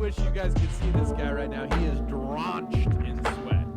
wish you guys could see this guy right now. He is drenched in sweat.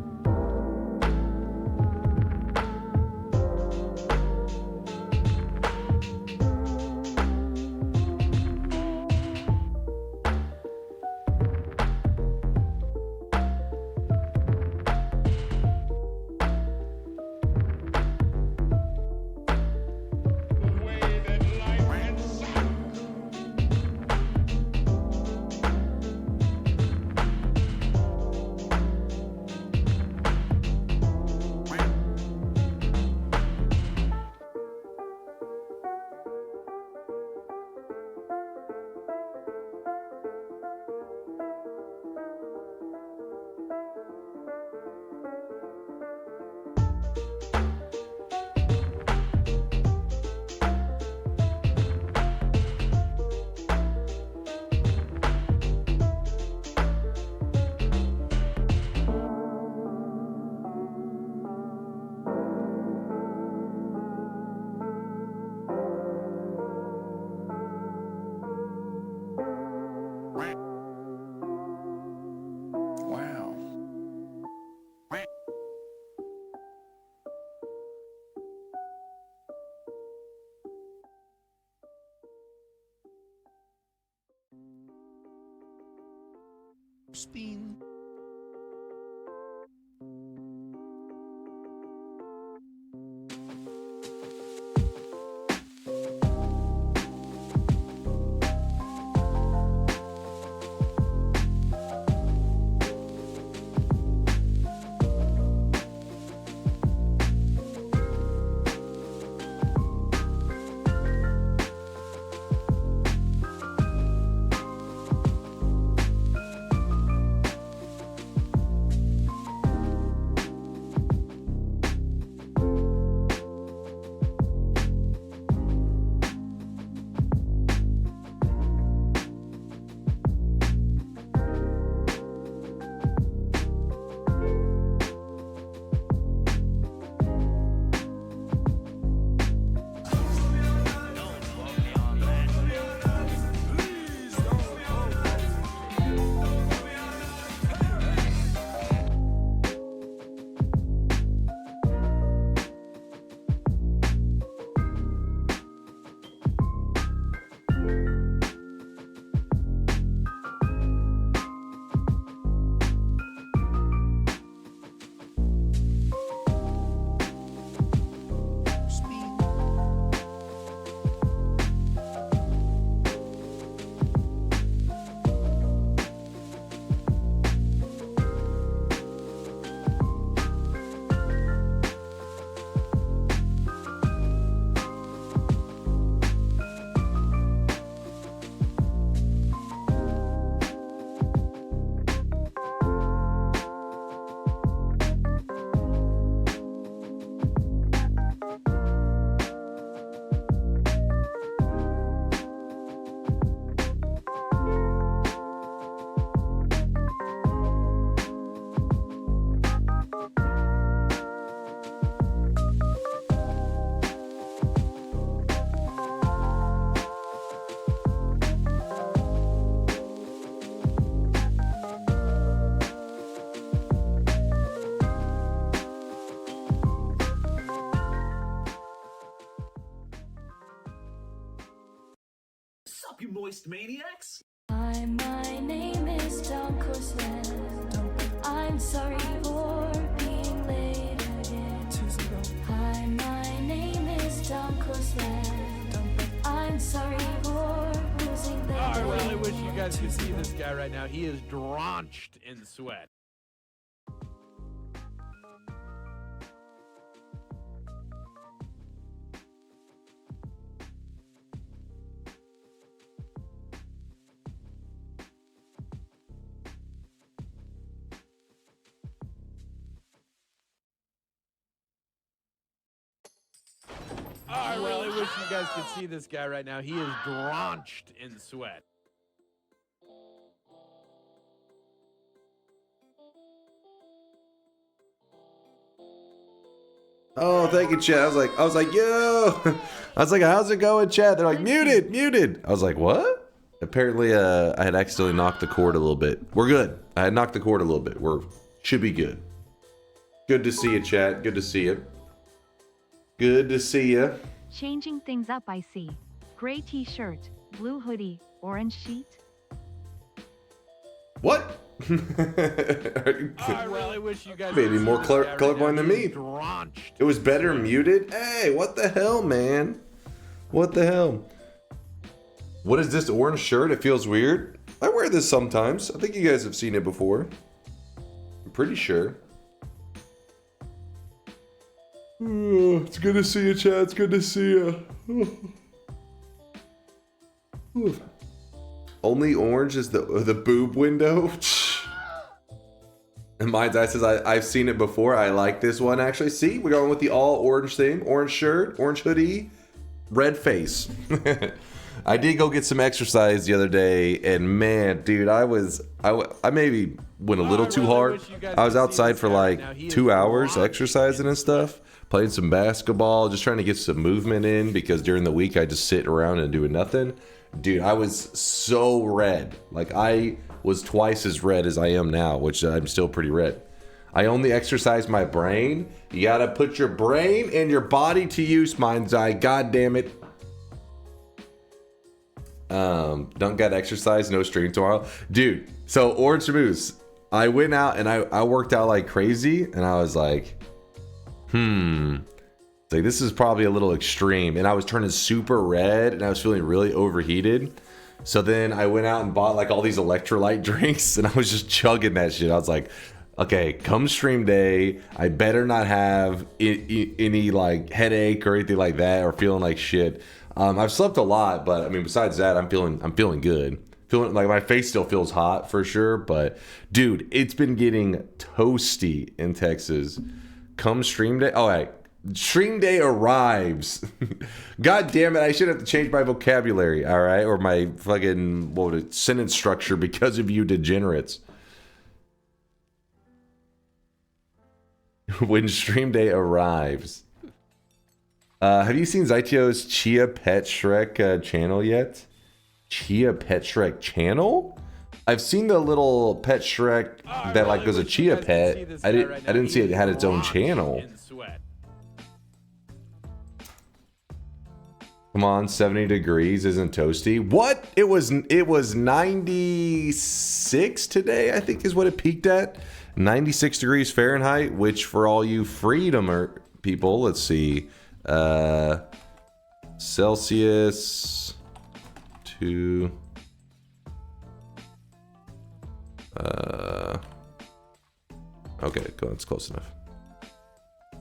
Wow. Spin. Sup, you moist maniacs? Hi, my name is DunkOrSlam. I'm sorry for being late again. Hi, my name is DunkOrSlam. I'm sorry for losing the I really wish you guys could see this guy right now. He is drenched in sweat. I really wish you guys could see this guy right now. He is drenched in sweat. Oh, thank you, chat. I was like, yo. I was like, how's it going, chat? They're like, muted. I was like, what? Apparently, I had accidentally knocked the cord a little bit. We're good. I had knocked the cord a little bit. Should be good. Good to see you, chat. Good to see you. Good to see you. Changing things up, I see. Gray t-shirt, blue hoodie, orange sheet. What? I really wish you guys Maybe could see more this guy right colorblind now. than He me. is Drenched. It was better muted? Hey, what the hell, man? What the hell? What is this orange shirt? It feels weird. I wear this sometimes. I think you guys have seen it before. I'm pretty sure. It's good to see you, Chad. It's good to see you. Only orange is the boob window. And mine's eye says I've seen it before. I like this one actually. See, we're going with the all orange theme. Orange shirt, orange hoodie, red face. I did go get some exercise the other day, and man, dude, I maybe went a little too hard. I was outside for like 2 hours exercising and stuff, playing some basketball, just trying to get some movement in because during the week I just sit around and doing nothing. Dude, I was so red. Like I was twice as red as I am now, which I'm still pretty red. I only exercise my brain. You gotta put your brain and your body to use, mind's eye. God damn it. Don't got exercise, no stream tomorrow. Dude, so Orange Moose, I went out and I worked out like crazy, and I was like, like this is probably a little extreme. And I was turning super red and I was feeling really overheated. So then I went out and bought like all these electrolyte drinks, and I was just chugging that shit. I was like, okay, come stream day, I better not have any like headache or anything like that, or feeling like shit. I've slept a lot, but I mean, besides that, I'm feeling good. Feeling like my face still feels hot for sure, but dude, it's been getting toasty in Texas. Come stream day. All right, stream day arrives. God damn it! I should have to change my vocabulary. All right, or my fucking sentence structure because of you degenerates. When stream day arrives. Have you seen Zytio's Chia Pet Shrek channel yet? Chia Pet Shrek channel? I've seen the little Pet Shrek that like was a Chia Pet. I didn't see it had its own channel. Come on, 70 degrees isn't toasty. What? It was 96 today, I think is what it peaked at. 96 degrees Fahrenheit, which for all you freedom people, let's see. Celsius to okay, that's close enough.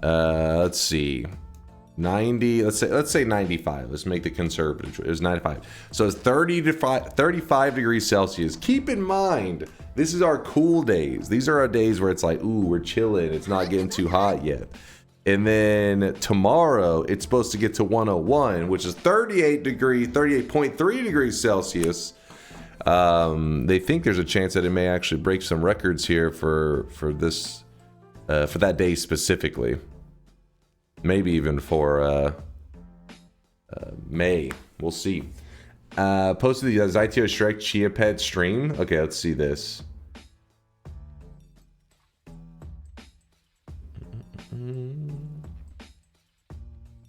Let's see. 90, let's say 95. Let's make the conservative. It was 95. So it's 35 degrees Celsius. Keep in mind, this is our cool days. These are our days where it's like, ooh, we're chilling. It's not getting too hot yet. And then tomorrow, it's supposed to get to 101, which is 38.3 degrees Celsius. They think there's a chance that it may actually break some records here for this, for that day specifically. Maybe even for May. We'll see. Posted the Zytio Shrek Chia Pet stream. Okay, let's see this.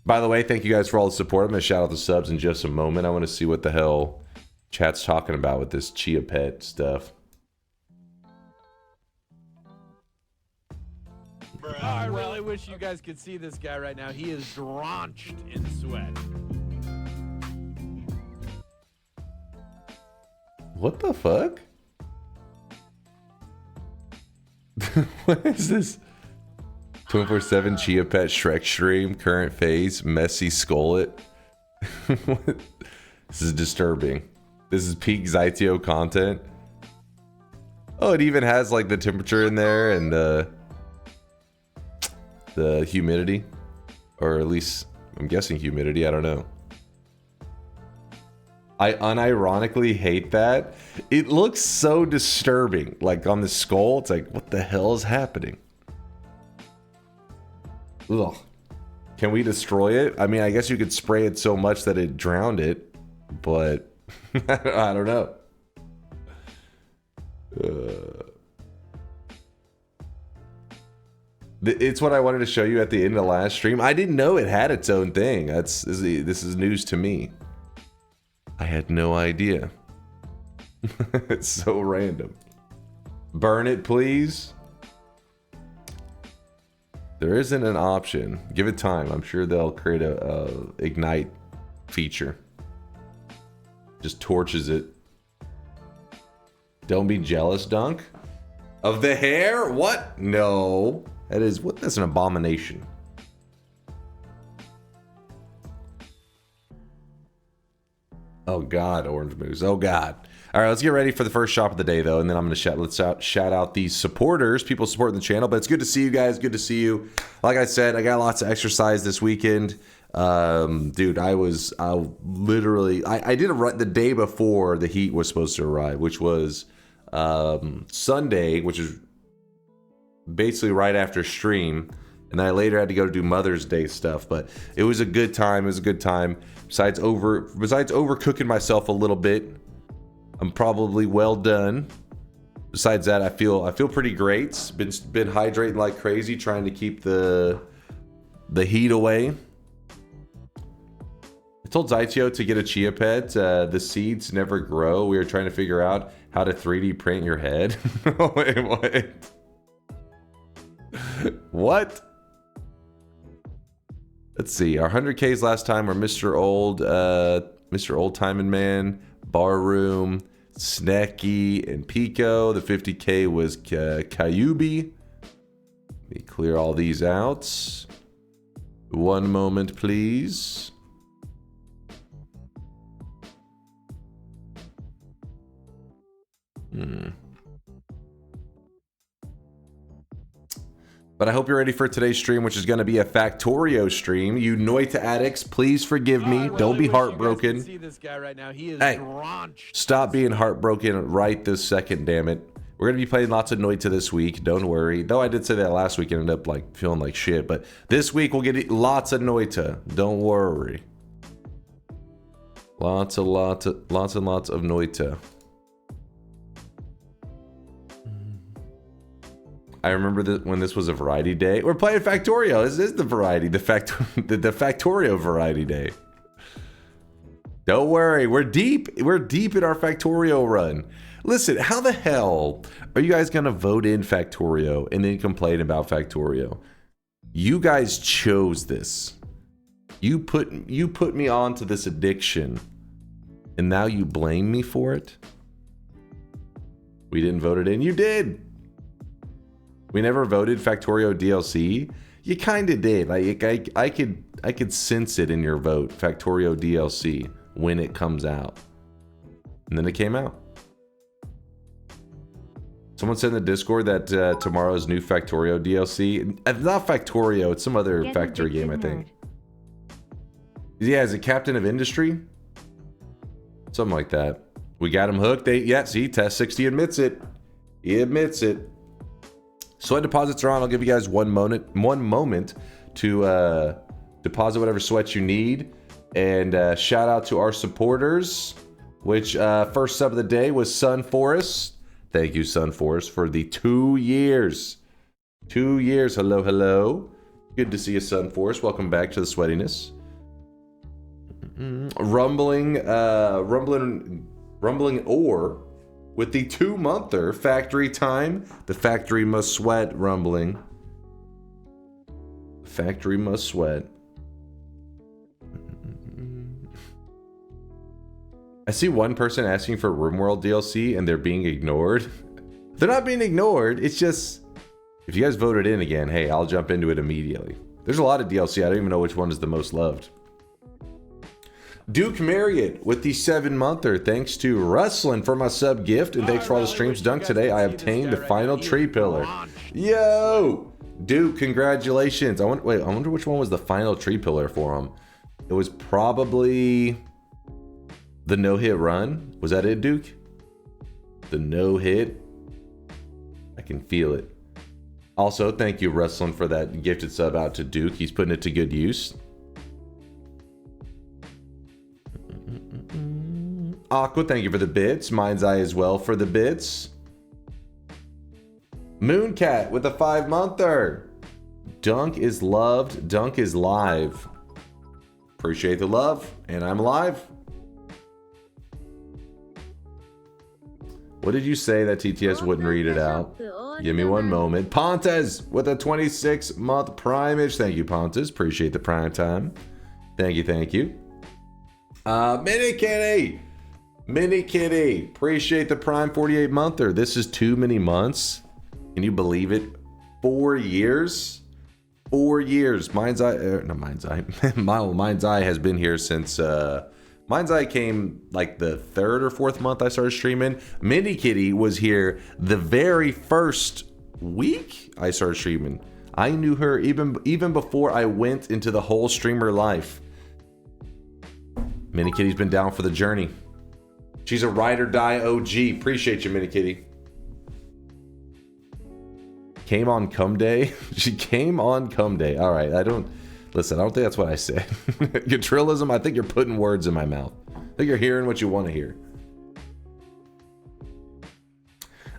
By the way, thank you guys for all the support. I'm going to shout out the subs in just a moment. I want to see what the hell chat's talking about with this Chia Pet stuff. I really wish you guys could see this guy right now. He is drenched in sweat. What the fuck? What is this? 24/7 Chia Pet Shrek stream, current phase, messy skullet. This is disturbing. This is peak Zytio content. Oh, it even has like the temperature in there and the humidity, or at least I'm guessing humidity. I don't know. I unironically hate that. It looks so disturbing. Like on the skull, it's like, what the hell is happening? Ugh. Can we destroy it? I mean, I guess you could spray it so much that it drowned it, but I don't know. It's what I wanted to show you at the end of the last stream. I didn't know it had its own thing. This is news to me. I had no idea. It's so random. Burn it, please. There isn't an option. Give it time. I'm sure they'll create a ignite feature. Just torches it. Don't be jealous, Dunk. Of the hair? What? No. That's an abomination. Oh God, Orange Moose. Oh God. All right, let's get ready for the first shop of the day, though, and then I'm going to shout out these supporters, people supporting the channel. But it's good to see you guys. Good to see you. Like I said, I got lots of exercise this weekend. Dude, I literally I did it the day before the heat was supposed to arrive, which was Sunday, which is basically right after stream. And then I later had to go to do Mother's Day stuff, but it was a good time. It was a good time. Besides overcooking myself a little bit, I'm probably well done. Besides that, I feel pretty great. Been hydrating like crazy, trying to keep the heat away. I told Zaitio to get a chia pet. The seeds never grow. We were trying to figure out how to 3D print your head. Wait, what? What? Let's see. Our 100Ks last time were Mr. Old Timing Man, Barroom, Snacky, and Pico. The 50K was Kyubi. Let me clear all these out. One moment, please. But I hope you're ready for today's stream, which is going to be a Factorio stream. You Noita addicts, please forgive me. Don't be heartbroken. See this guy right now. He is hey, drenched. Stop being heartbroken right this second, damn it. We're going to be playing lots of Noita this week. Don't worry. Though I did say that last week and ended up like feeling like shit. But this week we'll get lots of Noita. Don't worry. Lots and lots of Noita. I remember that when this was a variety day. We're playing Factorio. This is the variety, the Factorio variety day. Don't worry, we're deep. We're deep in our Factorio run. Listen, how the hell are you guys gonna vote in Factorio and then complain about Factorio? You guys chose this. You put me onto this addiction, and now you blame me for it. We didn't vote it in. You did. We never voted Factorio DLC. You kind of did. I could sense it in your vote, Factorio DLC, when it comes out. And then it came out. Someone said in the Discord that tomorrow's new Factorio DLC. It's not Factorio, it's some other factory game, I think. Yeah, is it Captain of Industry? Something like that. We got him hooked. Yeah, see, Test 60 admits it. He admits it. Sweat deposits are on. I'll give you guys one moment to deposit whatever sweats you need. And shout out to our supporters, which first sub of the day was Sun Forest. Thank you, Sun Forest, for the 2 years. 2 years. Hello, hello. Good to see you, Sun Forest. Welcome back to the sweatiness. Rumbling ore. With the 2-monther factory time, the factory must sweat, Rumbling. The factory must sweat. I see one person asking for RimWorld DLC and they're being ignored. They're not being ignored. It's just, if you guys voted in again, hey, I'll jump into it immediately. There's a lot of DLC. I don't even know which one is the most loved. Duke Marriott with the 7-monther. Thanks to Rustlin for my sub gift, and thanks for all the streams done today. I obtained the final tree pillar. Yo, Duke, congratulations. I wonder which one was the final tree pillar for him. It was probably the no-hit run. Was that it, Duke? The no-hit. I can feel it. Also, thank you, Rustlin, for that gifted sub out to Duke. He's putting it to good use. Aqua, thank you for the bits. Mind's Eye as well for the bits. Mooncat with a 5-monther. Dunk is loved. Dunk is live. Appreciate the love. And I'm live. What did you say that TTS wouldn't read it out? Give me one moment. Pontes with a 26-month primage. Thank you, Pontes. Appreciate the prime time. Thank you, thank you. Mini Kitty. Mini Kitty. Appreciate the prime 48-monther. This is too many months. Can you believe it? 4 years? 4 years. Mind's Eye. No, Mind's Eye. Mind's Eye has been here since... Mind's Eye came like the 3rd or 4th month I started streaming. Mini Kitty was here the very first week I started streaming. I knew her even before I went into the whole streamer life. Mini Kitty's been down for the journey. She's a ride or die OG. Appreciate you, Mini Kitty. Came on cum day. She came on cum day. All right, I don't think that's what I said. Gatrillism, I think you're putting words in my mouth. I think you're hearing what you want to hear.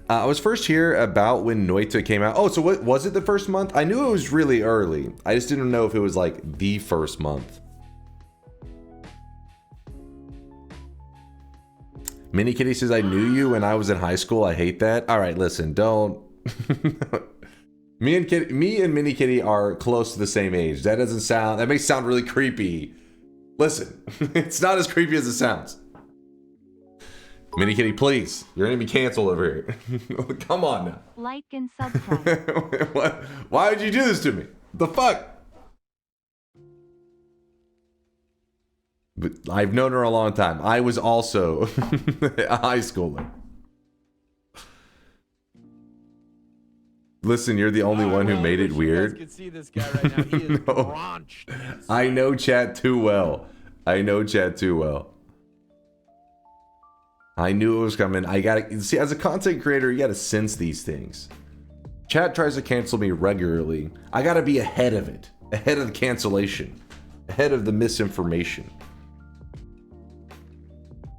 I was first here about when Noita came out. Oh, so what was it, the first month? I knew it was really early. I just didn't know if it was like the first month. Mini Kitty says, I knew you when I was in high school. I hate that. All right, listen, don't. Me and Mini Kitty are close to the same age. That may sound really creepy. Listen, it's not as creepy as it sounds. Mini Kitty, please. You're gonna be canceled over here. Come on now. Like and subscribe. Why would you do this to me? The fuck? But I've known her a long time. I was also a high schooler. Listen, you're the only one who made it weird. You guys can see this guy right now. He is launched. I know chat too well. I know chat too well. I knew it was coming. I gotta see, as a content creator, you gotta sense these things. Chat tries to cancel me regularly. I gotta be ahead of it, ahead of the cancellation, ahead of the misinformation.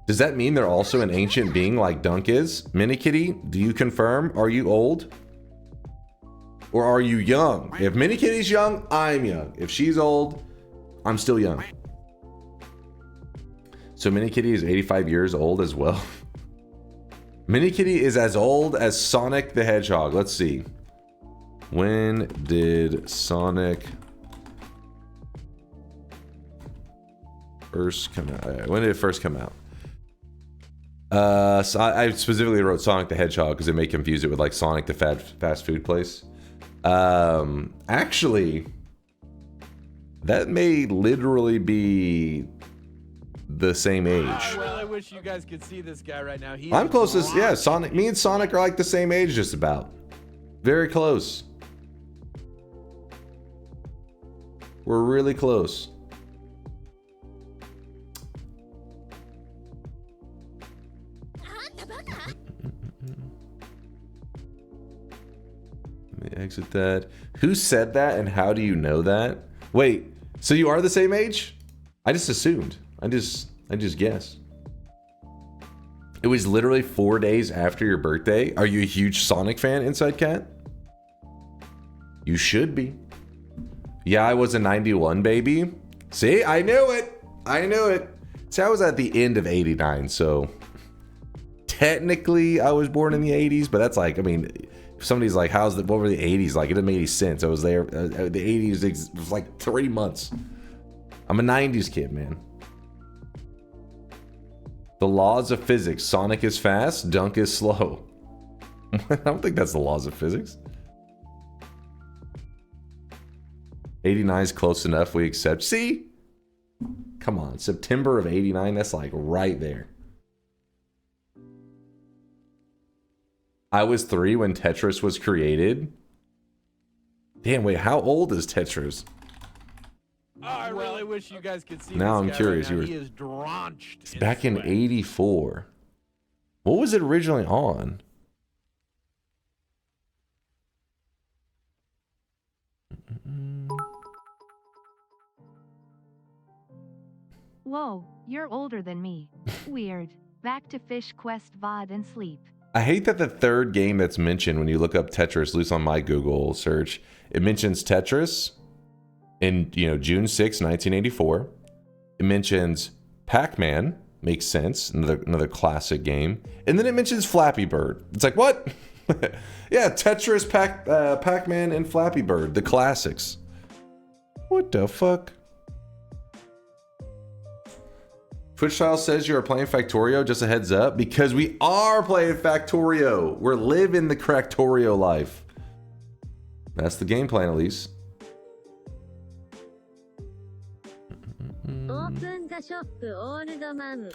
Does that mean they're also an ancient being like Dunk is? Mini Kitty, do you confirm? Are you old? Or are you young? If Mini Kitty's young, I'm young. If she's old, I'm still young. So Mini Kitty is 85 years old as well. Mini Kitty is as old as Sonic the Hedgehog. Let's see. When did Sonic first come out? When did it first come out? So I specifically wrote Sonic the Hedgehog because it may confuse it with like Sonic the fast food place. Actually, that may literally be the same age. I really wish you guys could see this guy right now. I'm closest. Yeah, Sonic. Me and Sonic are like the same age, just about. Very close. We're really close. Let me exit that. Who said that and how do you know that? Wait, so you are the same age? I just assumed. I just guessed. It was literally 4 days after your birthday. Are you a huge Sonic fan, Inside Cat? You should be. Yeah, I was a 91 baby. See, I knew it. I knew it. See, I was at the end of 89, so technically I was born in the 80s, but that's like, I mean, if somebody's like, what were the 80s like? It doesn't make any sense. I was there, the 80s was like 3 months. I'm a 90s kid, man. The laws of physics. Sonic is fast, Dunk is slow. I don't think that's the laws of physics. 89 is close enough, we accept. See? Come on, September of 89, that's like right there. I was 3 when Tetris was created. Damn, wait, how old is Tetris? Oh, I really wish you guys could see now this I'm guy curious. Right now. He is drenched. It's back in 84. What was it originally on? Whoa, you're older than me. Weird. Back to Fish Quest VOD and sleep. I hate that the third game that's mentioned when you look up Tetris, at least on my Google search, it mentions Tetris in, June 6, 1984. It mentions Pac-Man, makes sense, another classic game. And then it mentions Flappy Bird. It's like, what? Yeah, Tetris, Pac-Man, and Flappy Bird, the classics. What the fuck? Twitch Style says you are playing Factorio, just a heads up, because we are playing Factorio. We're living the Cractorio life. That's the game plan, at least.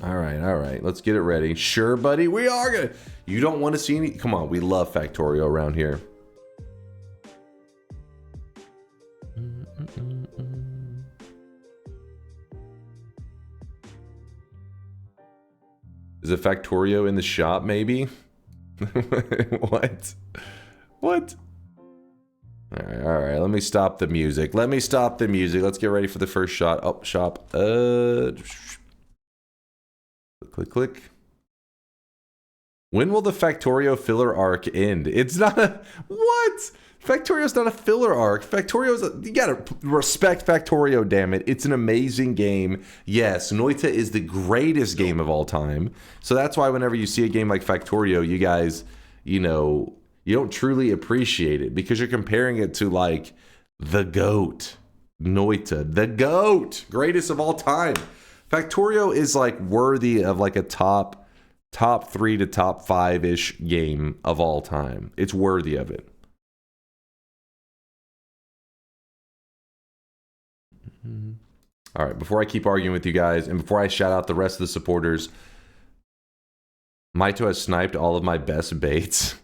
All right. Let's get it ready. Sure, buddy. We are gonna. You don't want to see any. Come on, we love Factorio around here. Is it Factorio in the shop, maybe? What? What? All right. Let me stop the music. Let's get ready for the first shot. Oh, shop. Click. When will the Factorio filler arc end? It's not a... What? Factorio's not a filler arc. You gotta respect Factorio, damn it. It's an amazing game. Yes, Noita is the greatest game of all time. So that's why whenever you see a game like Factorio, you guys, you don't truly appreciate it because you're comparing it to like the GOAT. Noita, the GOAT, greatest of all time. Factorio is like worthy of like a top 3 to top 5-ish game of all time. It's worthy of it. All right, before I keep arguing with you guys and before I shout out the rest of the supporters, Maito has sniped all of my best baits.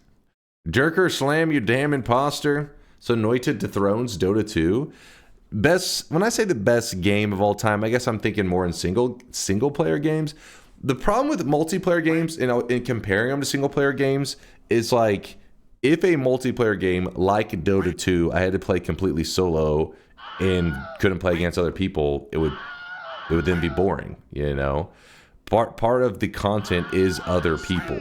DunkOrSlam, you damn imposter. So Noita dethrones Dota 2. When I say the best game of all time, I guess I'm thinking more in single player games. The problem with multiplayer games, in comparing them to single player games, is like if a multiplayer game like Dota 2, I had to play completely solo and couldn't play against other people, it would then be boring, Part of the content is other people.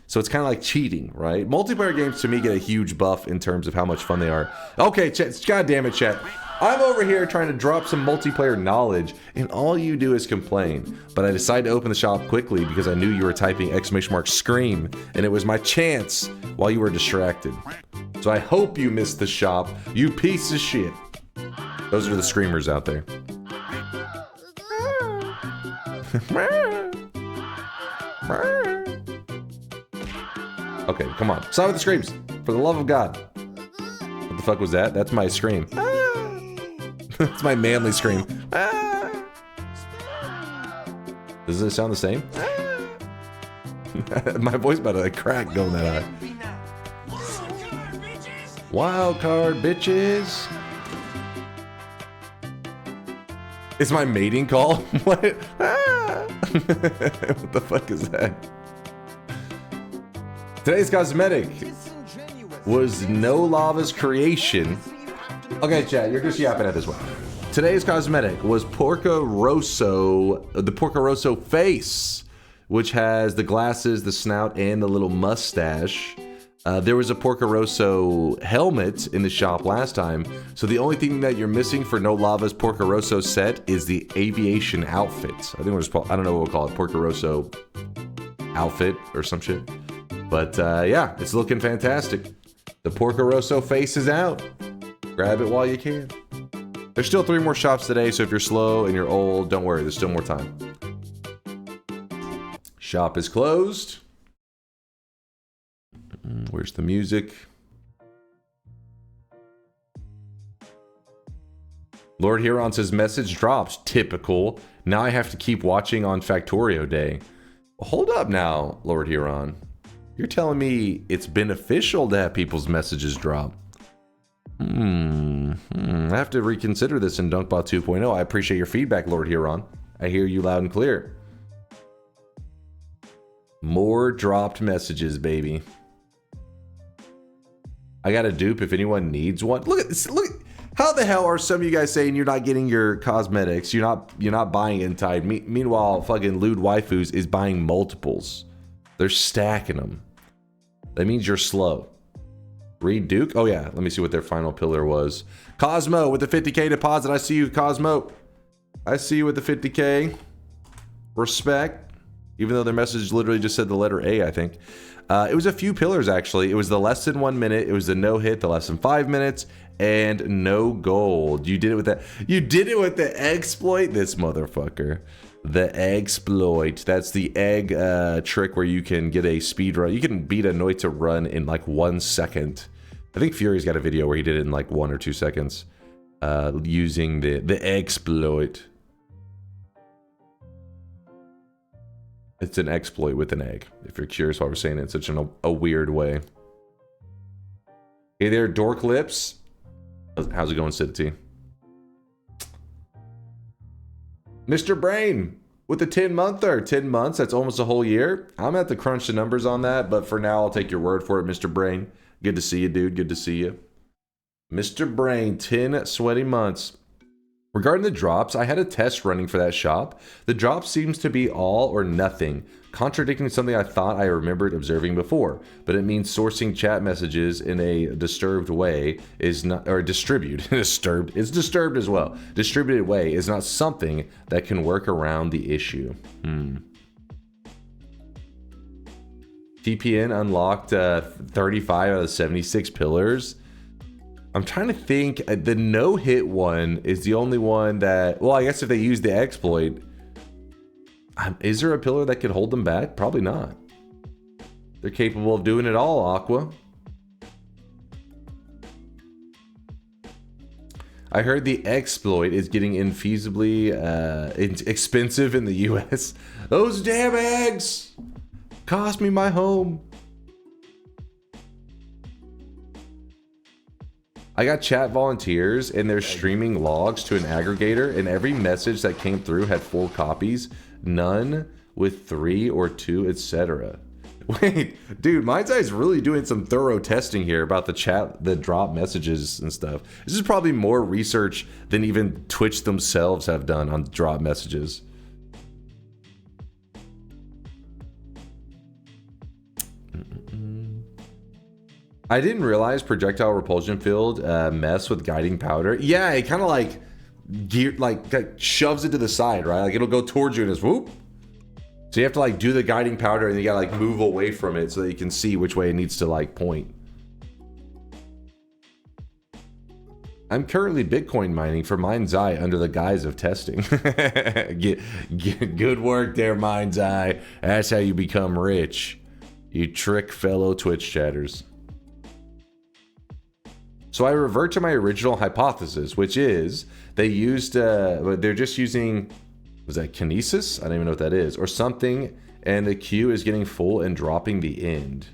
So it's kind of like cheating, right? Multiplayer games to me get a huge buff in terms of how much fun they are. Okay, chat, God damn it, chat. I'm over here trying to drop some multiplayer knowledge, and all you do is complain. But I decided to open the shop quickly because I knew you were typing !scream, and it was my chance while you were distracted. So I hope you missed the shop, you piece of shit. Those are the screamers out there. Okay, come on. Stop with the screams. For the love of God. What the fuck was that? That's my scream. That's my manly scream. Does it sound the same? My voice about to crack going that high. Wild card, bitches. It's my mating call? What? What the fuck is that? Today's cosmetic was No Lava's creation. Okay, chat, you're just yapping at this one. Today's cosmetic was Porco Rosso, the Porco Rosso face, which has the glasses, the snout, and the little mustache. There was a Porco Rosso helmet in the shop last time, so the only thing that you're missing for No Lava's Porco Rosso set is the aviation outfit. I think we'll just I don't know what we'll call it, Porco Rosso outfit or some shit. But yeah, it's looking fantastic. The Porco Rosso face is out. Grab it while you can. There's still 3 more shops today, so if you're slow and you're old, don't worry, there's still more time. Shop is closed. Where's the music? Lord Huron says message dropped. Typical. Now I have to keep watching on Factorio Day. Well, hold up now, Lord Huron. You're telling me it's beneficial to have people's messages drop. I have to reconsider this in Dunkbot 2.0. I appreciate your feedback, Lord Huron. I hear you loud and clear. More dropped messages, baby. I got a dupe if anyone needs one. Look at this. Look. How the hell are some of you guys saying you're not getting your cosmetics? You're not buying it in time. Meanwhile, fucking lewd waifus is buying multiples. They're stacking them. That means you're slow. Reed Duke? Oh yeah, let me see what their final pillar was. Cosmo with the 50k deposit. I see you, Cosmo. I see you with the 50k. Respect. Even though their message literally just said the letter A, I think. It was a few pillars, actually. It was the less than 1 minute. It was the no hit, the less than 5 minutes, and no gold. You did it with that. You did it with the exploit, this motherfucker. The exploit. That's the egg trick where you can get a speed run. You can beat a Noita run in like 1 second. I think Fury's got a video where he did it in like 1 or 2 seconds using the exploit. It's an exploit with an egg, if you're curious why we're saying it in such a weird way. Hey there, Dork Lips. How's it going, City? Mr. Brain with the 10-monther. 10 months, that's almost a whole year. I'm gonna have to crunch the numbers on that, but for now, I'll take your word for it, Mr. Brain. Good to see you, dude. Good to see you. Mr. Brain, 10 sweaty months. Regarding the drops, I had a test running for that shop. The drop seems to be all or nothing, contradicting something I thought I remembered observing before. But it means sourcing chat messages in a disturbed way is not, or distributed, disturbed, it's disturbed as well. Distributed way is not something that can work around the issue. TPN unlocked 35 out of 76 pillars. I'm trying to think, the no-hit one is the only one that, well, I guess if they use the exploit, is there a pillar that could hold them back? Probably not. They're capable of doing it all, Aqua. I heard the exploit is getting infeasibly expensive in the US. Those damn eggs cost me my home. I got chat volunteers and they're streaming logs to an aggregator, and every message that came through had 4 copies, none with 3 or 2, etc. Wait, dude, Mind's Eye is really doing some thorough testing here about the chat, the drop messages and stuff. This is probably more research than even Twitch themselves have done on drop messages. I didn't realize projectile repulsion field mess with guiding powder. Yeah, it kind of like shoves it to the side, right? Like it'll go towards you and it's whoop. So you have to like do the guiding powder and you gotta like move away from it so that you can see which way it needs to like point. I'm currently Bitcoin mining for Mind's Eye under the guise of testing. Good work there, Mind's Eye. That's how you become rich. You trick fellow Twitch chatters. So I revert to my original hypothesis, which is they used, they're just using, was that kinesis? I don't even know what that is, or something, and the queue is getting full and dropping the end.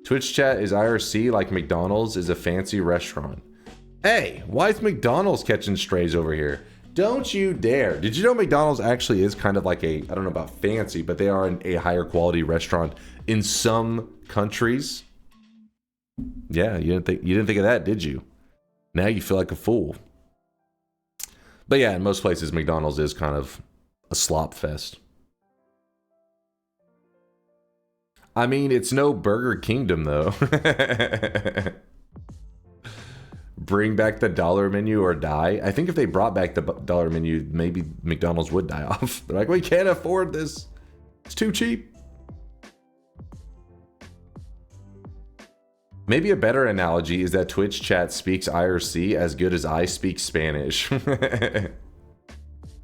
Twitch chat is IRC like McDonald's is a fancy restaurant. Hey, why is McDonald's catching strays over here? Don't you dare. Did you know McDonald's actually is kind of like a, I don't know about fancy, but they are a higher quality restaurant in some countries. Yeah, you didn't think of that, did you? Now you feel like a fool. But yeah, in most places, McDonald's is kind of a slop fest. I mean, it's no Burger Kingdom, though. Bring back the dollar menu or die. I think if they brought back the dollar menu, maybe McDonald's would die off. They're like, we can't afford this. It's too cheap. Maybe a better analogy is that Twitch chat speaks IRC as good as I speak Spanish.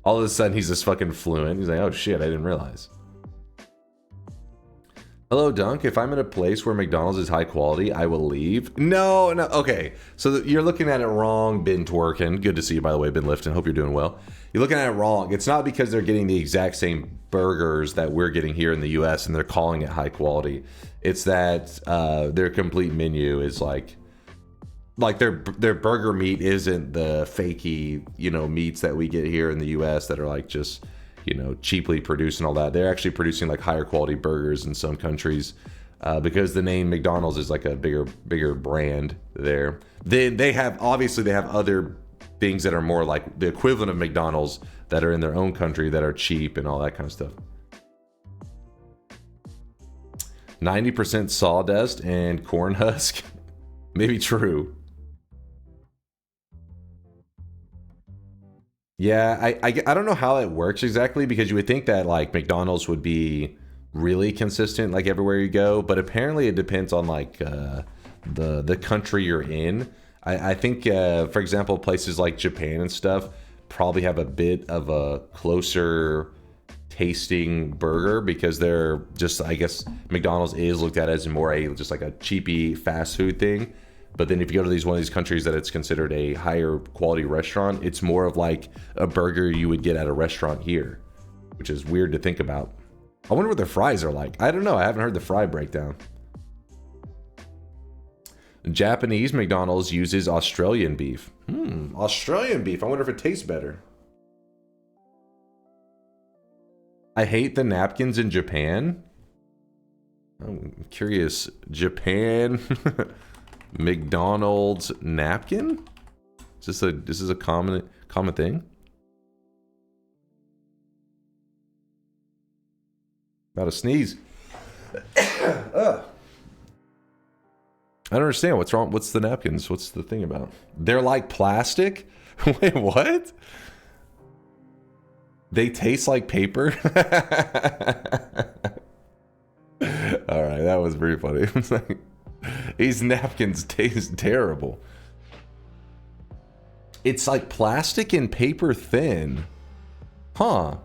All of a sudden, he's just fucking fluent. He's like, oh shit, I didn't realize. Hello, Dunk. If I'm in a place where McDonald's is high quality, I will leave. No. Okay. So you're looking at it wrong, Ben Twerkin. Good to see you, by the way, Ben Lifton. Hope you're doing well. You're looking at it wrong. It's not because they're getting the exact same burgers that we're getting here in the US and they're calling it high quality. It's that their complete menu is like their burger meat isn't the fakey, meats that we get here in the US that are like just, cheaply produced and all that. They're actually producing like higher quality burgers in some countries. because the name McDonald's is like a bigger brand there. Then they have other things that are more like the equivalent of McDonald's that are in their own country that are cheap and all that kind of stuff. 90% sawdust and corn husk. Maybe true. Yeah, I don't know how it works exactly, because you would think that like McDonald's would be really consistent like everywhere you go, but apparently it depends on like the country you're in. I think for example, places like Japan and stuff probably have a bit of a closer tasting burger, because they're just, I guess McDonald's is looked at as more just like a cheapy fast food thing. But then if you go to one of these countries that it's considered a higher quality restaurant, it's more of like a burger you would get at a restaurant here, which is weird to think about. I wonder what their fries are like. I don't know. I haven't heard the fry breakdown. Japanese McDonald's uses Australian beef. Australian beef. I wonder if it tastes better. I hate the napkins in Japan. I'm curious. Japan McDonald's napkin? Is this a common thing? About to sneeze. I don't understand. What's wrong? What's the napkins? What's the thing about? They're like plastic? Wait, what? They taste like paper? Alright, that was pretty funny. It's like, these napkins taste terrible. It's like plastic and paper thin. Huh.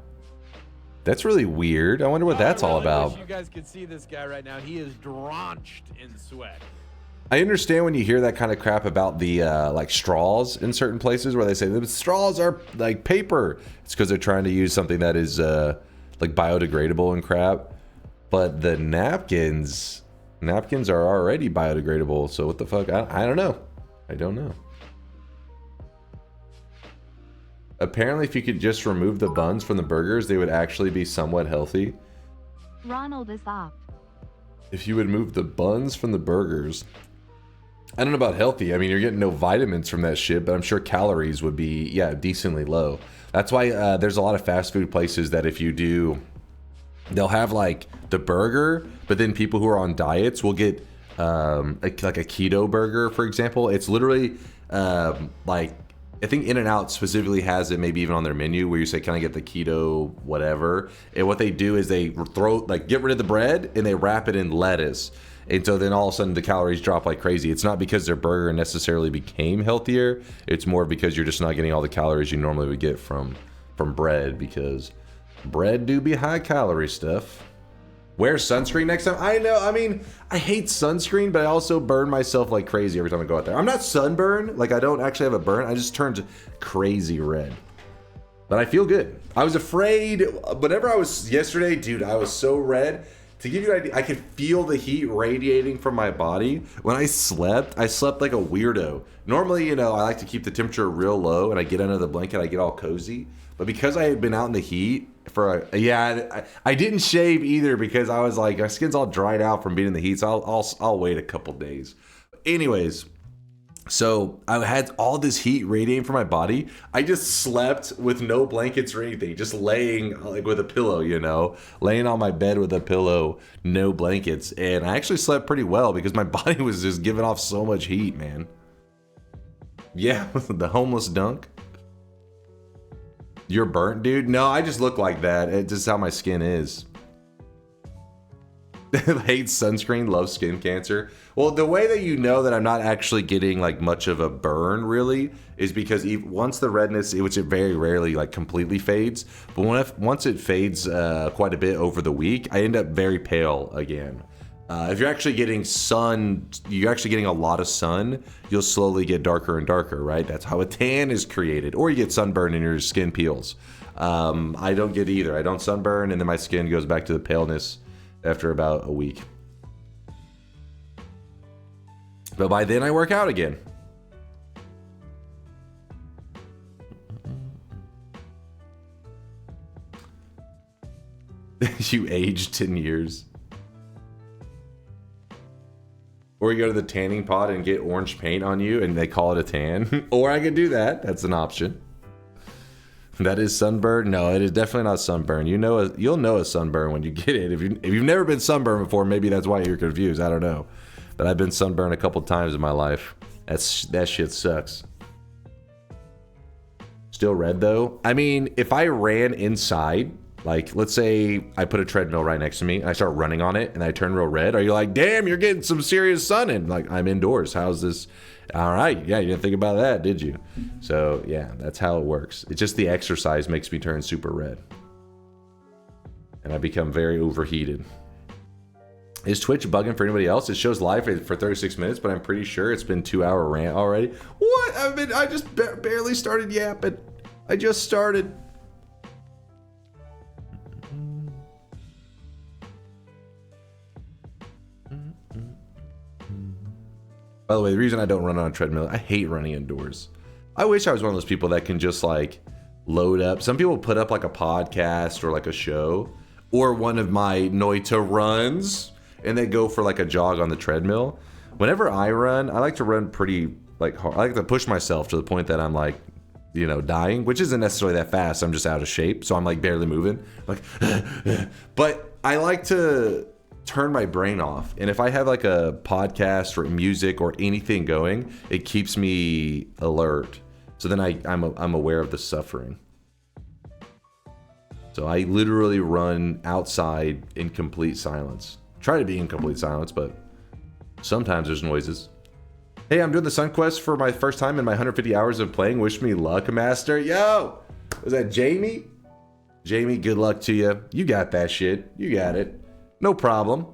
That's really weird. I wonder what that's all about. Wish you guys could see this guy right now. He is drenched in sweat. I understand when you hear that kind of crap about the like straws in certain places where they say the straws are like paper. It's because they're trying to use something that is like biodegradable and crap. But the napkins are already biodegradable. So what the fuck? I don't know. I don't know. Apparently, if you could just remove the buns from the burgers, they would actually be somewhat healthy. Ronald is up. If you would move the buns from the burgers, I don't know about healthy. I mean, you're getting no vitamins from that shit, but I'm sure calories would be, yeah, decently low. That's why there's a lot of fast food places that if you do, they'll have like the burger, but then people who are on diets will get like a keto burger, for example. It's literally like, I think In-N-Out specifically has it, maybe even on their menu, where you say, can I get the keto whatever? And what they do is they get rid of the bread and they wrap it in lettuce. And so then all of a sudden the calories drop like crazy. It's not because their burger necessarily became healthier. It's more because you're just not getting all the calories you normally would get from bread, because bread do be high calorie stuff. Wear sunscreen next time. I know, I mean, I hate sunscreen, but I also burn myself like crazy every time I go out there. I'm not sunburned, like I don't actually have a burn. I just turned crazy red. But I feel good. I was afraid, whenever I was yesterday, dude, I was so red. To give you an idea, I could feel the heat radiating from my body. When I slept like a weirdo. Normally, you know, I like to keep the temperature real low and I get under the blanket, I get all cozy. But because I had been out in the heat for I didn't shave either, because I was like, my skin's all dried out from being in the heat, so I'll wait a couple days. Anyways, so I had all this heat radiating from my body. I just slept with no blankets or anything, just laying like with a pillow, you know, laying on my bed with a pillow, no blankets. And I actually slept pretty well because my body was just giving off so much heat, man. Yeah, the homeless dunk. You're burnt, dude? No, I just look like that. It's just how my skin is. Hate sunscreen, love skin cancer. Well, the way that you know that I'm not actually getting like much of a burn really is because once the redness, which it very rarely like completely fades, but once it fades quite a bit over the week, I end up very pale again. If you're actually getting a lot of sun, you'll slowly get darker and darker, right? That's how a tan is created. Or you get sunburn and your skin peels. I don't get either. I don't sunburn, and then my skin goes back to the paleness after about a week. But by then I work out again. You aged 10 years. Or you go to the tanning pot and get orange paint on you and they call it a tan. Or I could do that. That's an option. That is sunburn? No, it is definitely not sunburn. You'll know a sunburn when you get it. If you've never been sunburned before, maybe that's why you're confused. I don't know. But I've been sunburned a couple times in my life. That shit sucks. Still red though. I mean, if I ran inside, like let's say I put a treadmill right next to me and I start running on it and I turn real red, are you like, damn, you're getting some serious sun in? Like, I'm indoors. How's this? All right. Yeah, you didn't think about that, did you? So yeah, that's how it works. It's just the exercise makes me turn super red. And I become very overheated. Is Twitch bugging for anybody else? It shows live for 36 minutes, but I'm pretty sure it's been 2-hour rant already. What? I just barely started yapping. I just started. By the way, the reason I don't run on a treadmill, I hate running indoors. I wish I was one of those people that can just like load up. Some people put up like a podcast or like a show or one of my Noita runs and they go for like a jog on the treadmill. Whenever I run, I like to run pretty like hard. I like to push myself to the point that I'm like, you know, dying, which isn't necessarily that fast. I'm just out of shape. So I'm like barely moving. Like, but I like to turn my brain off. And if I have like a podcast or music or anything going, it keeps me alert. So then I'm aware of the suffering. So I literally run outside in complete silence. Try to be in complete silence, but sometimes there's noises. Hey, I'm doing the Sun Quest for my first time in my 150 hours of playing. Wish me luck, Master. Yo! Was that Jamie? Jamie, good luck to you. You got that shit. You got it. No problem.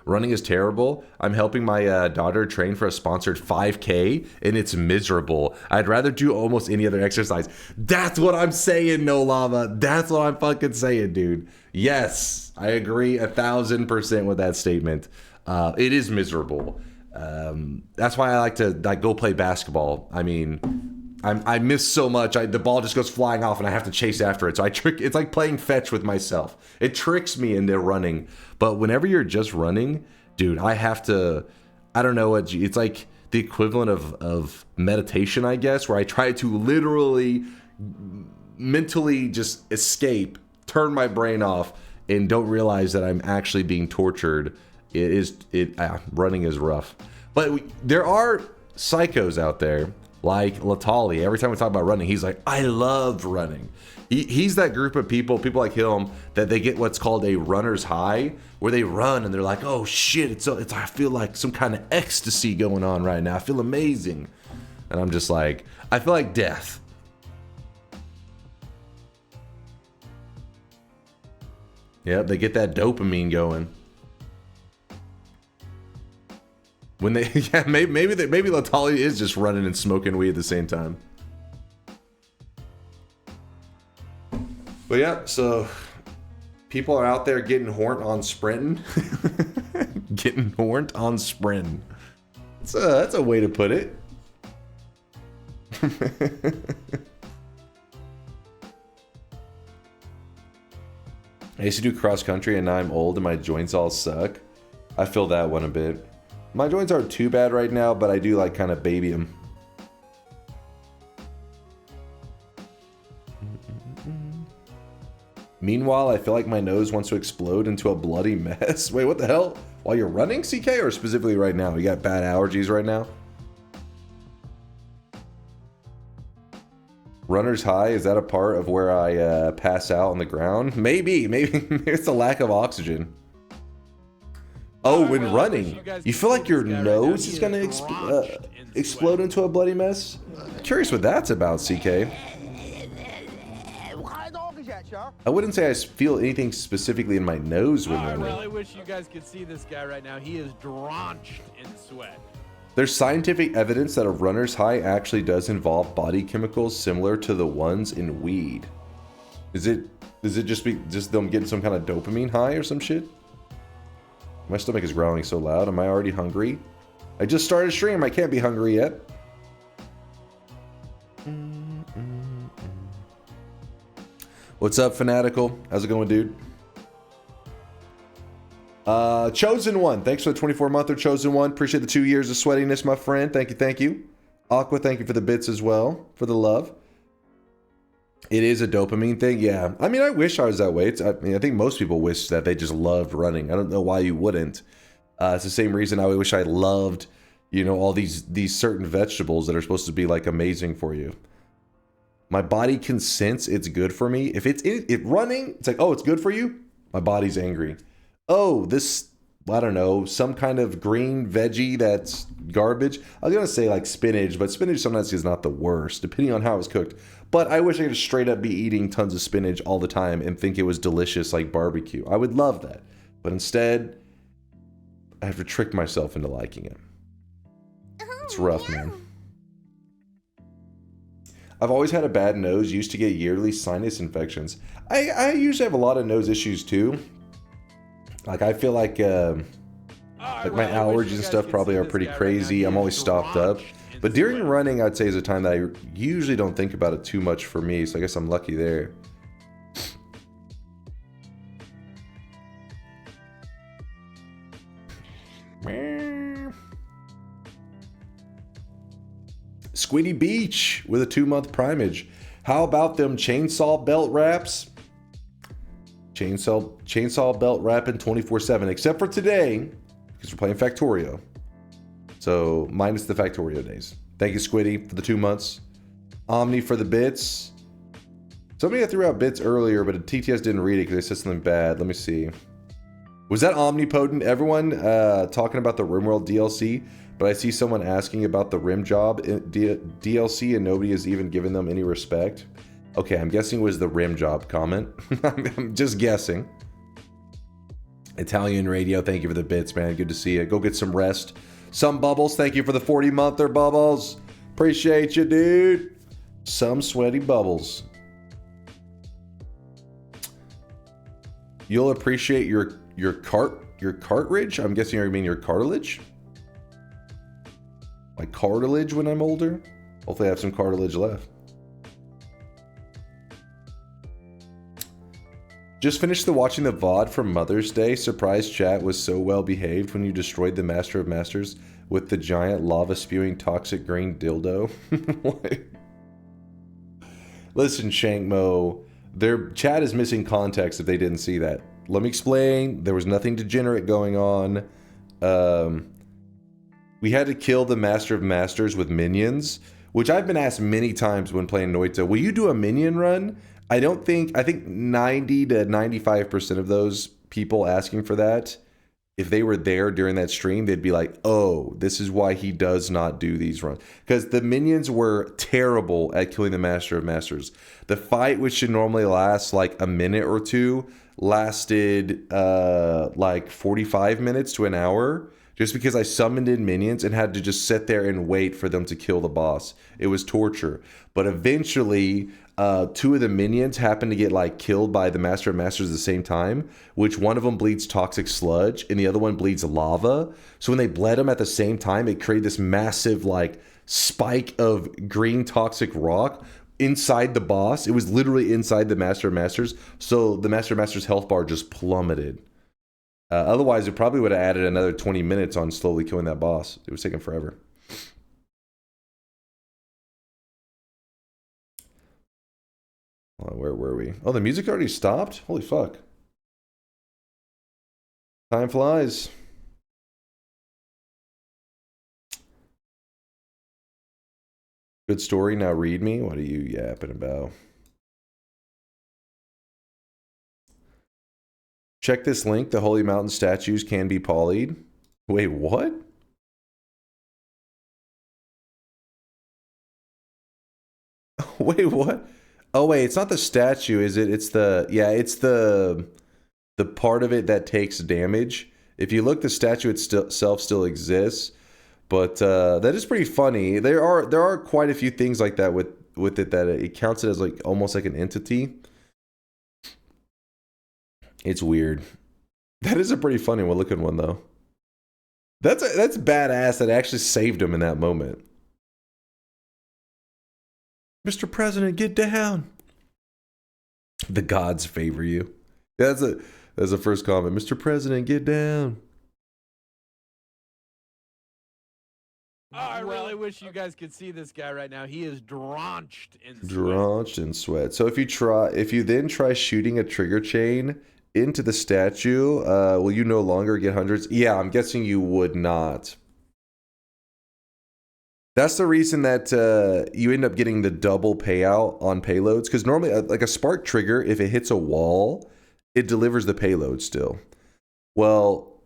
Running is terrible. I'm helping my daughter train for a sponsored 5K, and it's miserable. I'd rather do almost any other exercise. That's what I'm saying, No Lava. That's what I'm fucking saying, dude. Yes, I agree 1,000% with that statement. It is miserable. That's why I like to go play basketball. I mean, I miss so much. The ball just goes flying off and I have to chase after it. So it's like playing fetch with myself. It tricks me into running. But whenever you're just running, dude, I have to, I don't know what, it's like the equivalent of meditation, I guess, where I try to literally mentally just escape, turn my brain off, and don't realize that I'm actually being tortured. Running is rough. But there are psychos out there like Latali. Every time we talk about running, he's like, I love running. He's that group of people like him, that they get what's called a runner's high, where they run and they're like, oh shit, I feel like some kind of ecstasy going on right now. I feel amazing. And I'm just like, I feel like death. Yep, they get that dopamine going. When they, yeah, maybe Latali is just running and smoking weed at the same time. But yeah, so people are out there getting horned on sprinting. Getting horned on sprinting. That's a way to put it. I used to do cross country and now I'm old and my joints all suck. I feel that one a bit. My joints aren't too bad right now, but I do like kind of baby them. Meanwhile, I feel like my nose wants to explode into a bloody mess. Wait, what the hell? While you're running, CK, or specifically right now? You got bad allergies right now? Runner's high, is that a part of where I pass out on the ground? Maybe it's a lack of oxygen. Oh, when running, you feel like your nose is going to explode into a bloody mess? Curious what that's about, CK. I wouldn't say I feel anything specifically in my nose when running. I really wish you guys could see this guy right now. He is drenched in sweat. There's scientific evidence that a runner's high actually does involve body chemicals similar to the ones in weed. Is it just them getting some kind of dopamine high or some shit? My stomach is growling so loud. Am I already hungry? I just started a stream. I can't be hungry yet. What's up, Fanatical? How's it going, dude? Chosen One. Thanks for the 24-monther, Chosen One. Appreciate the 2 years of sweatiness, my friend. Thank you, thank you. Aqua, thank you for the bits as well, for the love. It is a dopamine thing, yeah. I mean, I wish I was that way. I think most people wish that they just loved running. I don't know why you wouldn't. It's the same reason I wish I loved, all these certain vegetables that are supposed to be like amazing for you. My body can sense it's good for me. If it's running, it's like, oh, it's good for you. My body's angry. Oh, this, I don't know, some kind of green veggie that's garbage. I was going to say like spinach, but spinach sometimes is not the worst, depending on how it's cooked. But I wish I could straight up be eating tons of spinach all the time and think it was delicious like barbecue. I would love that. But instead, I have to trick myself into liking it. It's rough, man. I've always had a bad nose, used to get yearly sinus infections. I usually have a lot of nose issues too. Like, I feel like my allergies and stuff probably are pretty crazy. I'm always stopped up. But during running, I'd say is a time that I usually don't think about it too much for me. So I guess I'm lucky there. Squiddy Beach with a 2-month primage. How about them chainsaw belt wraps? Chainsaw belt wrapping 24/7, except for today, because we're playing Factorio. So, minus the Factorio days. Thank you, Squiddy, for the 2 months. Omni for the bits. Somebody threw out bits earlier, but TTS didn't read it because they said something bad. Let me see. Was that omnipotent? Everyone talking about the RimWorld DLC, but I see someone asking about the Rim Job DLC and nobody has even given them any respect. Okay, I'm guessing it was the Rim Job comment. I'm just guessing. Italian Radio, thank you for the bits, man. Good to see you. Go get some rest. Some Bubbles, thank you for the 40-monther, Bubbles. Appreciate you, dude. Some sweaty Bubbles. You'll appreciate your cartridge? I'm guessing you mean your cartilage? My cartilage when I'm older? Hopefully I have some cartilage left. Just finished watching the VOD from Mother's Day. Surprise chat was so well behaved when you destroyed the Master of Masters with the giant lava spewing toxic green dildo. Listen, Shankmo, their chat is missing context if they didn't see that. Let me explain. There was nothing degenerate going on. We had to kill the Master of Masters with minions, which I've been asked many times when playing Noita. Will you do a minion run? I think 90 to 95% of those people asking for that, if they were there during that stream, they'd be like, oh, this is why he does not do these runs. Because the minions were terrible at killing the Master of Masters. The fight, which should normally last like a minute or two, lasted like 45 minutes to an hour. Just because I summoned in minions and had to just sit there and wait for them to kill the boss. It was torture. But eventually, 2 of the minions happened to get like killed by the Master of Masters at the same time, which one of them bleeds toxic sludge and the other one bleeds lava. So when they bled them at the same time, it created this massive like spike of green toxic rock inside the boss. It was literally inside the Master of Masters. So the Master of Masters health bar just plummeted. Otherwise, it probably would have added another 20 minutes on slowly killing that boss. It was taking forever. Where were we? Oh, the music already stopped? Holy fuck. Time flies. Good story, now read me. What are you yapping about? Check this link. The Holy Mountain statues can be polyed. Wait, what? Wait, what? Oh, wait, it's not the statue, is it? It's the... Yeah, it's the part of it that takes damage. If you look, the statue itself still exists. But that is pretty funny. There are quite a few things like that with it, that it counts it as like almost like an entity. It's weird. That is a pretty funny one looking one though. That's badass that actually saved him in that moment. Mr. President, get down. The gods favor you. That's As the first comment, Mr. President, get down. Oh, I really wish you guys could see this guy right now. He is drenched in sweat. Drenched in sweat. So if you then try shooting a trigger chain into the statue, will you no longer get hundreds? Yeah, I'm guessing you would not. That's the reason that you end up getting the double payout on payloads, because normally, like a spark trigger, if it hits a wall, it delivers the payload still. Well,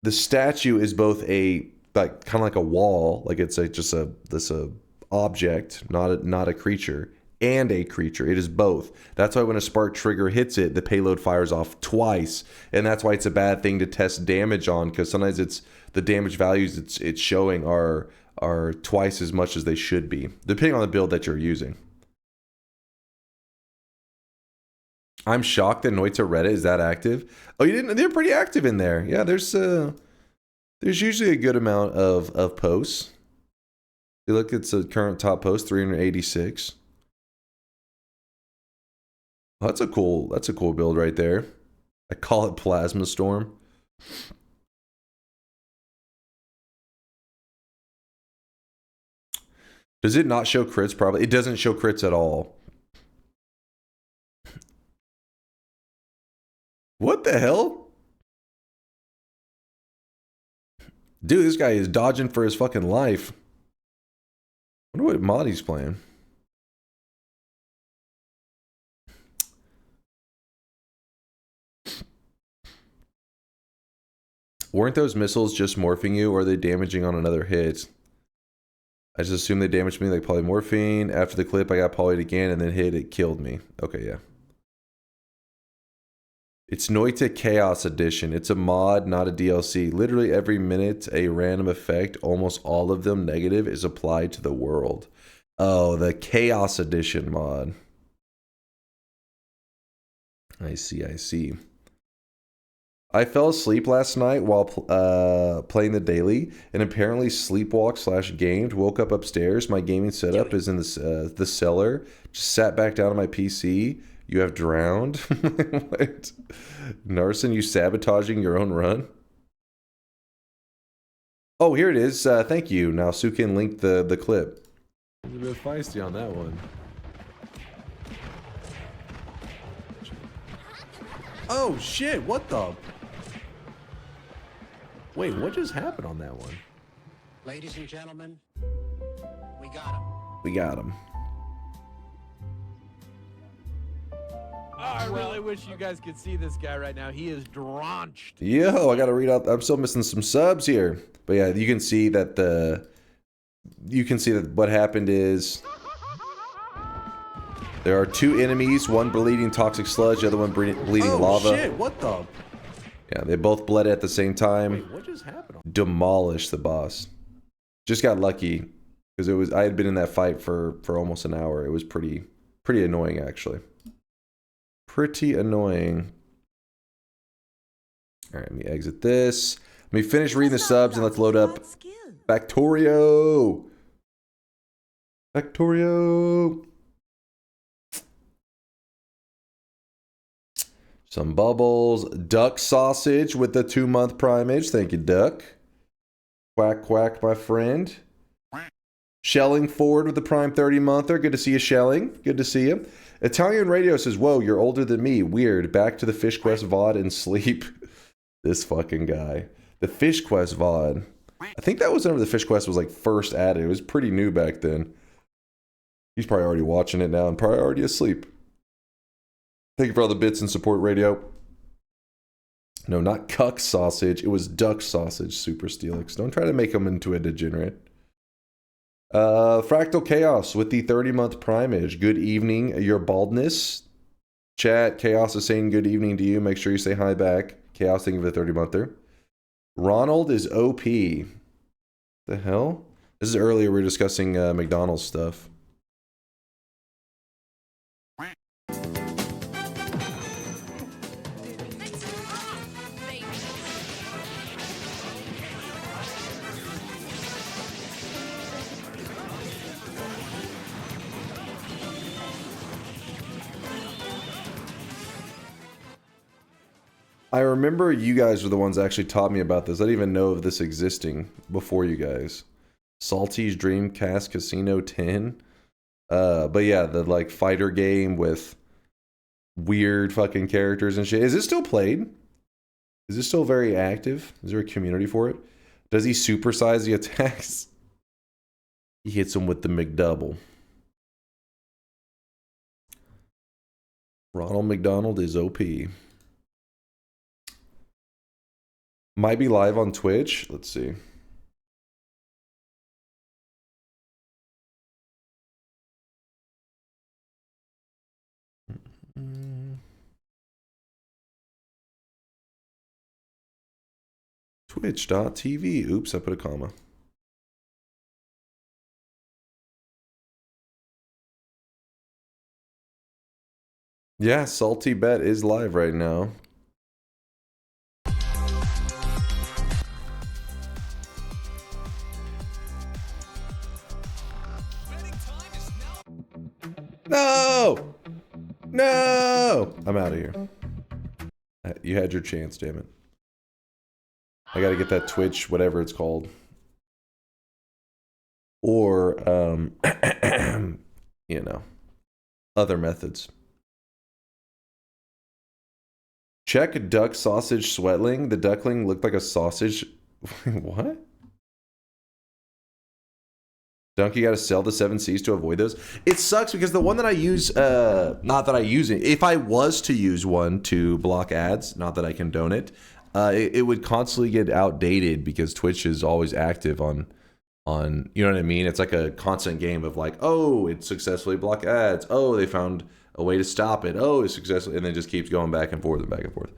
the statue is both kind of like a wall, like it's just a object, not a creature, and a creature. It is both. That's why when a spark trigger hits it, the payload fires off twice, and that's why it's a bad thing to test damage on, because sometimes it's the damage values it's showing are twice as much as they should be, depending on the build that you're using. I'm shocked that Noita Reddit is that active. Oh, you didn't? They're pretty active in there. Yeah, there's usually a good amount of posts. You look, it's a current top post, 386. Oh, that's a cool build right there. I call it Plasma Storm. Does it not show crits? Probably. It doesn't show crits at all. What the hell? Dude, this guy is dodging for his fucking life. I wonder what mod he's playing. Weren't those missiles just morphing you, or are they damaging on another hit? I just assumed they damaged me like polymorphine. After the clip, I got polyed again and then hit. It killed me. Okay, yeah. It's Noita Chaos Edition. It's a mod, not a DLC. Literally every minute, a random effect, almost all of them negative, is applied to the world. Oh, the Chaos Edition mod. I see. I fell asleep last night while playing the daily, and apparently sleepwalked/gamed. Woke up upstairs. My gaming setup is in the cellar. Just sat back down on my PC. You have drowned. What? Narson, you sabotaging your own run? Oh, here it is. Thank you. Now Sukin linked the clip. A bit feisty on that one. Oh shit! What the? Wait, what just happened on that one? Ladies and gentlemen, we got him. We got him. Oh, I really wish you guys could see this guy right now. He is drenched. Yo, I gotta read out. I'm still missing some subs here, but yeah, you can see that what happened is there are two enemies, one bleeding toxic sludge, the other one bleeding lava. Oh shit! What the? Yeah, they both bled at the same time. Wait, what just happened? Demolished the boss. Just got lucky because I had been in that fight for almost an hour. It was pretty annoying actually. Pretty annoying. All right, let me exit this. Let me finish reading the subs and let's load up Factorio. Factorio. Some bubbles. Duck sausage with the 2-month primage. Thank you, Duck. Quack, quack, my friend. Shelling Ford with the Prime 30-monther. Good to see you, Shelling. Good to see you. Italian Radio says, whoa, you're older than me. Weird. Back to the Fish Quest VOD and sleep. This fucking guy. The Fish Quest VOD. I think that was whenever the Fish Quest was like first added. It was pretty new back then. He's probably already watching it now and probably already asleep. Thank you for all the bits and support, Radio. No, not cuck sausage. It was duck sausage, Super Steelix. Don't try to make him into a degenerate. Fractal Chaos with the 30-month primage. Good evening, your baldness. Chat, Chaos is saying good evening to you. Make sure you say hi back. Chaos, thank you for the 30-monther. Ronald is OP. The hell? This is earlier we were discussing McDonald's stuff. I remember you guys were the ones that actually taught me about this. I didn't even know of this existing before you guys. Salty's Dreamcast Casino 10. But yeah, the like fighter game with weird fucking characters and shit. Is it still played? Is it still very active? Is there a community for it? Does he supersize the attacks? He hits him with the McDouble. Ronald McDonald is OP. Might be live on Twitch. Let's see. Twitch.tv. Oops, I put a comma. Yeah, Salty Bet is live right now. No! No! I'm out of here. You had your chance, damn it. I gotta get that Twitch, whatever it's called. Or, you know, other methods. Check duck sausage sweatling. The duckling looked like a sausage. What? Dunk, you gotta sell the 7 Cs to avoid those. It sucks because the one that I use, not that I use it, if I was to use one to block ads, not that I condone it, it would constantly get outdated because Twitch is always active on, you know what I mean? It's like a constant game of like, oh, it successfully blocked ads. Oh, they found a way to stop it. Oh, it's successful, and then just keeps going back and forth and back and forth.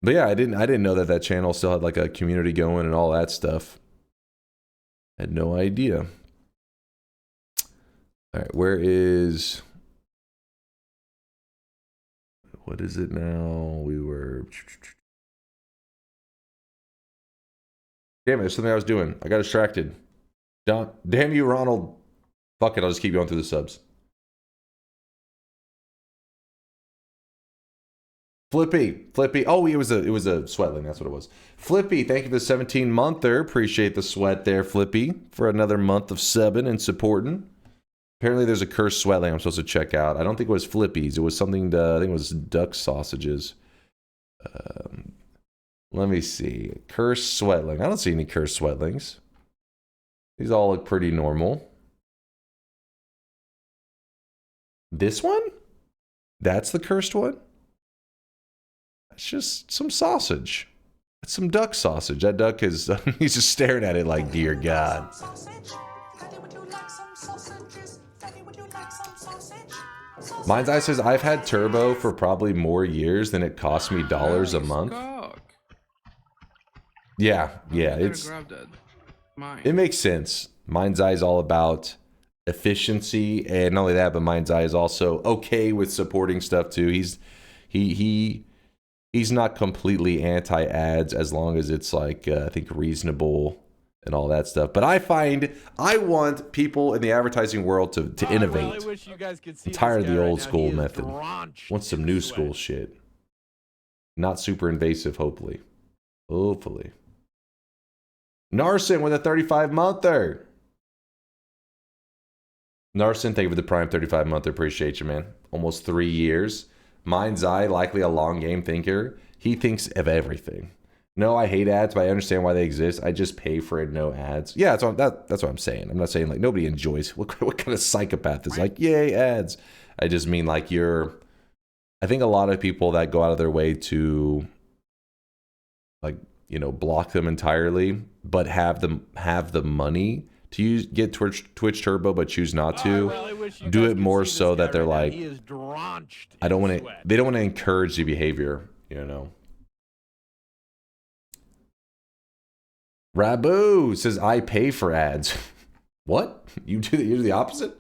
But yeah, I didn't know that that channel still had like a community going and all that stuff. I had no idea. All right, where is? What is it now? We were. Damn it! There's something I was doing. I got distracted. Damn you, Ronald. Fuck it. I'll just keep going through the subs. Flippy. Oh, it was a sweatling. That's what it was. Flippy, thank you for the 17-monther. Appreciate the sweat there, Flippy, for another month of subbing and supporting. Apparently, there's a cursed sweatling I'm supposed to check out. I don't think it was Flippy's. It was something. I think it was duck sausages. Let me see. Cursed sweatling. I don't see any cursed sweatlings. These all look pretty normal. This one? That's the cursed one? It's just some sausage. It's some duck sausage. That duck is, he's just staring at it like, dear God. Mind's Eye says, I've had Turbo for probably more years than it cost me dollars a month. Yeah, it makes sense. Mind's Eye is all about efficiency, and not only that, but Mind's Eye is also okay with supporting stuff too. He's not completely anti-ads as long as it's like, I think, reasonable and all that stuff. But I want people in the advertising world to innovate. I really wish you guys could see I'm tired of the right old now. school He is method. drenched Want some in new sweat. school shit. Not super invasive, hopefully. Hopefully. Narson with a 35-monther. Narson, thank you for the Prime 35-monther. Appreciate you, man. Almost 3 years. Mind's Eye, likely a long game thinker. He thinks of everything. No, I hate ads, but I understand why they exist. I just pay for it, no ads. Yeah, that's what I'm saying. I'm not saying like nobody enjoys. What kind of psychopath is like, yay, ads? I just mean like I think a lot of people that go out of their way to like, you know, block them entirely, but have the money to get Twitch Turbo, but choose not to. Do it more so that they're like, they don't want to encourage the behavior, you know. Rabu says, I pay for ads. What? You do the opposite?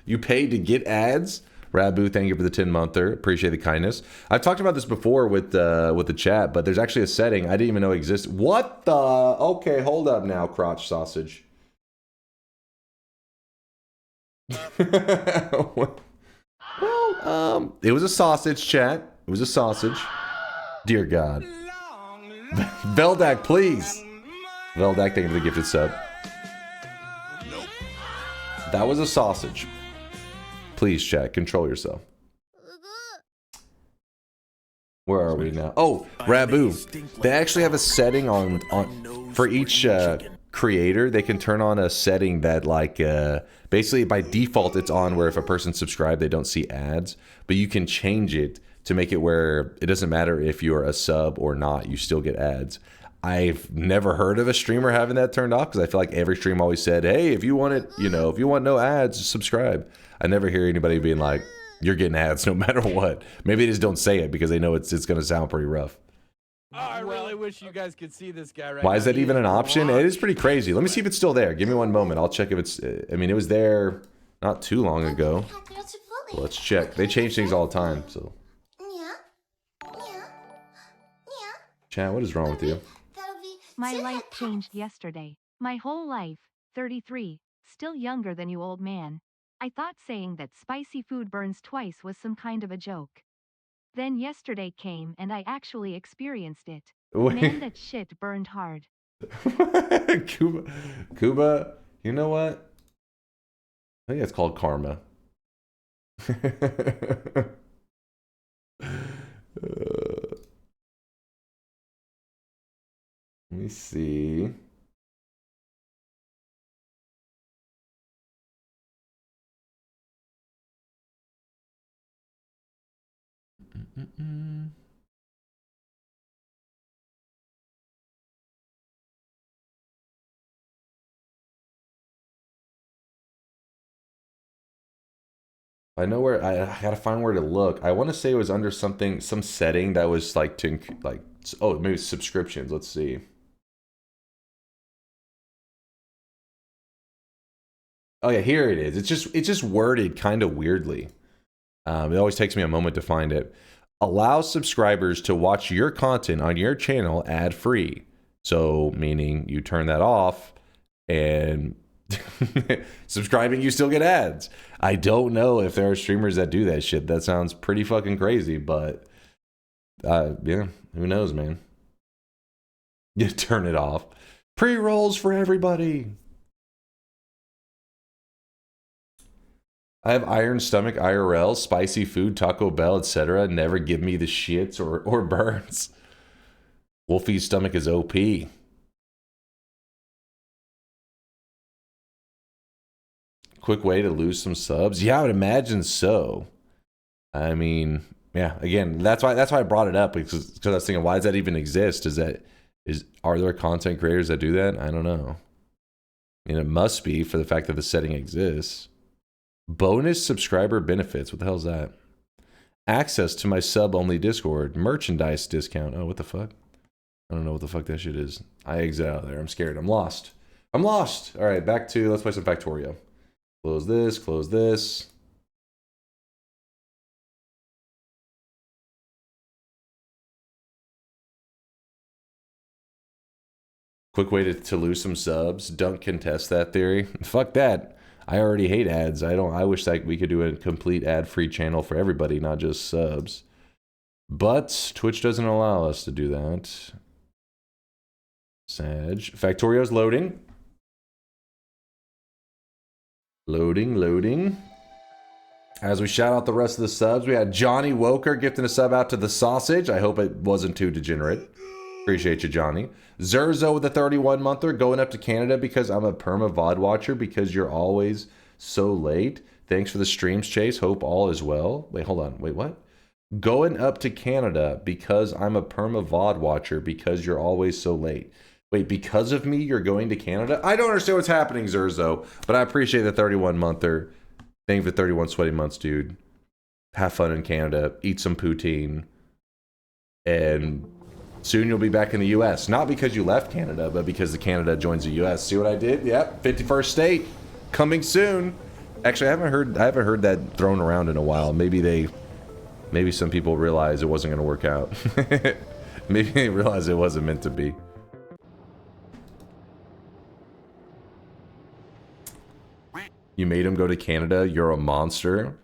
You pay to get ads? Rabu, thank you for the 10-monther. Appreciate the kindness. I've talked about this before with the chat, but there's actually a setting I didn't even know existed. What the? Okay, hold up now, crotch sausage. Well, it was a sausage, chat. It was a sausage. Dear God. Veldak, please. Veldak, thank you for the gifted sub. That was a sausage. Please, chat, control yourself. Where are we now? Oh, Rabu. They actually have a setting on for each creator. They can turn on a setting that like basically by default it's on where if a person's subscribed they don't see ads, but you can change it to make it where it doesn't matter if you're a sub or not, you still get ads. I've never heard of a streamer having that turned off because I feel like every stream always said, hey, if you want it, you know, if you want no ads, subscribe. I never hear anybody being like, you're getting ads no matter what. Maybe they just don't say it because they know it's going to sound pretty rough. Oh, I really wish you guys could see this guy right Why now. is that even an option? It is pretty crazy. Let me see if it's still there. Give me one moment. I'll check if it's... I mean, it was there not too long ago. Well, let's check. They change things all the time, so... Chat, what is wrong with you? My life changed yesterday. My whole life. 33. Still younger than you, old man. I thought saying that spicy food burns twice was some kind of a joke. Then yesterday came and I actually experienced it. Wait. Man, that shit burned hard. Kuba, you know what? I think it's called karma. Let me see. I know where I gotta find where to look. I want to say it was under some setting that was like oh, maybe subscriptions. Let's see. Oh yeah, here it is. It's just worded kind of weirdly. It always takes me a moment to find it. Allow subscribers to watch your content on your channel ad-free. So meaning you turn that off and subscribing you still get ads. I don't know if there are streamers that do that shit. That sounds pretty fucking crazy, but yeah, who knows, man. You turn it off. Pre-rolls for everybody. I have iron stomach IRL, spicy food, Taco Bell, etc. Never give me the shits or burns. Wolfie's stomach is OP. Quick way to lose some subs? Yeah, I would imagine so. I mean, yeah, again, that's why I brought it up because I was thinking, why does that even exist? Are there content creators that do that? I don't know. I mean, it must be for the fact that the setting exists. Bonus subscriber benefits. What the hell is that? Access to my sub-only Discord. Merchandise discount. Oh, what the fuck? I don't know what the fuck that shit is. I exit out of there. I'm scared. I'm lost. I'm lost. All right, back to... Let's play some Factorio. Close this. Close this. Quick way to lose some subs. Dunk can test that theory. Fuck that. I already hate ads. I wish that we could do a complete ad-free channel for everybody, not just subs. But Twitch doesn't allow us to do that. Sag. Factorio's loading. Loading. As we shout out the rest of the subs, we had Johnny Woker gifting a sub out to the sausage. I hope it wasn't too degenerate. Appreciate you, Johnny. Zerzo with a 31-monther going up to Canada because I'm a perma VOD watcher because you're always so late. Thanks for the streams, Chase. Hope all is well. Wait, hold on. Wait, what? Going up to Canada because I'm a perma VOD watcher because you're always so late. Wait, because of me, you're going to Canada? I don't understand what's happening, Zerzo, but I appreciate the 31-monther. Thank you for 31 sweaty months, dude. Have fun in Canada. Eat some poutine. And... soon you'll be back in the U.S. Not because you left Canada, but because the Canada joins the U.S. See what I did? Yep, 51st state coming soon. Actually, I haven't heard that thrown around in a while. Maybe some people realized it wasn't going to work out. Maybe they realized it wasn't meant to be. You made him go to Canada. You're a monster.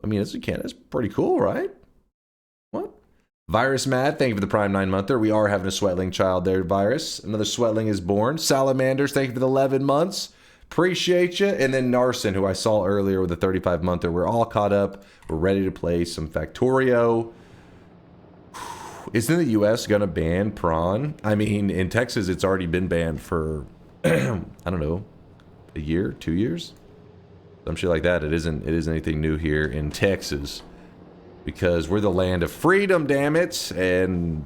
I mean, as a can, that's pretty cool, right? What? Virus Mad, thank you for the Prime 9-monther. We are having a Sweatling child there, Virus. Another Sweatling is born. Salamanders, thank you for the 11 months. Appreciate you. And then Narson, who I saw earlier with the 35-monther. We're all caught up. We're ready to play some Factorio. Isn't the U.S. going to ban prawn? I mean, in Texas, it's already been banned for, I don't know, a year, 2 years? Some shit like that. It isn't anything new here in Texas. Because we're the land of freedom, damn it. And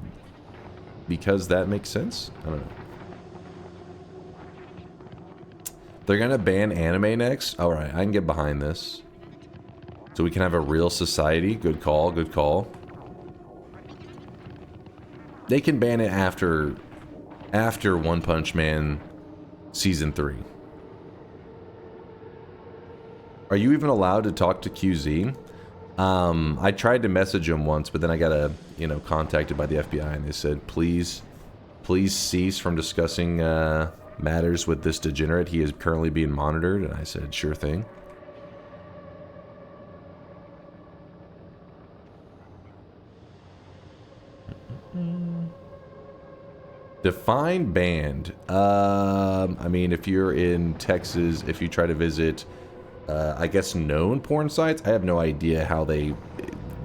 because that makes sense? I don't know. They're going to ban anime next? Alright, I can get behind this. So we can have a real society. Good call, good call. They can ban it after One Punch Man Season 3. Are you even allowed to talk to QZ? I tried to message him once, but then I got contacted by the FBI, and they said, please cease from discussing matters with this degenerate. He is currently being monitored. And I said, sure thing. Define banned. I mean, if you're in Texas, if you try to visit, I guess, known porn sites, I have no idea how they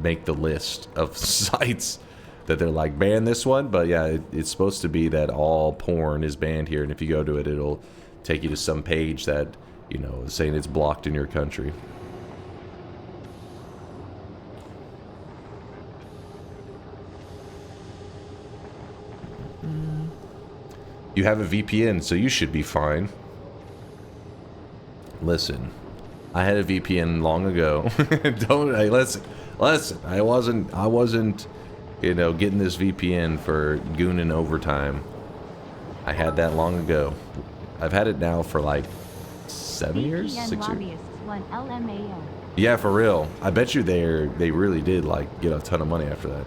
make the list of sites that they're like, ban this one. But yeah, it's supposed to be that all porn is banned here. And if you go to it, it'll take you to some page that, you know, is saying it's blocked in your country. You have a VPN, so you should be fine. Listen, I had a VPN long ago. Listen. I wasn't, you know, getting this VPN for gooning overtime. I had that long ago. I've had it now for like 7 years, 6 years. Yeah, for real. I bet you they really did like get a ton of money after that.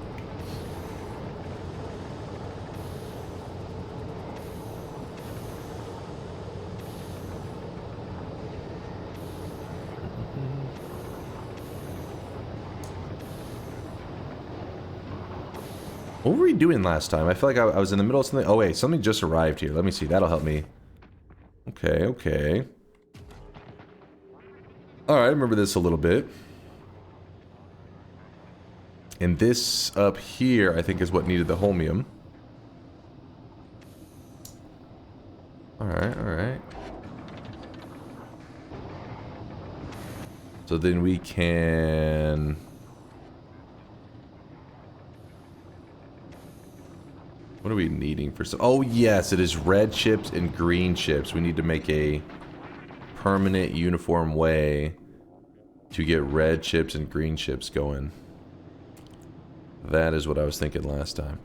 What were we doing last time? I feel like I was in the middle of something. Oh wait, something just arrived here. Let me see. That'll help me. Okay, okay. Alright, I remember this a little bit. And this up here, I think, is what needed the holmium. Alright, alright. So then we can... What are we needing for some? Oh, yes, it is red chips and green chips. We need to make a permanent uniform way to get red chips and green chips going. That is what I was thinking last time.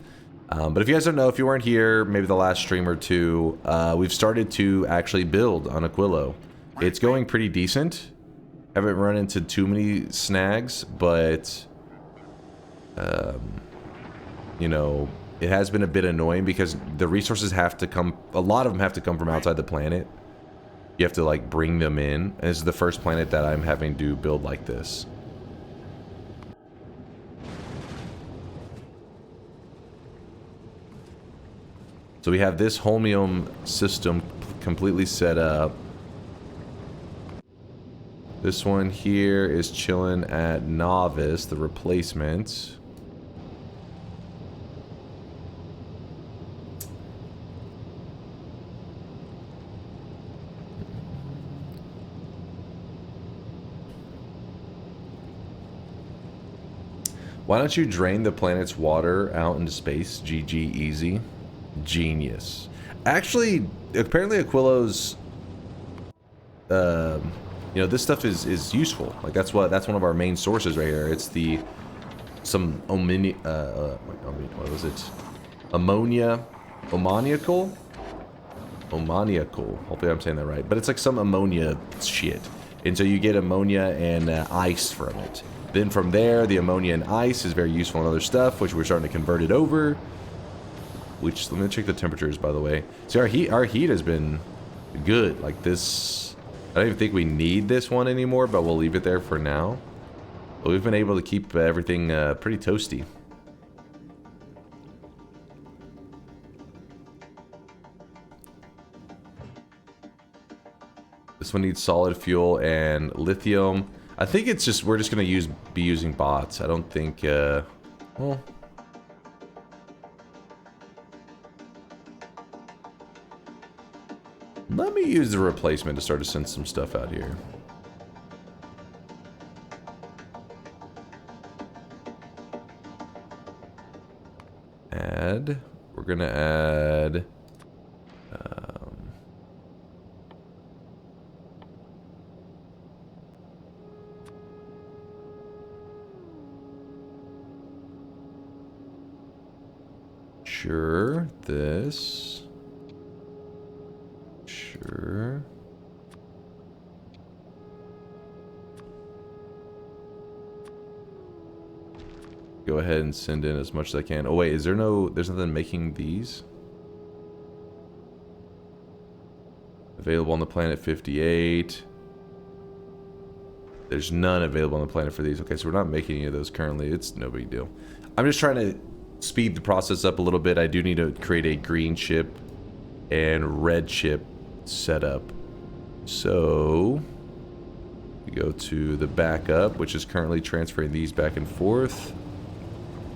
But if you guys don't know, if you weren't here, maybe the last stream or two, we've started to actually build on Aquilo. It's going pretty decent. Haven't run into too many snags, but, you know... It has been a bit annoying because the resources have to come, a lot of them have to come from outside the planet. You have to like bring them in. And this is the first planet that I'm having to build like this. So we have this holmium system completely set up. This one here is chilling at Novice, the replacement. Why don't you drain the planet's water out into space? GG easy. Genius. Actually, apparently Aquilo's, you know, this stuff is useful. Like that's one of our main sources right here. It's what was it? Ammoniacal? Hopefully I'm saying that right. But it's like some ammonia shit. And so you get ammonia and ice from it. Then from there, the ammonia and ice is very useful in other stuff, which we're starting to convert it over. Which, let me check the temperatures, by the way. See, our heat has been good. Like this, I don't even think we need this one anymore, but we'll leave it there for now. But we've been able to keep everything pretty toasty. This one needs solid fuel and lithium. I think it's just, we're just gonna be using bots. I don't think, well. Let me use the replacement to start to send some stuff out here. Add, we're gonna add, sure, this. Sure. Go ahead and send in as much as I can. Oh wait, there's nothing making these? Available on the planet 58. There's none available on the planet for these. Okay, so we're not making any of those currently. It's no big deal. I'm just trying to speed the process up a little bit. I do need to create a green chip and red chip setup. So we go to the backup, which is currently transferring these back and forth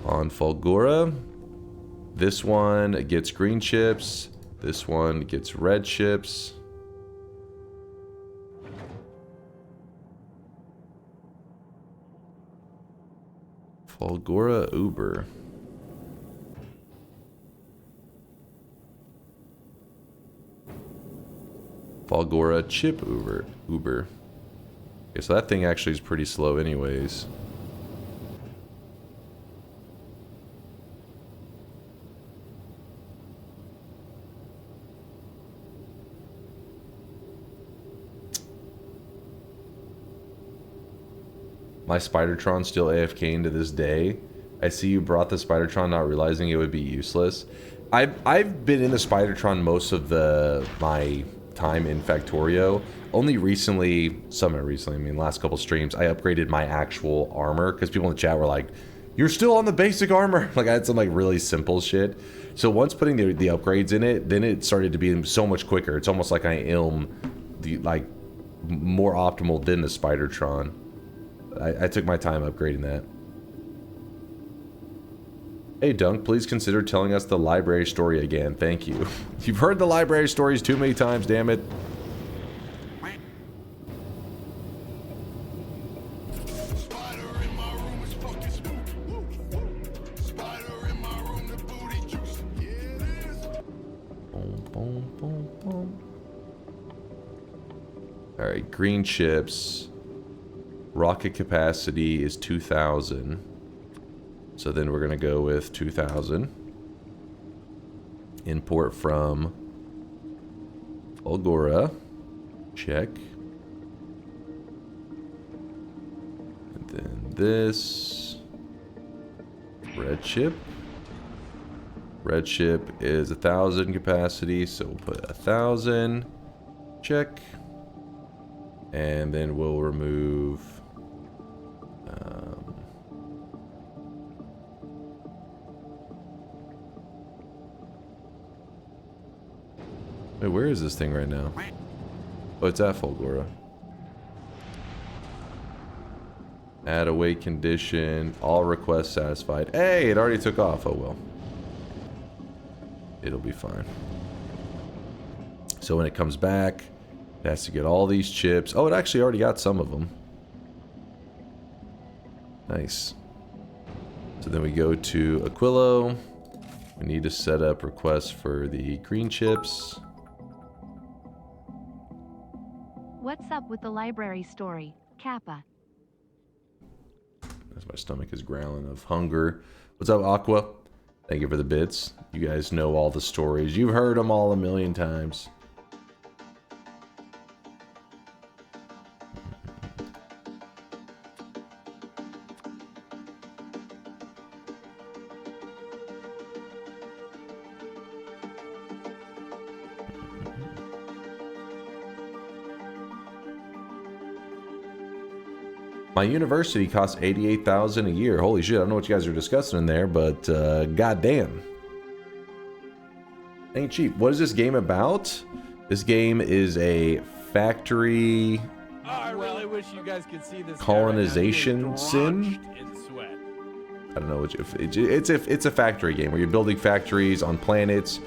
on Fulgora. This one gets green chips. This one gets red chips. Fulgora Uber. Fulgora chip Uber. Okay, so that thing actually is pretty slow anyways. My Spidertron's still AFKing to this day. I see you brought the Spidertron not realizing it would be useless. I've been in the Spidertron most of my time in Factorio. Only recently, I mean last couple streams, I upgraded my actual armor because people in the chat were like, "You're still on the basic armor." Like I had some like really simple shit. So once putting the upgrades in it, then it started to be so much quicker. It's almost like I am the like more optimal than the Spidertron. I took my time upgrading that. Hey Dunk, please consider telling us the library story again. Thank you. You've heard the library stories too many times, damn it. Alright, green chips. Rocket capacity is 2,000. So then we're going to go with 2,000. Import from Fulgora. Check. And then this. Red chip. Red chip is 1,000 capacity, so we'll put 1,000. Check. And then we'll remove... Wait, where is this thing right now? Oh, it's at Fulgora. Add await condition. All requests satisfied. Hey, it already took off. Oh, well. It'll be fine. So when it comes back, it has to get all these chips. Oh, it actually already got some of them. Nice. So then we go to Aquilo. We need to set up requests for the green chips. What's up with the library story, Kappa? As my stomach is growling of hunger. What's up, Aqua? Thank you for the bits. You guys know all the stories. You've heard them all a million times. My university costs $88,000 a year. Holy shit! I don't know what you guys are discussing in there, but goddamn, ain't cheap. What is this game about? This game is a factory Oh, I really wish you guys could see this. colonization sim. In sweat. I don't know what it's a factory game where you're building factories on planets.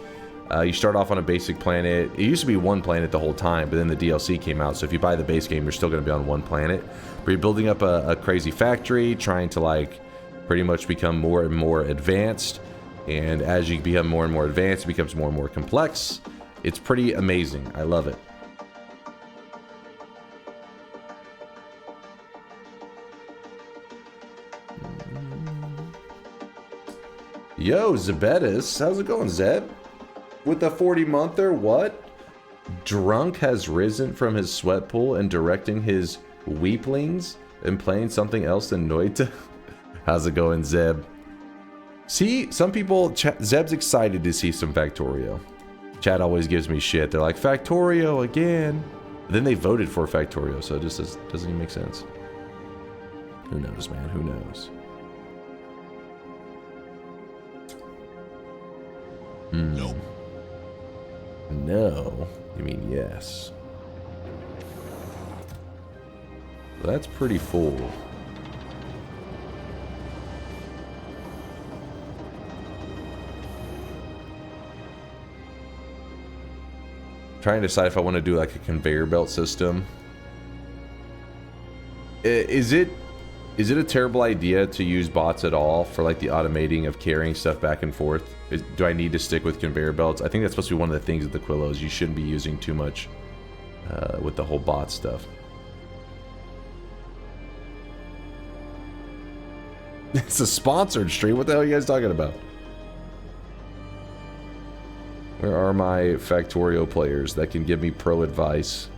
You start off on a basic planet. It used to be one planet the whole time, but then the DLC came out. So if you buy the base game, you're still going to be on one planet. But you're building up a crazy factory, trying to like pretty much become more and more advanced. And as you become more and more advanced, it becomes more and more complex. It's pretty amazing. I love it. Yo, Zebetis. How's it going, Zeb? With the 40-monther, what? Drunk has risen from his sweat pool and directing his weeplings and playing something else than Noita. How's it going, Zeb? See, some people, Zeb's excited to see some Factorio. Chat always gives me shit. They're like, Factorio again. But then they voted for Factorio, so it just doesn't even make sense. Who knows, man? Who knows? No. No. You mean yes. Well, that's pretty full. Trying to decide if I want to do like a conveyor belt system. Is it a terrible idea to use bots at all for like the automating of carrying stuff back and forth? Do I need to stick with conveyor belts? I think that's supposed to be one of the things with the Quillos. You shouldn't be using too much with the whole bot stuff. It's a sponsored stream. What the hell are you guys talking about? Where are my Factorio players that can give me pro advice?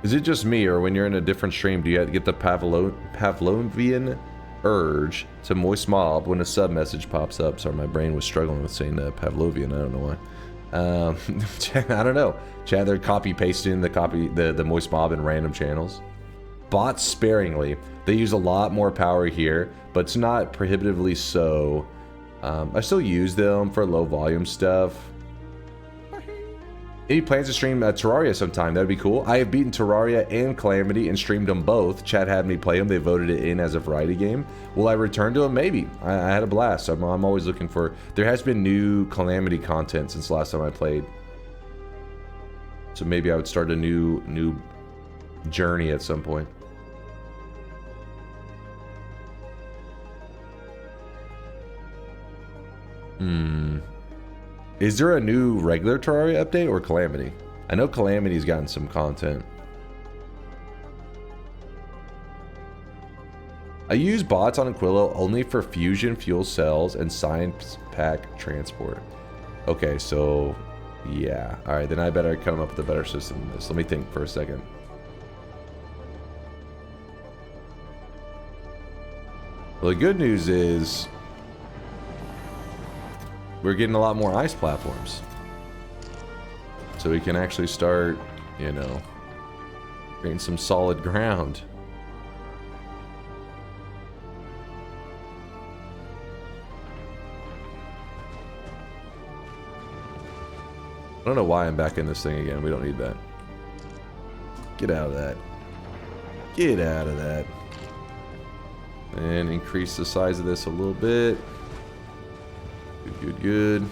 Is it just me, or when you're in a different stream, do you get the Pavlovian urge to moist mob when a sub message pops up? Sorry, my brain was struggling with saying Pavlovian. I don't know why. I don't know. Chad, they're copy pasting the moist mob in random channels. Bots sparingly. They use a lot more power here, but it's not prohibitively so. I still use them for low volume stuff. Any plans to stream Terraria sometime? That'd be cool. I have beaten Terraria and Calamity and streamed them both. Chat had me play them. They voted it in as a variety game. Will I return to them? Maybe. I had a blast. I'm always looking for... There has been new Calamity content since the last time I played. So maybe I would start a new journey at some point. Is there a new regular Terraria update or Calamity? I know Calamity's gotten some content. I use bots on Aquilo only for fusion fuel cells and science pack transport. Okay, so yeah. Alright, then I better come up with a better system than this. Let me think for a second. Well, the good news is we're getting a lot more ice platforms. So we can actually start, you know, creating some solid ground. I don't know why I'm back in this thing again. We don't need that. Get out of that. Get out of that. And increase the size of this a little bit. Good, good.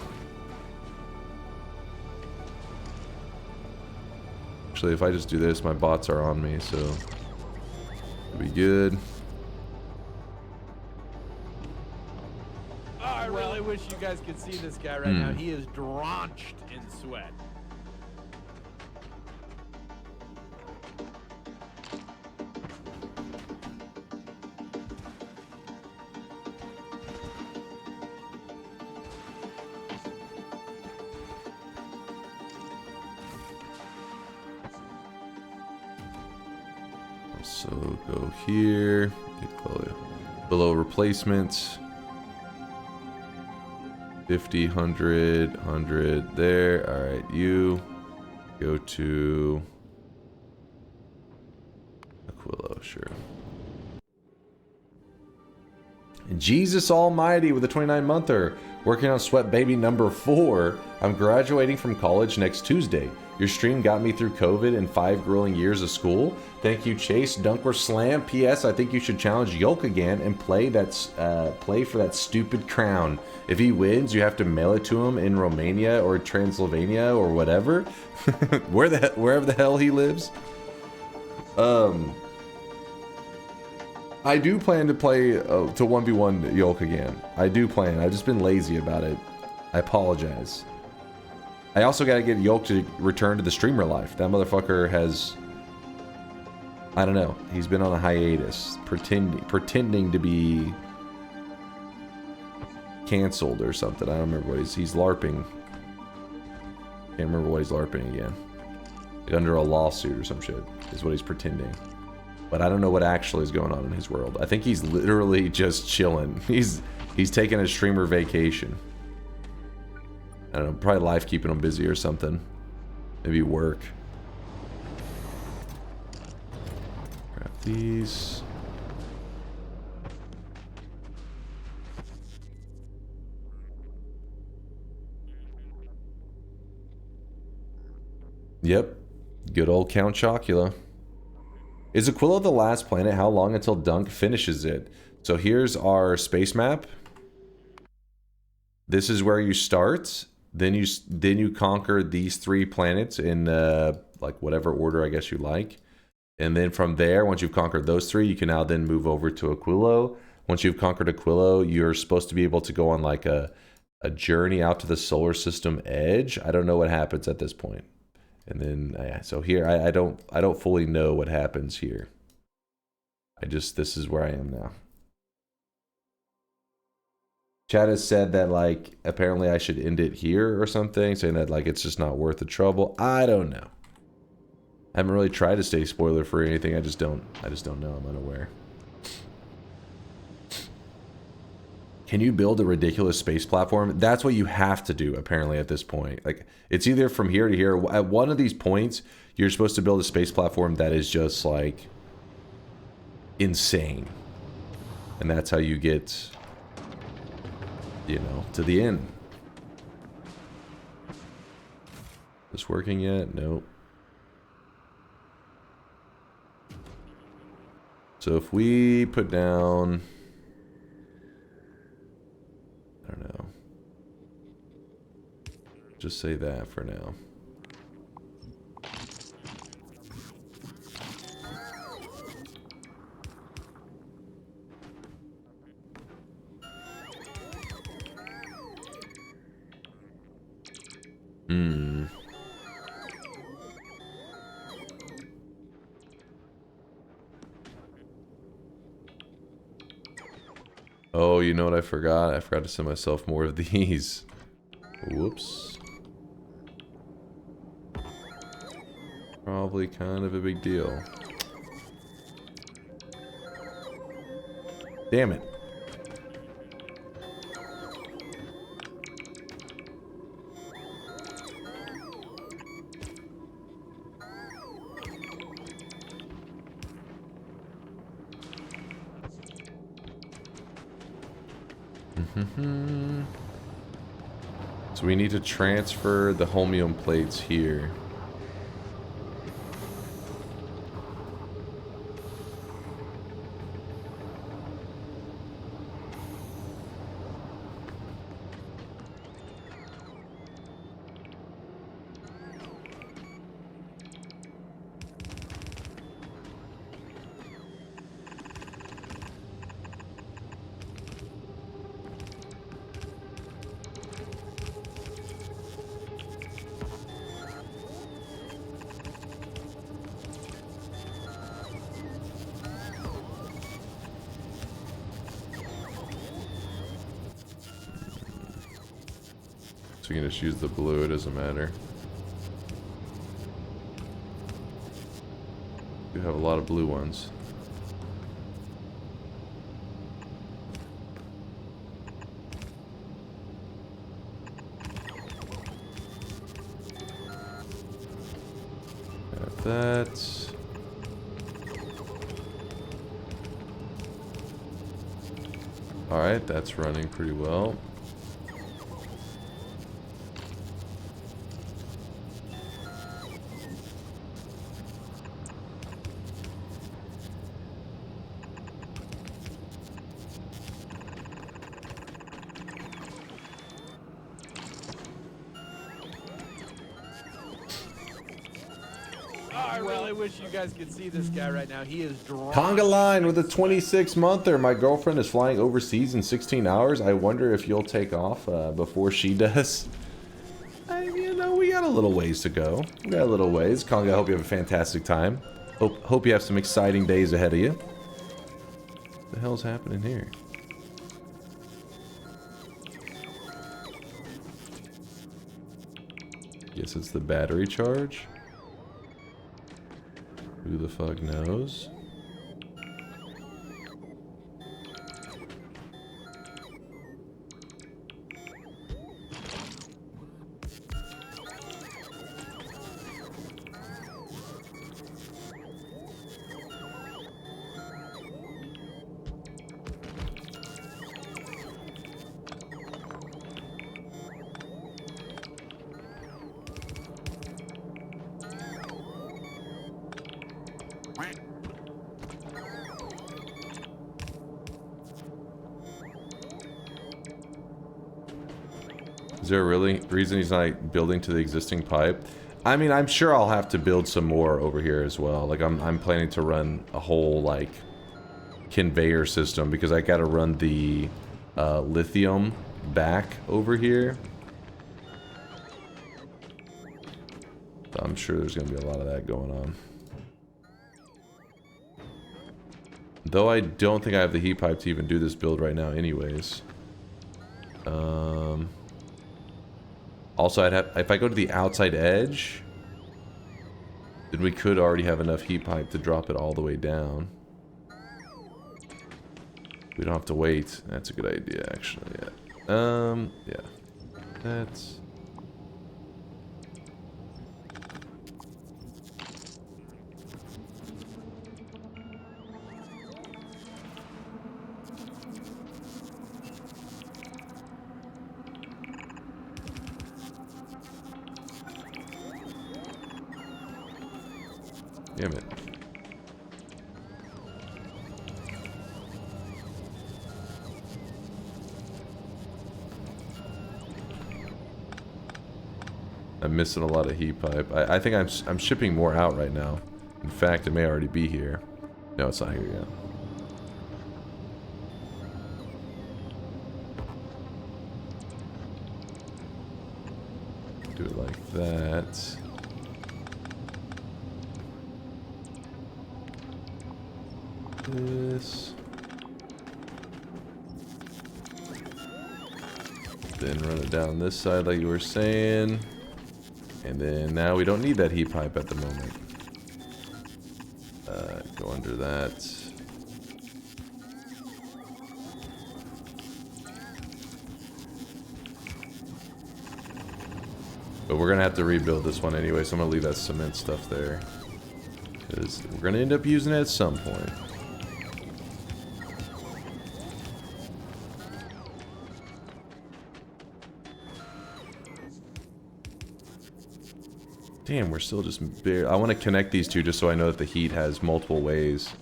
Actually, if I just do this, my bots are on me, so it'll be good. Oh, I really wish you guys could see this guy right now. He is drenched in sweat. So go here, get below replacements. 50, 100, 100 there. All right, you go to Aquilo, sure. And Jesus Almighty with a 29-monther. Working on Sweat Baby number 4. I'm graduating from college next Tuesday. Your stream got me through COVID and 5 grueling years of school. Thank you, Chase. DunkOrSlam. P.S. I think you should challenge Yolk again and play for that stupid crown. If he wins, you have to mail it to him in Romania or Transylvania or whatever. Wherever the hell he lives. I do plan to play to 1v1 Yolk again. I do plan. I've just been lazy about it. I apologize. I also gotta get Yolk to return to the streamer life. That motherfucker has... I don't know. He's been on a hiatus. Pretending to be... canceled or something. I don't remember what he's LARPing. Can't remember what he's LARPing again. Like under a lawsuit or some shit is what he's pretending. But I don't know what actually is going on in his world. I think he's literally just chilling. He's taking a streamer vacation. I don't know, probably life keeping him busy or something. Maybe work. Grab these. Yep. Good old Count Chocula. Is Aquilo the last planet? How long until Dunk finishes it? So here's our space map. This is where you start. Then you conquer these 3 planets in like whatever order I guess you like. And then from there, once you've conquered those 3, you can now then move over to Aquilo. Once you've conquered Aquilo, you're supposed to be able to go on like a journey out to the solar system edge. I don't know what happens at this point. And then, so here, I don't fully know what happens here. This is where I am now. Chad has said that, like, apparently I should end it here or something, saying that, like, it's just not worth the trouble. I don't know. I haven't really tried to stay spoiler free or anything. I just don't know. I'm unaware. Can you build a ridiculous space platform? That's what you have to do, apparently, at this point. Like, it's either from here to here. At one of these points, you're supposed to build a space platform that is just, like, insane. And that's how you get, you know, to the end. This working yet? Nope. So if we put down... I don't know. Just say that for now. Oh, you know what I forgot? I forgot to send myself more of these. Whoops. Probably kind of a big deal. Damn it. So we need to transfer the holmium plates here. So we can just use the blue, it doesn't matter. We have a lot of blue ones. that. Alright, that's running pretty well. I really wish you guys could see this guy right now. He is drunk. Conga line with a 26-monther. My girlfriend is flying overseas in 16 hours. I wonder if you'll take off before she does. You know, we got a little ways to go. We got a little ways. Conga, I hope you have a fantastic time. Hope you have some exciting days ahead of you. What the hell's happening here? Guess it's the battery charge. Who the fuck knows? Is there a really reason he's not building to the existing pipe? I mean, I'm sure I'll have to build some more over here as well. Like, I'm planning to run a whole, like, conveyor system because I gotta run the lithium back over here. I'm sure there's gonna be a lot of that going on. Though I don't think I have the heat pipe to even do this build right now anyways. Also, I'd have, if I go to the outside edge, then we could already have enough heat pipe to drop it all the way down. We don't have to wait. That's a good idea, actually. Yeah. Yeah. That's... Damn it. I'm missing a lot of heat pipe. I think I'm shipping more out right now. In fact, it may already be here. No, it's not here yet. Do it like that. This. Then run it down this side like you were saying. And then now we don't need that heat pipe at the moment. Go under that. But we're gonna have to rebuild this one anyway, so I'm gonna leave that cement stuff there. Because we're gonna end up using it at some point. Damn, we're still just bare. I want to connect these two just so I know that the heat has multiple ways.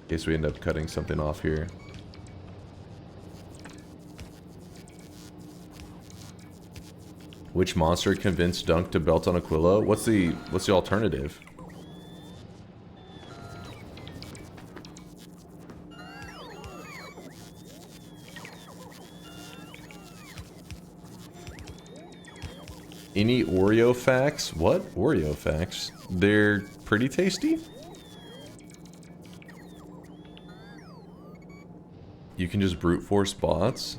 In case we end up cutting something off here. Which monster convinced Dunk to belt on Aquila? What's the alternative? Any Oreo facts? What? Oreo facts? They're pretty tasty? You can just brute force bots?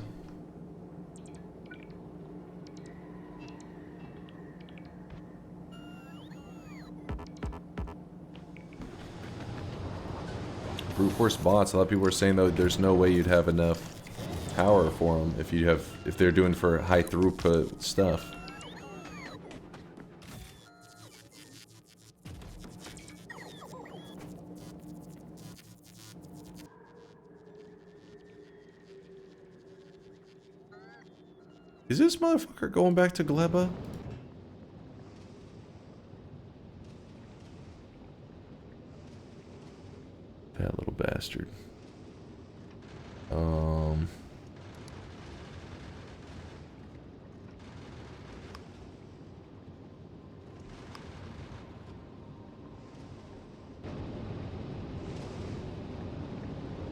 Brute force bots. A lot of people are saying though there's no way you'd have enough power for them if they're doing for high throughput stuff. Is this motherfucker going back to Gleba? That little bastard.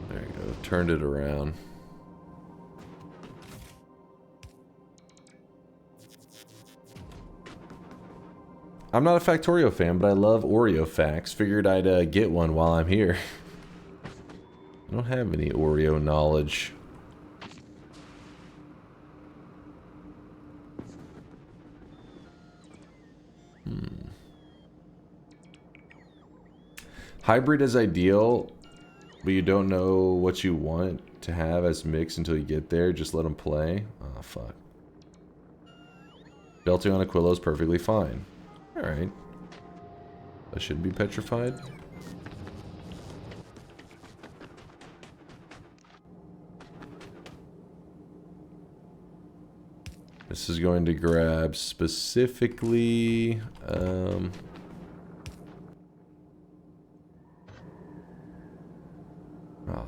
There you go. Turned it around. I'm not a Factorio fan, but I love Oreo facts. Figured I'd get one while I'm here. I don't have any Oreo knowledge. Hybrid is ideal, but you don't know what you want to have as mix until you get there. Just let them play. Oh, fuck. Belting on Aquilo is perfectly fine. Alright. I shouldn't be petrified. This is going to grab specifically... Oh,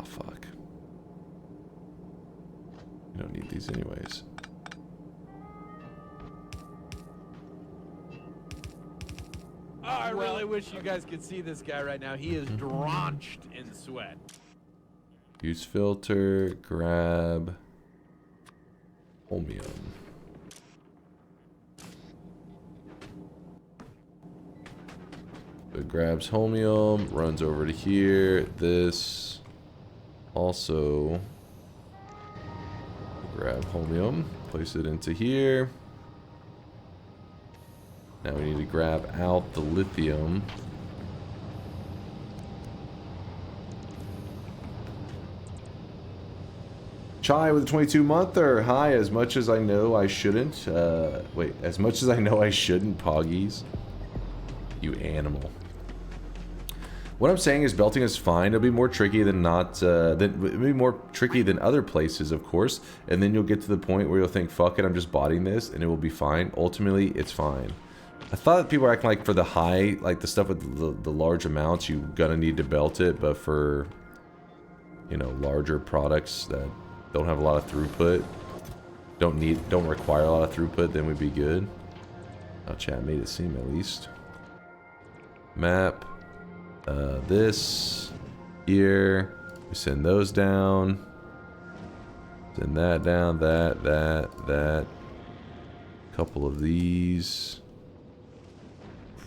fuck. You don't need these anyways. Oh, I really wish you guys could see this guy right now. He is drenched in sweat. Use filter, grab... Holmium. So it grabs Holmium, runs over to here, this... Also, grab Holmium, place it into here. Now we need to grab out the lithium. Chai with a 22-monther. Hi, as much as I know I shouldn't. Wait, as much as I know I shouldn't, Poggies. You animal. What I'm saying is belting is fine. It'll be more tricky than not, it'll be more tricky than other places, of course. And then you'll get to the point where you'll think, fuck it, I'm just botting this, and it will be fine. Ultimately, it's fine. I thought people were acting like for the high, like the stuff with the large amounts, you're gonna need to belt it, but for, you know, larger products that don't have a lot of throughput, don't require a lot of throughput, then we'd be good. Oh, chat made it seem at least. Map. This here, we send those down, send that down, that, couple of these,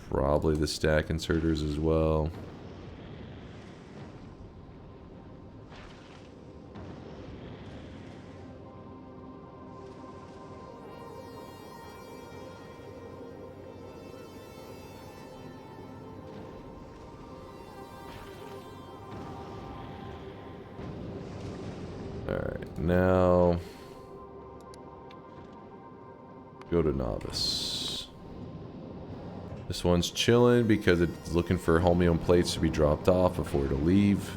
probably the stack inserters as well. Alright, now go to novice. This one's chilling because it's looking for Holmium plates to be dropped off before it'll leave.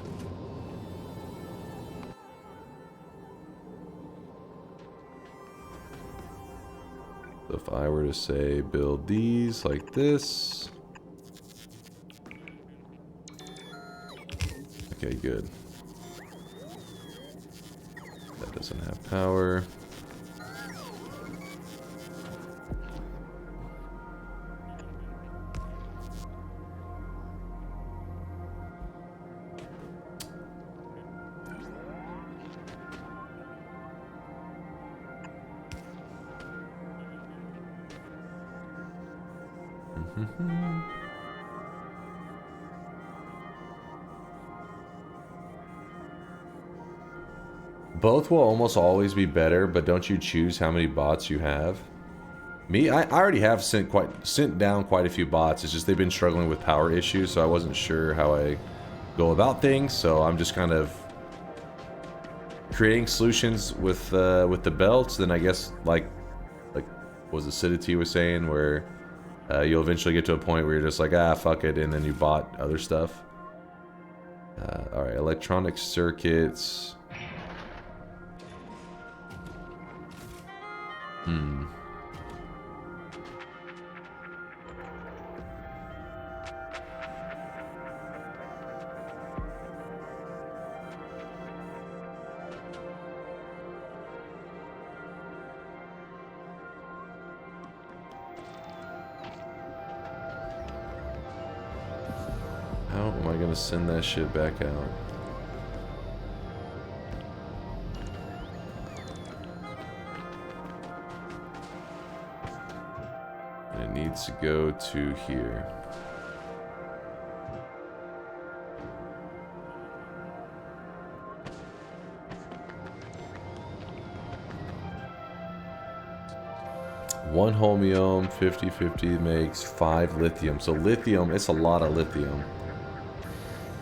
So if I were to say build these like this. Okay, good. That doesn't have power. Both will almost always be better, but don't you choose how many bots you have? Me, I already have sent down quite a few bots. It's just they've been struggling with power issues, so I wasn't sure how I go about things. So I'm just kind of creating solutions with the belts. Then I guess like what was Acidity was saying, where you'll eventually get to a point where you're just like, ah, fuck it, and then you bought other stuff. All right, electronic circuits. Hmm. How am I gonna send that shit back out? And it needs to go to here. One holmium, 50-50 makes 5 lithium. So lithium, it's a lot of lithium.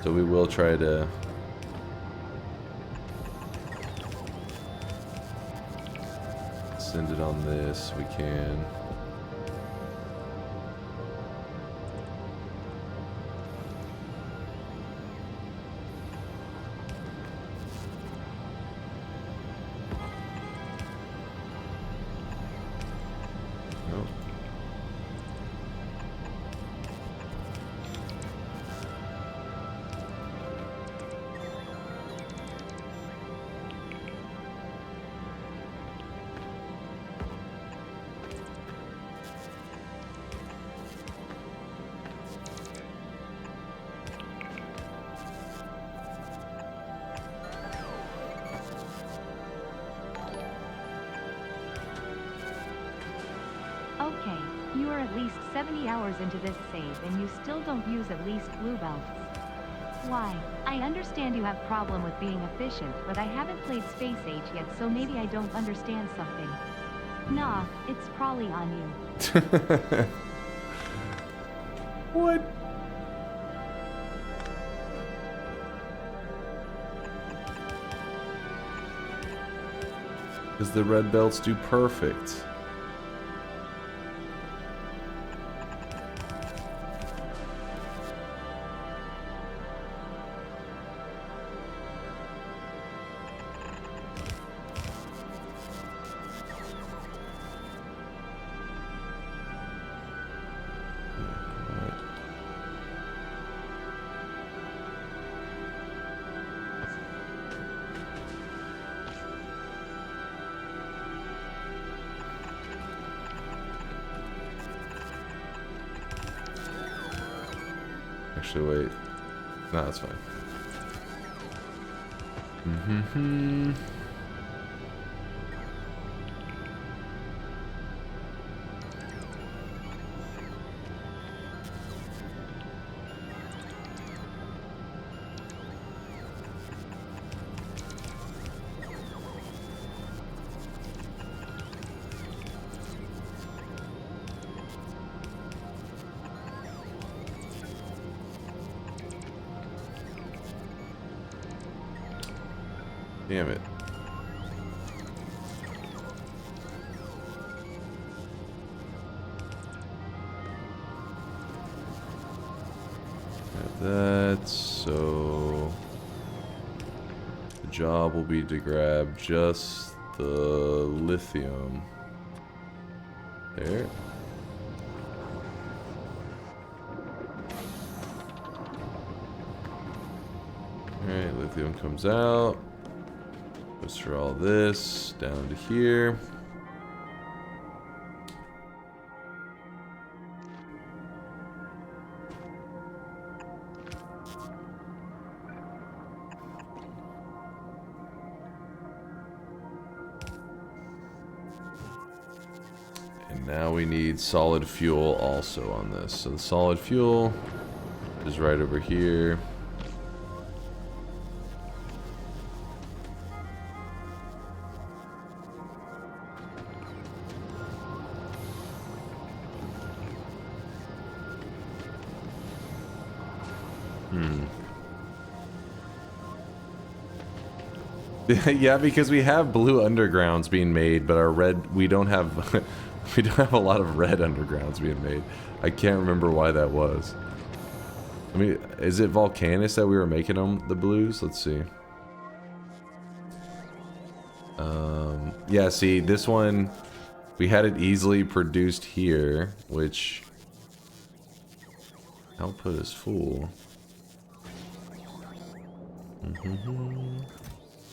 So we will try to send it on this. We can. Nope. Okay, you are at least 70 hours into this save and you still don't use at least blue belts. Why? I understand you have problem with being efficient, but I haven't played Space Age yet, so maybe I don't understand something. Nah, it's probably on you. What? Because the red belts do perfect. Actually, wait. No, that's fine. Mm-hmm. Damn it. Got that, so the job will be to grab just the lithium. There. Alright, lithium comes out. Goes through all this, down to here. And now we need solid fuel also on this. So the solid fuel is right over here. Yeah, because we have blue undergrounds being made, but our red, we don't have we don't have a lot of red undergrounds being made. I can't remember why that was. I mean, is it Volcanus that we were making them the blues? Let's see. Yeah, see, this one We had it easily produced here, which output is full.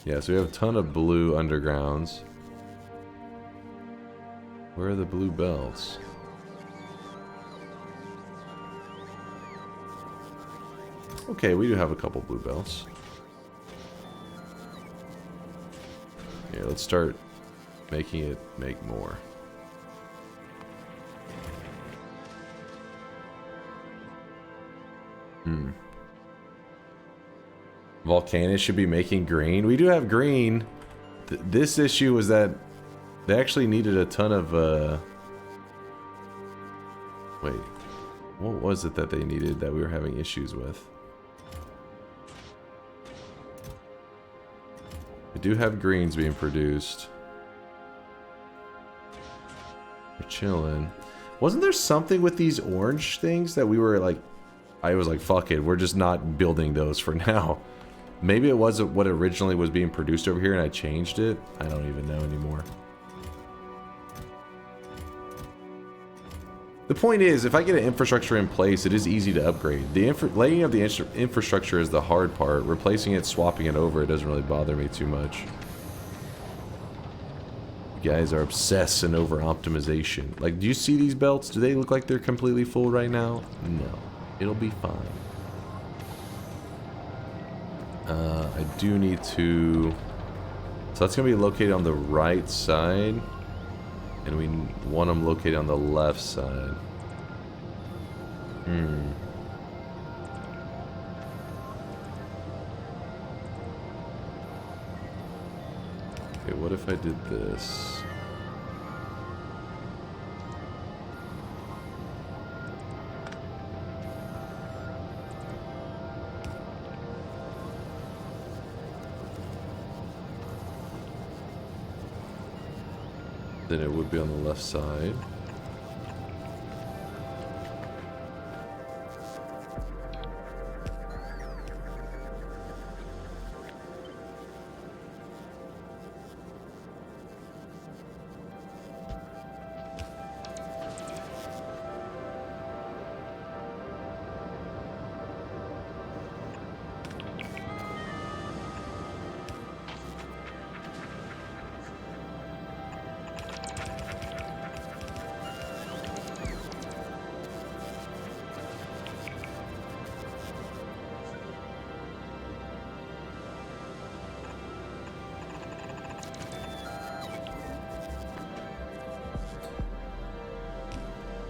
Yeah, so we have a ton of blue undergrounds. Where are the blue belts? Okay, we do have a couple blue belts. Yeah, let's start making it make more. Volcanics should be making green. We do have green. This issue was that they actually needed a ton of, wait. What was it that they needed that we were having issues with? We do have greens being produced. We're chilling. Wasn't there something with these orange things that we were like... I was like, fuck it, we're just not building those for now. Maybe it wasn't what originally was being produced over here and I changed it. I don't even know anymore. The point is, if I get an infrastructure in place, it is easy to upgrade. The laying of the infrastructure is the hard part. Replacing it, swapping it over, it doesn't really bother me too much. You guys are obsessed and over optimization. Like, do you see these belts? Do they look like they're completely full right now? No. It'll be fine. I do need to... So that's going to be located on the right side. And we want them located on the left side. Okay, what if I did this? Then it would be on the left side.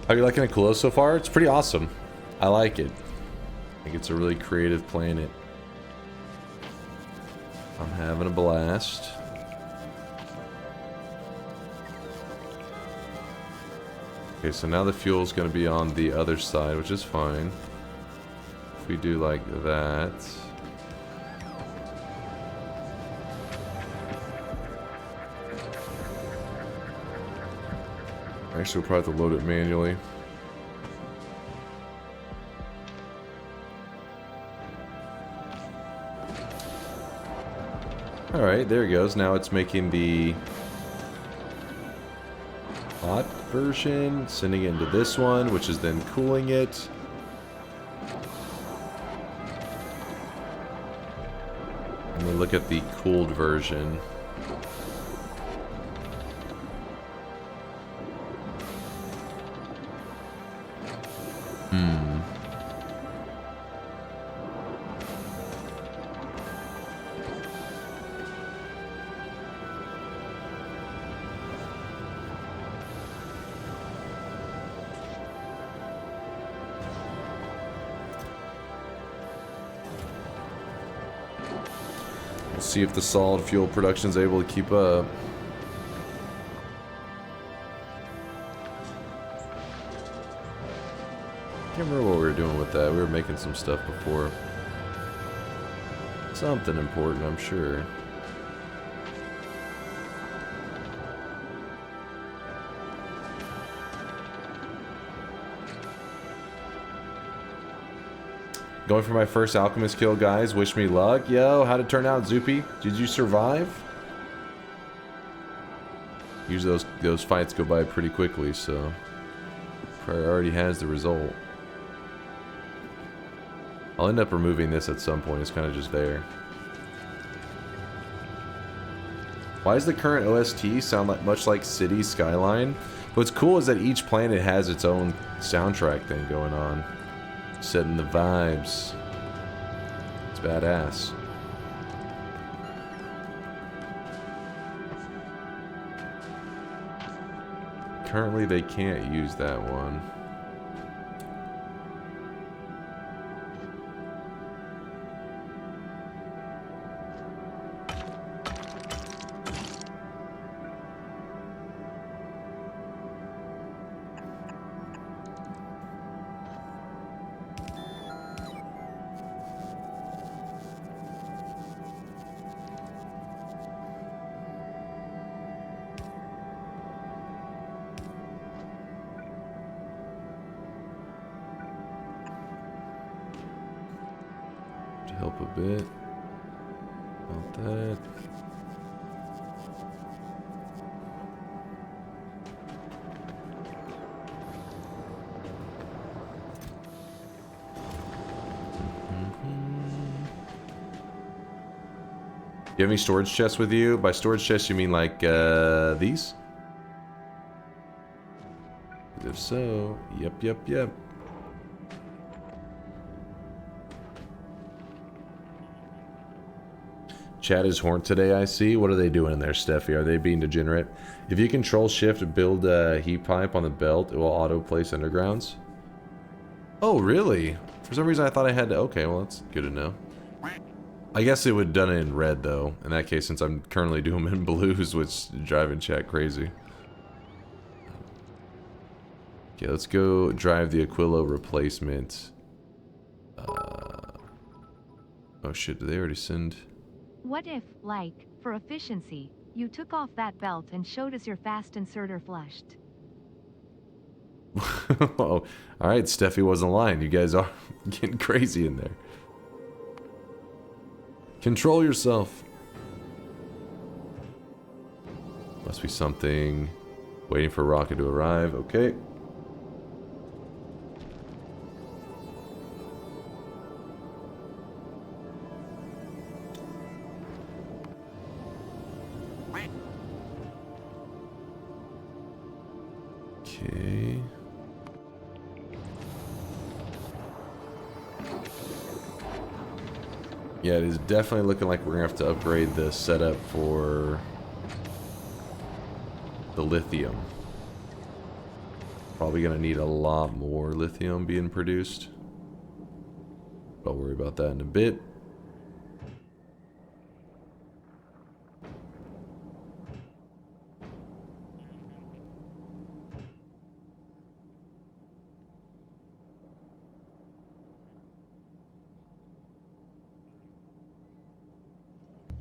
How are you liking Akulo so far? It's pretty awesome. I like it. I think it's a really creative planet. I'm having a blast. Okay, so now the fuel's going to be on the other side, which is fine. If we do like that... Actually, we'll probably have to load it manually. Alright, there it goes. Now it's making the hot version, sending it into this one, which is then cooling it. And we look at the cooled version. See if the solid fuel production is able to keep up. Can't remember what we were doing with that. We were making some stuff before. Something important, I'm sure. Going for my first alchemist kill, guys. Wish me luck. Yo, how'd it turn out, Zoopy? Did you survive? Usually those fights go by pretty quickly, so probably already has the result. I'll end up removing this at some point. It's kind of just there. Why does the current OST sound much like City Skyline? What's cool is that each planet has its own soundtrack thing going on. Setting the vibes. It's badass. Currently they can't use that one. Help a bit. About that. You have any storage chests with you? By storage chests, you mean like these? If so, yep. Chat is horned today, I see. What are they doing in there, Steffi? Are they being degenerate? If you control shift build a heat pipe on the belt, it will auto place undergrounds. Oh, really? For some reason I thought I had to... Okay, well, that's good to know. I guess it would have done it in red, though. In that case, since I'm currently doing them in blues, which is driving chat crazy. Okay, let's go drive the Aquilo replacement. Oh shit, did they already send... What if, like, for efficiency, you took off that belt and showed us your fast inserter flushed? Oh, alright, Steffi wasn't lying. You guys are getting crazy in there. Control yourself. Must be something. Waiting for rocket to arrive. Okay. Okay. Yeah, it is definitely looking like we're gonna have to upgrade the setup for the lithium. Probably gonna need a lot more lithium being produced. I'll worry about that in a bit.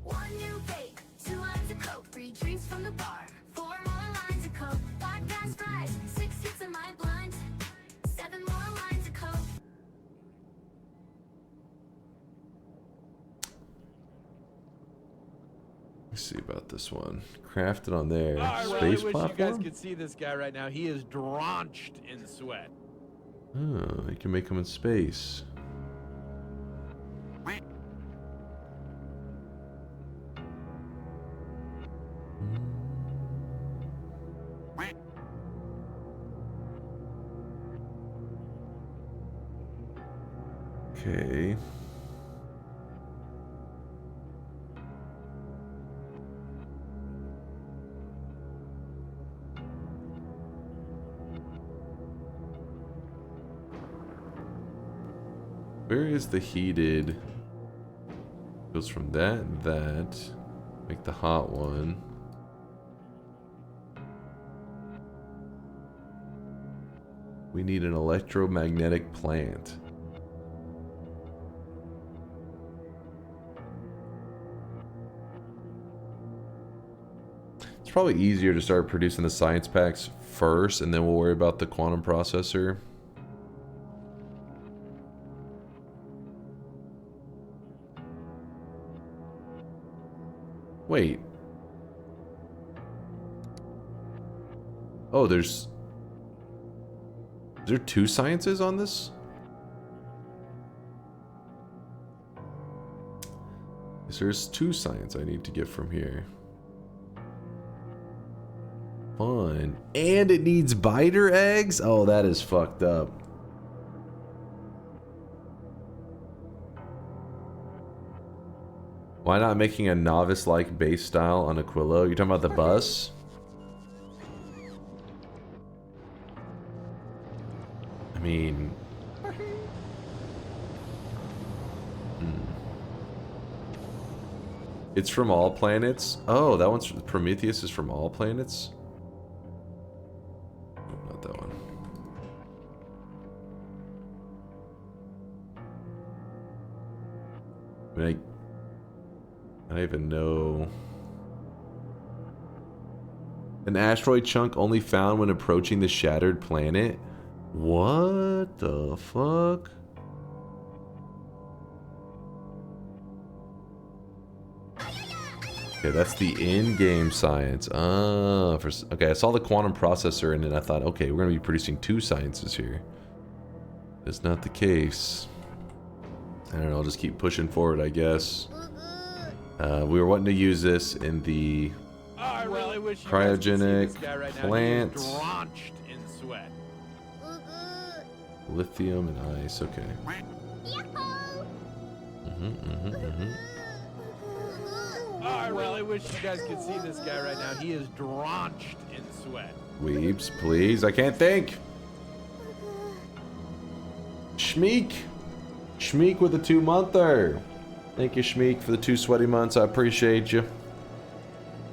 One new vape, 2 lines of coke, 3 drinks from the bar, 4 more lines of coke, 5 gas fries, 6 hits of my blunt, 7 more lines of coke. Let's see about this one. Crafted on there. Oh, I Space really wish you guys platform? could see this guy right now. He is drenched in sweat. Oh, you can make them in space. Okay. Where is the heated? Goes from that, make the hot one. We need an electromagnetic plant. It's probably easier to start producing the science packs first, and then we'll worry about the quantum processor. Wait. Oh, Is there 2 sciences on this? There's 2 science I need to get from here. Fun. And it needs biter eggs? Oh, that is fucked up. Why not making a novice-like base style on Aquilo? You're talking about the bus? I mean... It's from all planets? Oh, that one's... Prometheus is from all planets? Oh, not that one. I mean, I don't even know... An asteroid chunk only found when approaching the shattered planet? What the fuck? Okay, that's the in-game science. Okay, I saw the quantum processor and then I thought, okay, we're going to be producing 2 sciences here. That's not the case. I don't know, I'll just keep pushing forward, I guess. We were wanting to use this in the cryogenic plant. Drenched in sweat. Lithium and ice, okay. I really wish you guys could see this guy right now. He is drenched in sweat. Weebs, please. I can't think. Shmeek. Shmeek with the 2-monther. Thank you, Shmeek, for the 2 sweaty months. I appreciate you.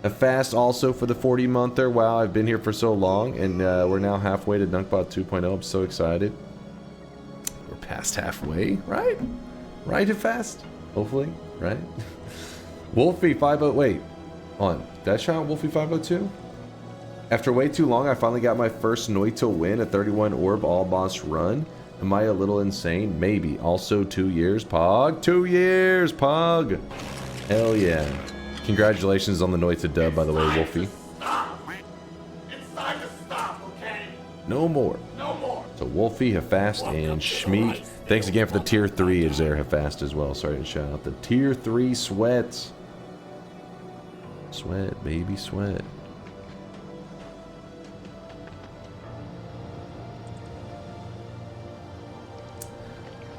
A fast also for the 40-monther. Wow, I've been here for so long, and we're now halfway to Dunkbot 2.0. I'm so excited. We're past halfway, right? Right at fast? Hopefully, right? Wolfie 50. Wait, on. Did I shout out Wolfie 502? After way too long, I finally got my first Noita win, a 31 orb all boss run. Am I a little insane? Maybe. Also 2 years, Pog. 2 years, Pog. Hell yeah. Congratulations on the Noita dub, by the way, Wolfie. It's time to stop, okay? No more. No more. So Wolfie, Hafast, and Shmeek. Thanks again for the tier 3 is there, Hafast, as well. Sorry to shout out the tier 3 sweats. Sweat, baby, sweat.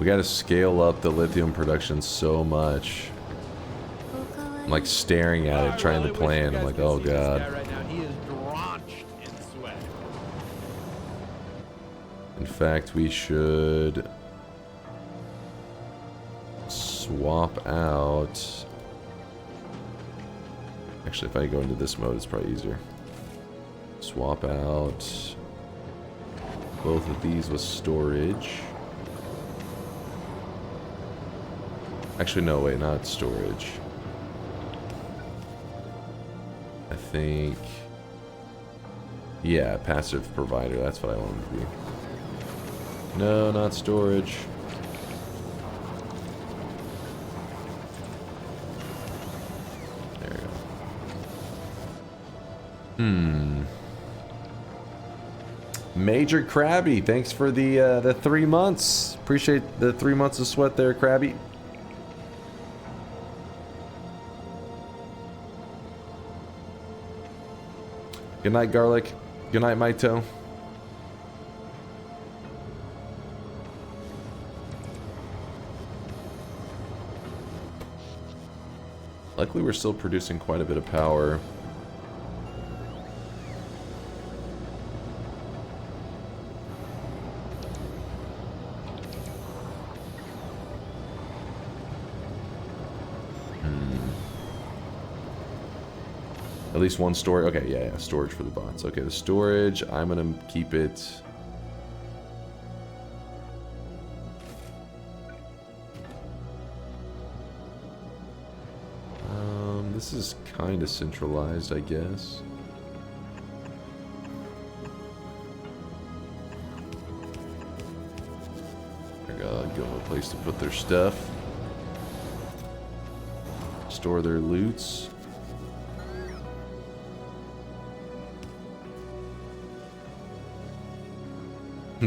We gotta scale up the lithium production so much. I'm like staring at it, trying to plan. I'm like, oh god. Right now, he is drenched in sweat. In fact, we should swap out. Actually, if I go into this mode, it's probably easier. Swap out both of these with storage. Actually, no, wait, not storage. I think... Yeah, passive provider, that's what I want it to be. No, not storage. There we go. Major Krabby, thanks for the 3 months. Appreciate the 3 months of sweat there, Krabby. Good night, Garlic. Good night, Maito. Luckily, we're still producing quite a bit of power. At least one storage. Okay, yeah, storage for the bots. Okay, the storage, I'm gonna keep it. This is kind of centralized, I guess. I gotta give them a place to put their stuff. Store their loots.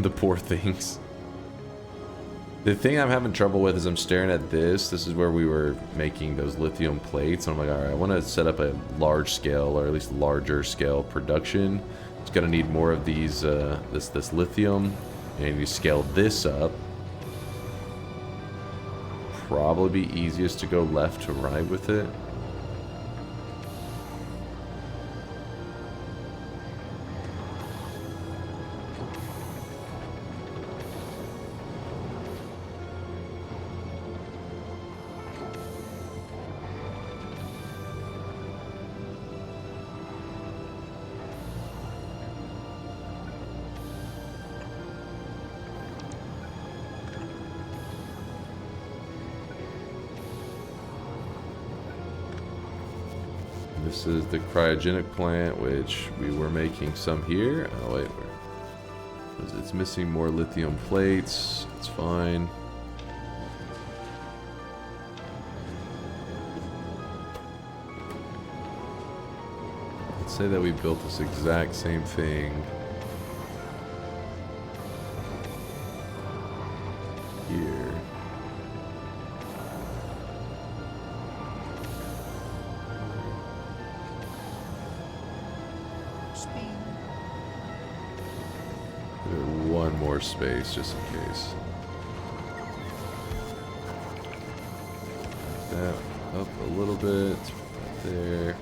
The poor things. The thing I'm having trouble with is I'm staring at this. This is where we were making those lithium plates. And I'm like, all right, I want to set up a large scale, or at least larger scale production. It's going to need more of these, this lithium. And you scale this up. Probably be easiest to go left to right with it. This is the cryogenic plant, which we were making some here. Oh wait, it's missing more lithium plates. It's fine. Let's say that we built this exact same thing here. One more space just in case. That up a little bit, right there.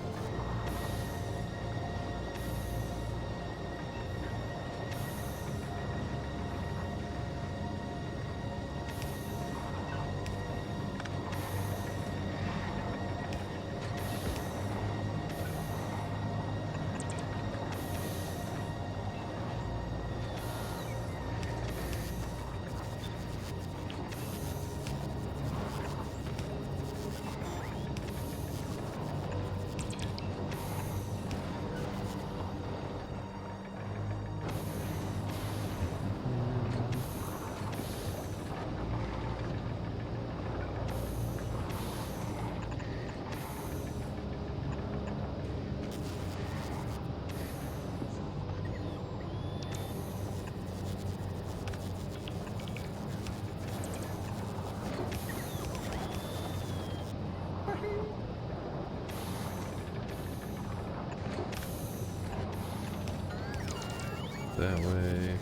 That way.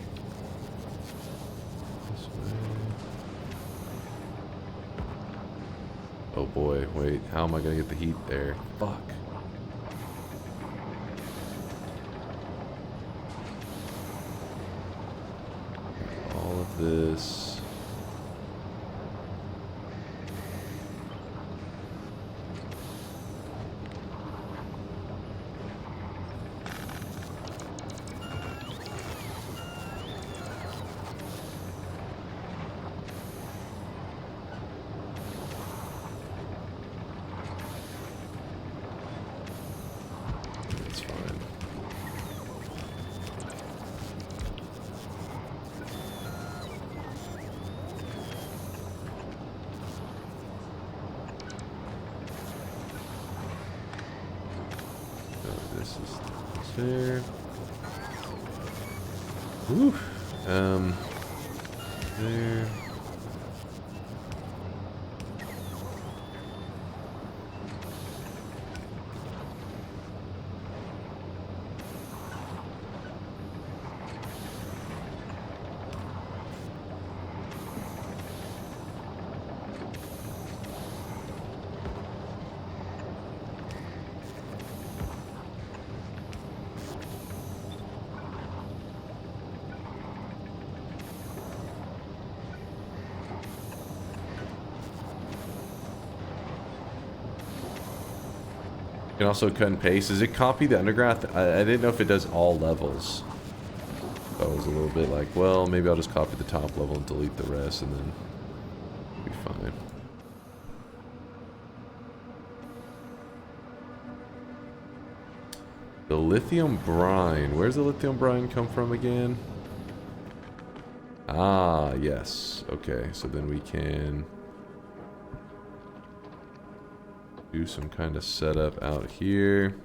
This way. Oh boy, wait, how am I gonna get the heat there? Fuck. All of this. There. Whew. There. You can also cut and paste. Does it copy the underground? I didn't know if it does all levels. I was a little bit like, well, maybe I'll just copy the top level and delete the rest and then be fine. The lithium brine. Where's the lithium brine come from again? Ah, yes. Okay, so then we can do some kind of setup out here.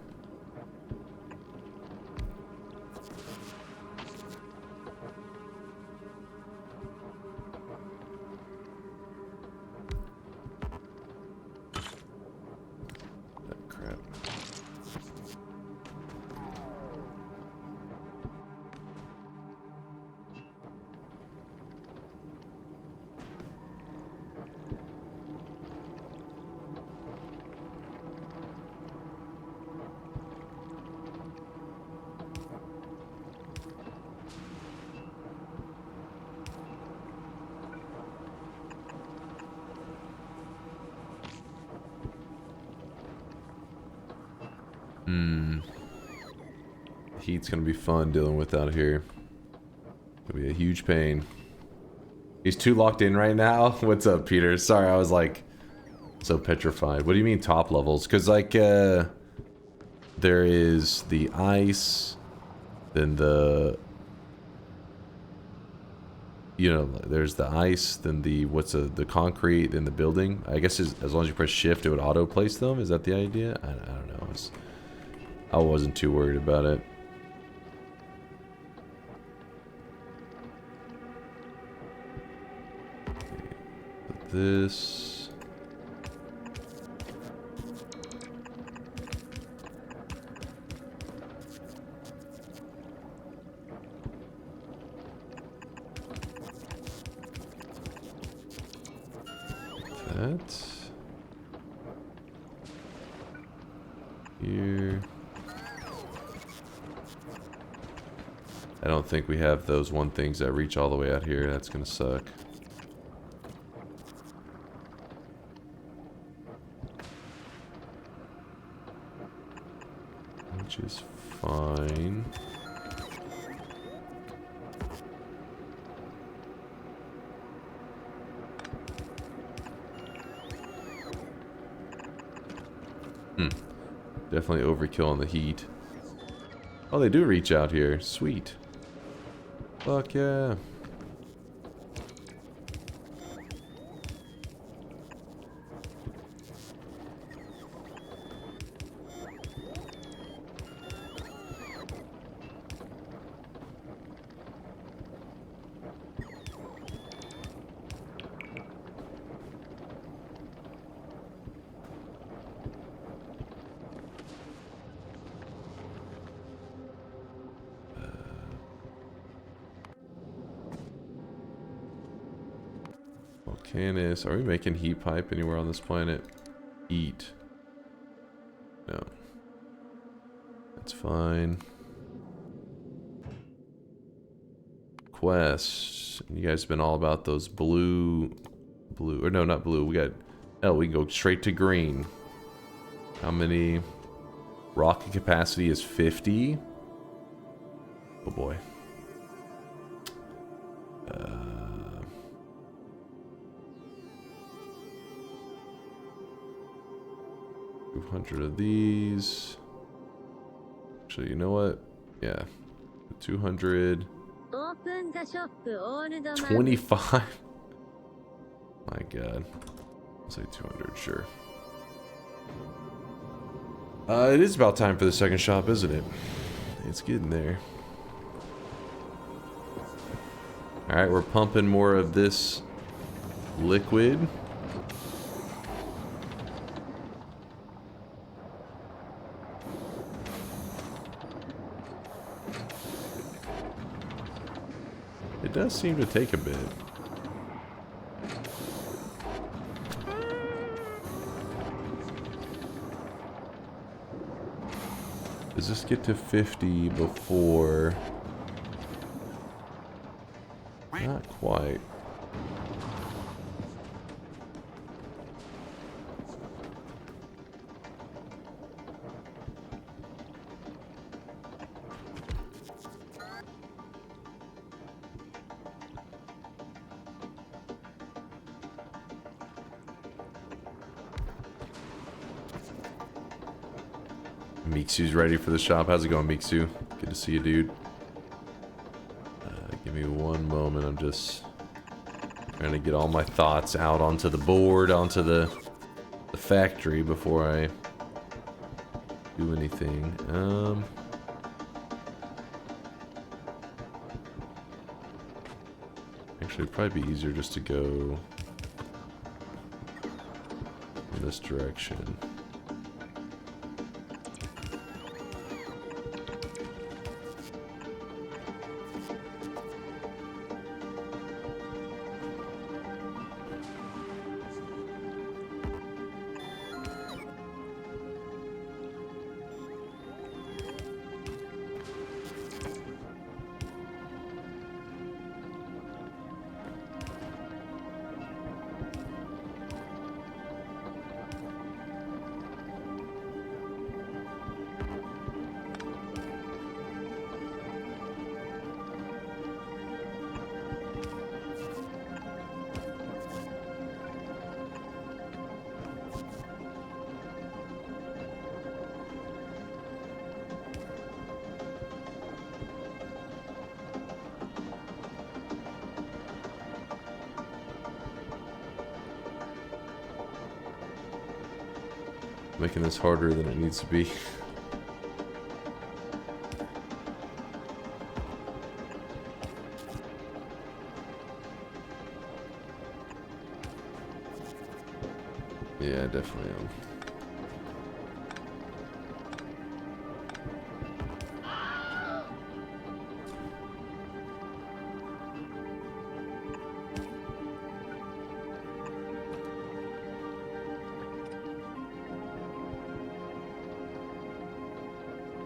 Heat's gonna be fun dealing with out here. It'll be a huge pain. He's too locked in right now. What's up, Peter? Sorry, I was like so petrified. What do you mean top levels? Because like there is the ice, then the there's the ice, then the the concrete, then the building. I guess as long as you press shift, it would auto place them. Is that the idea? I don't know. I wasn't too worried about it. This. That. Here. I don't think we have those one things that reach all the way out here. That's gonna suck. Which is fine. Definitely overkill on the heat. Oh, they do reach out here. Sweet. Fuck yeah. Volcanus. Are we making heat pipe anywhere on this planet? Eat. No. That's fine. Quests. You guys have been all about those blue, or no, not blue. We got, oh, we can go straight to green. How many? Rocket capacity is 50. Oh boy. 200 of these. Actually, you know what? Yeah. 200. 25. My god. I'll say 200, sure. It is about time for the second shop, isn't it? It's getting there. Alright, we're pumping more of this liquid. It does seem to take a bit. Does this get to 50 before? Not quite. Miksu's ready for the shop. How's it going, Miksu? Good to see you, dude. Give me one moment. I'm just trying to get all my thoughts out onto the board, onto the factory before I do anything. Actually, it'd probably be easier just to go in this direction. Making this harder than it needs to be. Yeah, I definitely am.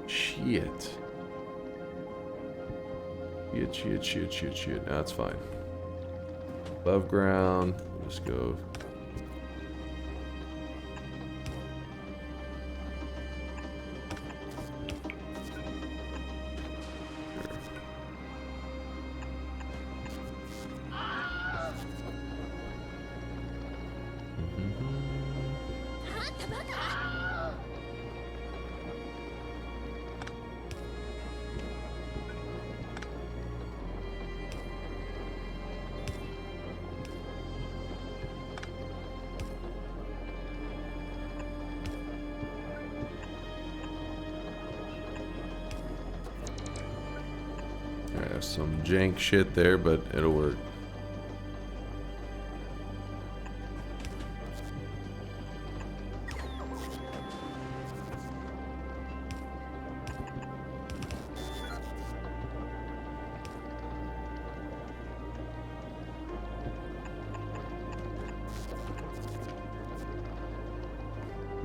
Shit. Shit. No, that's fine. Above ground. Let's go. Some jank shit there, but it'll work.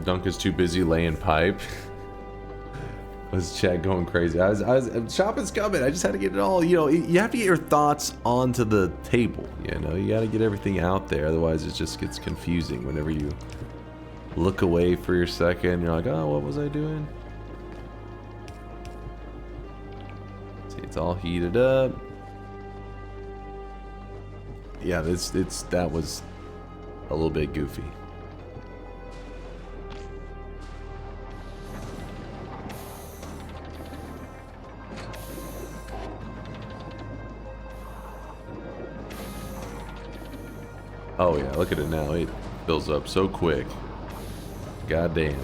Dunk is too busy laying pipe. Was chat going crazy? I was shopping's coming. I just had to get it all. You know, you have to get your thoughts onto the table. You know, you got to get everything out there. Otherwise, it just gets confusing whenever you look away for your second. You're like, oh, what was I doing? See, it's all heated up. Yeah, that was a little bit goofy. Oh yeah, look at it now. It fills up so quick. God damn.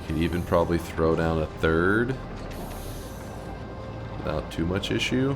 Could even probably throw down a third without too much issue.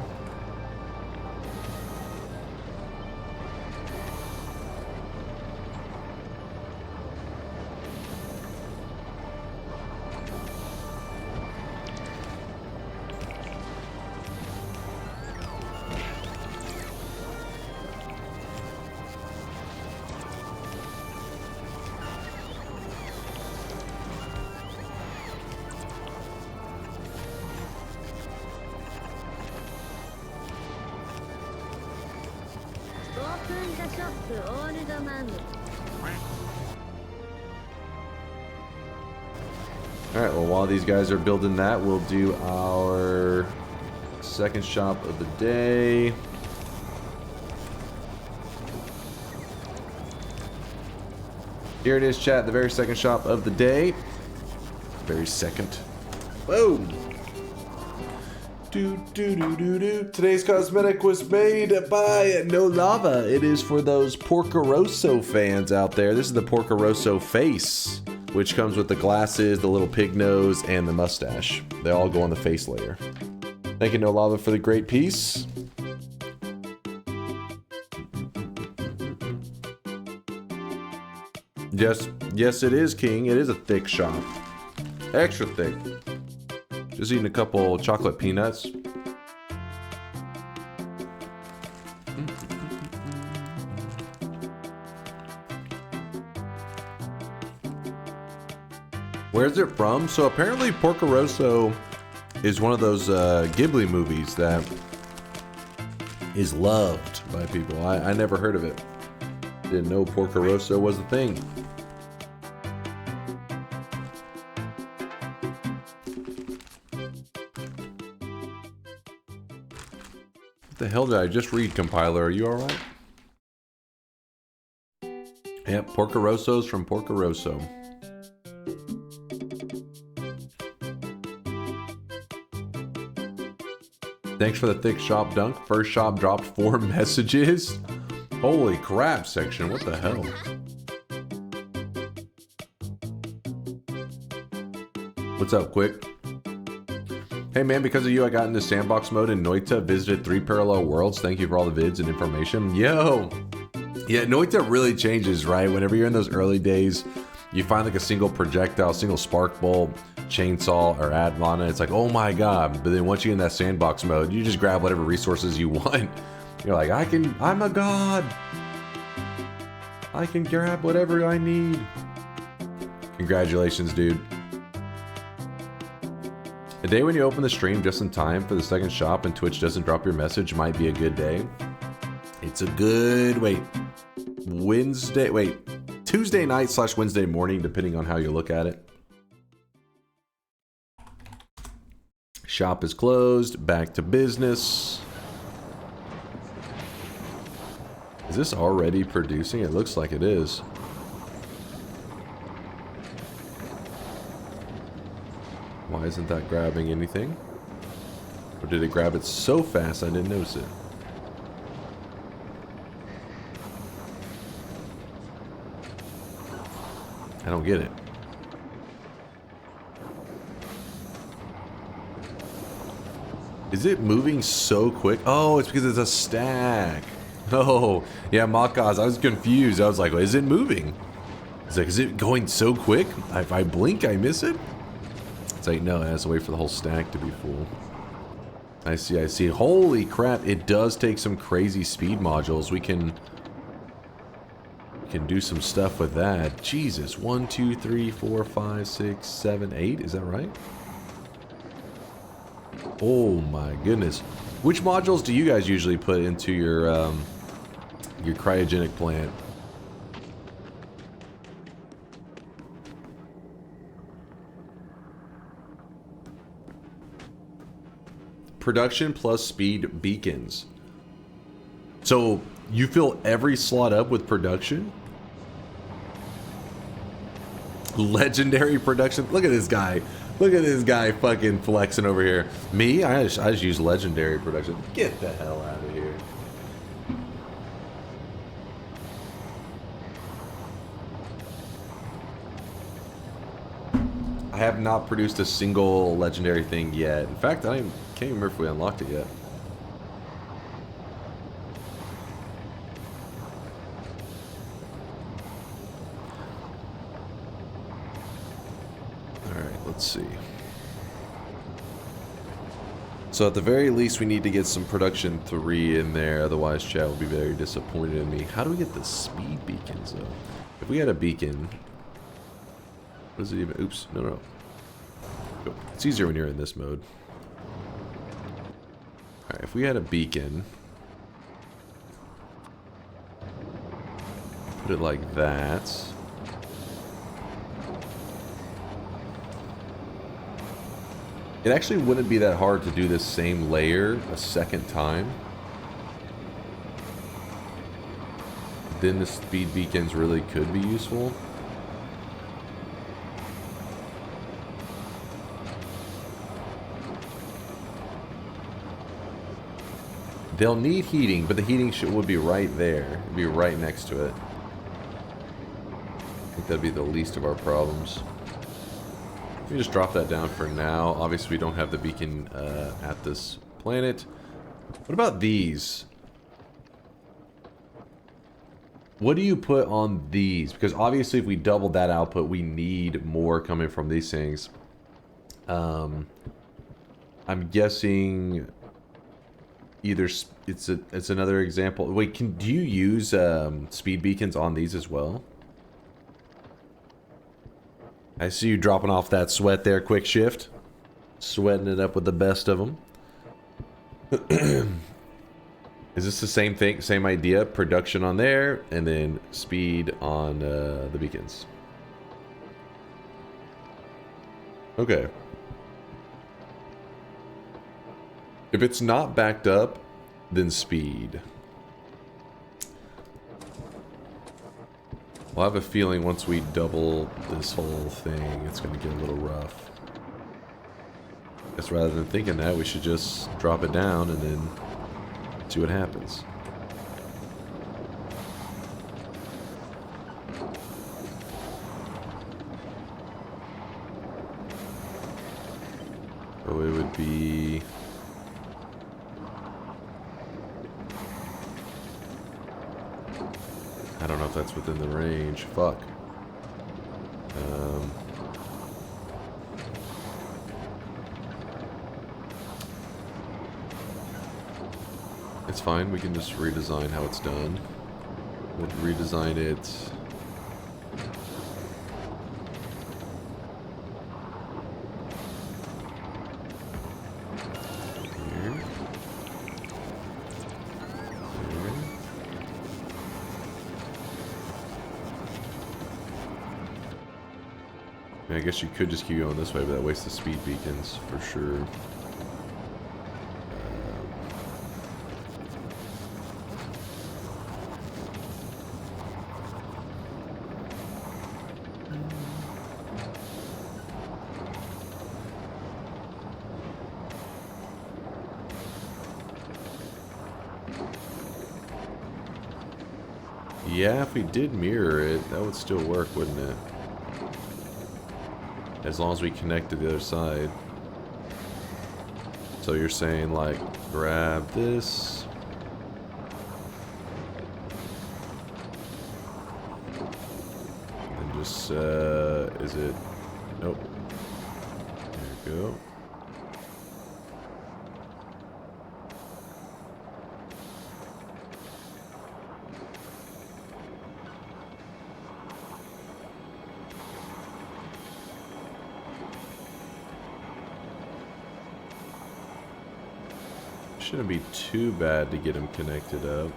Alright, well while these guys are building that, we'll do our second shop of the day. Here it is, chat, the very second shop of the day. Very second. Boom! Today's cosmetic was made by No Lava. It is for those Porco Rosso fans out there. This is the Porco Rosso face, which comes with the glasses, the little pig nose, and the mustache. They all go on the face layer. Thank you, No Lava, for the great piece. Yes, it is, King. It is a thick shop. Extra thick. Just eating a couple chocolate peanuts. Where's it from? So apparently Porco Rosso is one of those Ghibli movies that is loved by people. I never heard of it. Didn't know Porco Rosso was a thing. What the hell did I just read, compiler? Are you alright? Yep, Porco Rosso's from Porco Rosso. Thanks for the thick shop, Dunk. First shop dropped 4 messages. Holy crap section, what the hell? What's up, Quick? Hey man, because of you I got into sandbox mode in Noita, visited 3 parallel worlds. Thank you for all the vids and information. Yo! Yeah, Noita really changes, right? Whenever you're in those early days, you find like a single projectile, single spark bolt, chainsaw, or Advana. It's like, oh my god. But then once you're in that sandbox mode, you just grab whatever resources you want. You're like, I'm a god. I can grab whatever I need. Congratulations, dude. A day when you open the stream just in time for the second shop and Twitch doesn't drop your message might be a good day. It's a good, Tuesday night / Wednesday morning, depending on how you look at it. Shop is closed, back to business. Is this already producing? It looks like it is. Why isn't that grabbing anything? Or did it grab it so fast I didn't notice it? I don't get it. Is it moving so quick? Oh, it's because it's a stack. Oh, yeah, Makaz, I was confused. I was like, well, is it moving? It's like, is it going so quick? If I blink, I miss it? It's like, no, it has to wait for the whole stack to be full. I see, I see. Holy crap, it does take some crazy speed modules. We can do some stuff with that. Jesus, 1, 2, 3, 4, 5, 6, 7, 8. Is that right? Oh my goodness. Which modules do you guys usually put into your cryogenic plant? Production plus speed beacons. So you fill every slot up with production? Legendary production? Look at this guy. Look at this guy fucking flexing over here. Me? I just use legendary production. Get the hell out of here. I have not produced a single legendary thing yet. In fact, I can't remember if we unlocked it yet. Alright, let's see. So at the very least we need to get some production 3 in there, otherwise chat will be very disappointed in me. How do we get the speed beacons though? If we had a beacon... What is it even? Oops, no. It's easier when you're in this mode. Alright, if we had a beacon, put it like that. It actually wouldn't be that hard to do this same layer a second time. Then the speed beacons really could be useful. They'll need heating, but the heating would be right there. It'd be right next to it. I think that'd be the least of our problems. Let me just drop that down for now. Obviously, we don't have the beacon at this planet. What about these? What do you put on these? Because obviously, if we double that output, we need more coming from these things. I'm guessing... Either it's another example. Wait, do you use speed beacons on these as well? I see you dropping off that sweat there, quick shift, sweating it up with the best of them. Is this the same thing, same idea? Production on there, and then speed on the beacons. Okay. If it's not backed up, then speed. Well, I have a feeling once we double this whole thing, it's going to get a little rough. I guess rather than thinking that, we should just drop it down and then see what happens. would be... I don't know if that's within the range. Fuck. It's fine, we can just redesign how it's done. We'll redesign it. Here. There. I guess you could just keep going this way, but that wastes the speed beacons for sure. Yeah, if we did mirror it, that would still work, wouldn't it? As long as we connect to the other side. So you're saying, like, grab this. And just, is it? Nope. There you go. Shouldn't be too bad to get him connected up.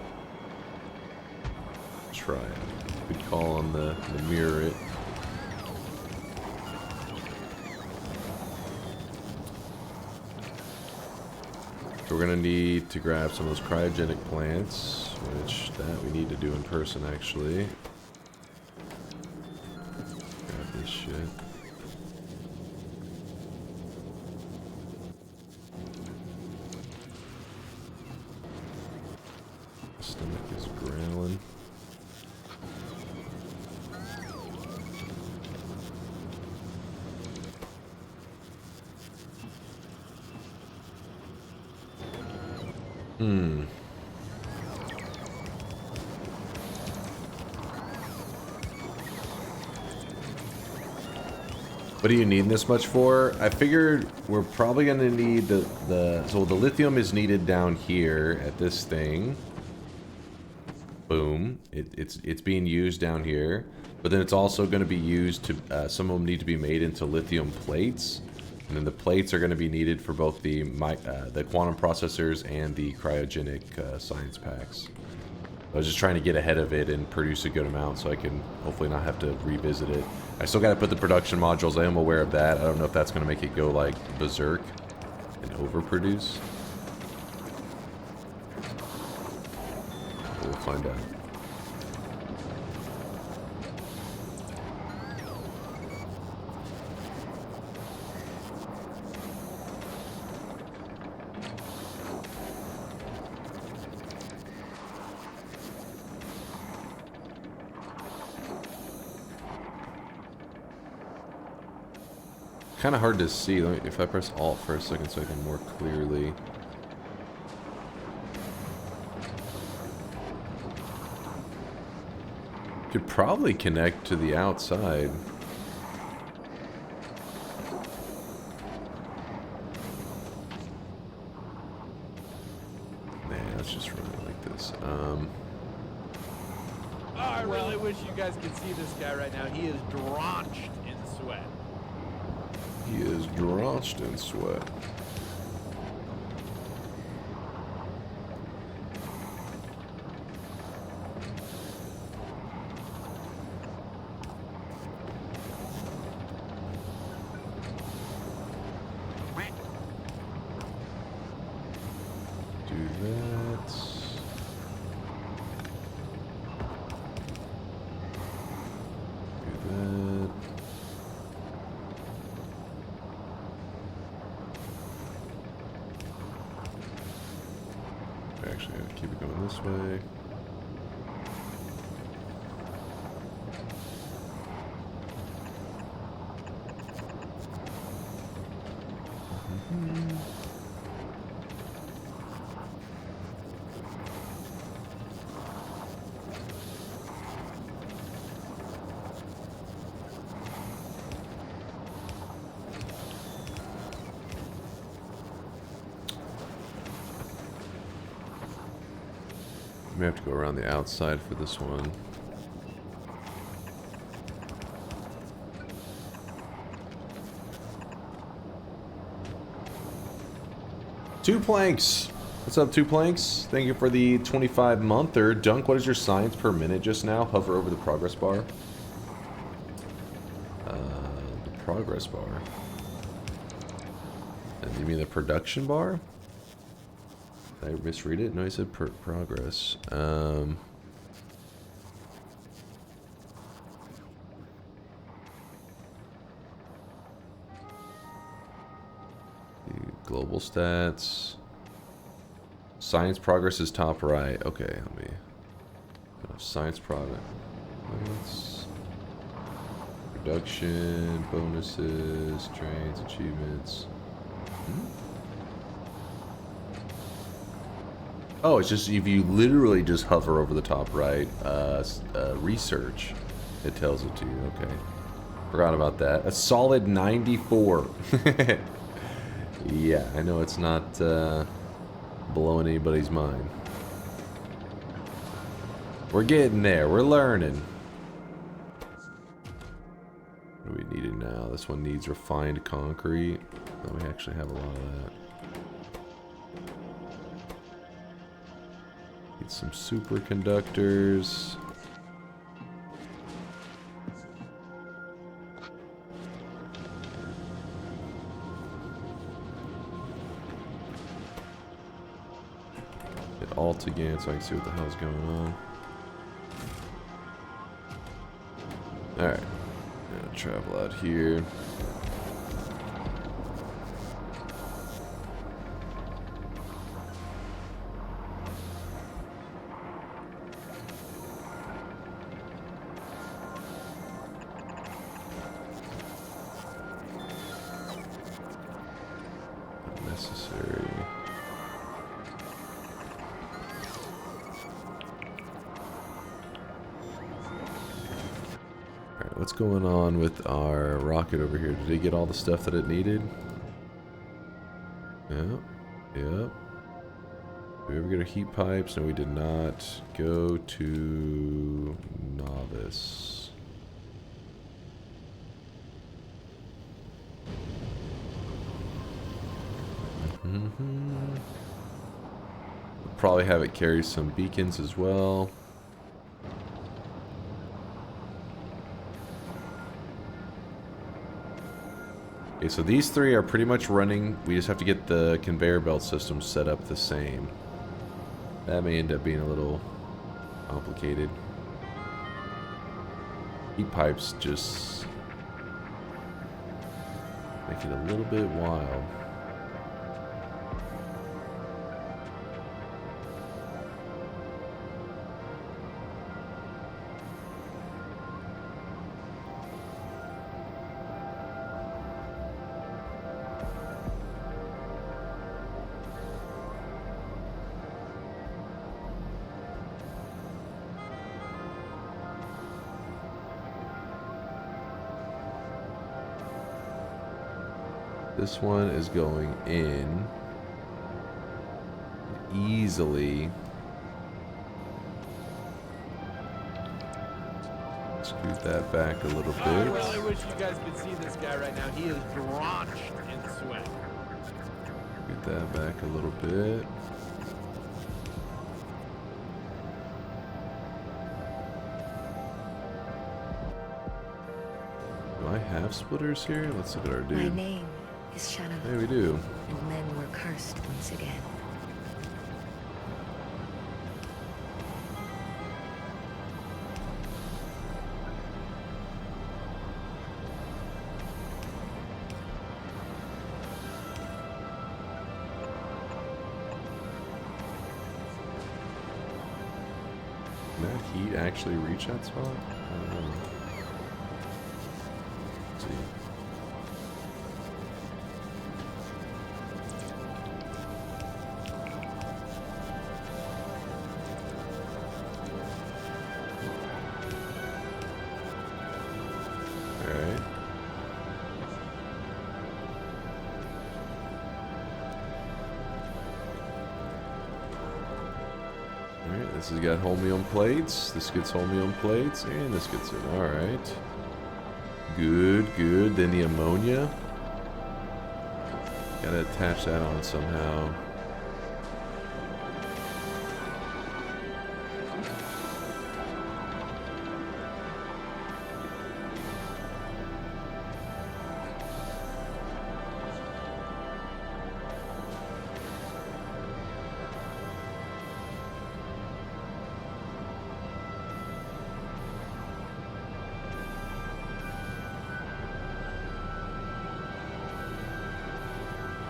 Try it. Good call on the mirror it. So we're gonna need to grab some of those cryogenic plants, which that we need to do in person actually. Grab this shit. Stomach is growling. What do you need this much for? I figured we're probably gonna need so the lithium is needed down here at this thing. Boom. It's being used down here, but then it's also going to be used to some of them need to be made into lithium plates, and then the plates are going to be needed for both the quantum processors and the cryogenic science packs. I was just trying to get ahead of it and produce a good amount so I can hopefully not have to revisit it. I still got to put the production modules. I am aware of that. I don't know if that's going to make it go like berserk and overproduce. We'll find out. Kind of hard to see. If I press Alt for a second so I can more clearly. Could probably connect to the outside. Man, let's just run it like this. Oh, I really wish you guys could see this guy right now. He is drenched in sweat. He is drenched in sweat. Do that. Do that. Actually, I gotta keep it going this way. may have to go around the outside for this one. Two Planks. What's up, Two Planks? Thank you for the 25-monther. Dunk, what is your science per minute just now? Hover over the progress bar. The progress bar. And you mean the production bar? Did I misread it? No, I said progress. Global stats. Science progress is top right. Okay, let me. Science product. Production, bonuses, trains, achievements. Oh, it's just if you literally just hover over the top right, research, it tells it to you. Okay. Forgot about that. A solid 94. Yeah, I know it's not blowing anybody's mind. We're getting there. We're learning. What do we need now? This one needs refined concrete. Oh, we actually have a lot of that. Need some superconductors. Alt again so I can see what the hell's going on. Alright. Gonna travel out here. Unnecessary. What's going on with our rocket over here? Did it get all the stuff that it needed? Yep. Yep. Did we ever get our heat pipes? No, we did not. Go to novice. We'll probably have it carry some beacons as well. Okay, so these three are pretty much running. We just have to get the conveyor belt system set up the same. That may end up being a little complicated. Heat pipes just make it a little bit wild. This one is going in easily. Scoot that back a little bit. I really wish you guys could see this guy right now. He is drenched in sweat. Scoot that back a little bit. Do I have splitters here? Let's look at our dude. My name is Shadow. Hey, we do. And men were cursed once again. Can that heat actually reach that spot? I don't know. Let's see. Alright. Alright, this This has got holmium plates. This gets holmium plates, and this gets it. All right. Good, good. Then the ammonia. Gotta attach that on somehow.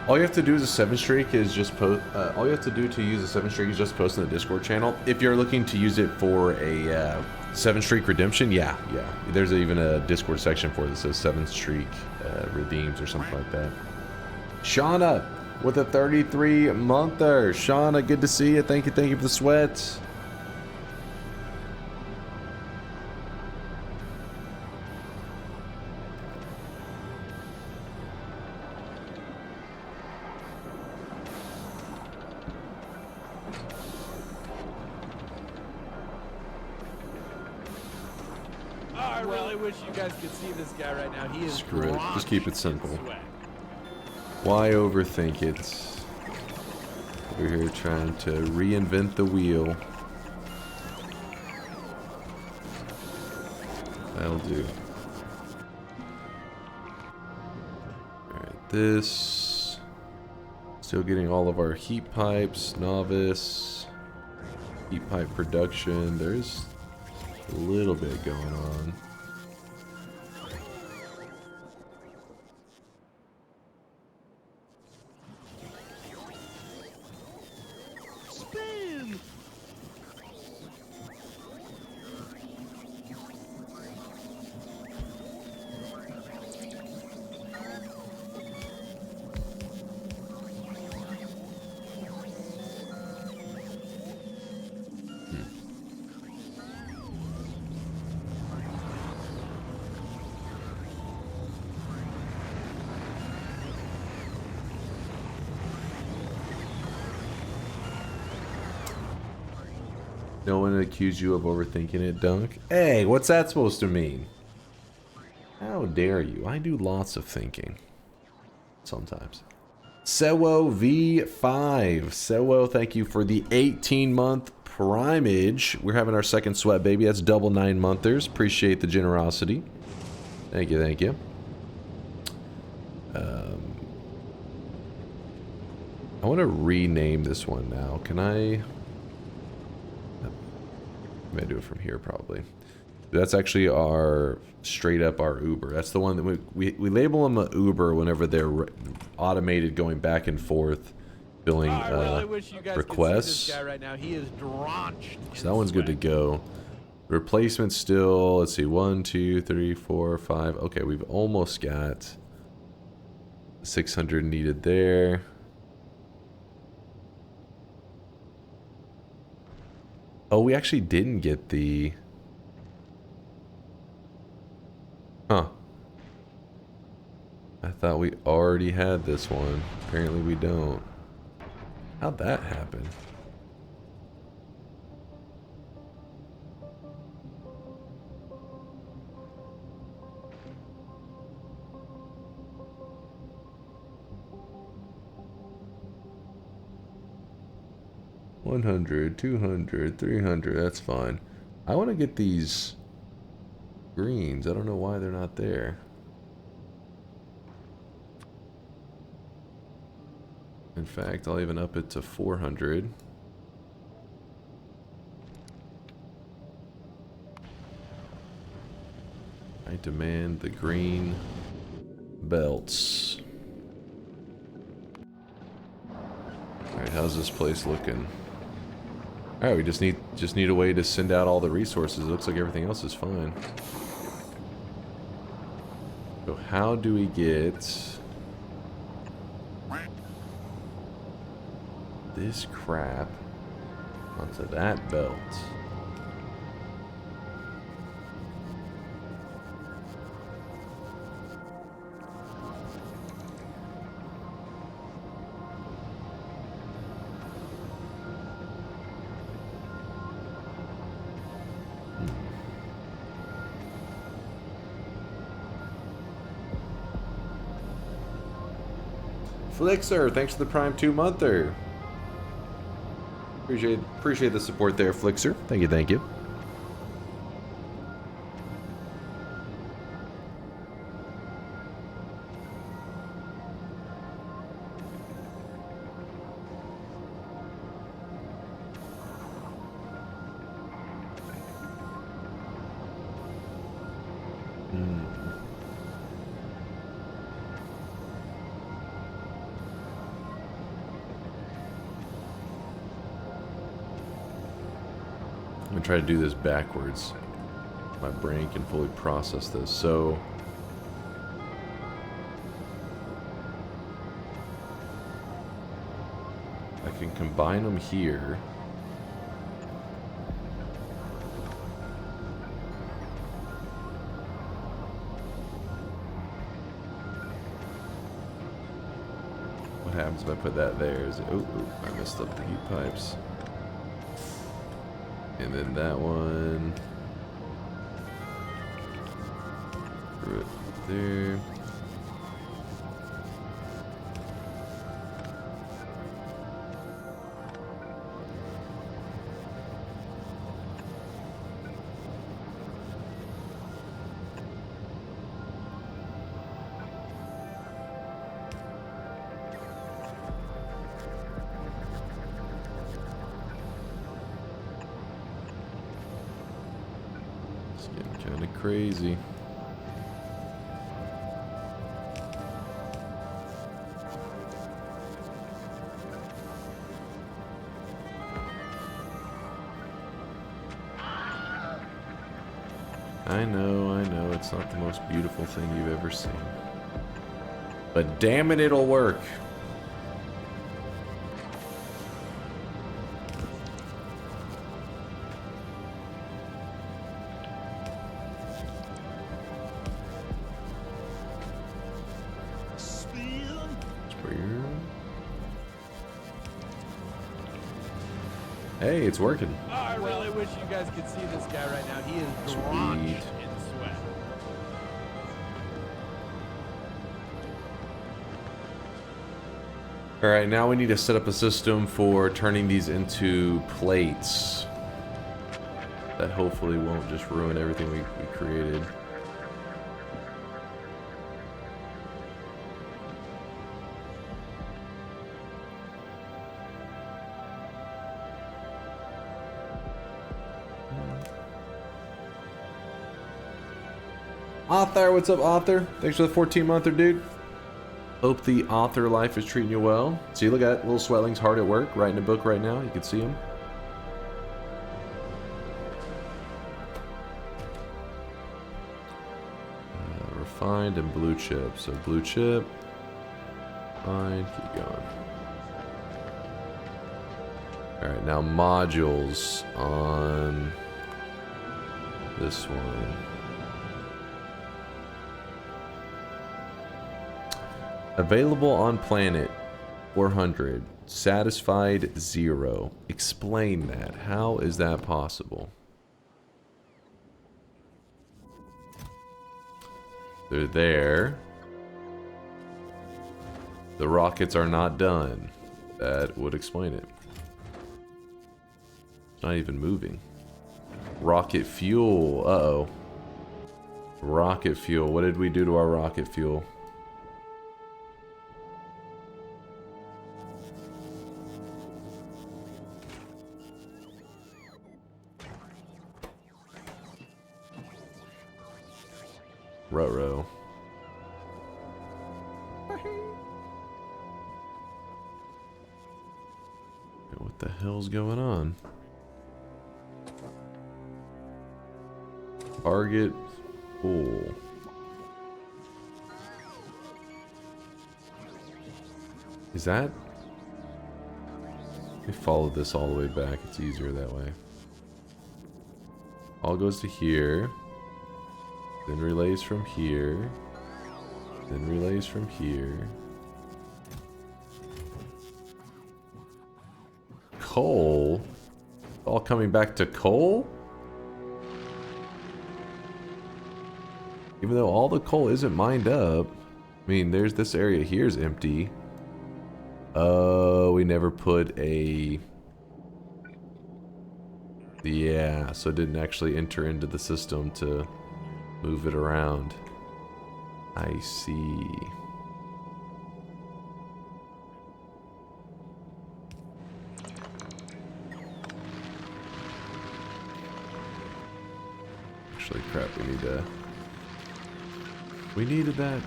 All you have to do is a 7-streak is just post. All you have to do to use a 7-streak is just post in the Discord channel. If you're looking to use it for a 7-streak redemption, yeah. There's even a Discord section for it that says 7-streak redeems or something like that. Shauna with a 33-monther. Shauna, good to see you. Thank you for the sweats. I really wish you guys could see this guy right now. He is Screw it. Just keep it simple. sweat. Why overthink it? We're here trying to reinvent the wheel. That'll do. Alright, this. Still getting all of our heat pipes, novice, heat pipe production. There's a little bit going on. No one accused you of overthinking it, Dunk. Hey, what's that supposed to mean? How dare you? I do lots of thinking. Sometimes. Sewo V5. Sewo, thank you for the 18-month primage. We're having our second sweat, baby. That's double 9-monthers. Appreciate the generosity. Thank you, thank you. I want to rename this one now. Can I... I'm gonna do it from here probably. That's actually our straight up our Uber. That's the one that we label them a Uber whenever they're automated going back and forth filling I really wish you guys requests. Could see this guy right now. He is drenched. So that one's good to go. Replacement still. Let's see, 1, 2, 3, 4, 5. Okay, we've almost got 600 needed there. Oh, we actually didn't get the... Huh. I thought we already had this one. Apparently we don't. How'd that happen? $100, $200, $300, that's fine. I want to get these greens. I don't know why they're not there. In fact, I'll even up it to 400. I demand the green belts. Alright, how's this place looking? Alright, we just need a way to send out all the resources. It looks like everything else is fine. So how do we get this crap onto that belt? Flixer, thanks for the Prime 2-monther. Appreciate the support there, Flixer. Thank you, thank you. I'm gonna try to do this backwards. My brain can fully process this. So I can combine them here. What happens if I put that there? Is it, oh, I messed up the heat pipes. And then that one. Right there. It's getting kind of crazy. I know, it's not the most beautiful thing you've ever seen. But damn it, it'll work. Hey, it's working. Oh, I really wish you guys could see this guy right now. He is drenched in sweat. Alright, now we need to set up a system for turning these into plates. That hopefully won't just ruin everything we created. Author, what's up, Author? Thanks for the 14-monther, dude. Hope the author life is treating you well. See, look at little Swelling's hard at work, writing a book right now. You can see him. Refined and blue chip. So blue chip. Fine, keep going. Alright, now modules on this one. Available on planet 400. Satisfied 0. Explain that. How is that possible? They're there. The rockets are not done. That would explain it. It's not even moving. Rocket fuel. Uh-oh. Rocket fuel. What did we do to our rocket fuel? Ruh-roh. What the hell's going on? Target full. Is that? Let me follow this all the way back. It's easier that way. All goes to here. Then relays from here. Then relays from here. Coal? All coming back to coal? Even though all the coal isn't mined up. I mean, there's this area here is empty. Oh, we never put a... Yeah, so it didn't actually enter into the system to move it around. I see. Actually, crap, we need to... We needed that.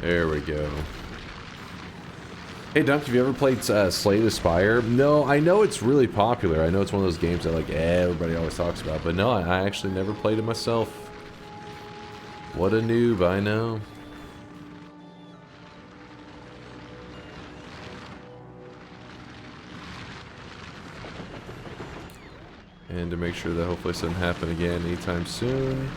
There we go. Hey Dunk, have you ever played Slay the Spire? No, I know it's really popular. I know it's one of those games that like everybody always talks about, but no, I actually never played it myself. What a noob, I know. And to make sure that hopefully it doesn't happen again anytime soon.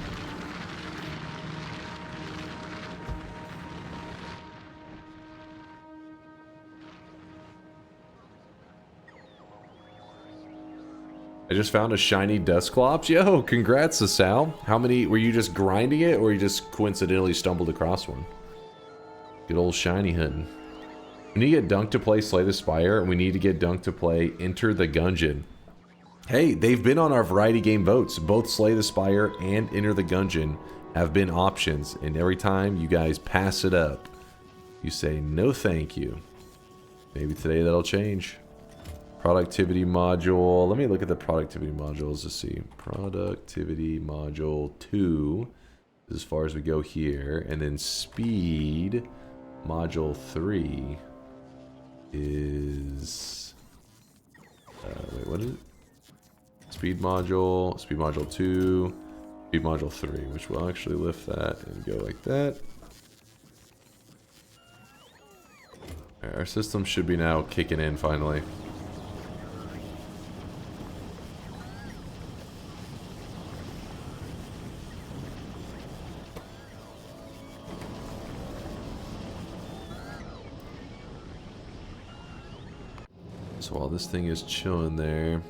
I just found a shiny Dusclops. Yo, congrats, Sal. How many, were you just grinding it or you just coincidentally stumbled across one? Good old shiny hunting. We need to get Dunk to play Slay the Spire, and we need to get Dunk to play Enter the Gungeon. Hey, they've been on our variety game votes. Both Slay the Spire and Enter the Gungeon have been options, and every time you guys pass it up, you say no thank you. Maybe today that'll change. Productivity module. Let me look at the productivity modules to see. Productivity module 2 is as far as we go here. And then speed module 3 is... wait, what is it? Speed module 2, speed module 3, which will actually lift that and go like that. All right, our system should be now kicking in finally. So while this thing is chilling there,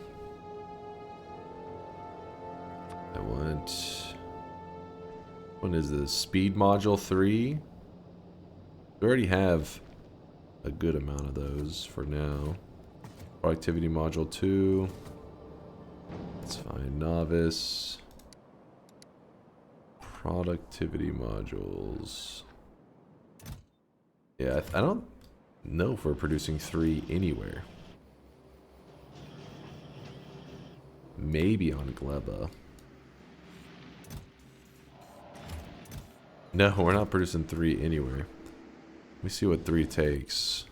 I want... What is this? Speed module 3? We already have a good amount of those for now. Productivity module 2. That's fine. Novice. Productivity modules. Yeah, I don't know if we're producing 3 anywhere. Maybe on Gleba. No, we're not producing 3 anywhere. Let me see what 3 takes.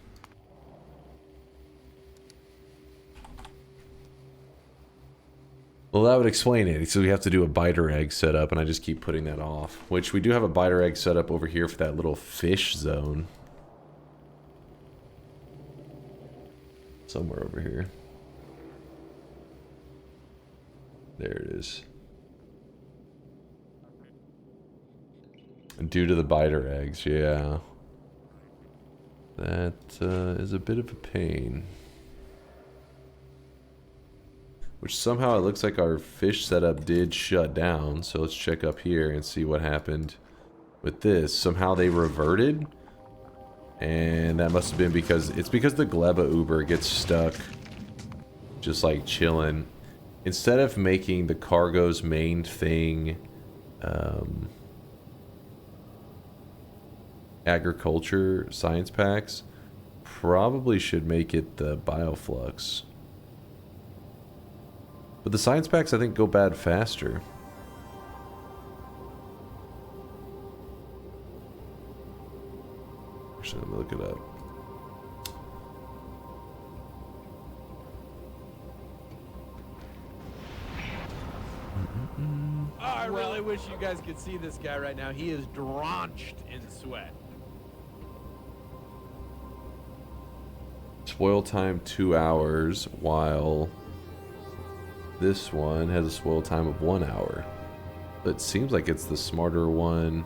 Well, that would explain it. So we have to do a biter egg setup, and I just keep putting that off. Which we do have a biter egg setup over here for that little fish zone. Somewhere over here. There it is. Due to the biter eggs, yeah. That is a bit of a pain. Which somehow it looks like our fish setup did shut down. So let's check up here and see what happened with this. Somehow they reverted. And that must have been because... It's because the Gleba Uber gets stuck. Just like chilling. Instead of making the cargo's main thing agriculture science packs, probably should make it the bioflux. But the science packs I think go bad faster. Actually, let me look it up. Oh, I really wish you guys could see this guy right now. He is drenched in sweat. Spoil time 2 hours, while this one has a spoil time of 1 hour. But it seems like it's the smarter one.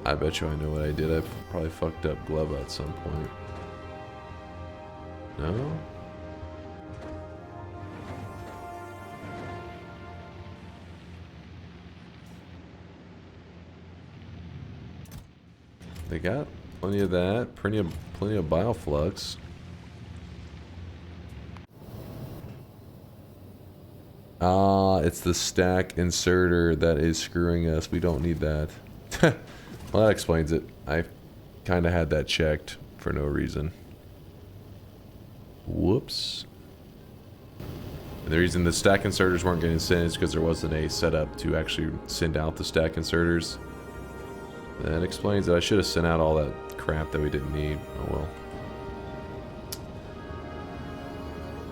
I bet you I know what I did. I probably fucked up glove at some point. No? They got plenty of that, plenty of bioflux. Ah, it's the stack inserter that is screwing us. We don't need that. Well, that explains it. I kind of had that checked for no reason. Whoops. And the reason the stack inserters weren't getting sent is because there wasn't a setup to actually send out the stack inserters. That explains it. I should have sent out all that crap that we didn't need. Oh well.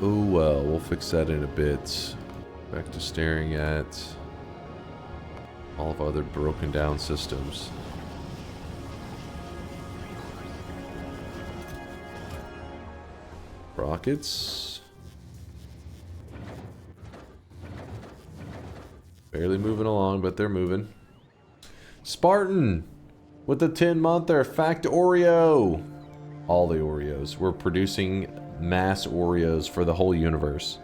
Oh well, we'll fix that in a bit. Back to staring at all of our other broken down systems. Rockets. Barely moving along, but they're moving. Spartan! With the 10-monther, Factorio! All the Oreos. We're producing mass Oreos for the whole universe.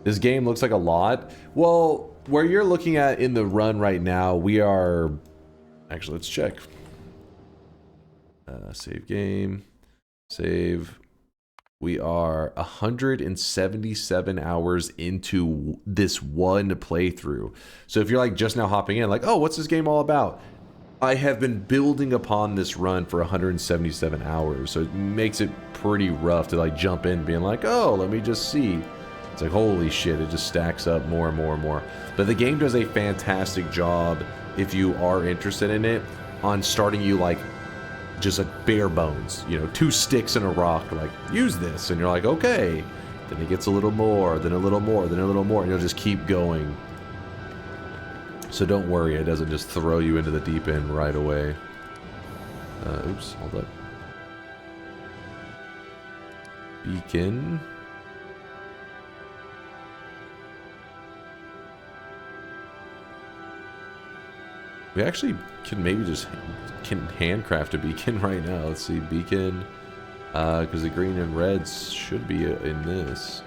This game looks like a lot. Well, where you're looking at in the run right now, we are... Actually, let's check. Save game. Save. We are 177 hours into this one playthrough. So if you're like just now hopping in, like, oh, what's this game all about? I have been building upon this run for 177 hours. So it makes it pretty rough to like jump in being like, oh, let me just see. It's like, holy shit, it just stacks up more and more and more. But the game does a fantastic job, if you are interested in it, on starting you like just like bare bones, you know, 2 sticks and a rock, like, use this, and you're like, okay. Then it gets a little more, then a little more, then a little more, and you'll just keep going. So don't worry, it doesn't just throw you into the deep end right away. Oops, hold up. Beacon. We actually can maybe just handcraft a beacon right now. Let's see, beacon, because the green and reds should be in this.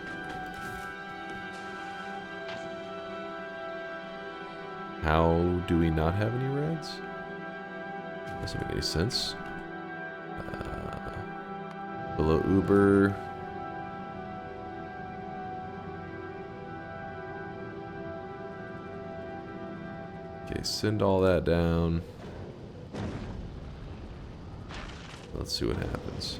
How do we not have any reds? Doesn't make any sense. Below Uber. Okay, send all that down. Let's see what happens.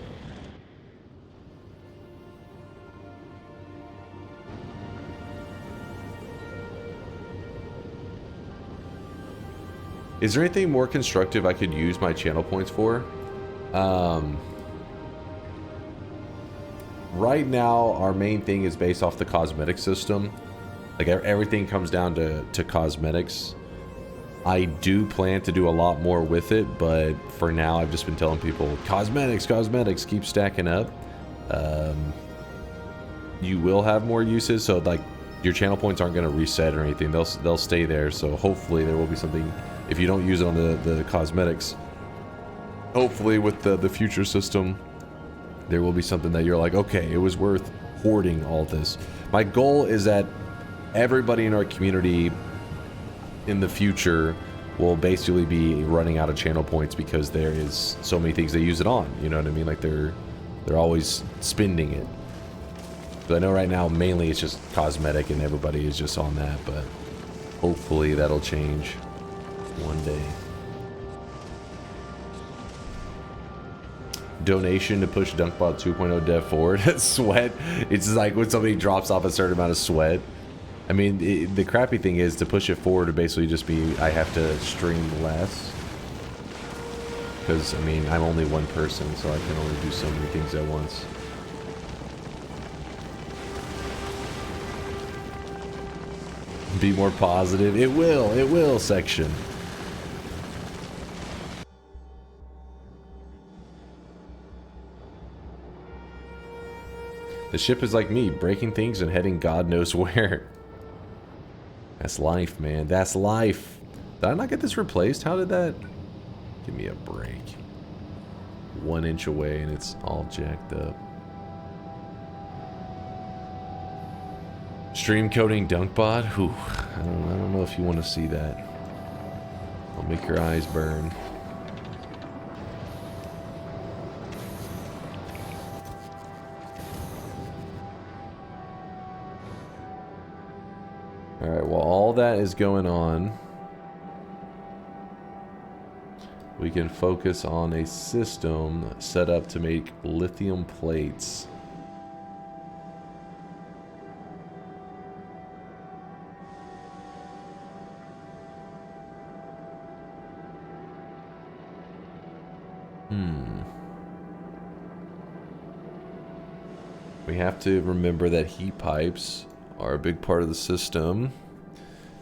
Is there anything more constructive I could use my channel points for? Right now, our main thing is based off the cosmetic system. Like, everything comes down to cosmetics. I do plan to do a lot more with it, but for now I've just been telling people, cosmetics, keep stacking up. You will have more uses, so like your channel points aren't going to reset or anything. They'll stay there, so hopefully there will be something, if you don't use it on the cosmetics, hopefully with the future system, there will be something that you're like, okay, it was worth hoarding all this. My goal is that everybody in our community in the future will basically be running out of channel points because there is so many things they use it on, you know what I mean? Like they're always spending it. But I know right now mainly it's just cosmetic and everybody is just on that, but hopefully that'll change one day. Donation to push Dunkbot 2.0 dev forward. Sweat. It's just like when somebody drops off a certain amount of sweat. I mean, the crappy thing is to push it forward to basically just be, I have to stream less. Because, I mean, I'm only one person, so I can only do so many things at once. Be more positive. It will, section. The ship is like me, breaking things and heading God knows where. That's life, man. That's life. Did I not get this replaced? How did that... Give me a break. 1 inch away and it's all jacked up. Stream coding DunkBot? Whew. I don't know if you want to see that. I'll make your eyes burn. Alright, well all that is going on. We can focus on a system set up to make lithium plates. We have to remember that heat pipes are a big part of the system.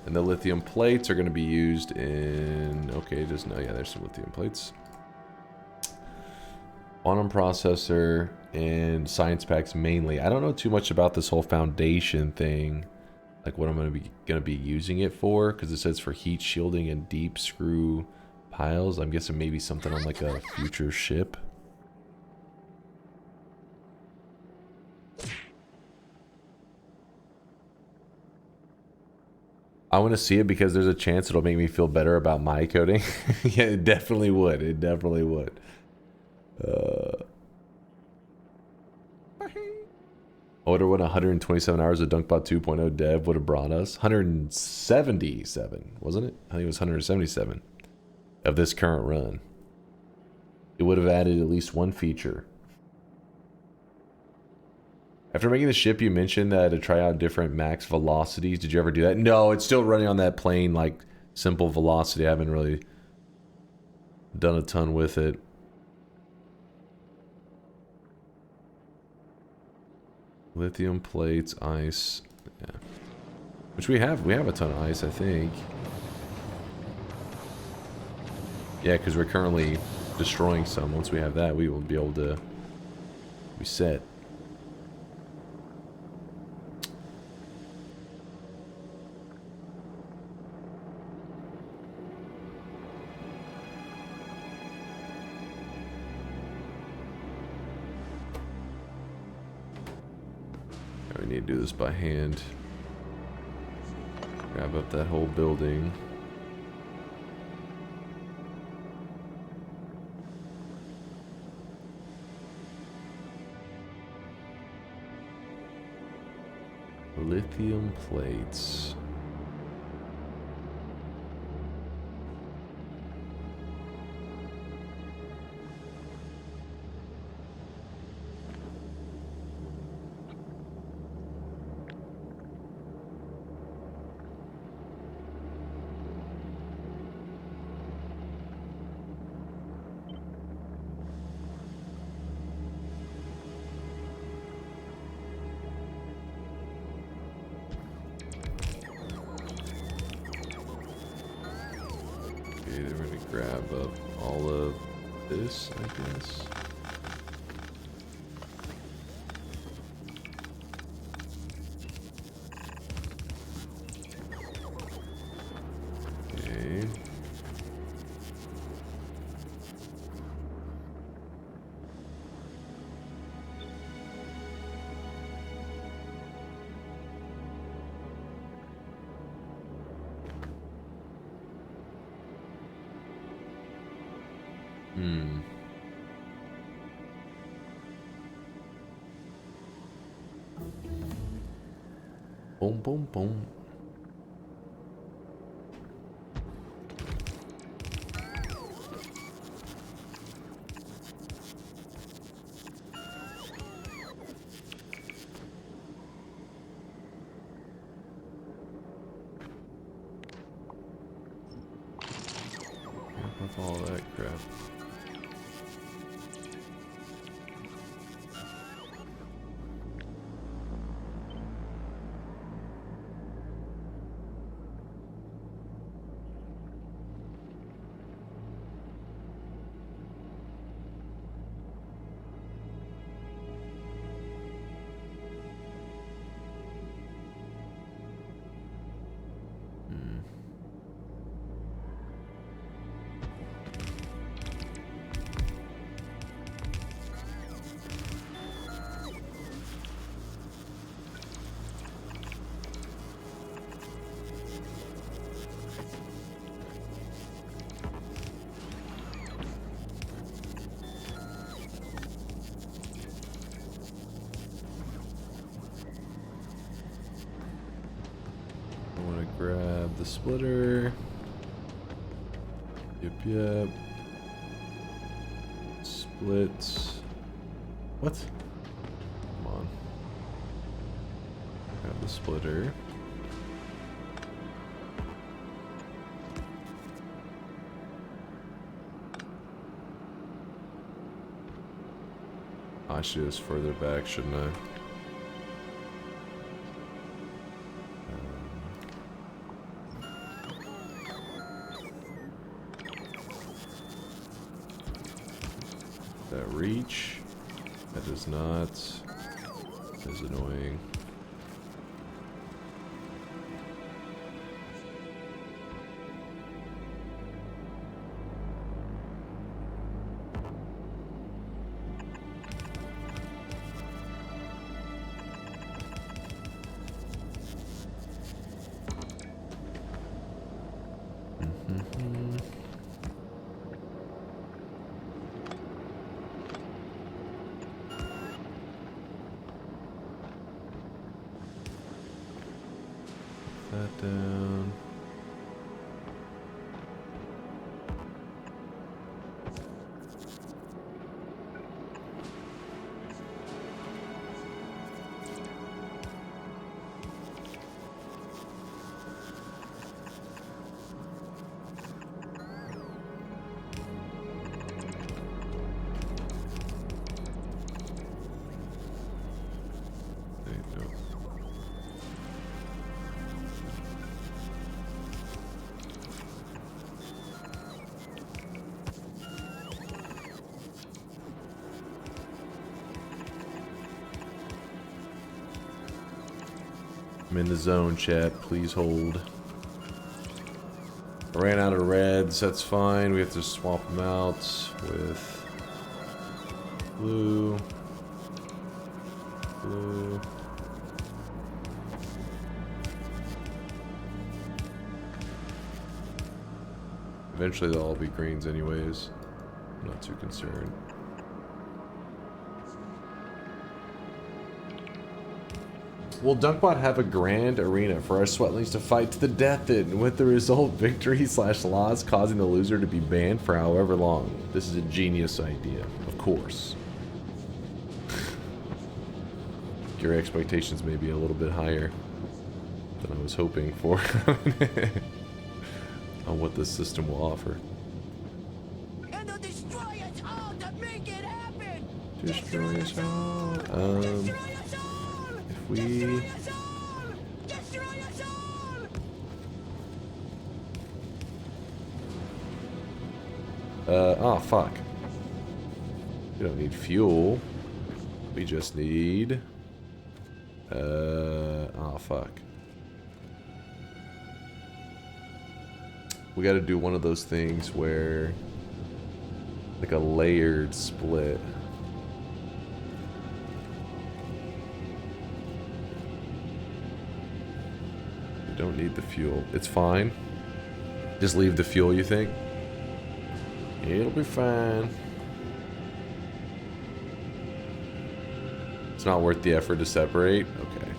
And the lithium plates are going to be used in... Okay, just no, yeah, there's some lithium plates. Quantum processor and science packs mainly. I don't know too much about this whole foundation thing. Like what I'm going to be using it for. Because it says for heat shielding and deep screw piles. I'm guessing maybe something on like a future ship. I want to see it because there's a chance it'll make me feel better about my coding. Yeah, it definitely would. It definitely would. I wonder what 127 hours of DunkBot 2.0 dev would have brought us. 177, wasn't it? I think it was 177 of this current run. It would have added at least one feature. After making the ship, you mentioned that to try out different max velocities. Did you ever do that? No, it's still running on that plain, like, simple velocity. I haven't really done a ton with it. Lithium plates, ice. Yeah. Which we have a ton of ice, I think. Yeah, because we're currently destroying some. Once we have that, we will be able to reset. We need to do this by hand. Grab up that whole building. Lithium plates. Grab up all of this, I guess. Okay. Boom, boom, boom. With all that crap. Grab the splitter. Yep. Split. What? Come on. Grab the splitter. I should just further back, shouldn't I? That reach. That does not. That is annoying. That down. There you go. I'm in the zone, chat. Please hold. I ran out of reds. That's fine. We have to swap them out with blue. Blue. Eventually they'll all be greens anyways. I'm not too concerned. Will Dunkbot have a grand arena for our sweatlings to fight to the death in, with the result victory/loss causing the loser to be banned for however long? This is a genius idea, of course. Your expectations may be a little bit higher than I was hoping for on what this system will offer. And they'll destroy us all to make it happen. Destroy us all. Destroy us all. If we Destroy us all. Destroy us all. oh fuck. We don't need fuel. We just need oh fuck. We gotta do one of those things where like a layered split. We don't need the fuel. It's fine. Just leave the fuel, you think? It'll be fine. It's not worth the effort to separate? Okay.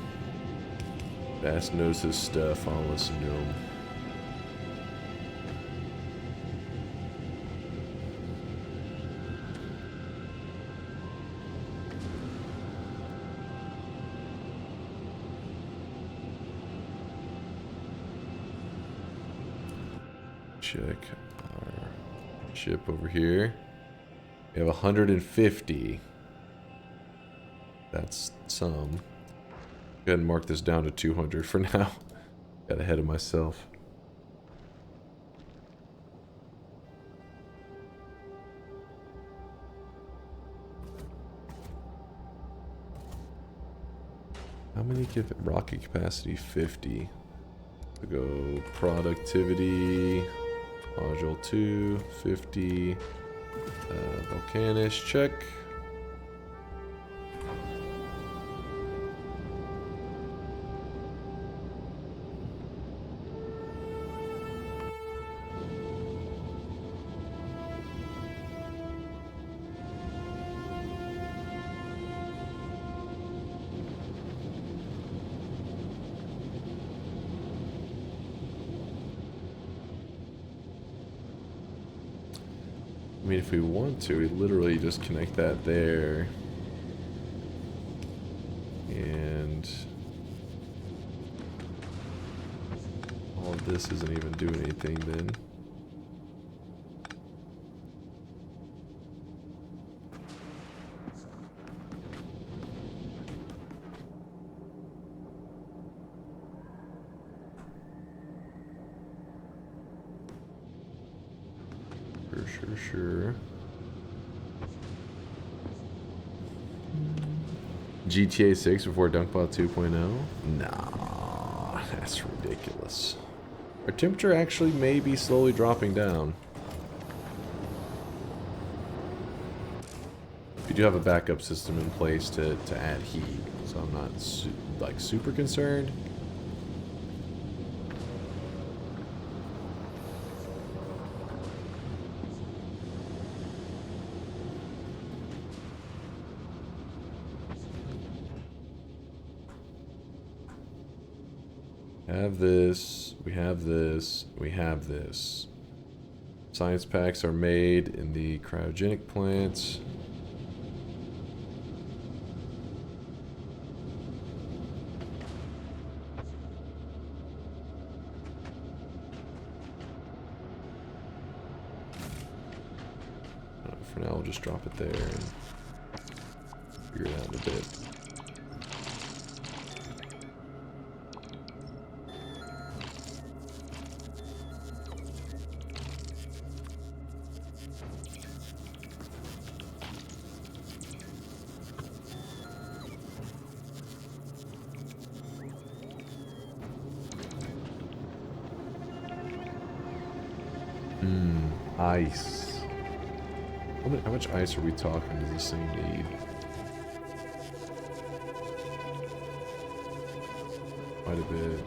Bass knows his stuff. I'll listen to him. Check our ship over here. We have 150. That's some. Go ahead and mark this down to 200 for now. Got ahead of myself. How many give it rocket capacity? 50. So go productivity. Module 2, 50. Volcanish, check. I mean, if we want to, we literally just connect that there. And all of this isn't even doing anything then. Sure. GTA 6 before Dunkbot 2.0? Nah, that's ridiculous. Our temperature actually may be slowly dropping down. We do have a backup system in place to add heat, so I'm not super concerned. We have this. Science packs are made in the cryogenic plants. For now, we'll just drop it there and figure it out in a bit. Ice. How much ice are we talking does this thing need? Quite a bit.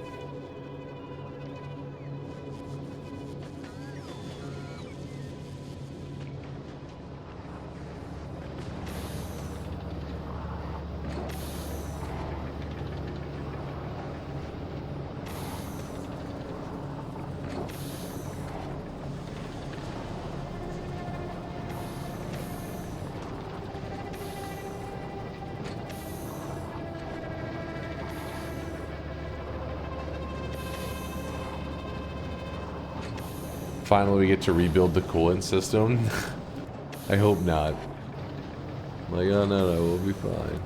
Finally, we get to rebuild the coolant system. I hope not. Like, oh no, we'll be fine.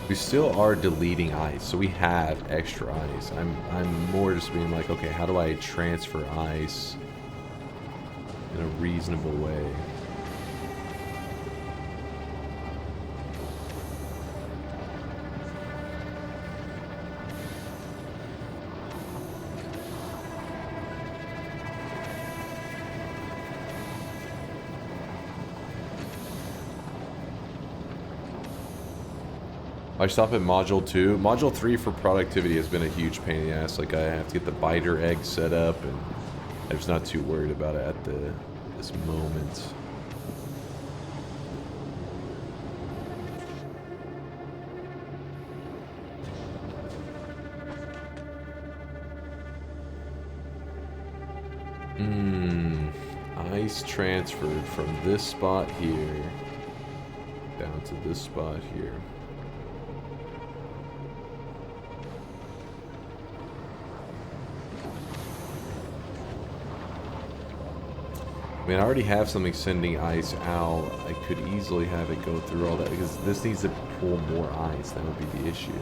We still are deleting ice, so we have extra ice. I'm more just being like, okay, how do I transfer ice in a reasonable way? I stop at Module 2. Module 3 for productivity has been a huge pain in the ass. Like, I have to get the biter egg set up, and I'm just not too worried about it at this moment. Ice transferred from this spot here down to this spot here. I mean, I already have something sending ice out. I could easily have it go through all that, because this needs to pull more ice. That would be the issue.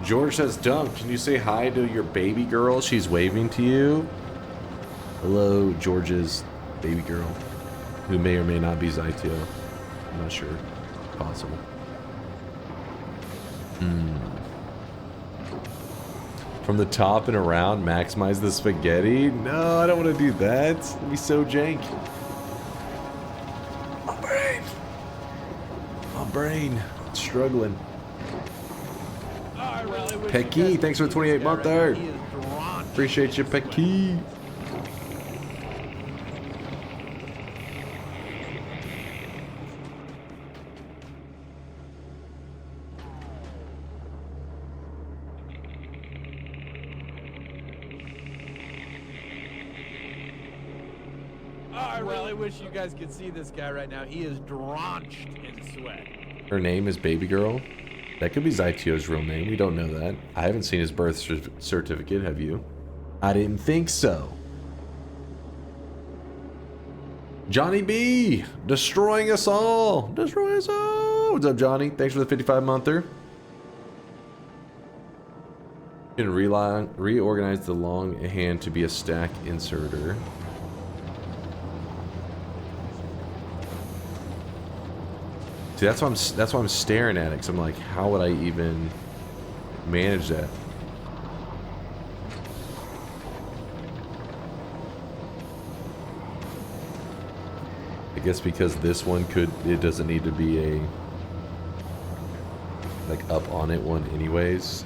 George says, Dunk, can you say hi to your baby girl? She's waving to you. Hello, George's baby girl, who may or may not be Zytio. I'm not sure. Possible. From the top and around, maximize the spaghetti? No, I don't want to do that. It'd be so jank. My brain. My brain. It's struggling. I really wish Pecky, you guys thanks for could the see 28 this guy month right now. there. He is drawn Appreciate you, in sweat. Pecky. I really wish you guys could see this guy right now. He is drenched in sweat. Her name is Baby Girl. That could be Zaitio's real name. We don't know that. I haven't seen his birth certificate, have you? I didn't think so. Johnny B, destroying us all. Destroying us all. What's up, Johnny? Thanks for the 55 monther. You can reorganize the long hand to be a stack inserter. See, that's why I'm staring at it, because I'm like, how would I even manage that? I guess because this one it doesn't need to be a like up on it one anyways.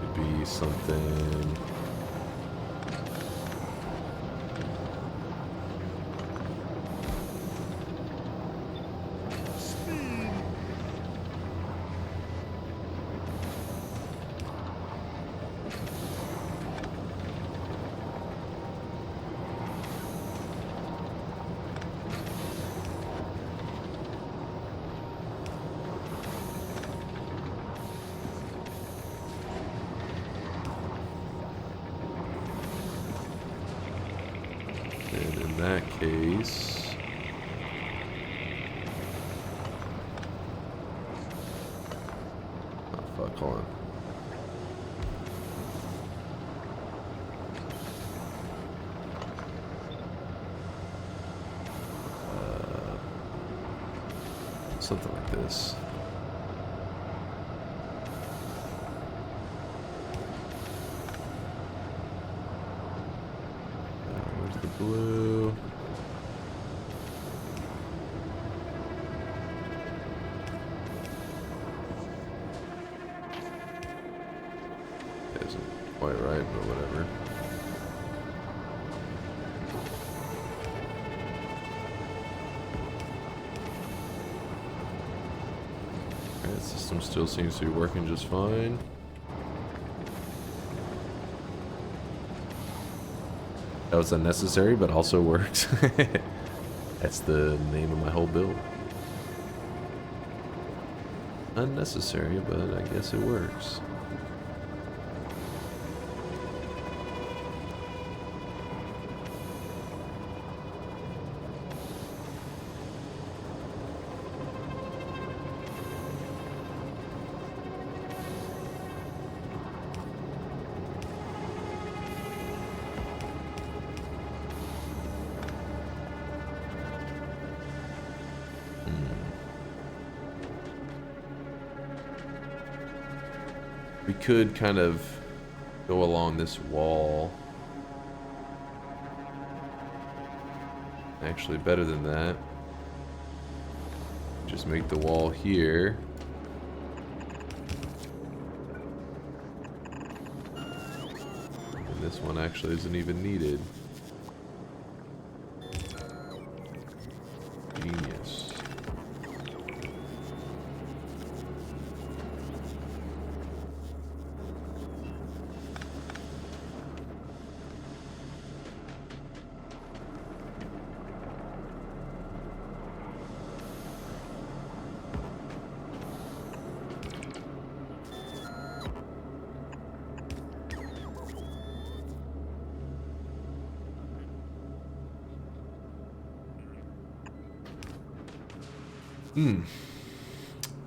Could be something. And in that case, oh fuck, hold on. Something like this. Where's the blue? Isn't quite right, but whatever. Okay, the system still seems to be working just fine. That was unnecessary, but also works. That's the name of my whole build. Unnecessary, but I guess it works. We could kind of go along this wall. Actually, better than that. Just make the wall here. And this one actually isn't even needed. Genius.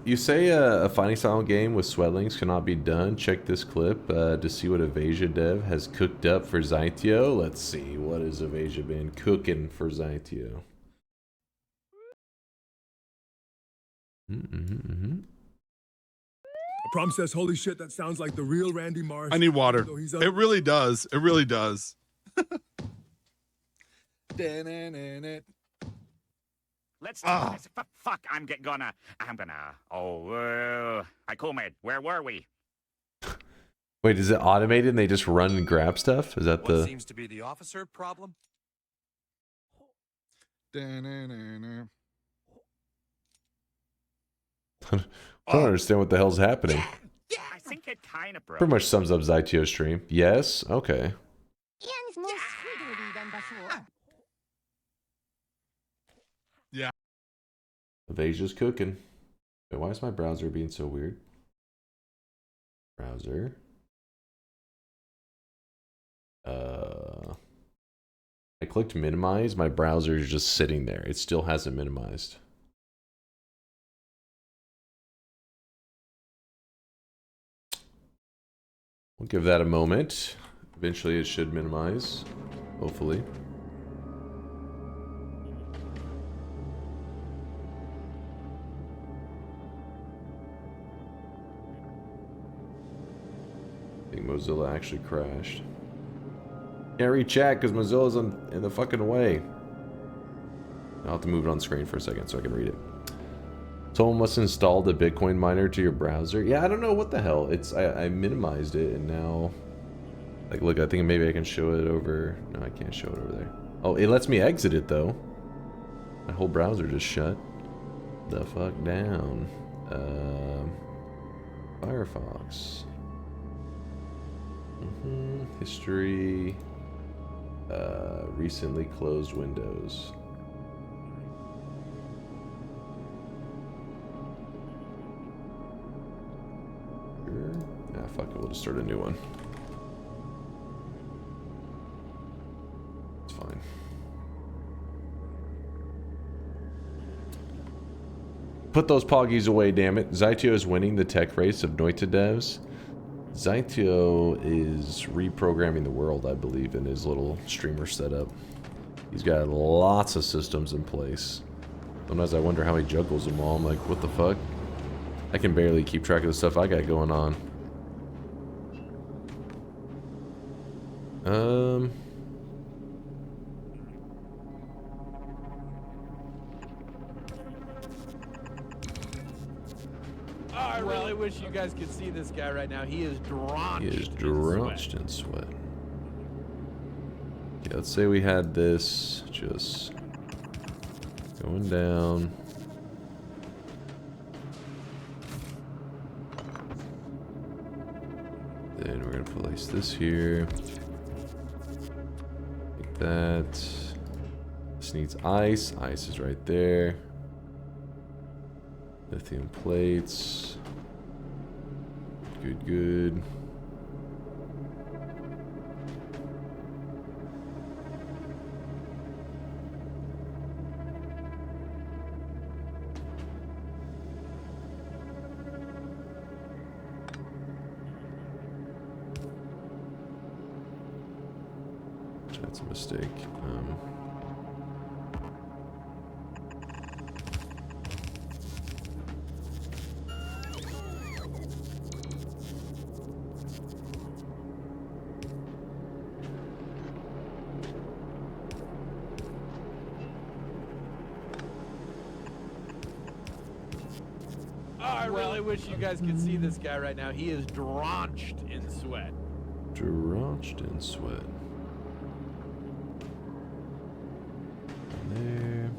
You say a fighting style game with sweatlings cannot be done. Check this clip to see what Avasia Dev has cooked up for Zaitio. Let's see, what has Avasia been cooking for Zaitio? Prom says, holy shit, that sounds like the real Randy Marsh. I need water. Though he's It really does. It really does. Let's do this. Fuck, I'm gonna. Oh, I cool, mate. Where were we? Wait, is it automated and they just run and grab stuff? Is that What the... seems to be the officer problem? I don't understand what the hell's happening. I think it kind of broke. Pretty much sums up Zytio's stream. Yes? Okay. Yeah. Evasia's cooking. Wait, why is my browser being so weird? Browser. I clicked minimize. My browser is just sitting there. It still hasn't minimized. We'll give that a moment. Eventually it should minimize. Hopefully. I think Mozilla actually crashed. Can't read chat because Mozilla's in the fucking way. I'll have to move it on screen for a second so I can read it. Someone must install the Bitcoin miner to your browser. Yeah, I don't know what the hell. It's I minimized it and now, like, look, I think maybe I can show it over. No, I can't show it over there. Oh, it lets me exit it though. My whole browser just shut the fuck down. Firefox. History. Recently closed windows. Yeah, fuck it, we'll just start a new one. It's fine. Put those poggies away, damn it. Zytio is winning the tech race of Noita devs. Zytio is reprogramming the world, I believe, in his little streamer setup. He's got lots of systems in place. Sometimes I wonder how he juggles them all. I'm like, what the fuck? I can barely keep track of the stuff I got going on. I really wish you guys could see this guy right now. He is drenched. He is drenched in sweat. Okay, let's say we had this just going down. Then we're gonna place this here. Like that. This needs ice. Ice is right there. Lithium plates. Good, good. That's a mistake. I really wish you guys could see this guy right now. He is drenched in sweat. Drenched in sweat. There.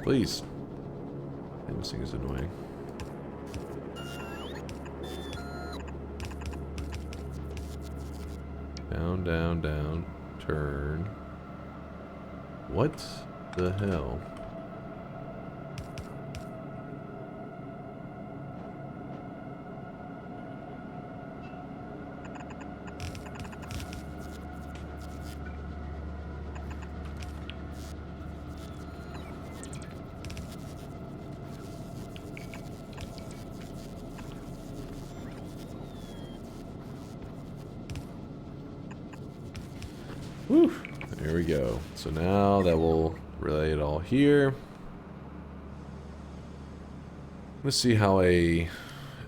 Please. This thing is annoying. Down, down, down. Turn. What the hell? Whew. There we go. So now that will relay it all here. Let's see how a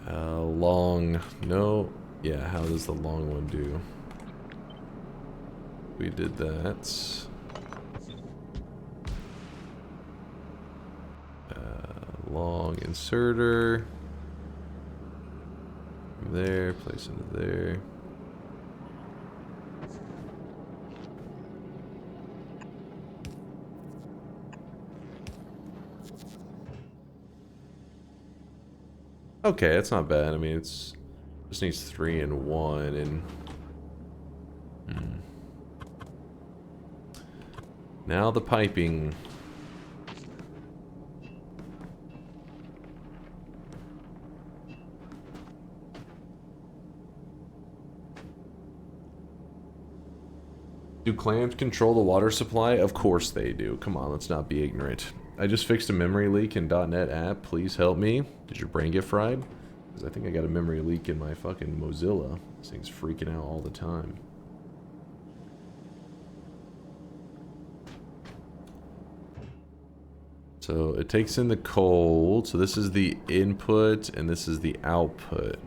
long... No. Yeah, how does the long one do? We did that. Long inserter. From there, place into there. Okay, that's not bad. I mean, it's just needs 3 and 1 and now the piping. Do clamps control the water supply? Of course they do. Come on, let's not be ignorant. I just fixed a memory leak in .NET app. Please help me. Did your brain get fried? Because I think I got a memory leak in my fucking Mozilla. This thing's freaking out all the time. So it takes in the cold. So this is the input and this is the output.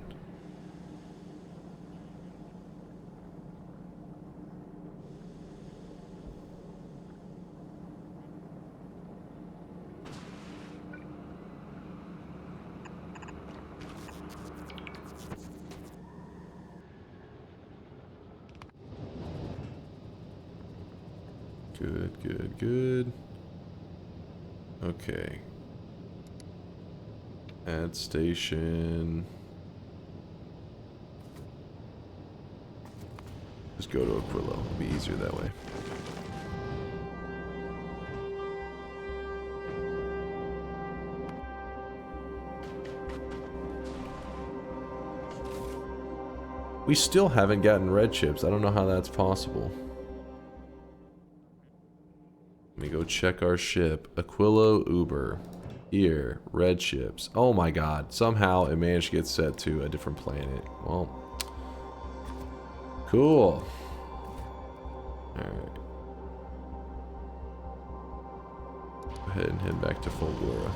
Good, good, good. Okay. Add station. Just go to Aquilo. It'll be easier that way. We still haven't gotten red chips. I don't know how that's possible. Let me go check our ship. Aquilo Uber. Here. Red chips. Oh my god. Somehow it managed to get set to a different planet. Well. Cool. Alright. Go ahead and head back to Fulgora.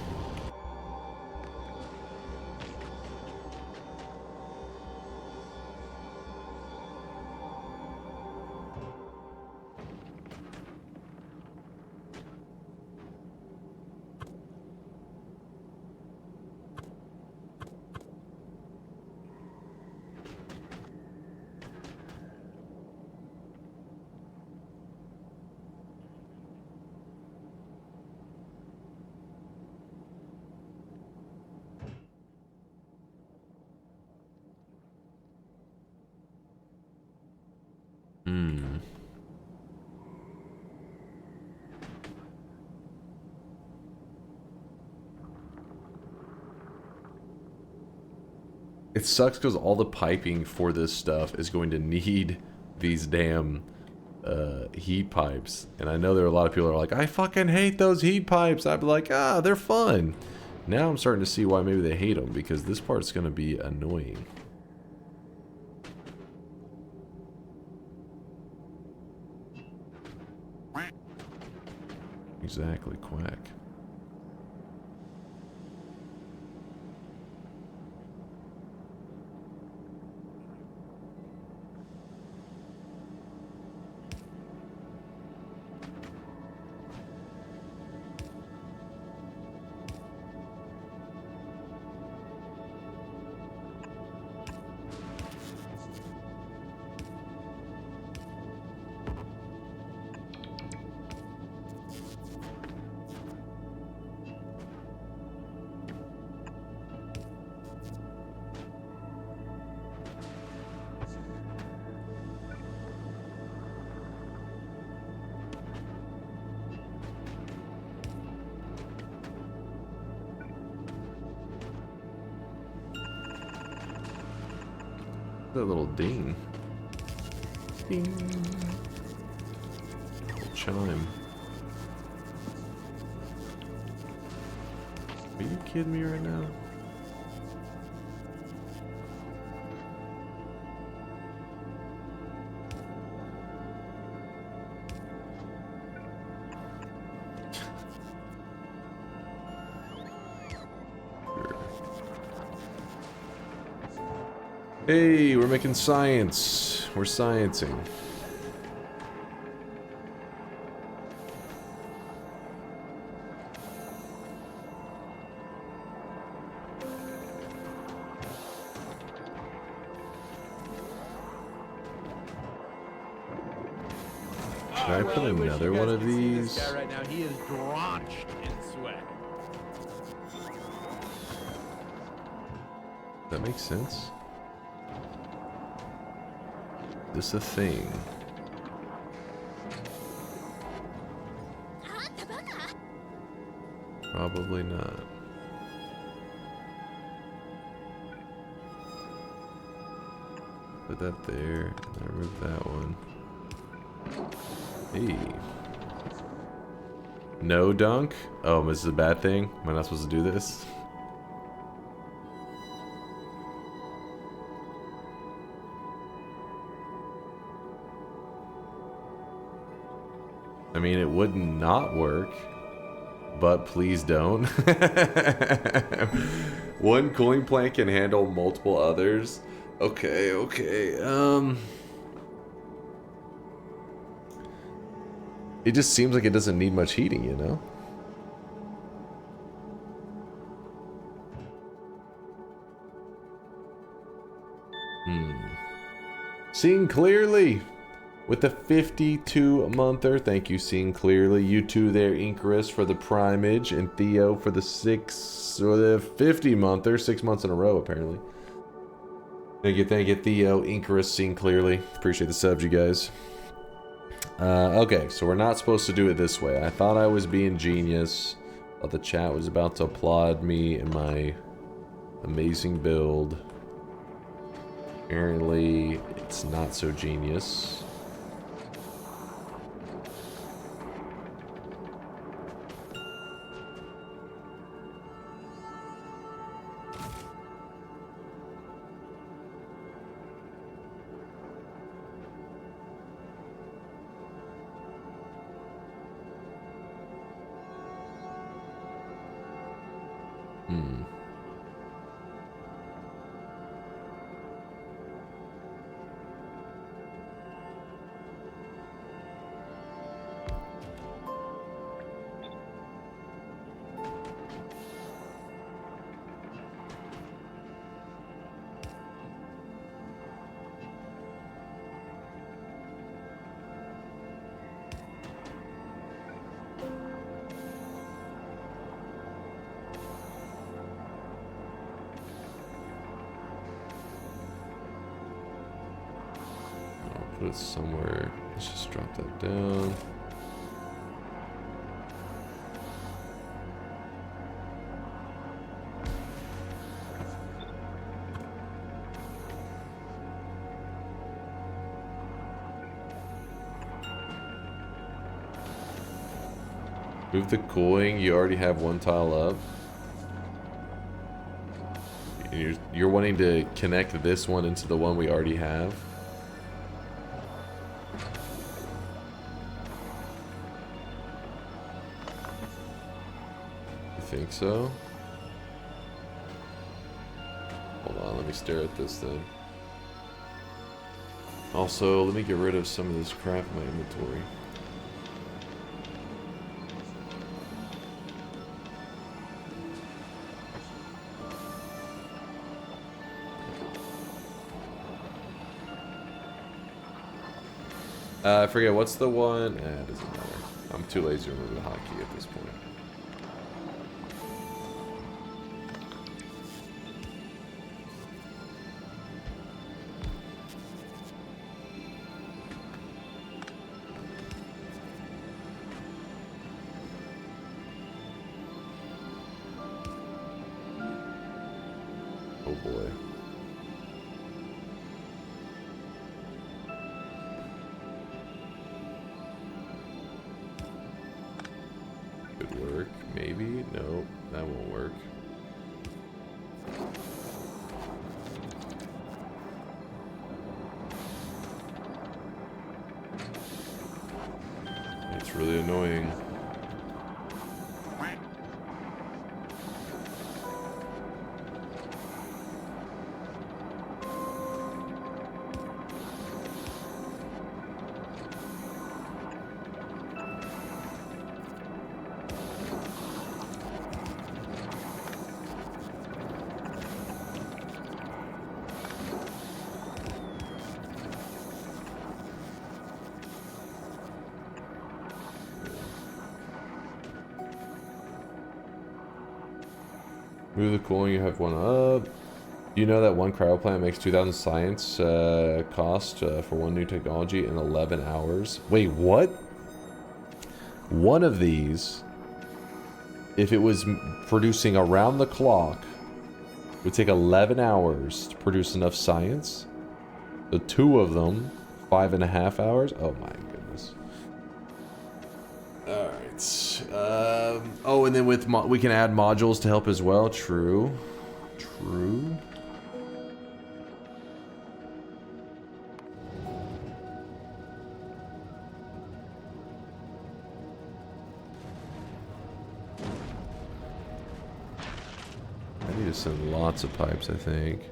It sucks because all the piping for this stuff is going to need these damn heat pipes. And I know there are a lot of people that are like, I fucking hate those heat pipes. I'd be like, ah, they're fun. Now I'm starting to see why maybe they hate them, because this part's going to be annoying. Exactly, quack. That little ding. Ding. Little chime. Are you kidding me right now? Hey, we're making science. We're sciencing. Can I put another one of these? This guy right now, he is drenched in sweat. That makes sense. This a thing? Probably not. Put that there, and then remove that one. Hey. No dunk? Oh, this is a bad thing? Am I not supposed to do this? I mean, it would not work, but please don't. One cooling plant can handle multiple others. Okay, okay. It just seems like it doesn't need much heating, you know? Seeing clearly with the 52-monther. Thank you, Seeing Clearly. You two there, Incarus, for the primage, and Theo for the 50-monther. 6 months in a row, apparently. Thank you, Theo, Incarus, Seeing Clearly. Appreciate the subs, you guys. Okay, so we're not supposed to do it this way. I thought I was being genius. Thought the chat was about to applaud me and my amazing build. Apparently, it's not so genius. Put it somewhere. Let's just drop that down. Move the cooling. You already have one tile up. You're wanting to connect this one into the one we already have. Think so? Hold on, let me stare at this then. Also, let me get rid of some of this crap in my inventory. I forget, what's the one? It doesn't matter. I'm too lazy to remove the hotkey at this point. Oh boy. Could work, maybe? No, that won't work. It's really annoying. Move the cooling, you have one up. You know that one cryo plant makes 2,000 science cost for one new technology in 11 hours? Wait, what? One of these, if it was producing around the clock, would take 11 hours to produce enough science. The two of them, 5.5 hours. Oh my goodness. All right. Oh, and then with we can add modules to help as well. True. True. I need to send lots of pipes, I think.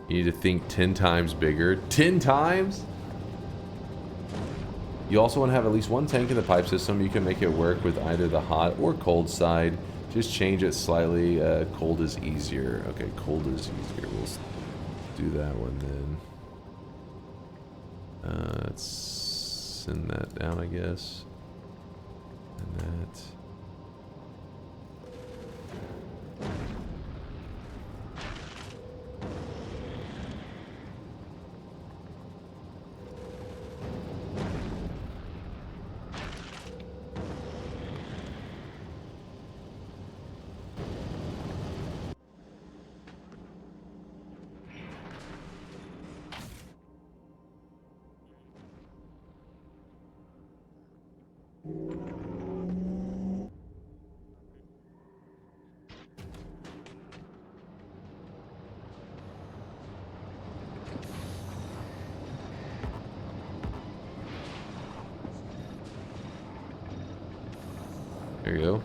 You need to think 10 times bigger. 10 times? You also want to have at least one tank in the pipe system. You can make it work with either the hot or cold side. Just change it slightly. Cold is easier. Okay, cold is easier. We'll do that one then. Let's send that down, I guess. And that. There you go.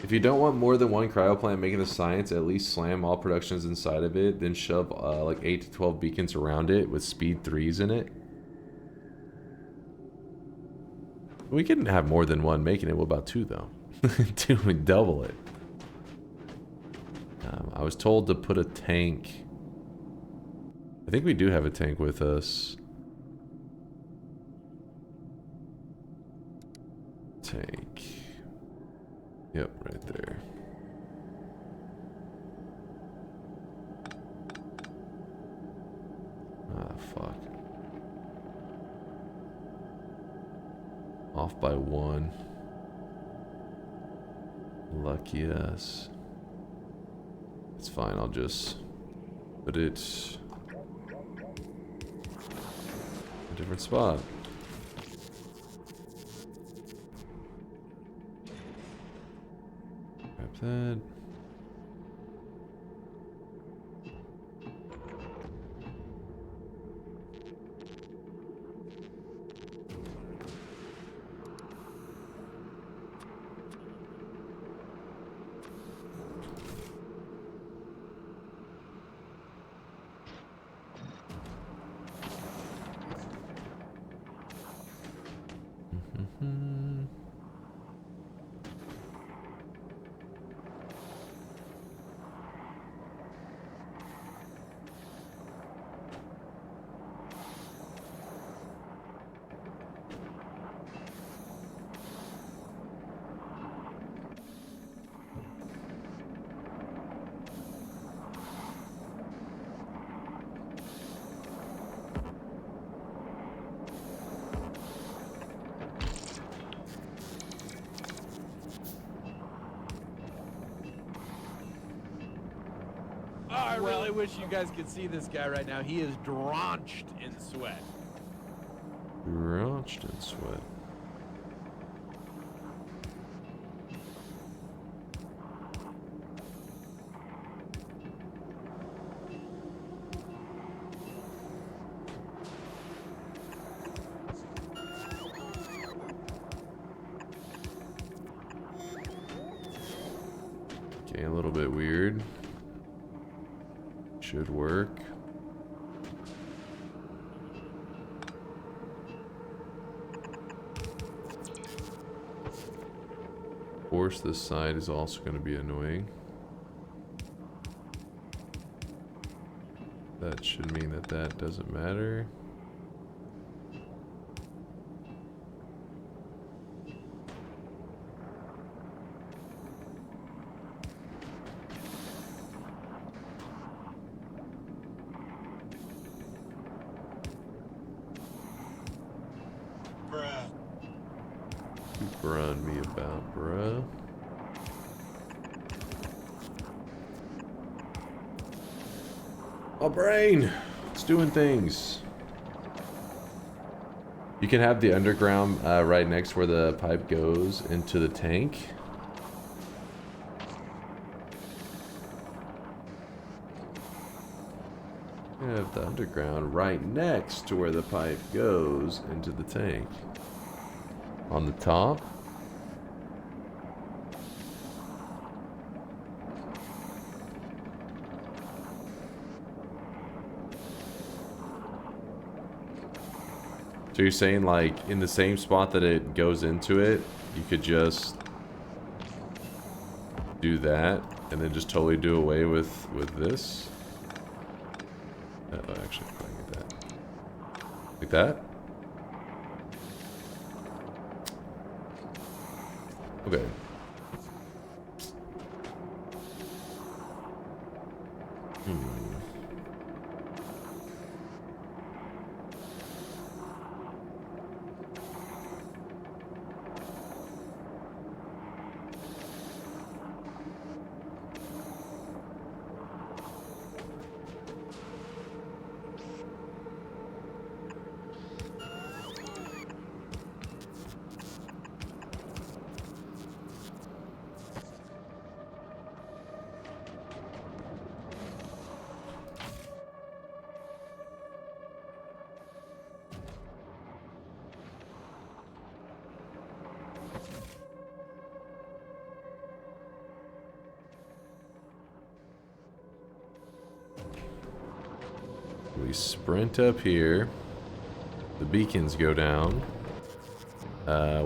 If you don't want more than one cryo plant making the science, at least slam all productions inside of it, then shove like 8 to 12 beacons around it with speed 3s in it. We can have more than one making it. What about 2 though? 2 would double it. I was told to put a tank. I think we do have a tank with us. Tank. Yep, right there. Ah, fuck. Off by 1. Lucky us. It's fine, I'll just put it in a different spot. That. I really wish you guys could see this guy right now. He is drenched in sweat. Drenched in sweat. Okay, a little bit weird. Should work. Of course, this side is also going to be annoying. That should mean that that doesn't matter. Keep run me about, bruh. My brain! It's doing things. You can have the underground right next where the pipe goes into the tank. You have the underground right next to where the pipe goes into the tank. On the top. So you're saying like in the same spot that it goes into it, you could just do that and then just totally do away with this? Actually, I can get that. Like that? Okay. We sprint up here. The beacons go down,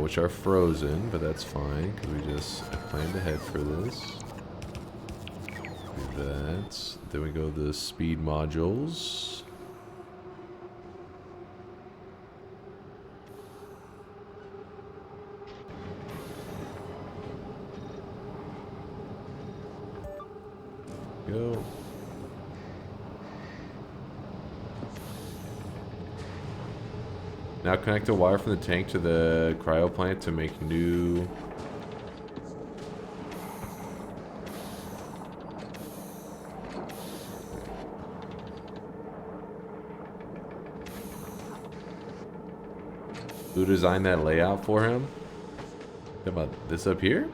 which are frozen, but that's fine because we just planned ahead for this. Do that. Then we go to the speed modules. Go. Now connect a wire from the tank to the cryo plant to make new... Who designed that layout for him? How about this up here?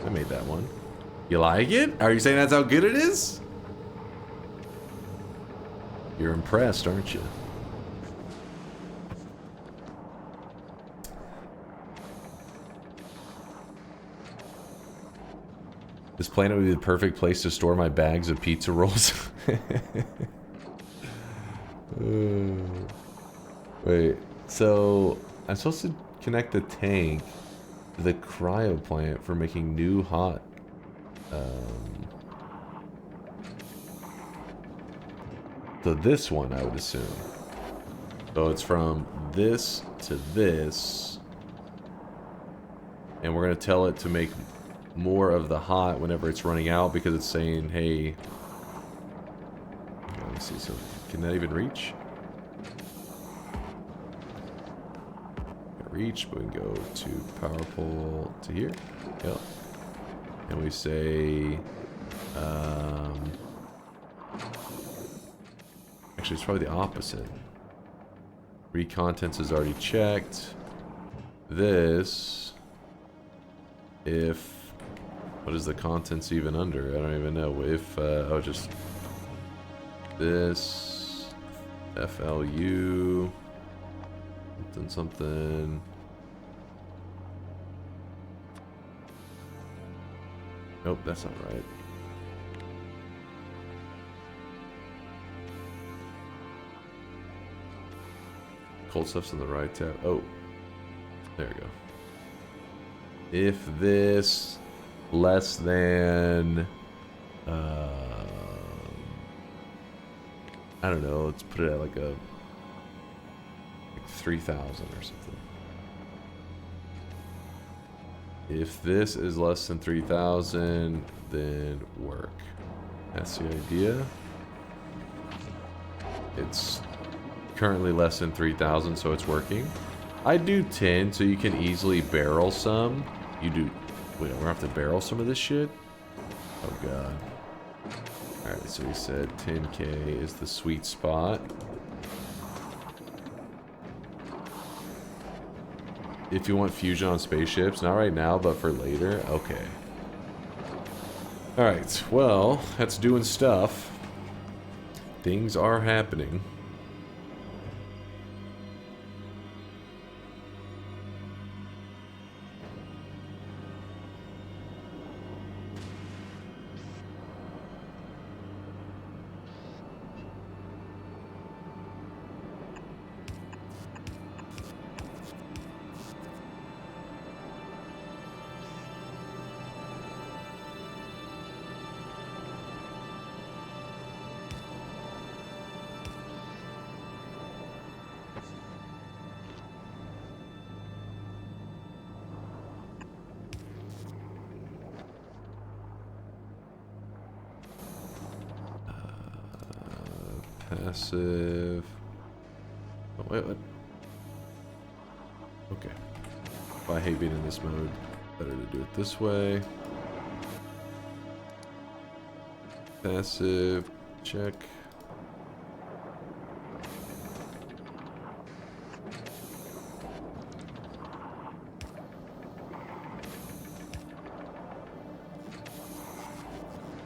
I made that one. You like it? Are you saying that's how good it is? You're impressed, aren't you? This planet would be the perfect place to store my bags of pizza rolls. Wait, so I'm supposed to connect the tank to the cryo plant for making new hot. So this one, I would assume. So it's from this to this. And we're going to tell it to make more of the hot whenever it's running out because it's saying, hey... Let me see, so can that even reach? Can't reach, but we can go to power pole to here. Yep. And we say... actually, it's probably the opposite. Recontents is already checked. This... If... What is the contents even under? I don't even know. If, oh, just... This... FLU... Something, something... Nope, that's not right. Cold stuff's in the right tab. Oh. There we go. If this... less than I don't know, let's put it at like 3,000 or something. If this is less than 3,000, then work. That's the idea. It's currently less than 3,000, so it's working. I do 10, so you can easily barrel some. You do... Wait, we're gonna have to barrel some of this shit? Oh god. Alright, so we said 10k is the sweet spot. If you want fusion on spaceships, not right now, but for later, okay. Alright, well, that's doing stuff. Things are happening. Passive. Oh, wait, what? Okay. If I hate being in this mode, better to do it this way. Passive. Check.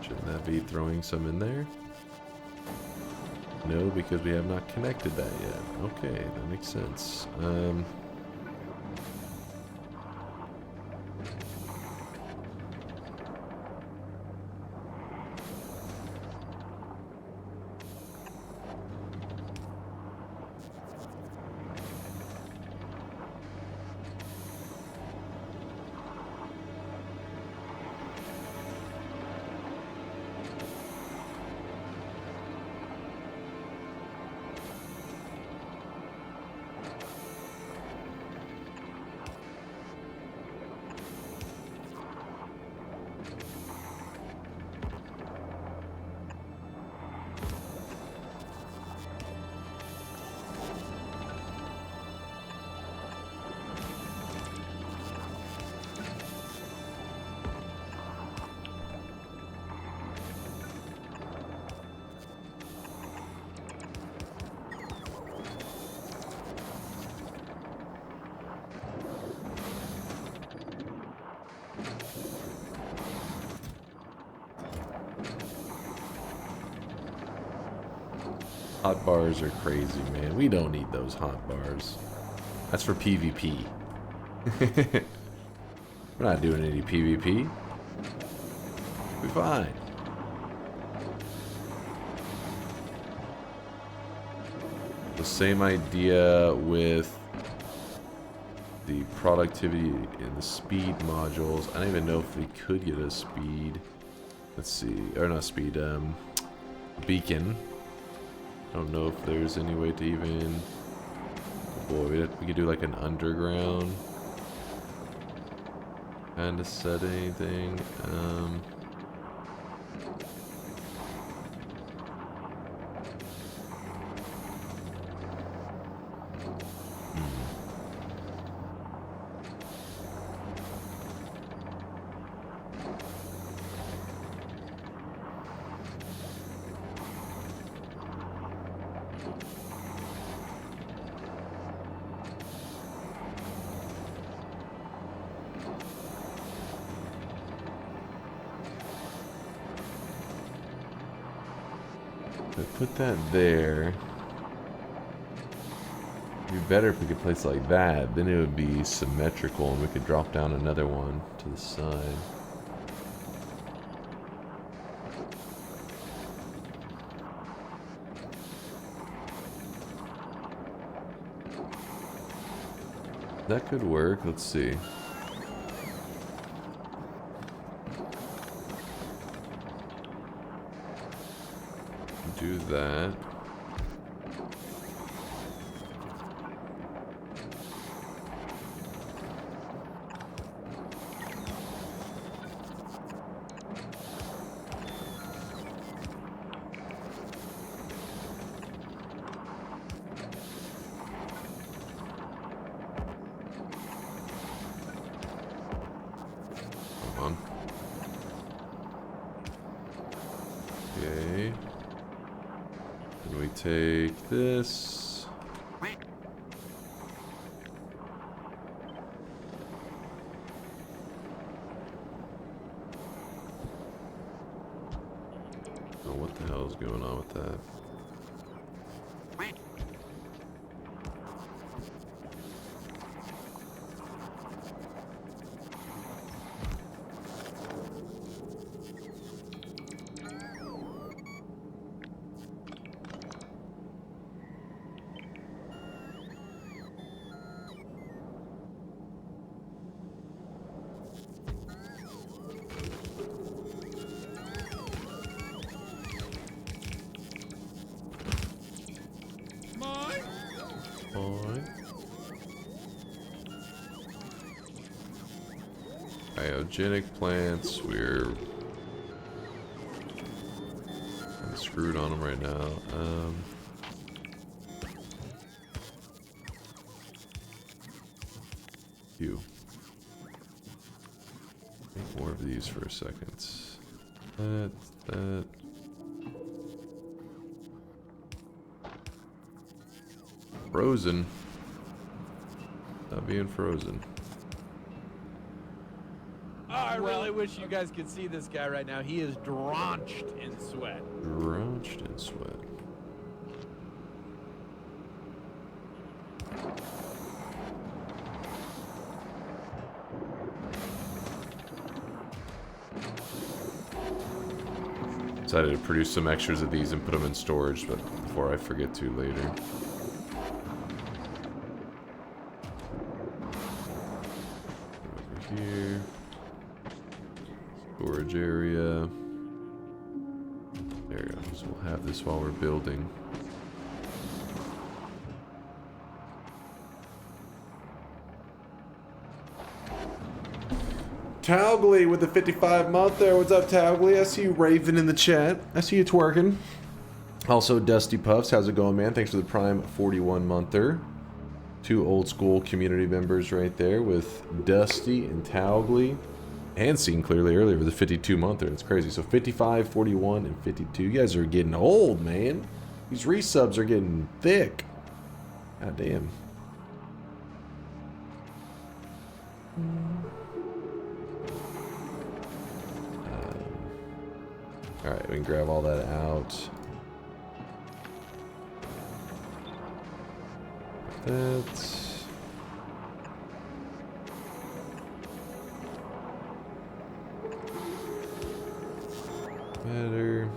Shouldn't that be throwing some in there? No, because we have not connected that yet. Okay, that makes sense. Hot bars are crazy, man. We don't need those hot bars. That's for PvP. We're not doing any PvP. We're fine. The same idea with the productivity and the speed modules. I don't even know if we could get a speed. Let's see. Or not speed, beacon. I don't know if there's any way to even... Boy, we could do like an underground kind of set anything. Put that there. It'd be better if we could place it like that. Then it would be symmetrical and we could drop down another one to the side. That could work. Let's see. Do that. And we take this. Oh, what the hell is going on with that? Biogenic plants, we're kind of screwed on them right now. Make more of these for a second. That. Frozen. Not being frozen. I really wish you guys could see this guy right now. He is drenched in sweat. Drenched in sweat. Decided to produce some extras of these and put them in storage, but before I forget to later. Over here. Storage area. There we go. So we'll have this while we're building. Towgly with the 55 month there. What's up, Towgly? I see you raving in the chat. I see you twerking. Also, Dusty Puffs. How's it going, man? Thanks for the Prime 41 monther. Two old school community members right there with Dusty and Towgly. And seen clearly earlier with the 52 monther. It's crazy. So 55, 41, and 52. You guys are getting old, man. These resubs are getting thick. God damn. Alright, we can grab all that out. That's... better.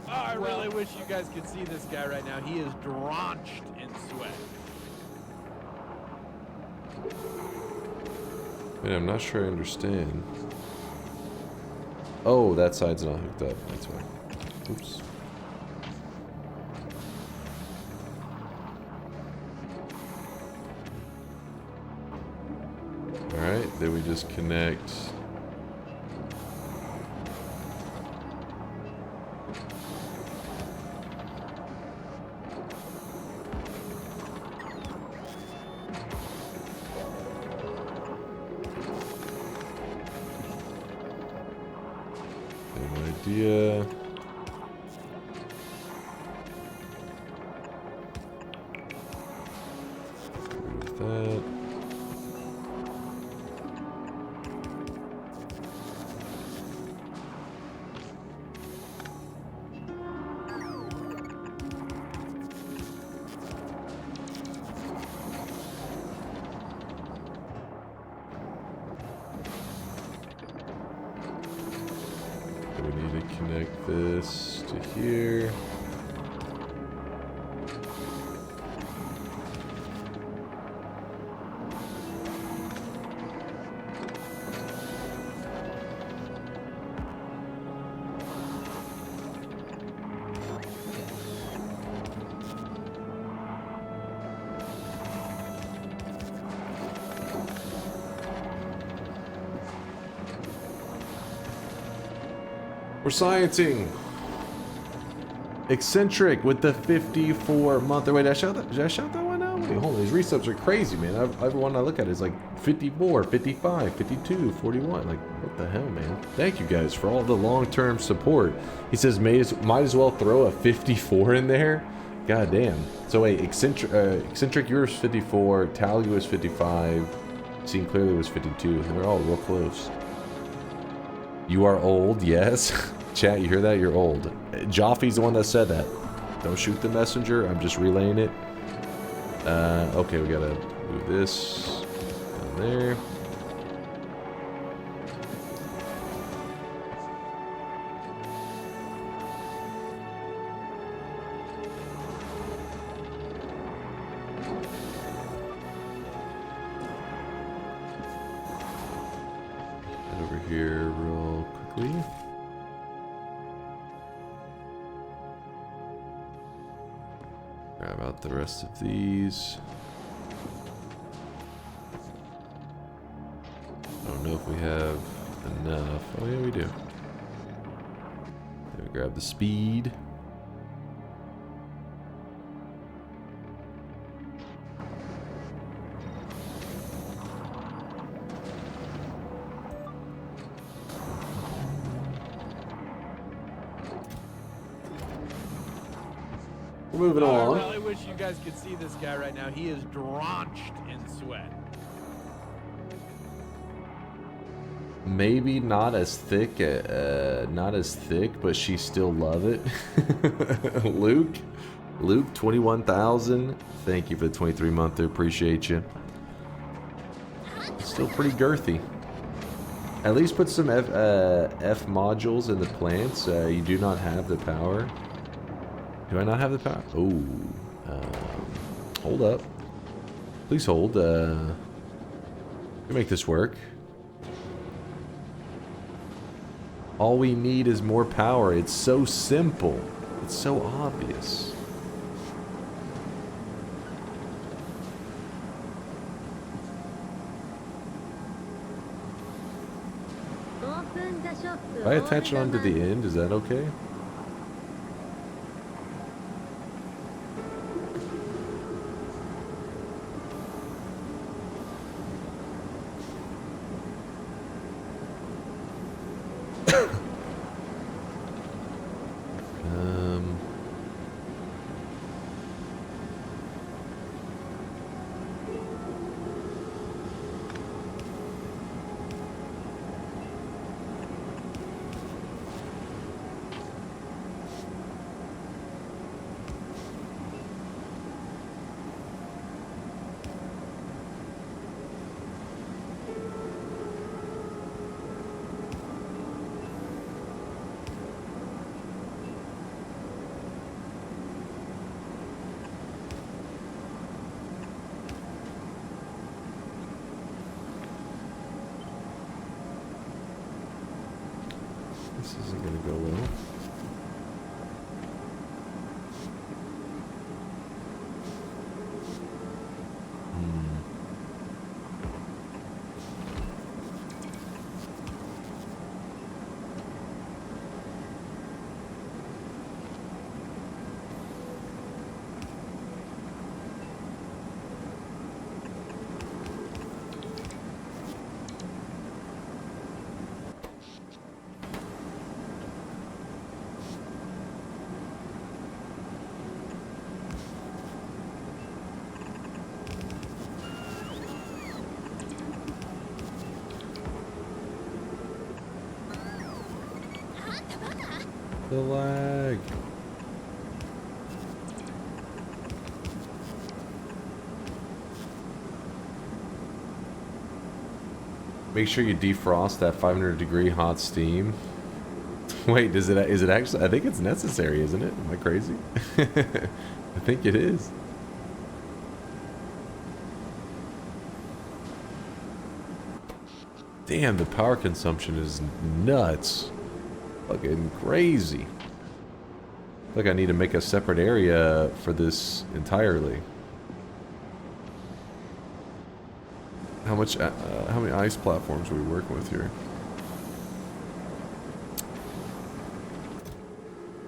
I really wish you guys could see this guy right now. He is drenched in sweat. Wait, I'm not sure I understand. Oh, that side's not hooked up. That's why. Oops. Alright, then we just connect. Idea. With that. We need to connect this to here. We're sciencing. Eccentric with the 54 month. Wait, did I shout that one out? hold on, these resubs are crazy, man. Every one I look at is like 54, 55, 52, 41. Like, what the hell, man? Thank you guys for all the long-term support. He says, might as well throw a 54 in there. God damn. So wait, eccentric, yours 54, Tally was 55, Seen Clearly was 52. They're all real close. You are old, yes. Chat, you hear that? You're old. Joffy's the one that said that. Don't shoot the messenger. I'm just relaying it. Okay, we gotta move this down there. Head over here real quickly. Grab out the rest of these. I don't know if we have enough. Oh yeah, we do. Then we grab the speed. We're moving along. I really wish you guys could see this guy right now. He is drenched in sweat. Maybe not as thick, but she still love it. Luke, 21,000. Thank you for the 23-monther. Appreciate you. It's still pretty girthy. At least put some F modules in the plants. You do not have the power. Do I not have the power? Oh, hold up. Please hold. Can make this work. All we need is more power. It's so simple. It's so obvious. If I attach it onto the end, is that okay? This isn't going to go well. The lag. Make sure you defrost that 500-degree hot steam. Wait, is it actually? I think it's necessary, isn't it? Am I crazy? I think it is. Damn, the power consumption is nuts. Fucking crazy. I feel like I need to make a separate area for this entirely. How many ice platforms are we working with here?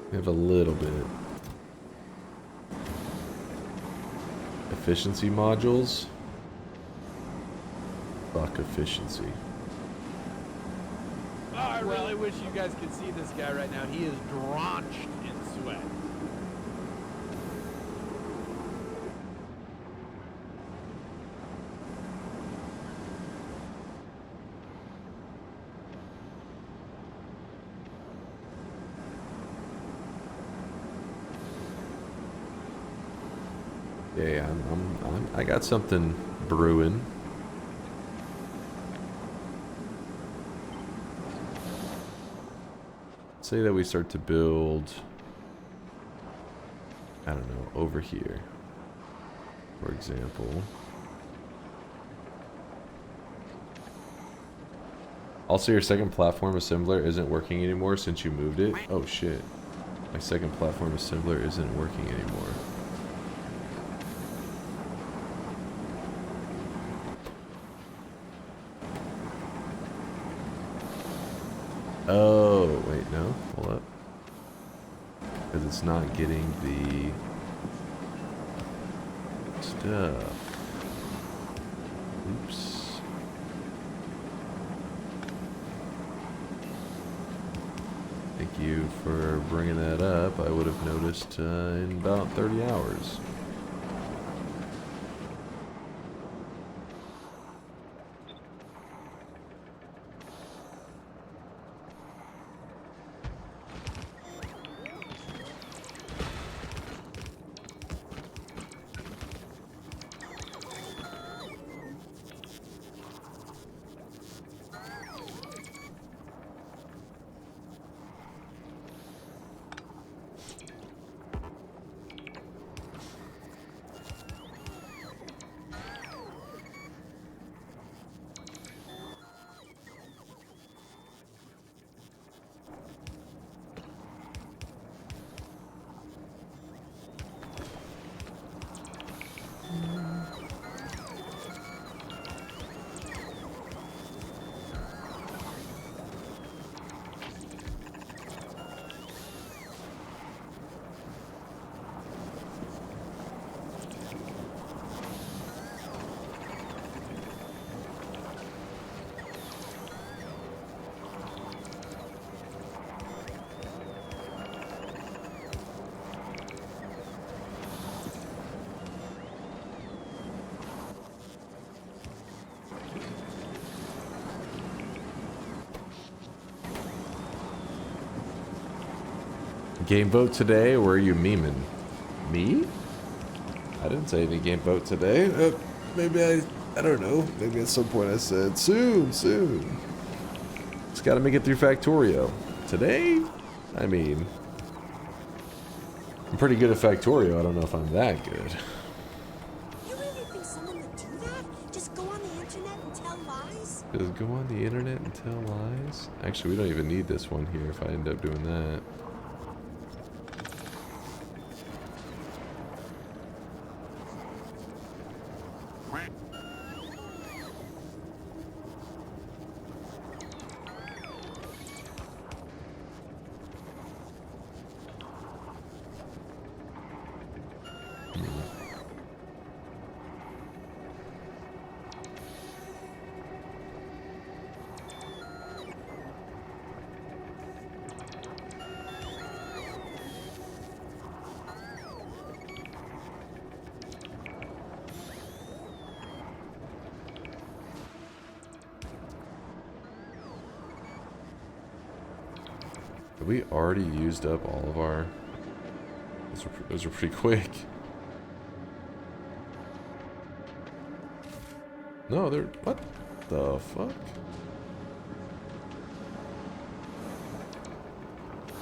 We have a little bit. efficiency modules. Fuck efficiency. Oh, I really wish you guys could see this guy right now. He is drenched in sweat. Yeah, I got something brewing. Say that we start to build, I don't know, over here, for example. Also, your second platform assembler isn't working anymore since you moved it. Oh shit. My second platform assembler isn't working anymore. Oh, wait, no. Hold up. Because it's not getting the stuff. Oops. Thank you for bringing that up. I would have noticed in about 30 hours. Game vote today, or are you memeing? Me? I didn't say any game vote today. Maybe I don't know. Maybe at some point I said, soon. Just gotta make it through Factorio. Today? I mean, I'm pretty good at Factorio. I don't know if I'm that good. You really think someone would do that? Just go on the internet and tell lies? Just go on the internet and tell lies? Actually, we don't even need this one here if I end up doing that. Have we already used up all of our... Those are pretty quick. No, they're... What the fuck?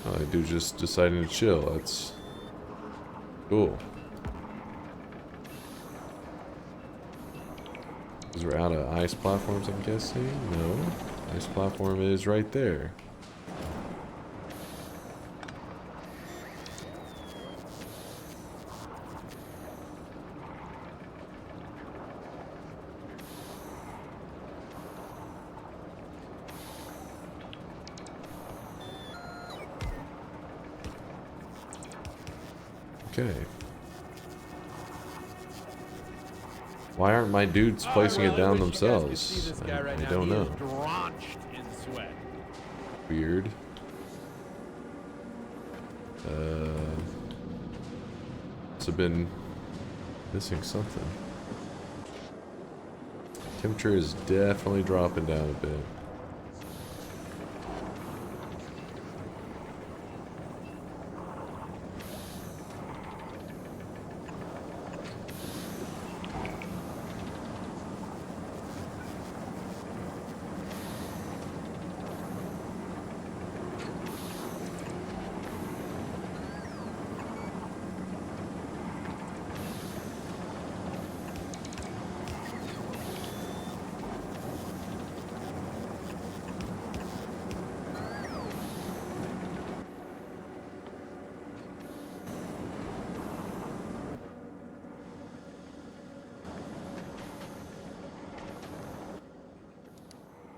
Oh, that dude just deciding to chill. That's... cool. Because we're out of ice platforms, I'm guessing? No. Ice platform is right there. Okay. Why aren't my dudes placing it down themselves? See this guy right I now. don't He know. is drenched in sweat. Weird. Must have been missing something. Temperature is definitely dropping down a bit.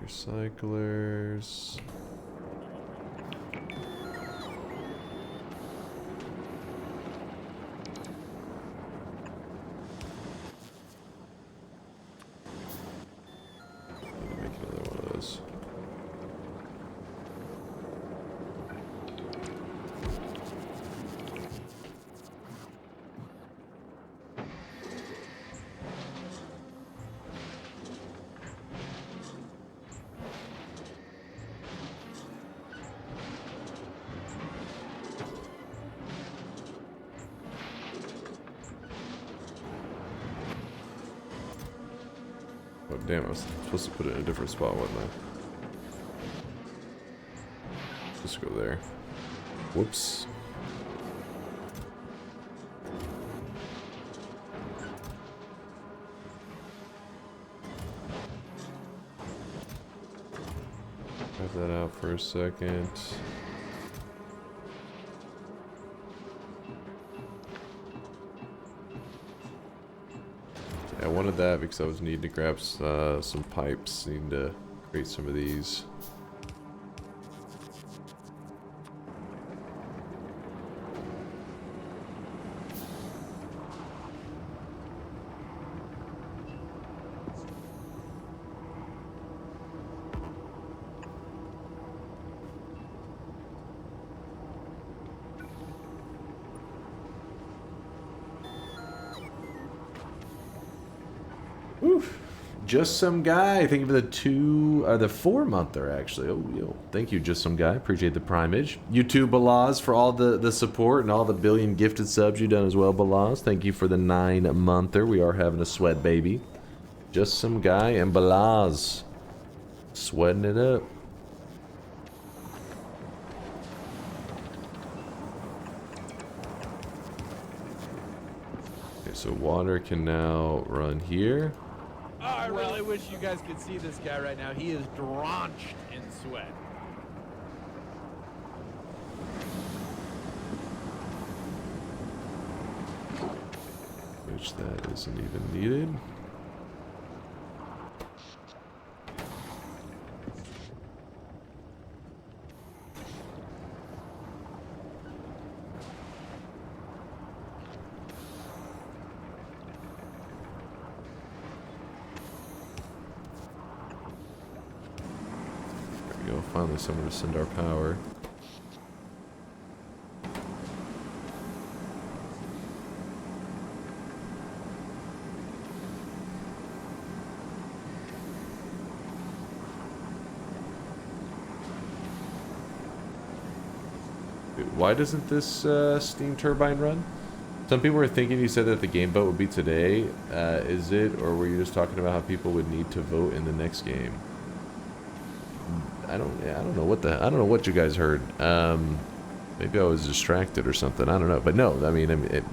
Recyclers. Make another one of those. Oh damn, I was supposed to put it in a different spot, wasn't I? Just go there. Whoops. Have that out for a second. I wanted that because I was needing to grab some pipes. Needing to create some of these. Oof. Just some guy. Thank you for the 4-monther actually. Oh, yo. Thank you, just some guy. Appreciate the primage. You too, Balaz, for all the support and all the billion gifted subs you've done as well, Balaz. Thank you for the 9-monther. We are having a sweat baby. Just some guy and Balaz. Sweating it up. Okay, so water can now run here. Oh, I really wish you guys could see this guy right now. He is drenched in sweat. Which that isn't even needed. Finally someone to send our power. Why doesn't this steam turbine run? Some people were thinking you said that the game vote would be today. Is it, or were you just talking about how people would need to vote in the next game? I don't know what you guys heard. Maybe I was distracted or something. I don't know. But no, I mean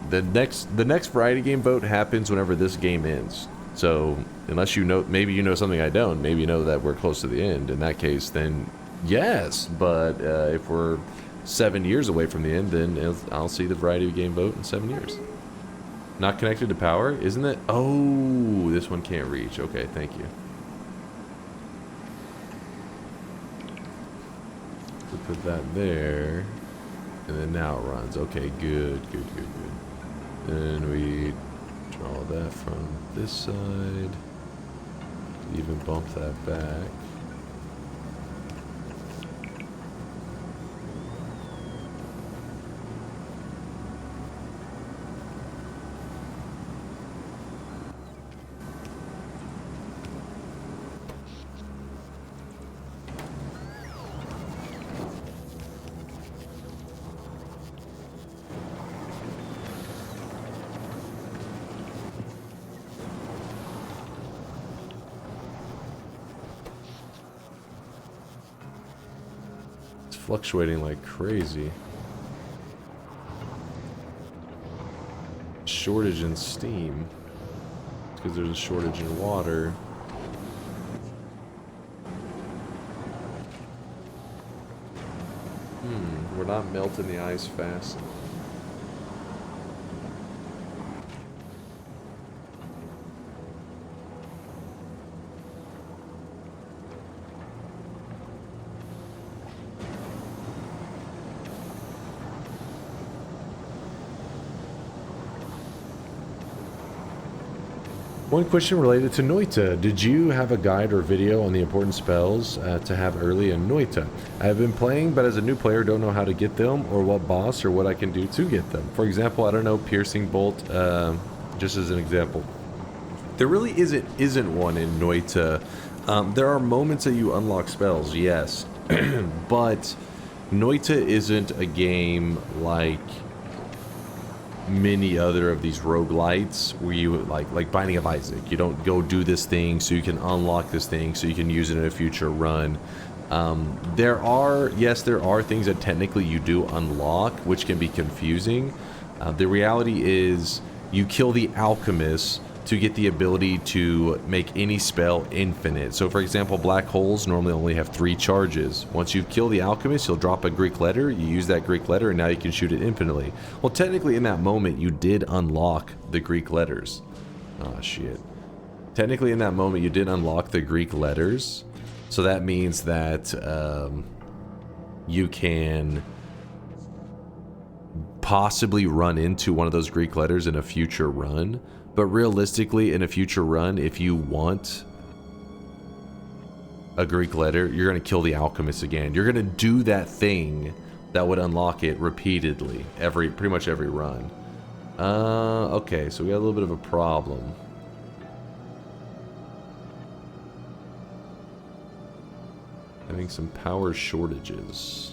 the next variety game vote happens whenever this game ends. So unless you know, maybe you know something I don't. Maybe you know that we're close to the end. In that case, then yes. But if we're 7 years away from the end, then I'll see the variety game vote in 7 years. Not connected to power, isn't it? Oh, this one can't reach. Okay, thank you. Put that there, and then now it runs. Okay, good. Then we Draw that from this side. Even bump that back. Fluctuating like crazy. Shortage in steam. It's because there's a shortage in water. We're not melting the ice fast enough. One question related to Noita. Did you have a guide or video on the important spells to have early in Noita? I have been playing, but as a new player, don't know how to get them or what boss or what I can do to get them. For example, I don't know, Piercing Bolt, just as an example. There really isn't one in Noita. There are moments that you unlock spells, yes, but Noita isn't a game like many other of these roguelites where you like Binding of Isaac. You don't go do this thing so you can unlock this thing so you can use it in a future run. There are things that technically you do unlock, which can be confusing. The reality is you kill the alchemist to get the ability to make any spell infinite. So for example, black holes normally only have 3 charges. Once you kill the alchemist, you'll drop a Greek letter, you use that Greek letter, and now you can shoot it infinitely. Well, technically in that moment, you did unlock the Greek letters. Oh shit. Technically in that moment, you did unlock the Greek letters. So that means that you can possibly run into one of those Greek letters in a future run. But realistically, in a future run, if you want a Greek letter, you're going to kill the alchemist again. You're going to do that thing that would unlock it repeatedly, pretty much every run. Okay, so we got a little bit of a problem. Having some power shortages.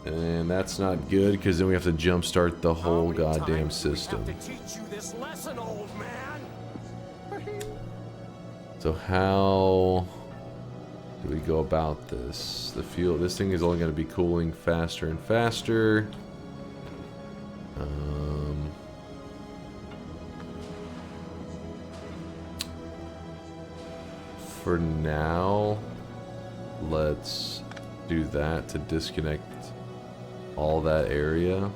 And that's not good, because then we have to jumpstart the whole goddamn system. So how do we go about this? The fuel, this thing is only going to be cooling faster and faster. For now, let's do that to disconnect all that area.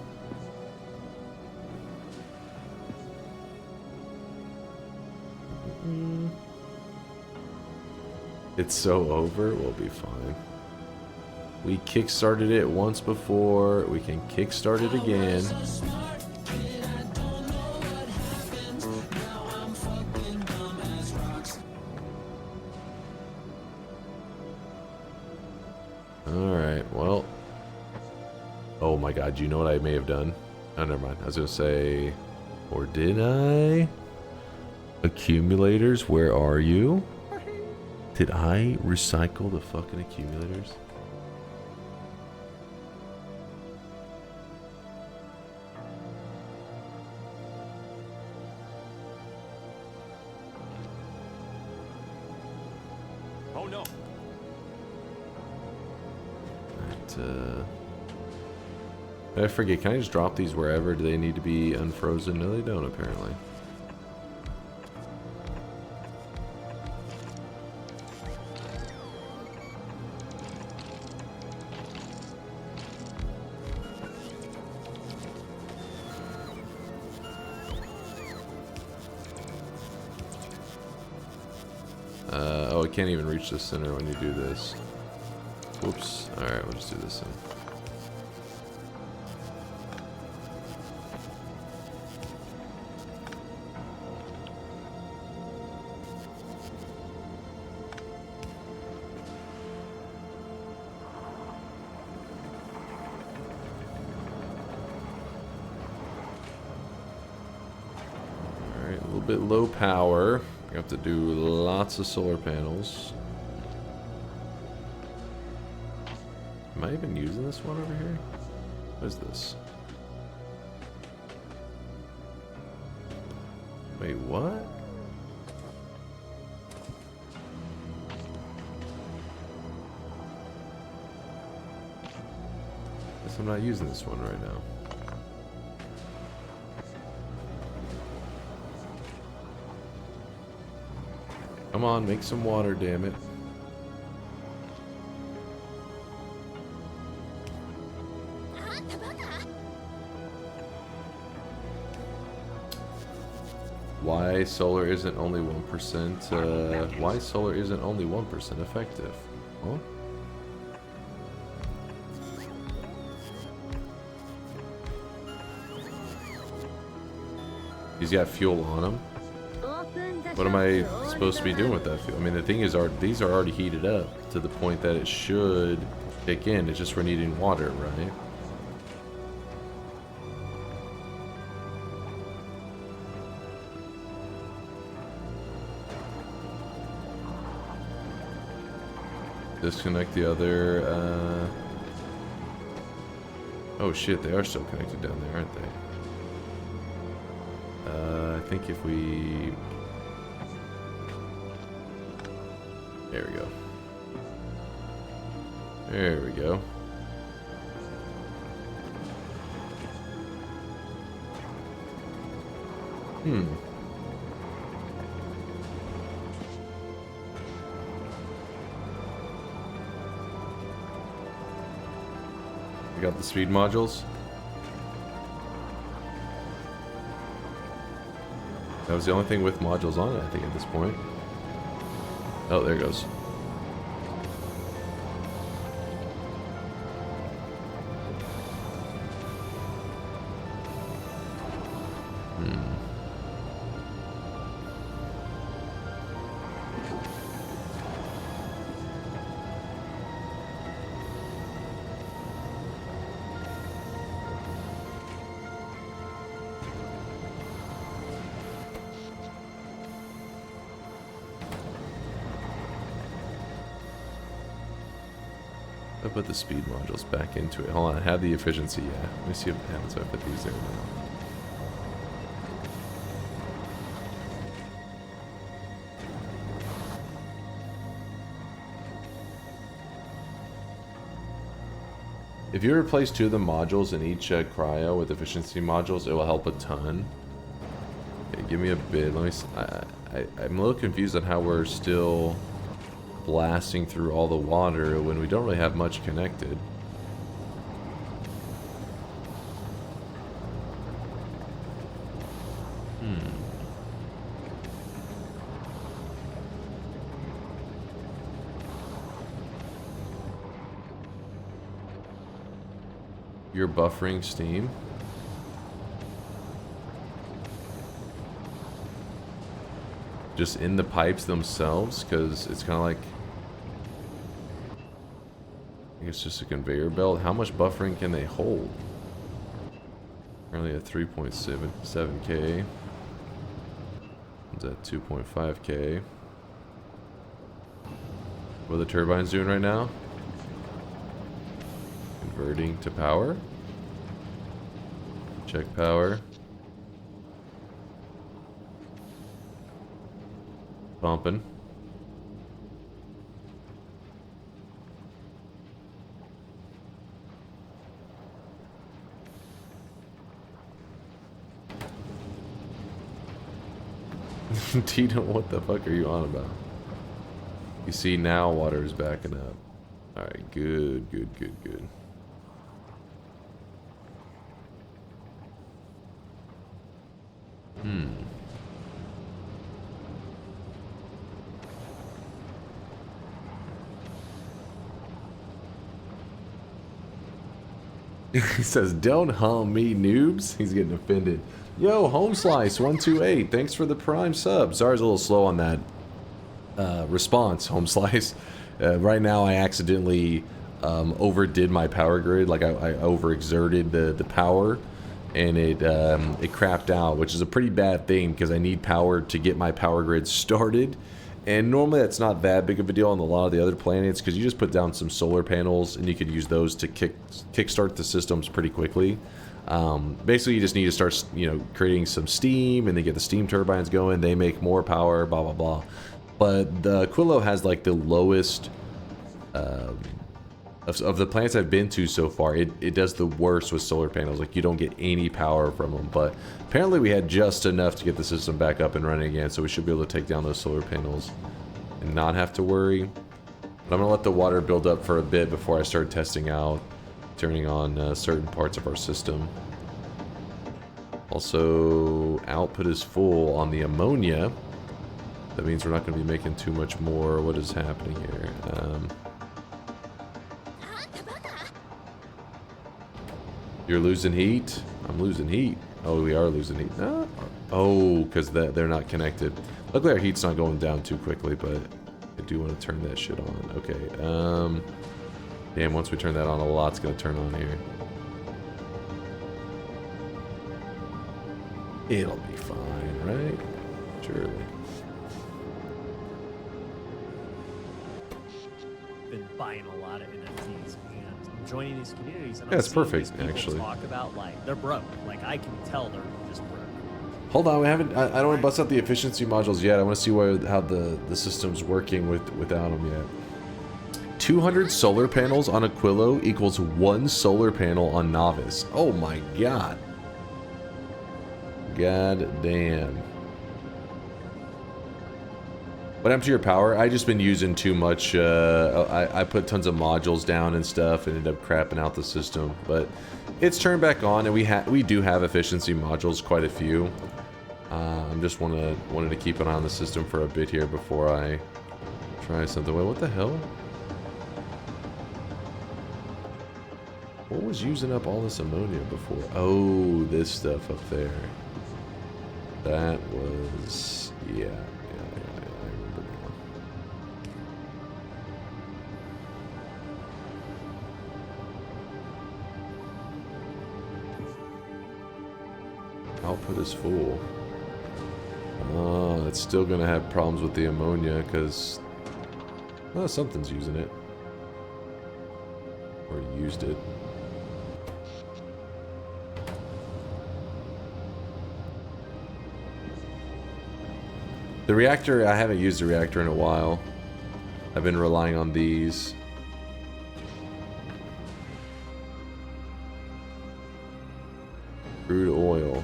It's so over, we'll be fine. We kickstarted it once before, we can kickstart it again. Alright, well. Oh my god, you know what I may have done? Oh, never mind. I was gonna say, or did I? Accumulators, where are you? Did I recycle the fucking accumulators? Oh no. I forget, can I just drop these wherever? Do they need to be unfrozen? No, they don't, apparently. Oh, it can't even reach the center when you do this. Whoops. Alright, we'll just do this then. little bit low power. You have to do lots of solar panels. Am I even using this one over here? What is this? Wait, what? Guess I'm not using this one right now. Come on, make some water, damn it. Why solar isn't only 1%? Why solar isn't only 1% effective? Huh? He's got fuel on him. What am I supposed to be doing with that fuel? I mean, the thing is, these are already heated up to the point that it should kick in. It's just we're needing water, right? Disconnect the other, oh shit, they are still connected down there, aren't they? I think if we... There we go. There we go. We got the speed modules. That was the only thing with modules on it, I think, at this point. Oh, there it goes. I put the speed modules back into it. Hold on, I have the efficiency, yeah. Let me see what happens if I put these there now. If you replace 2 of the modules in each cryo with efficiency modules, it will help a ton. Okay, give me a bit. Let me. I'm a little confused on how we're still blasting through all the water when we don't really have much connected. You're buffering steam. Just in the pipes themselves, because it's kind of like, I guess, just a conveyor belt. How much buffering can they hold? Currently at 3.7K. It's at 2.5K. What are the turbines doing right now? Converting to power. Check power. Pumping. Tito, what the fuck are you on about? You see, now water is backing up. Alright, good, good, good, good. He says, "Don't hum me, noobs." He's getting offended. Yo, Home Slice 128. Thanks for the Prime sub. Sorry, I was a little slow on that response, Home Slice. Right now, I accidentally overdid my power grid. Like I overexerted the power, and it crapped out, which is a pretty bad thing because I need power to get my power grid started. And normally that's not that big of a deal on a lot of the other planets because you just put down some solar panels and you could use those to kickstart the systems pretty quickly. Basically, you just need to start, you know, creating some steam and then get the steam turbines going. They make more power, blah, blah, blah. But the Aquilo has like the lowest of the planets I've been to so far. It does the worst with solar panels. Like, you don't get any power from them. But apparently we had just enough to get the system back up and running again, so we should be able to take down those solar panels and not have to worry. But I'm gonna let the water build up for a bit before I start testing out turning on certain parts of our system. Also, output is full on the ammonia. That means we're not going to be making too much more. What is happening here? You're losing heat? I'm losing heat. Oh, we are losing heat. No. Oh, because they're not connected. Luckily our heat's not going down too quickly, but I do want to turn that shit on. Okay. Damn, once we turn that on, a lot's going to turn on here. It'll be fine, right? Surely. Been buying a lot of NFTs and joining these communities. And yeah, it's perfect, actually. Talk about like they're broke. Like I can tell they're just broke. Hold on, we haven't. I don't want to bust out the efficiency modules yet. I want to see how the system's working without them yet. 200 solar panels on Aquilo equals 1 solar panel on Novice. Oh my god. God damn. What happened to your power? I just been using too much. I put tons of modules down and stuff and ended up crapping out the system. But it's turned back on, and we do have efficiency modules, quite a few. I'm just wanted to keep an eye on the system for a bit here before I try something. Wait, what the hell? What was using up all this ammonia before? Oh, this stuff up there. That was... yeah, I remember now. Output is full. Oh, it's still gonna have problems with the ammonia because... oh, something's using it. Or used it. The reactor, I haven't used the reactor in a while. I've been relying on these. Crude oil.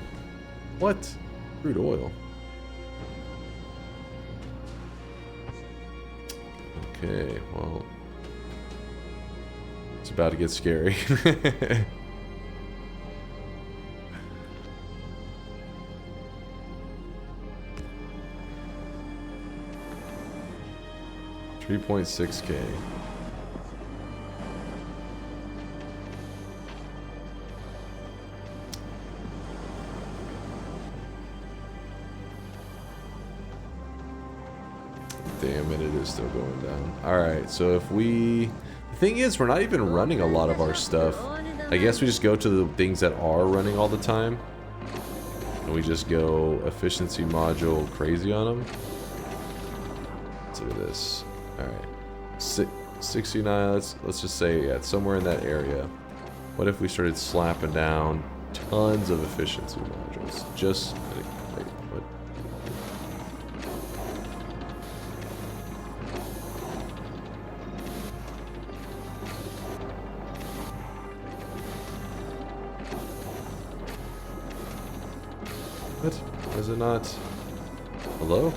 What? Crude oil. Okay, well. It's about to get scary. 3.6K. Damn it, it is still going down. Alright, so if we... the thing is, we're not even running a lot of our stuff. I guess we just go to the things that are running all the time. And we just go efficiency module crazy on them. Let's look at this. Alright. 69, let's just say, yeah, it's somewhere in that area. What if we started slapping down tons of efficiency modules? Just... wait, what? What? Is it not? Hello?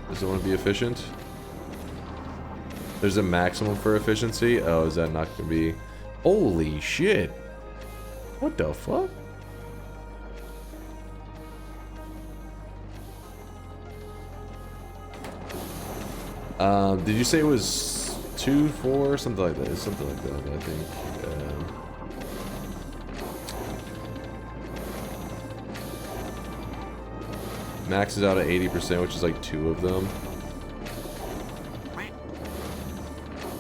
Does it want to be efficient? There's a maximum for efficiency? Oh, is that not going to be... holy shit! What the fuck? Did you say it was 2, 4, something like that? Something like that, I think. Maxes out at 80%, which is like 2 of them.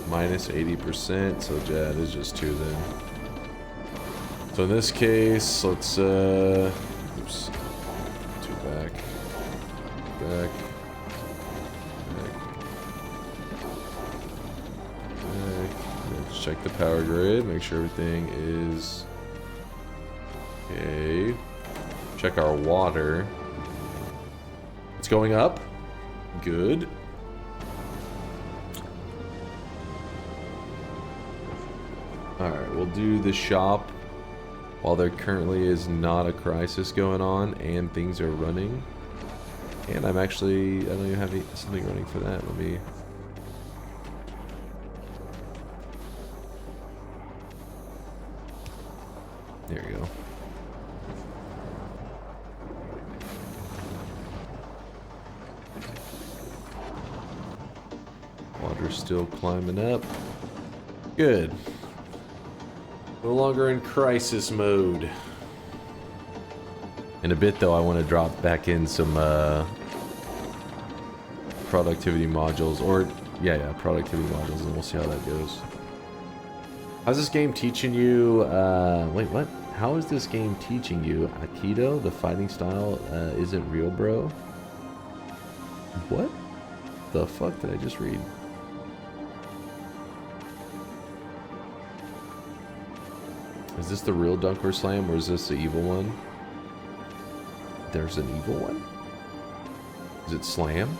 Minus 80%, so yeah, it is just 2 then. So in this case, let's oops. 2 back. Back. Let's check the power grid, make sure everything is okay. Check our water. It's going up. Good. Alright, we'll do the shop while there currently is not a crisis going on and things are running. And I'm actually, I don't even have something running for that. Let me... There you go. Water's still climbing up. Good. No longer in crisis mode. In a bit, though, I want to drop back in some productivity modules, or yeah, productivity modules, and we'll see how that goes. How's this game teaching you? Wait, what? How is this game teaching you? Aikido, the fighting style, isn't real, bro. What the fuck did I just read? Is this the real DunkOrSlam, or is this the evil one? There's an evil one? Is it Slam?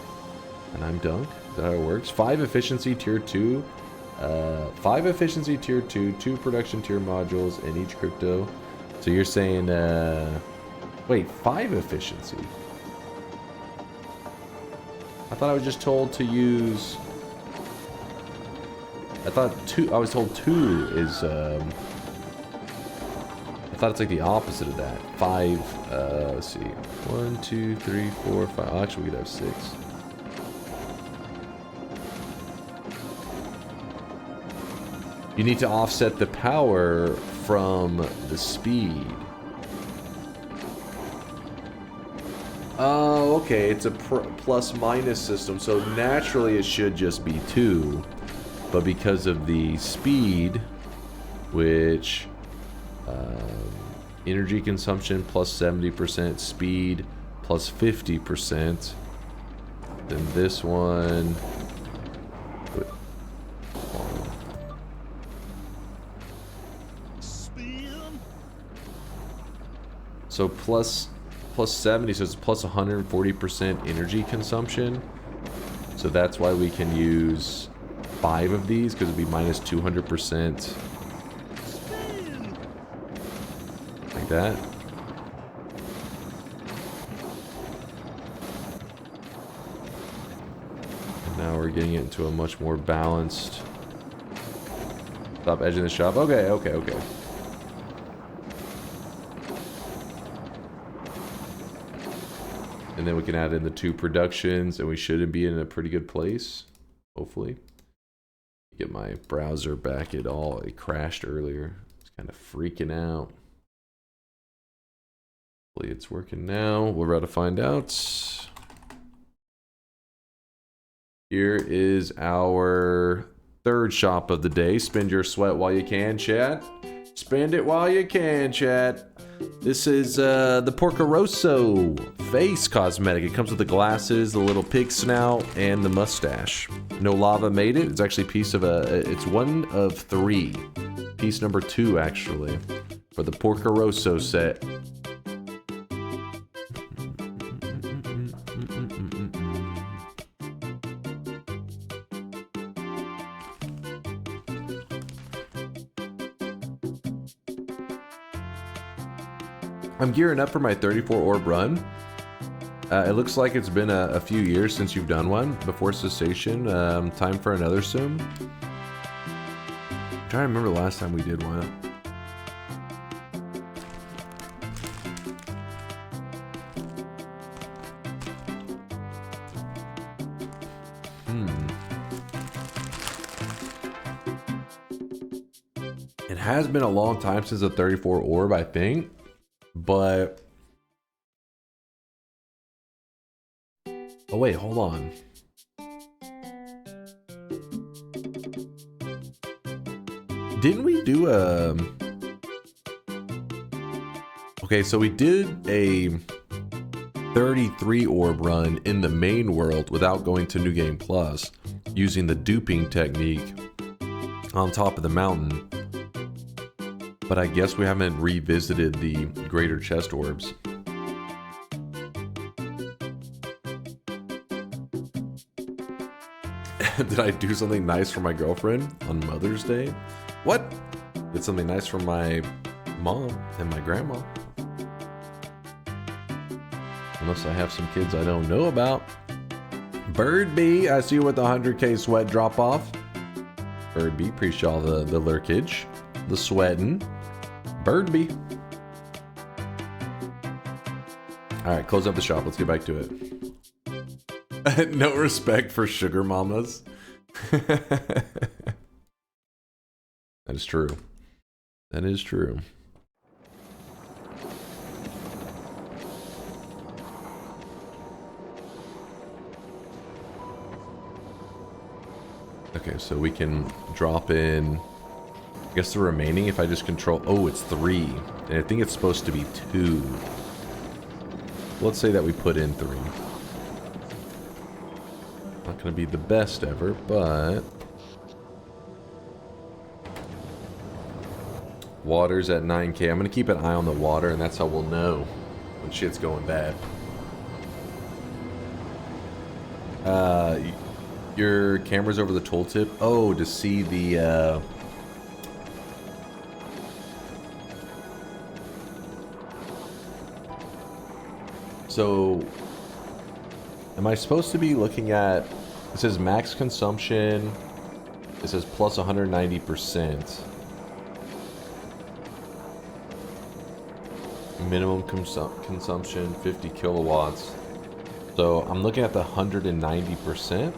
And I'm Dunk? Is that how it works? 5 efficiency tier 2. 5 efficiency tier 2, 2 production tier modules, and each crypto. So you're saying, wait, 5 efficiency? I thought I was just told to use... I was told 2 is, I thought it's like the opposite of that. 5, let's see. 1, 2, 3, 4, 5. Oh, actually, we could have 6. You need to offset the power from the speed. Oh, okay. It's a plus-minus system, so naturally it should just be 2. But because of the speed, which... energy consumption plus 70%, speed plus 50%. Then this one... So plus 70, so it's plus 140% energy consumption. So that's why we can use 5 of these, because it'd be minus 200%. Like that. And now we're getting it into a much more balanced... Stop edging the shop. Okay, okay, okay. And then we can add in the 2 productions, and we should be in a pretty good place. Hopefully. Get my browser back at all. It crashed earlier. It's kind of freaking out. Hopefully it's working now. We're about to find out. Here is our 3rd shop of the day. Spend your sweat while you can, chat. Spend it while you can, chat. This is the Porco Rosso face cosmetic. It comes with the glasses, the little pig snout, and the mustache. No Lava made it. It's actually piece of it's 1 of 3. Piece number 2, actually, for the Porco Rosso set. I'm gearing up for my 34 orb run. It looks like it's been a few years since you've done one before cessation. Time for another soon. I'm trying to remember the last time we did one. It has been a long time since the 34 orb, I think. But... oh wait, hold on. Didn't we do a... Okay, so we did a 33 orb run in the main world without going to New Game Plus, using the duping technique on top of the mountain. But I guess we haven't revisited the greater chest orbs. Did I do something nice for my girlfriend on Mother's Day? What? Did something nice for my mom and my grandma. Unless I have some kids I don't know about. Bird B, I see you with the 100k sweat drop off. Bird B, appreciate all the lurkage, the sweating. Bird B. Alright, close up the shop. Let's get back to it. No respect for sugar mamas. That is true. That is true. Okay, so we can drop in, I guess the remaining if I just control, oh, it's 3. And I think it's supposed to be 2. Let's say that we put in 3. Not gonna be the best ever, but water's at 9k. I'm gonna keep an eye on the water, and that's how we'll know when shit's going bad. Your camera's over the tooltip. Oh, to see the so am I supposed to be looking at, it says max consumption, it says plus 190%. Minimum consumption 50 kilowatts. So I'm looking at the 190%.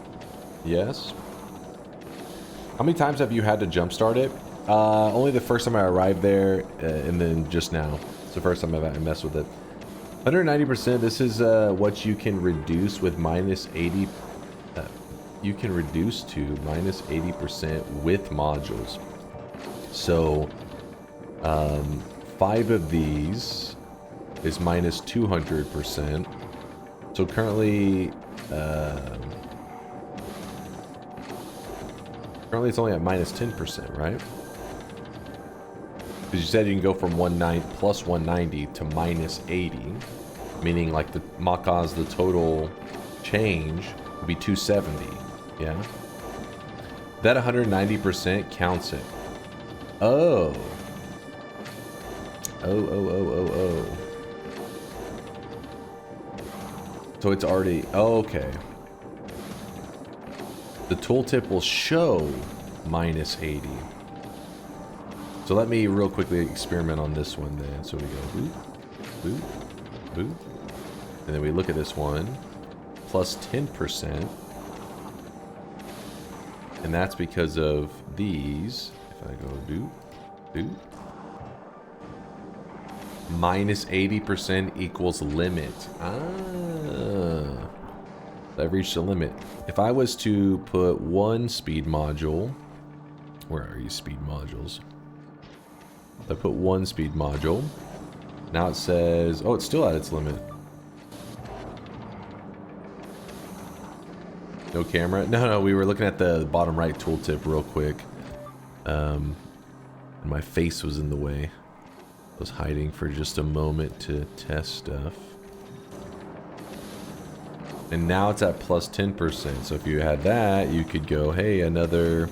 Yes. How many times have you had to jumpstart it? Only the first time I arrived there, and then just now. It's the first time I've messed with it. 190%, this is what you can reduce with minus 80. You can reduce to minus 80% with modules. So 5 of these is minus 200%. So currently it's only at minus 10%, right? Because you said you can go from plus 190 to minus 80, meaning like the Macaw's, the total change would be 270. Yeah, that 190% counts it. Oh. Oh. So it's already, oh, okay. The tooltip will show minus 80. So let me real quickly experiment on this one then. So we go boop, boop, boop. And then we look at this one, plus 10%. And that's because of these. If I go boop, boop. Minus 80% equals limit. Ah. I've reached the limit. If I was to put 1 speed module, where are you speed modules? If I put 1 speed module, now it says, oh, it's still at its limit. No camera? No, we were looking at the bottom right tooltip real quick. And my face was in the way. I was hiding for just a moment to test stuff. And now it's at plus 10%. So if you had that, you could go, hey, another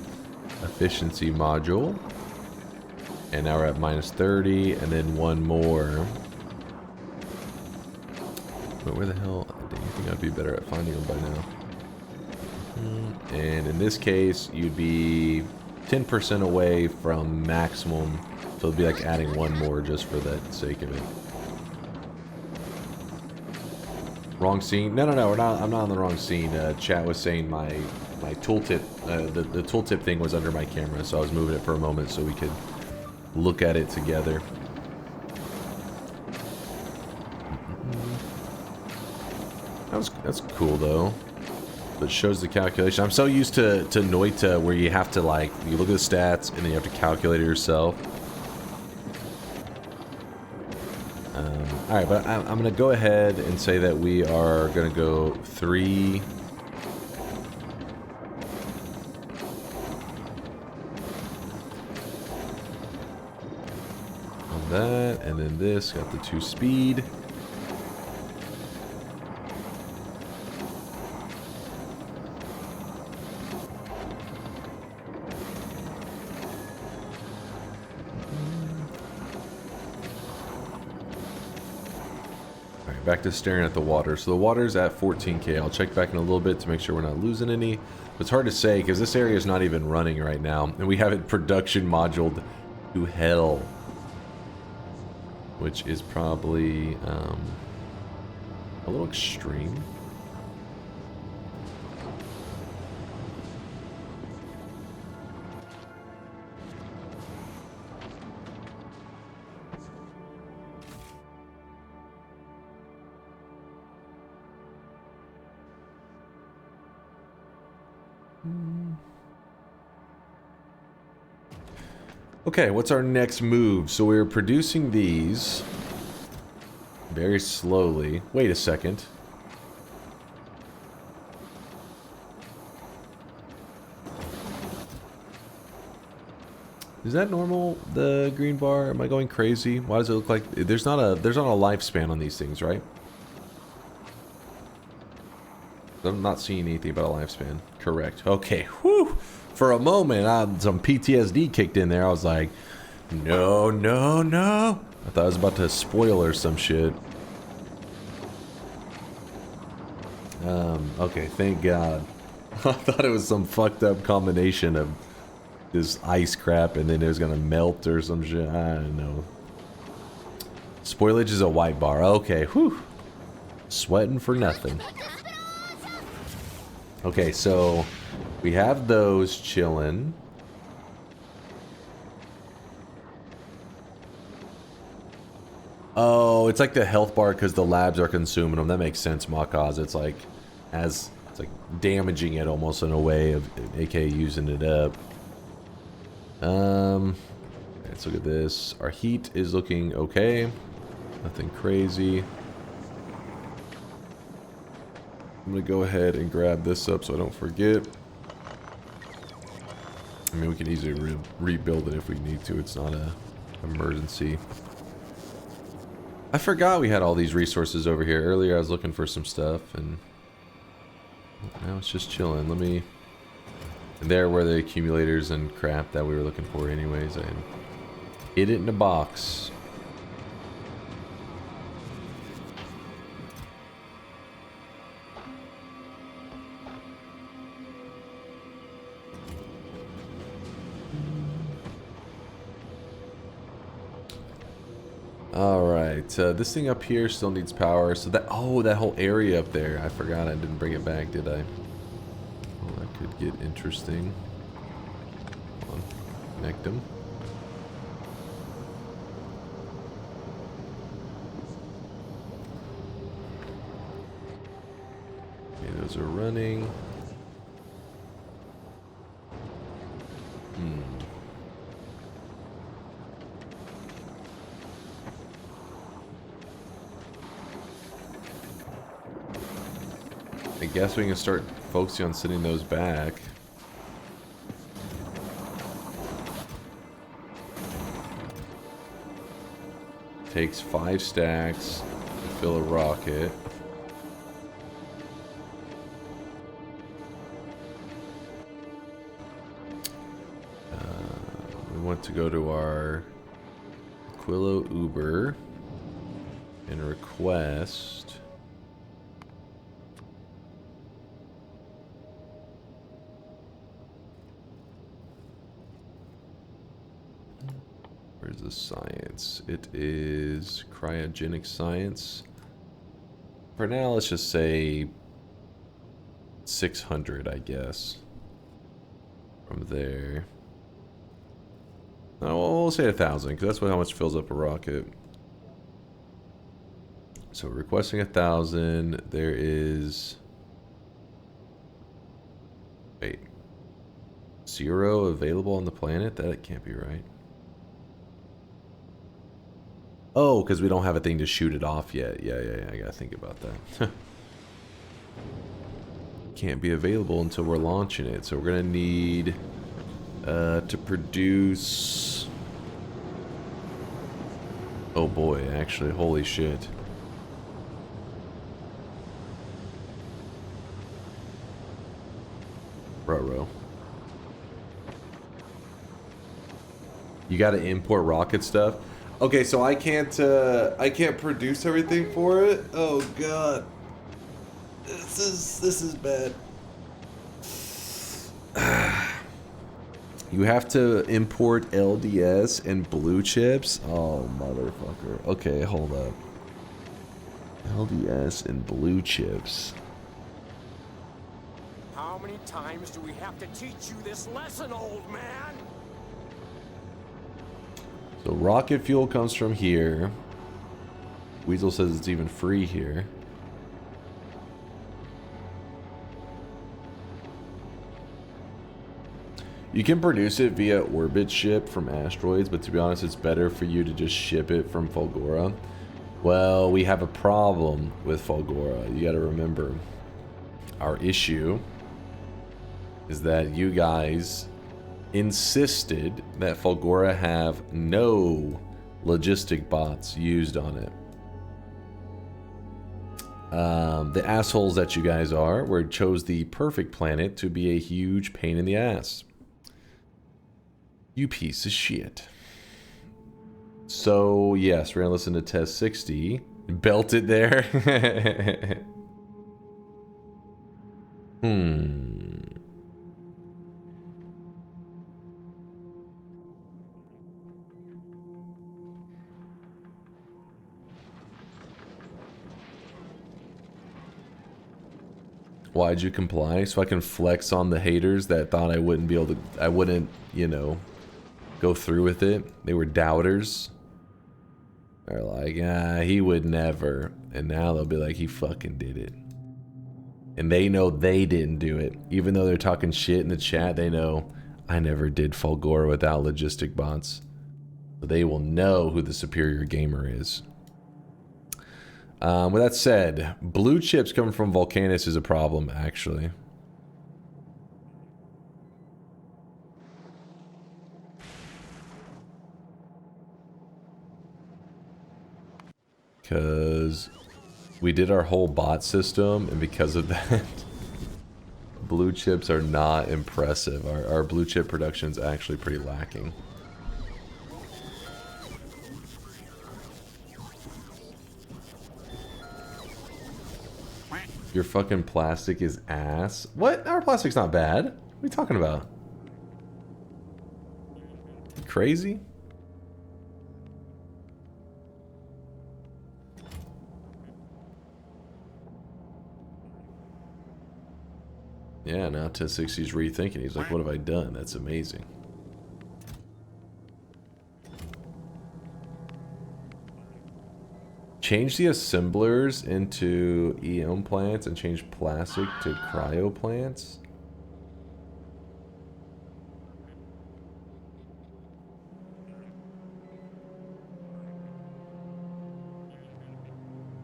efficiency module. And now we're at minus 30, and then 1 more. But where the hell? Do you think I'd be better at finding them by now? And in this case, you'd be 10% away from maximum. So it'd be like adding 1 more just for the sake of it. Wrong scene? No, we're not. I'm not on the wrong scene. Chat was saying my tooltip, the tooltip thing was under my camera, so I was moving it for a moment so we could look at it together. That's cool though. But shows the calculation. I'm so used to Noita where you have to like you look at the stats and then you have to calculate it yourself. All right, but I'm gonna go ahead and say that we are gonna go 3. On that, and then this got the 2 speed. Back to staring at the water. So the water's at 14k. I'll check back in a little bit to make sure we're not losing any. It's hard to say because this area is not even running right now. And we have it production moduled to hell. Which is probably a little extreme. Okay, what's our next move? So we're producing these very slowly. Wait a second. Is that normal, the green bar? Am I going crazy? Why does it look like there's not a lifespan on these things, right? I'm not seeing anything about a lifespan. Correct. Okay. Whew. For a moment, some PTSD kicked in there. I was like, no, no, no. I thought I was about to spoil or some shit. Okay, thank God. I thought it was some fucked up combination of this ice crap and then it was gonna melt or some shit. I don't know. Spoilage is a white bar. Okay, whew. Sweating for nothing. Okay, so we have those chilling. Oh, it's like the health bar because the labs are consuming them. That makes sense, Makaz. It's like damaging it almost in a way of aka using it up. Let's look at this. Our heat is looking okay. Nothing crazy. I'm gonna go ahead and grab this up so I don't forget. I mean, we can easily rebuild it if we need to. It's not an emergency. I forgot we had all these resources over here. Earlier I was looking for some stuff and now it's just chilling. Let me... There were the accumulators and crap that we were looking for anyways. I hid it in a box. Alright, this thing up here still needs power. So that, oh, that whole area up there. I forgot I didn't bring it back, did I? Well, that could get interesting. Come on, connect them. Okay, those are running. I guess we can start focusing on sending those back. Takes 5 stacks to fill a rocket. We want to go to our Quillo Uber and request... Where's the science? It is cryogenic science. For now, let's just say 600, I guess. From there. Oh, we'll say 1,000, because that's how much fills up a rocket. So requesting 1,000. There is... Wait. 0 available on the planet? That can't be right. Oh, because we don't have a thing to shoot it off yet. Yeah, I gotta think about that. Can't be available until we're launching it. So we're gonna need to produce... Oh boy, actually, holy shit. Ruh-roh. You gotta import rocket stuff. Okay, so I can't produce everything for it. Oh god, this is bad. You have to import LDS and blue chips. Oh motherfucker. Okay, hold up. LDS and blue chips. How many times do we have to teach you this lesson, old man? So rocket fuel comes from here. Weasel says it's even free here. You can produce it via orbit ship from asteroids, but to be honest, it's better for you to just ship it from Fulgora. Well, we have a problem with Fulgora. You gotta remember, our issue is that you guys insisted that Fulgora have no logistic bots used on it. The assholes that you guys are chose the perfect planet to be a huge pain in the ass. You piece of shit. So, yes, we're gonna listen to Test 60. Belt it there. Why'd you comply? So I can flex on the haters that thought I wouldn't be able to, I wouldn't, you know, go through with it. They were doubters. They're like, ah, he would never. And now they'll be like, he fucking did it. And they know they didn't do it. Even though they're talking shit in the chat, they know I never did Fulgora without logistic bots. So they will know who the superior gamer is. With that said, blue chips coming from Volcanus is a problem, actually. Because we did our whole bot system, and because of that, blue chips are not impressive. Our blue chip production is actually pretty lacking. Your fucking plastic is ass. What? Our plastic's not bad. What are you talking about? You crazy? Yeah, now 1060's rethinking. He's like, what have I done? That's amazing. Change the assemblers into EM plants and change plastic to cryo plants.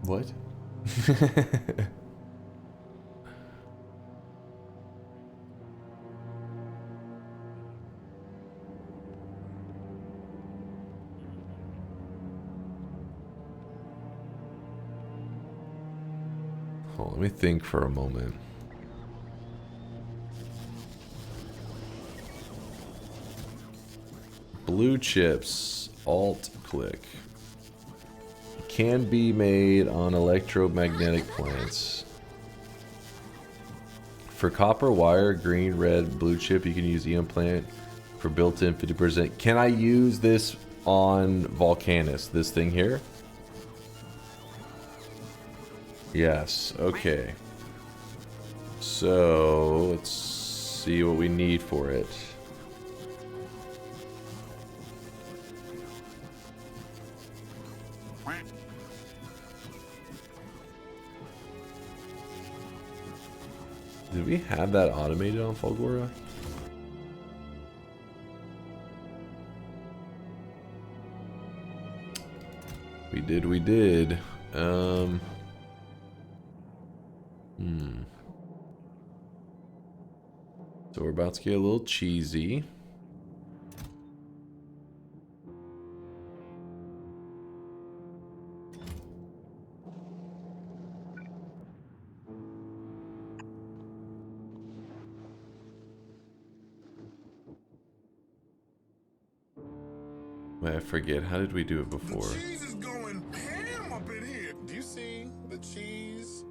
What? Let me think for a moment. Blue chips, alt click. Can be made on electromagnetic plants. For copper wire, green, red, blue chip, you can use EM plant for built-in 50%. Can I use this on Volcanus, this thing here? Yes, okay. So, let's see what we need for it. Did we have that automated on Fulgora? We did. So we're about to get a little cheesy. Wait, I forget. How did we do it before? The cheese is going ham up in here. Do you see the cheese?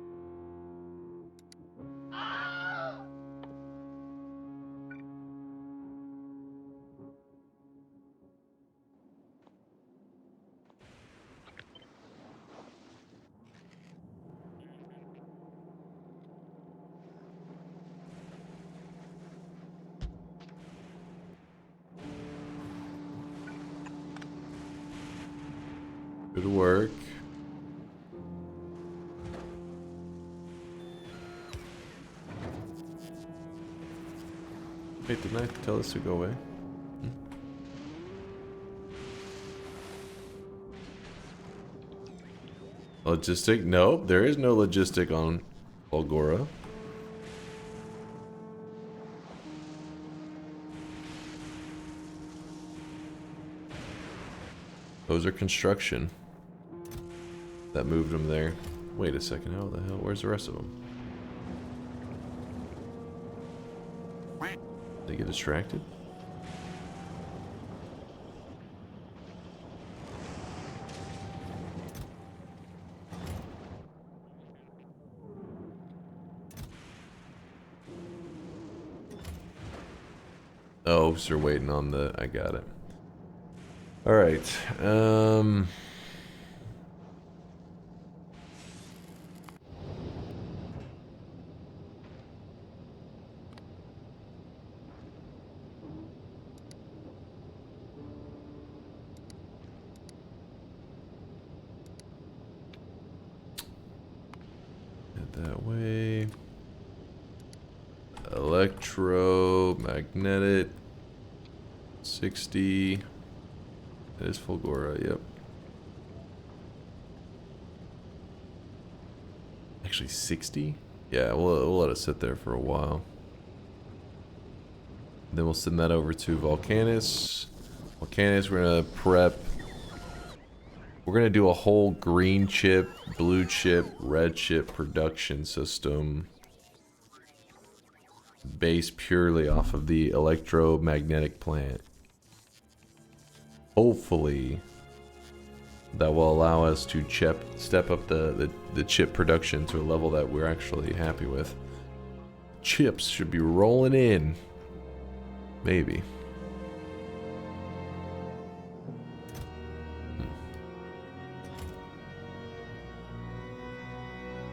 Good work. Wait, didn't I tell this to go away? Logistic? Nope, there is no logistic on Volgora. Those are construction. That moved them there. Wait a second, how the hell? Where's the rest of them? They get distracted? Oh, so you're waiting on the... I got it. Alright, that way. Electromagnetic 60. That is Fulgora, yep. Actually 60? Yeah, we'll let it sit there for a while. Then we'll send that over to Volcanus. Volcanus, we're gonna prep. We're gonna do a whole green chip, blue chip, red chip production system based purely off of the electromagnetic plant. Hopefully that will allow us to step up the chip production to a level that we're actually happy with. Chips should be rolling in. Maybe.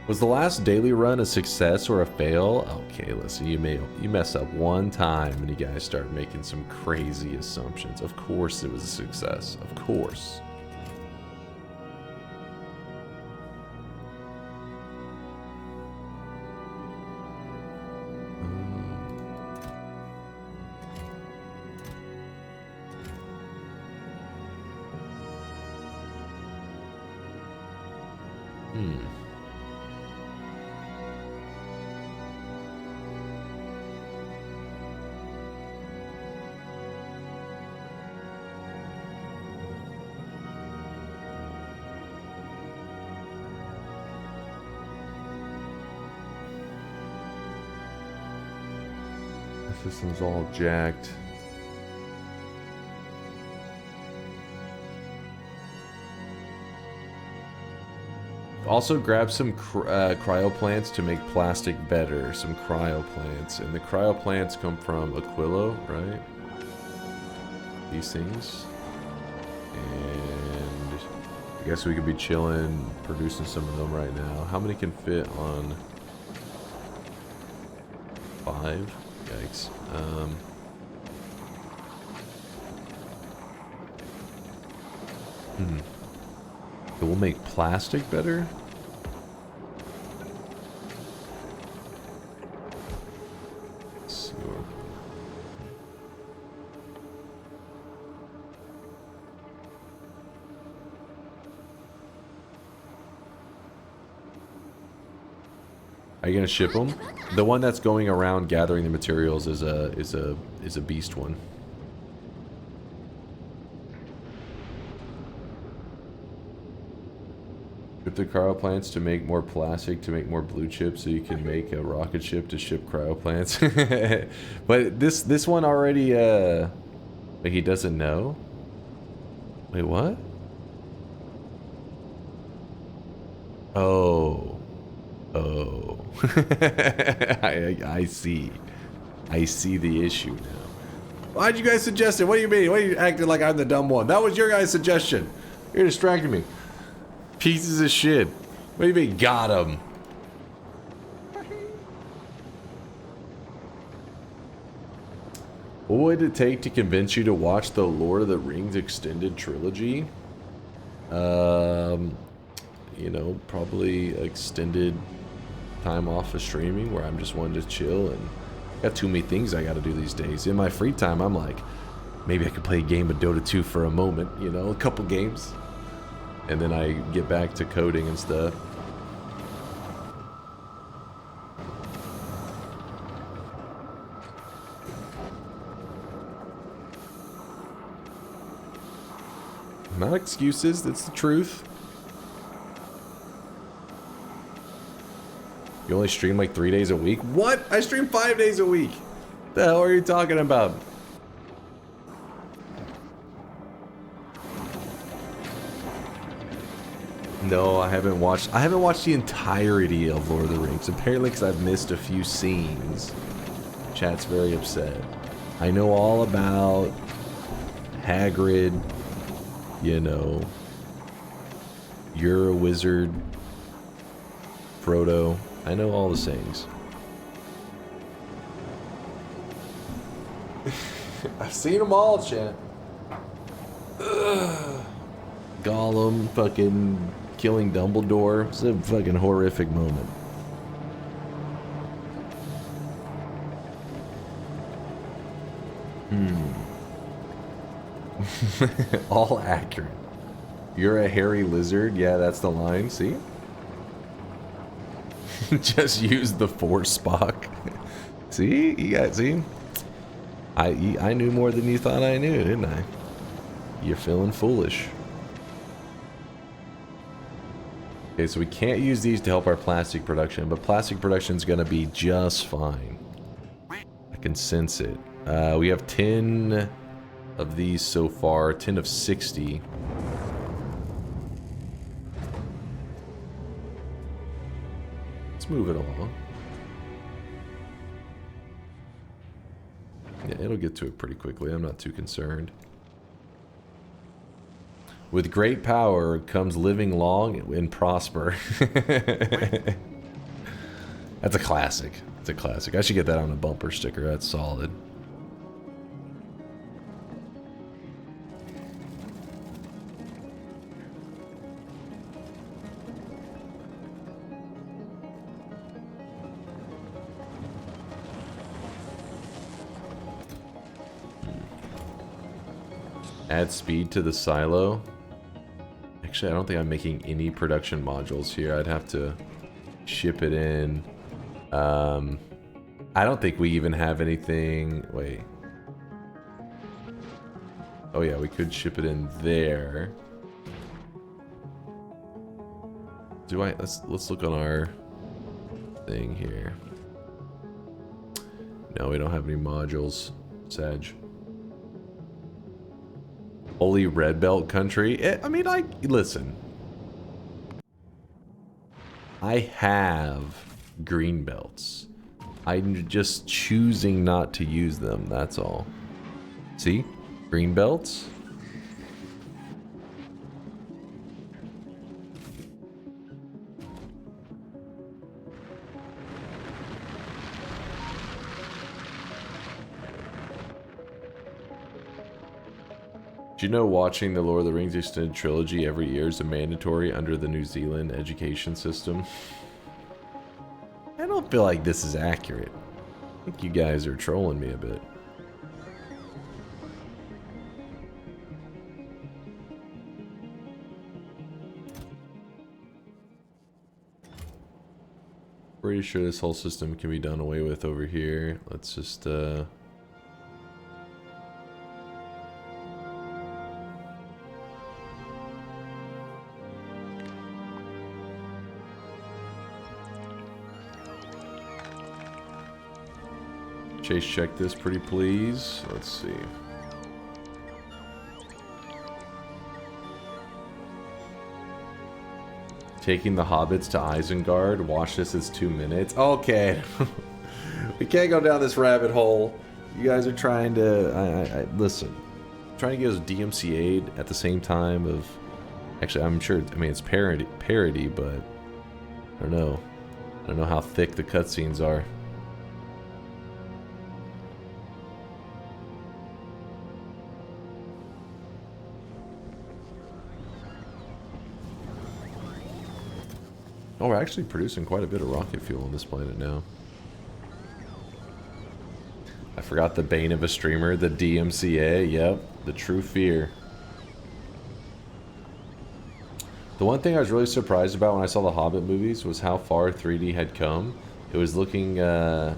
Was the last daily run a success or a fail? Okay, listen, you mess up one time and you guys start making some crazy assumptions. Of course it was a success. Of course. System's all jacked. Also grab some cryo plants to make plastic better. Some cryo plants. And the cryo plants come from Aquilo, right? These things. And I guess we could be chilling, producing some of them right now. How many can fit on 5? Yikes. It will make plastic better? Sure. Are you gonna ship them? The one that's going around gathering the materials is a beast one. Ship the cryo plants to make more plastic to make more blue chips, so you can make a rocket ship to ship cryo plants. But this one already like he doesn't know. Wait, what? Oh. Oh. I see. I see the issue now. Why'd you guys suggest it? What do you mean? Why are you acting like I'm the dumb one? That was your guys' suggestion. You're distracting me. Pieces of shit. What do you mean, got him? What would it take to convince you to watch the Lord of the Rings extended trilogy? You know, probably extended time off of streaming where I'm just wanting to chill and got too many things I gotta do these days. In my free time, I'm like, maybe I could play a game of Dota 2 for a moment, you know, a couple games. And then I get back to coding and stuff. Not excuses, that's the truth. You only stream like 3 days a week? What? I stream 5 days a week. The hell are you talking about? No, I haven't watched the entirety of Lord of the Rings. Apparently, because I've missed a few scenes. Chat's very upset. I know all about Hagrid. You know, you're a wizard. Frodo. I know all the sayings. I've seen them all, chat. Ugh. Gollum fucking killing Dumbledore. It's a fucking horrific moment. All accurate. You're a hairy lizard? Yeah, that's the line. See? Just use the Force, Spock. See? You got, see? I knew more than you thought I knew, didn't I? You're feeling foolish. Okay, so we can't use these to help our plastic production, but plastic production's gonna be just fine. I can sense it. We have 10 of these so far, 10 of 60. Let's move it along. Yeah, it'll get to it pretty quickly. I'm not too concerned. With great power comes living long and prosper. That's a classic. It's a classic. I should get that on a bumper sticker. That's solid. Add speed to the silo. Actually, I don't think I'm making any production modules here. I'd have to ship it in. I don't think we even have anything. Wait. Oh yeah, we could ship it in there. Do I? Let's look on our thing here. No, we don't have any modules. Sag. Holy red belt country. I mean, listen. I have green belts. I'm just choosing not to use them. That's all. See? Green belts. Do you know watching the Lord of the Rings extended trilogy every year is a mandatory under the New Zealand education system? I don't feel like this is accurate. I think you guys are trolling me a bit. Pretty sure this whole system can be done away with over here. Let's just Chase, check this pretty please. Let's see. Taking the hobbits to Isengard. Watch this, it's 2 minutes. Okay. We can't go down this rabbit hole. You guys are trying to... listen. Trying to get us DMCA'd at the same time of... Actually, I'm sure... I mean, it's parody, but... I don't know. I don't know how thick the cutscenes are. Oh, we're actually producing quite a bit of rocket fuel on this planet now. I forgot the bane of a streamer, the DMCA. Yep, the true fear. The one thing I was really surprised about when I saw the Hobbit movies was how far 3D had come. It was looking, it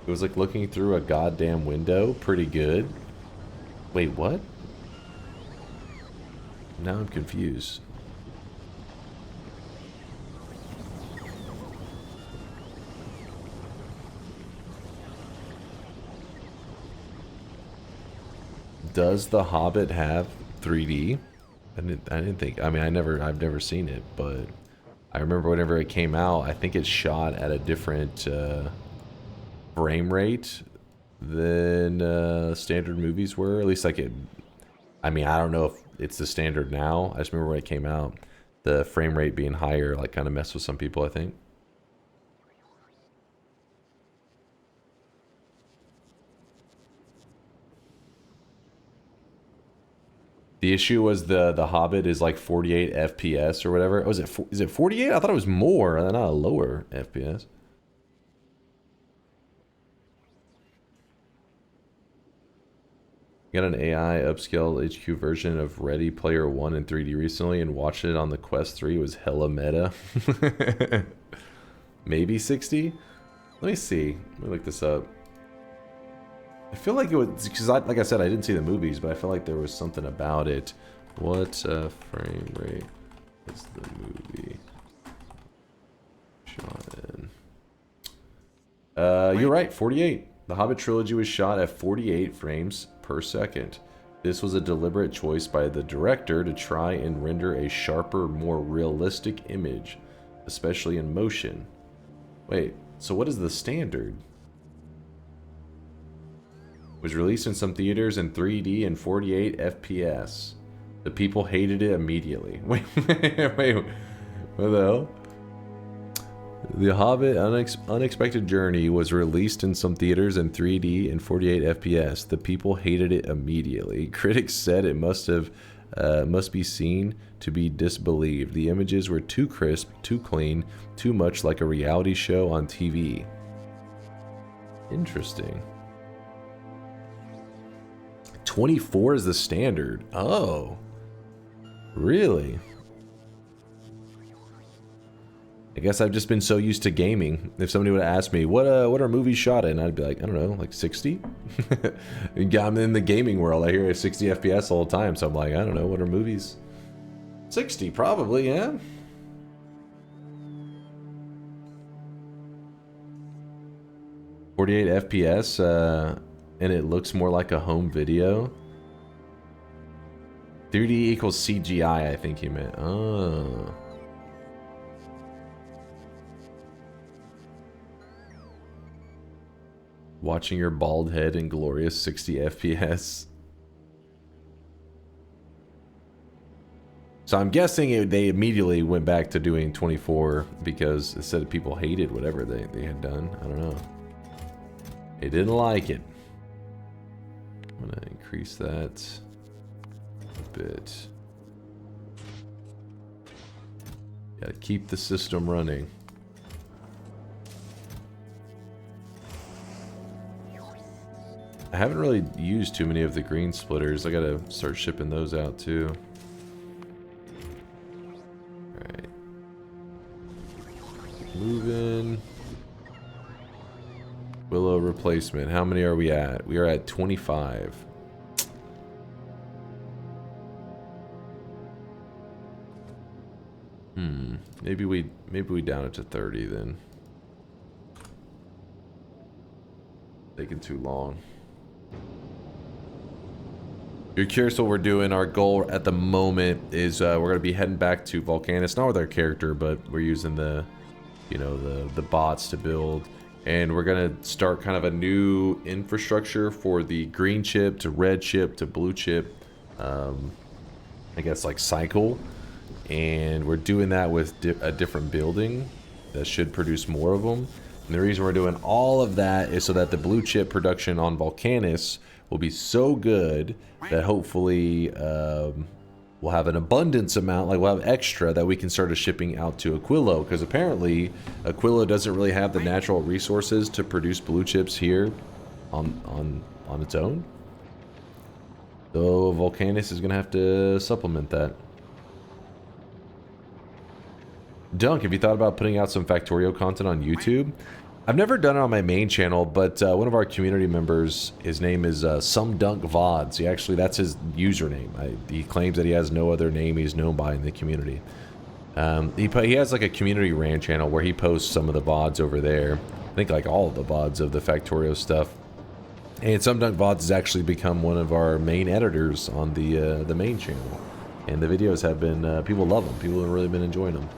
was like looking through a goddamn window. Pretty good. Wait, what? Now I'm confused. Does The Hobbit have 3D? I didn't think. I mean, I've never seen it, but I remember whenever it came out, I think it's shot at a different frame rate than standard movies were. At least like it. I mean, I don't know if it's the standard now. I just remember when it came out, the frame rate being higher, like kind of messed with some people, I think. The issue was the Hobbit is like 48 FPS or whatever. Oh, is it 48? I thought it was more, not a lower FPS. Got an AI upscaled HQ version of Ready Player One in 3D recently and watched it on the Quest 3. It was hella meta. Maybe 60? Let me see. Let me look this up. I feel like it was, because like I said, I didn't see the movies, but I feel like there was something about it. What frame rate is the movie shot in? You're right, 48. The Hobbit trilogy was shot at 48 frames per second. This was a deliberate choice by the director to try and render a sharper, more realistic image, especially in motion. Wait, so what is the standard? Was released in some theaters in 3D and 48 FPS. The people hated it immediately. Wait, what the hell? The Hobbit Unexpected Journey was released in some theaters in 3D and 48 FPS. The people hated it immediately. Critics said it must be seen to be disbelieved. The images were too crisp, too clean, too much like a reality show on TV. Interesting. 24 is the standard. Oh. Really? I guess I've just been so used to gaming. If somebody would have asked me, what are movies shot in? I'd be like, I don't know, like 60? I'm in the gaming world. I hear 60 FPS all the time. So I'm like, I don't know, what are movies? 60, probably, yeah. .48 FPS, and it looks more like a home video. 3D equals CGI, I think he meant. Oh. Watching your bald head in glorious 60 FPS. So I'm guessing they immediately went back to doing 24 because it said people hated whatever they had done. I don't know. They didn't like it. I'm gonna increase that a bit. Gotta keep the system running. I haven't really used too many of the green splitters. I gotta start shipping those out too. Alright. moving. Willow replacement. How many are we at? We are at 25. Maybe we down it to 30 then. Taking too long. If you're curious what we're doing, our goal at the moment is we're going to be heading back to Volcanus, not with our character, but we're using the, you know, the bots to build. And we're going to start kind of a new infrastructure for the green chip to red chip to blue chip, I guess like cycle. And we're doing that with a different building that should produce more of them. And the reason we're doing all of that is so that the blue chip production on Volcanus will be so good that hopefully we'll have an abundance amount, like we'll have extra that we can start shipping out to Aquilo, because apparently Aquilo doesn't really have the natural resources to produce blue chips here on its own. So Volcanus is gonna have to supplement that. Dunk, have you thought about putting out some Factorio content on YouTube? I've never done it on my main channel, but one of our community members, his name is Some Dunk VODs. That's his username. He claims that he has no other name he's known by in the community. He has like a community rant channel where he posts some of the VODs over there. I think like all of the VODs of the Factorio stuff. And Some Dunk VODs has actually become one of our main editors on the main channel. And the videos have been, people love them. People have really been enjoying them.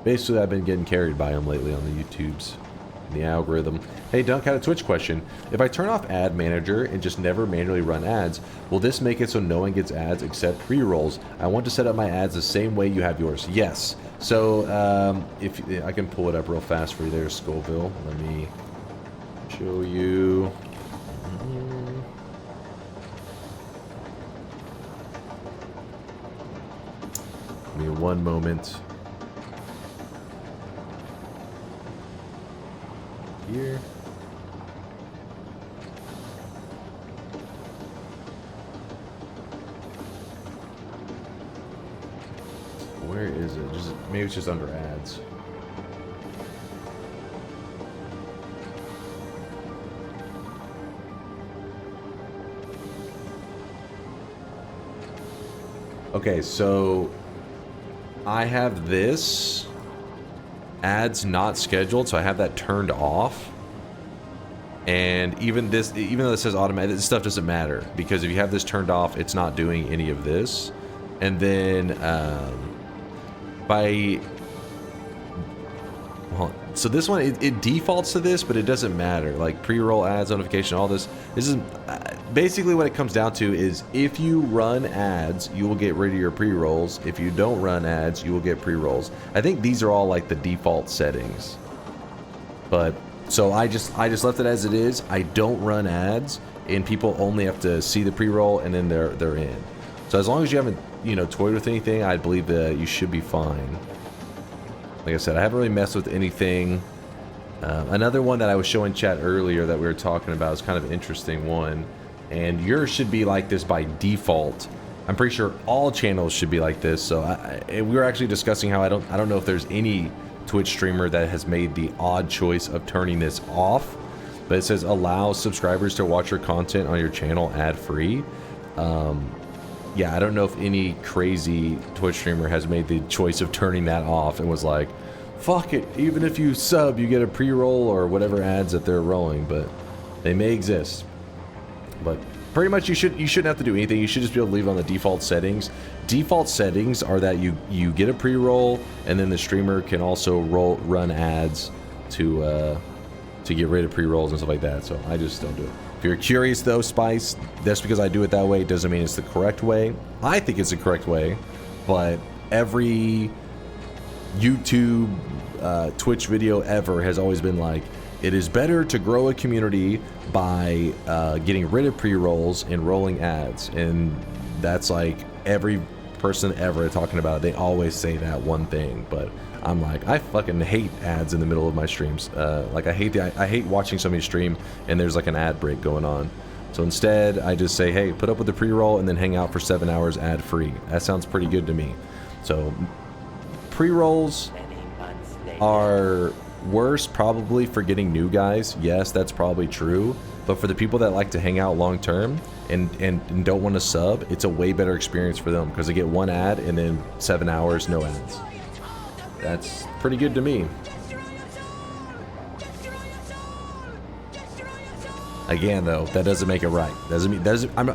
Basically, I've been getting carried by them lately on the YouTubes. The algorithm. Hey, Dunk had a Twitch question. If I turn off Ad Manager and just never manually run ads, will this make it so no one gets ads except pre-rolls? I want to set up my ads the same way you have yours. Yes. So, if I can pull it up real fast for you there, Scoville. Let me show you. Give me one moment. Here. Where is it? Maybe it's just under ads. Okay, so I have this. Ads not scheduled, so I have that turned off. And even though this says automatic, this stuff doesn't matter, because if you have this turned off, it's not doing any of this. And then so this one it defaults to this, but it doesn't matter. Like pre-roll ads, notification, all this. This is basically what it comes down to is if you run ads, you will get rid of your pre-rolls. If you don't run ads, you will get pre-rolls. I think these are all like the default settings. But so I just left it as it is. I don't run ads, and people only have to see the pre-roll and then they're in. So as long as you haven't, you know, toyed with anything, I believe that you should be fine. Like I said, I haven't really messed with anything. Another one that I was showing chat earlier that we were talking about is kind of an interesting one. And yours should be like this by default. I'm pretty sure all channels should be like this. So we were actually discussing how I don't know if there's any Twitch streamer that has made the odd choice of turning this off. But it says allow subscribers to watch your content on your channel ad-free. Yeah, I don't know if any crazy Twitch streamer has made the choice of turning that off and was like, fuck it, even if you sub, you get a pre-roll or whatever ads that they're rolling, but they may exist. But pretty much you shouldn't have to do anything. You should just be able to leave it on the default settings. Default settings are that you get a pre-roll, and then the streamer can also run ads to get rid of pre-rolls and stuff like that. So I just don't do it. If you're curious though, Spice, that's because I do it that way. It doesn't mean it's the correct way. I think it's the correct way, but every YouTube, Twitch video ever has always been like, it is better to grow a community by getting rid of pre-rolls and rolling ads. And that's like every person ever talking about it. They always say that one thing, but I'm like, I fucking hate ads in the middle of my streams. Like I hate watching somebody stream and there's like an ad break going on. So instead, I just say, hey, put up with the pre-roll and then hang out for 7 hours ad-free. That sounds pretty good to me. So pre-rolls, are worse probably for getting new guys. Yes, that's probably true. But for the people that like to hang out long term and don't want to sub, it's a way better experience for them because they get one ad and then 7 hours, no ads. That's pretty good to me. Again, though, that doesn't make it right.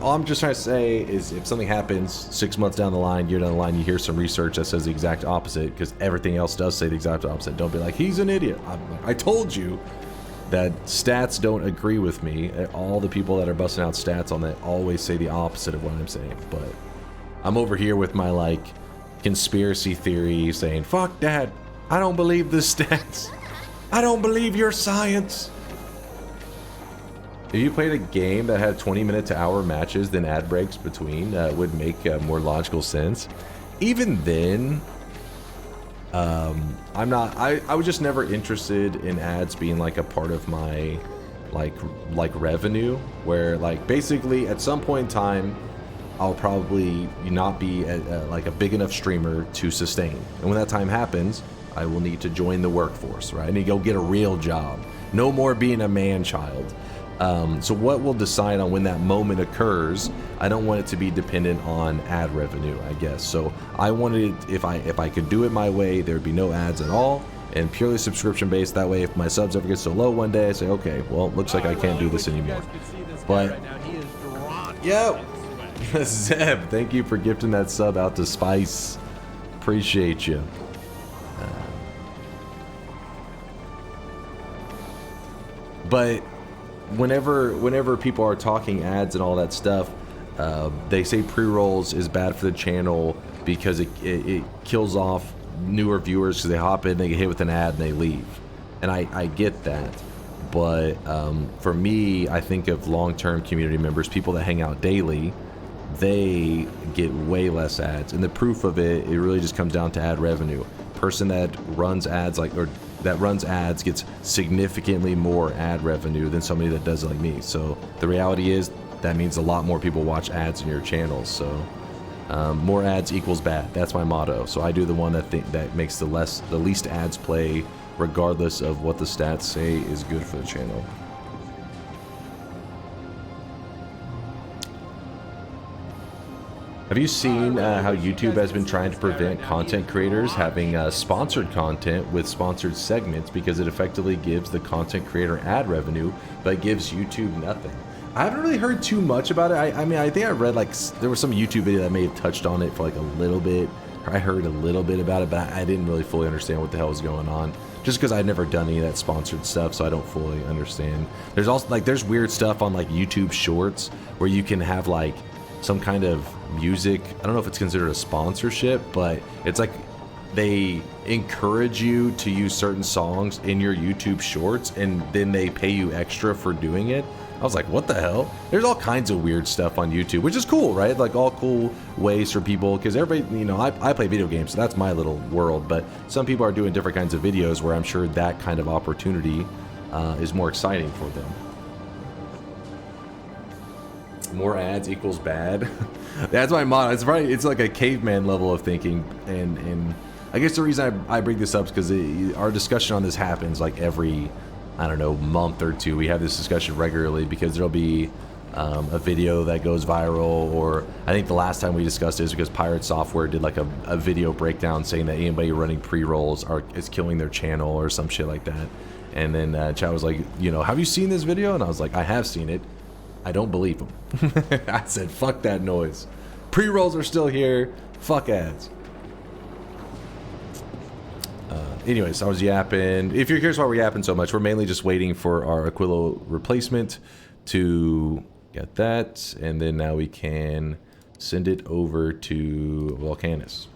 All I'm just trying to say is if something happens 6 months down the line, year down the line, you hear some research that says the exact opposite, because everything else does say the exact opposite. Don't be like, he's an idiot. I told you that stats don't agree with me. All the people that are busting out stats on that always say the opposite of what I'm saying. But I'm over here with my, like, conspiracy theory saying, fuck that. I don't believe the stats. I don't believe your science. If you played a game that had 20-minute to hour matches, then ad breaks between would make more logical sense. Even then, I was just never interested in ads being like a part of my like revenue, where like basically at some point in time, I'll probably not be like a big enough streamer to sustain. And when that time happens, I will need to join the workforce, right? I need to go get a real job. No more being a man-child. So what will decide on when that moment occurs? I don't want it to be dependent on ad revenue, I guess. So I wanted, if I could do it my way, there would be no ads at all and purely subscription based. That way, if my subs ever get so low one day, I say, okay, well, it looks like I can't do this anymore. But yeah, Zeb, thank you for gifting that sub out to Spice. Appreciate you. But whenever people are talking ads and all that stuff, they say pre-rolls is bad for the channel because it kills off newer viewers because they hop in, they get hit with an ad, and they leave. And I get that. But for me, I think of long-term community members, people that hang out daily, they get way less ads. And the proof of it really just comes down to ad revenue. Person that runs ads that runs ads gets significantly more ad revenue than somebody that does it like me. So the reality is that means a lot more people watch ads in your channel. So more ads equals bad. That's my motto. So I do the one that makes the least ads play, regardless of what the stats say is good for the channel. Have you seen how YouTube has been trying to prevent content creators having sponsored content with sponsored segments because it effectively gives the content creator ad revenue, but gives YouTube nothing? I haven't really heard too much about it. I mean, I think I read like there was some YouTube video that may have touched on it for like a little bit. I heard a little bit about it, but I didn't really fully understand what the hell was going on. Just because I'd never done any of that sponsored stuff, so I don't fully understand. There's also like there's weird stuff on like YouTube Shorts where you can have like some kind of music. I don't know if it's considered a sponsorship, but it's like they encourage you to use certain songs in your YouTube Shorts, and then they pay you extra for doing it. I was like, what the hell? There's all kinds of weird stuff on YouTube, which is cool, right? Like all cool ways for people, because everybody, you know, I play video games, so that's my little world, but some people are doing different kinds of videos where I'm sure that kind of opportunity is more exciting for them. More ads equals bad. That's my motto. It's right. It's like a caveman level of thinking, and I guess the reason I bring this up is because our discussion on this happens like every, I don't know, month or two. We have this discussion regularly because there'll be a video that goes viral, or I think the last time we discussed it is because Pirate Software did like a video breakdown saying that anybody running pre-rolls is killing their channel or some shit like that. And then Chad was like, you know, have you seen this video? And I was like, I have seen it. I don't believe him. I said, fuck that noise. Pre-rolls are still here. Fuck ads. Anyways, I was yapping. If you're curious why we're yapping so much, we're mainly just waiting for our Aquilo replacement to get that. And then now we can send it over to Volcanus.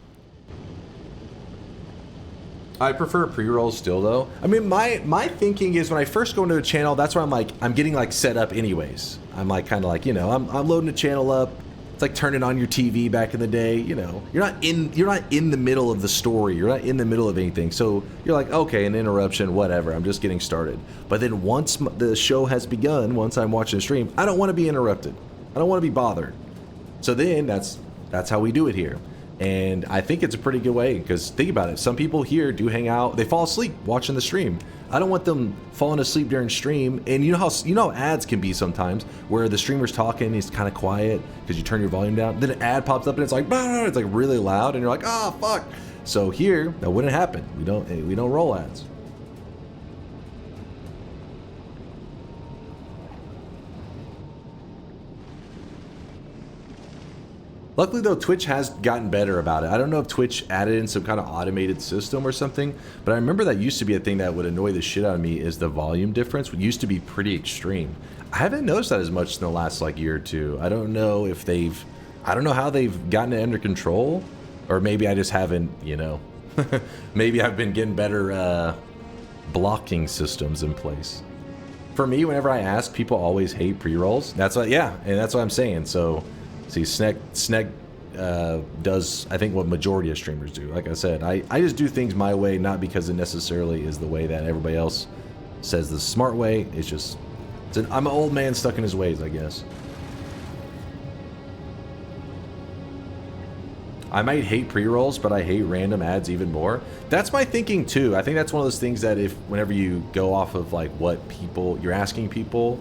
I prefer pre-rolls still, though. I mean, my thinking is when I first go into a channel, that's where I'm getting like set up anyways. I'm like kind of like, you know, I'm loading a channel up. It's like turning on your TV back in the day. You know, you're not in the middle of the story. You're not in the middle of anything. So you're like, okay, an interruption, whatever. I'm just getting started. But then once the show has begun, once I'm watching the stream, I don't want to be interrupted. I don't want to be bothered. So then that's how we do it here. And I think it's a pretty good way, because think about it. Some people here do hang out, they fall asleep watching the stream. I don't want them falling asleep during stream. And you know how ads can be sometimes, where the streamer's talking, he's kind of quiet because you turn your volume down. Then an ad pops up and it's like, bah, it's like really loud, and you're like, oh fuck. So here, that wouldn't happen. We don't roll ads. Luckily though, Twitch has gotten better about it. I don't know if Twitch added in some kind of automated system or something, but I remember that used to be a thing that would annoy the shit out of me, is the volume difference. It used to be pretty extreme. I haven't noticed that as much in the last like year or two. I don't know if I don't know how they've gotten it under control, or maybe I just haven't, you know, maybe I've been getting better blocking systems in place. For me, whenever I ask, people always hate pre-rolls. That's what, yeah, and that's what I'm saying. So, see, Sneg does, I think, what majority of streamers do. Like I said, I just do things my way, not because it necessarily is the way that everybody else says the smart way. It's just, I'm an old man stuck in his ways, I guess. I might hate pre-rolls, but I hate random ads even more. That's my thinking too. I think that's one of those things that whenever you go off of like what you're asking people,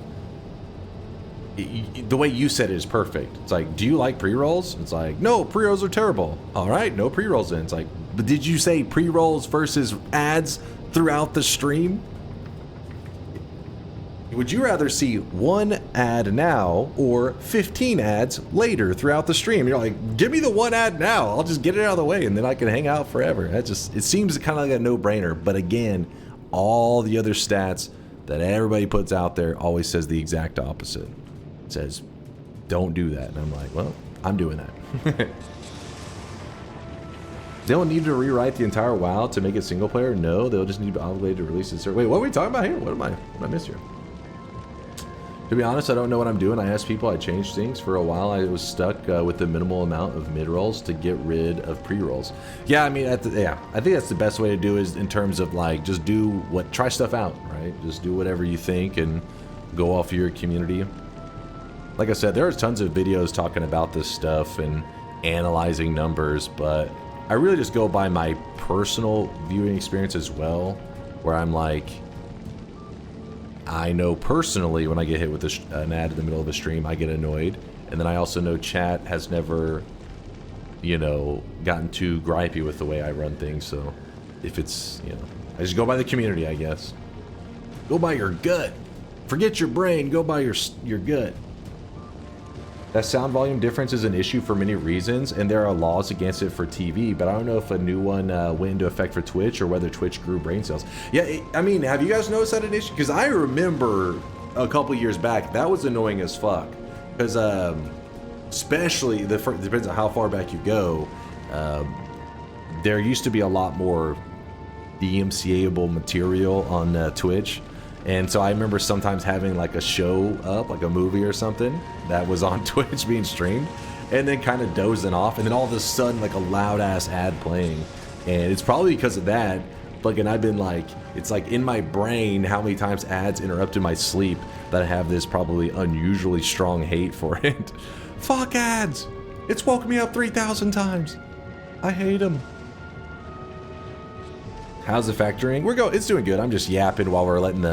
the way you said it is perfect. It's like, do you like pre-rolls? It's like, no, pre-rolls are terrible. All right, no pre-rolls then. It's like, but did you say pre-rolls versus ads throughout the stream? Would you rather see one ad now or 15 ads later throughout the stream? You're like, give me the one ad now. I'll just get it out of the way and then I can hang out forever. It seems kind of like a no-brainer. But again, all the other stats that everybody puts out there always says the exact opposite. It says, don't do that. And I'm like, well, I'm doing that. They don't need to rewrite the entire WoW to make it single player. No, they'll just need to be obligated to release it. Wait, what are we talking about here? What did I miss here? To be honest, I don't know what I'm doing. I asked people, I changed things. For a while, I was stuck with the minimal amount of mid-rolls to get rid of pre-rolls. Yeah, I mean, I think that's the best way to do is in terms of like, just try stuff out, right? Just do whatever you think and go off your community. Like I said, there's tons of videos talking about this stuff and analyzing numbers, but I really just go by my personal viewing experience as well, where I'm like, I know personally when I get hit with an ad in the middle of a stream, I get annoyed. And then I also know chat has never, you know, gotten too gripey with the way I run things. So if it's, you know, I just go by the community, I guess. Go by your gut. Forget your brain, go by your gut. That sound volume difference is an issue for many reasons, and there are laws against it for TV, but I don't know if a new one went into effect for Twitch or whether Twitch grew brain cells. Yeah, I mean, have you guys noticed that an issue? Because I remember a couple years back, that was annoying as fuck. Because especially, depends on how far back you go, there used to be a lot more DMCA-able material on Twitch. And so I remember sometimes having like a show up, like a movie or something, that was on Twitch being streamed, and then kind of dozing off, and then all of a sudden like a loud ass ad playing. And it's probably because of that, and I've been like, it's like in my brain how many times ads interrupted my sleep that I have this probably unusually strong hate for it. Fuck ads! It's woke me up 3,000 times. I hate them. How's the factoring? It's doing good. I'm just yapping while we're letting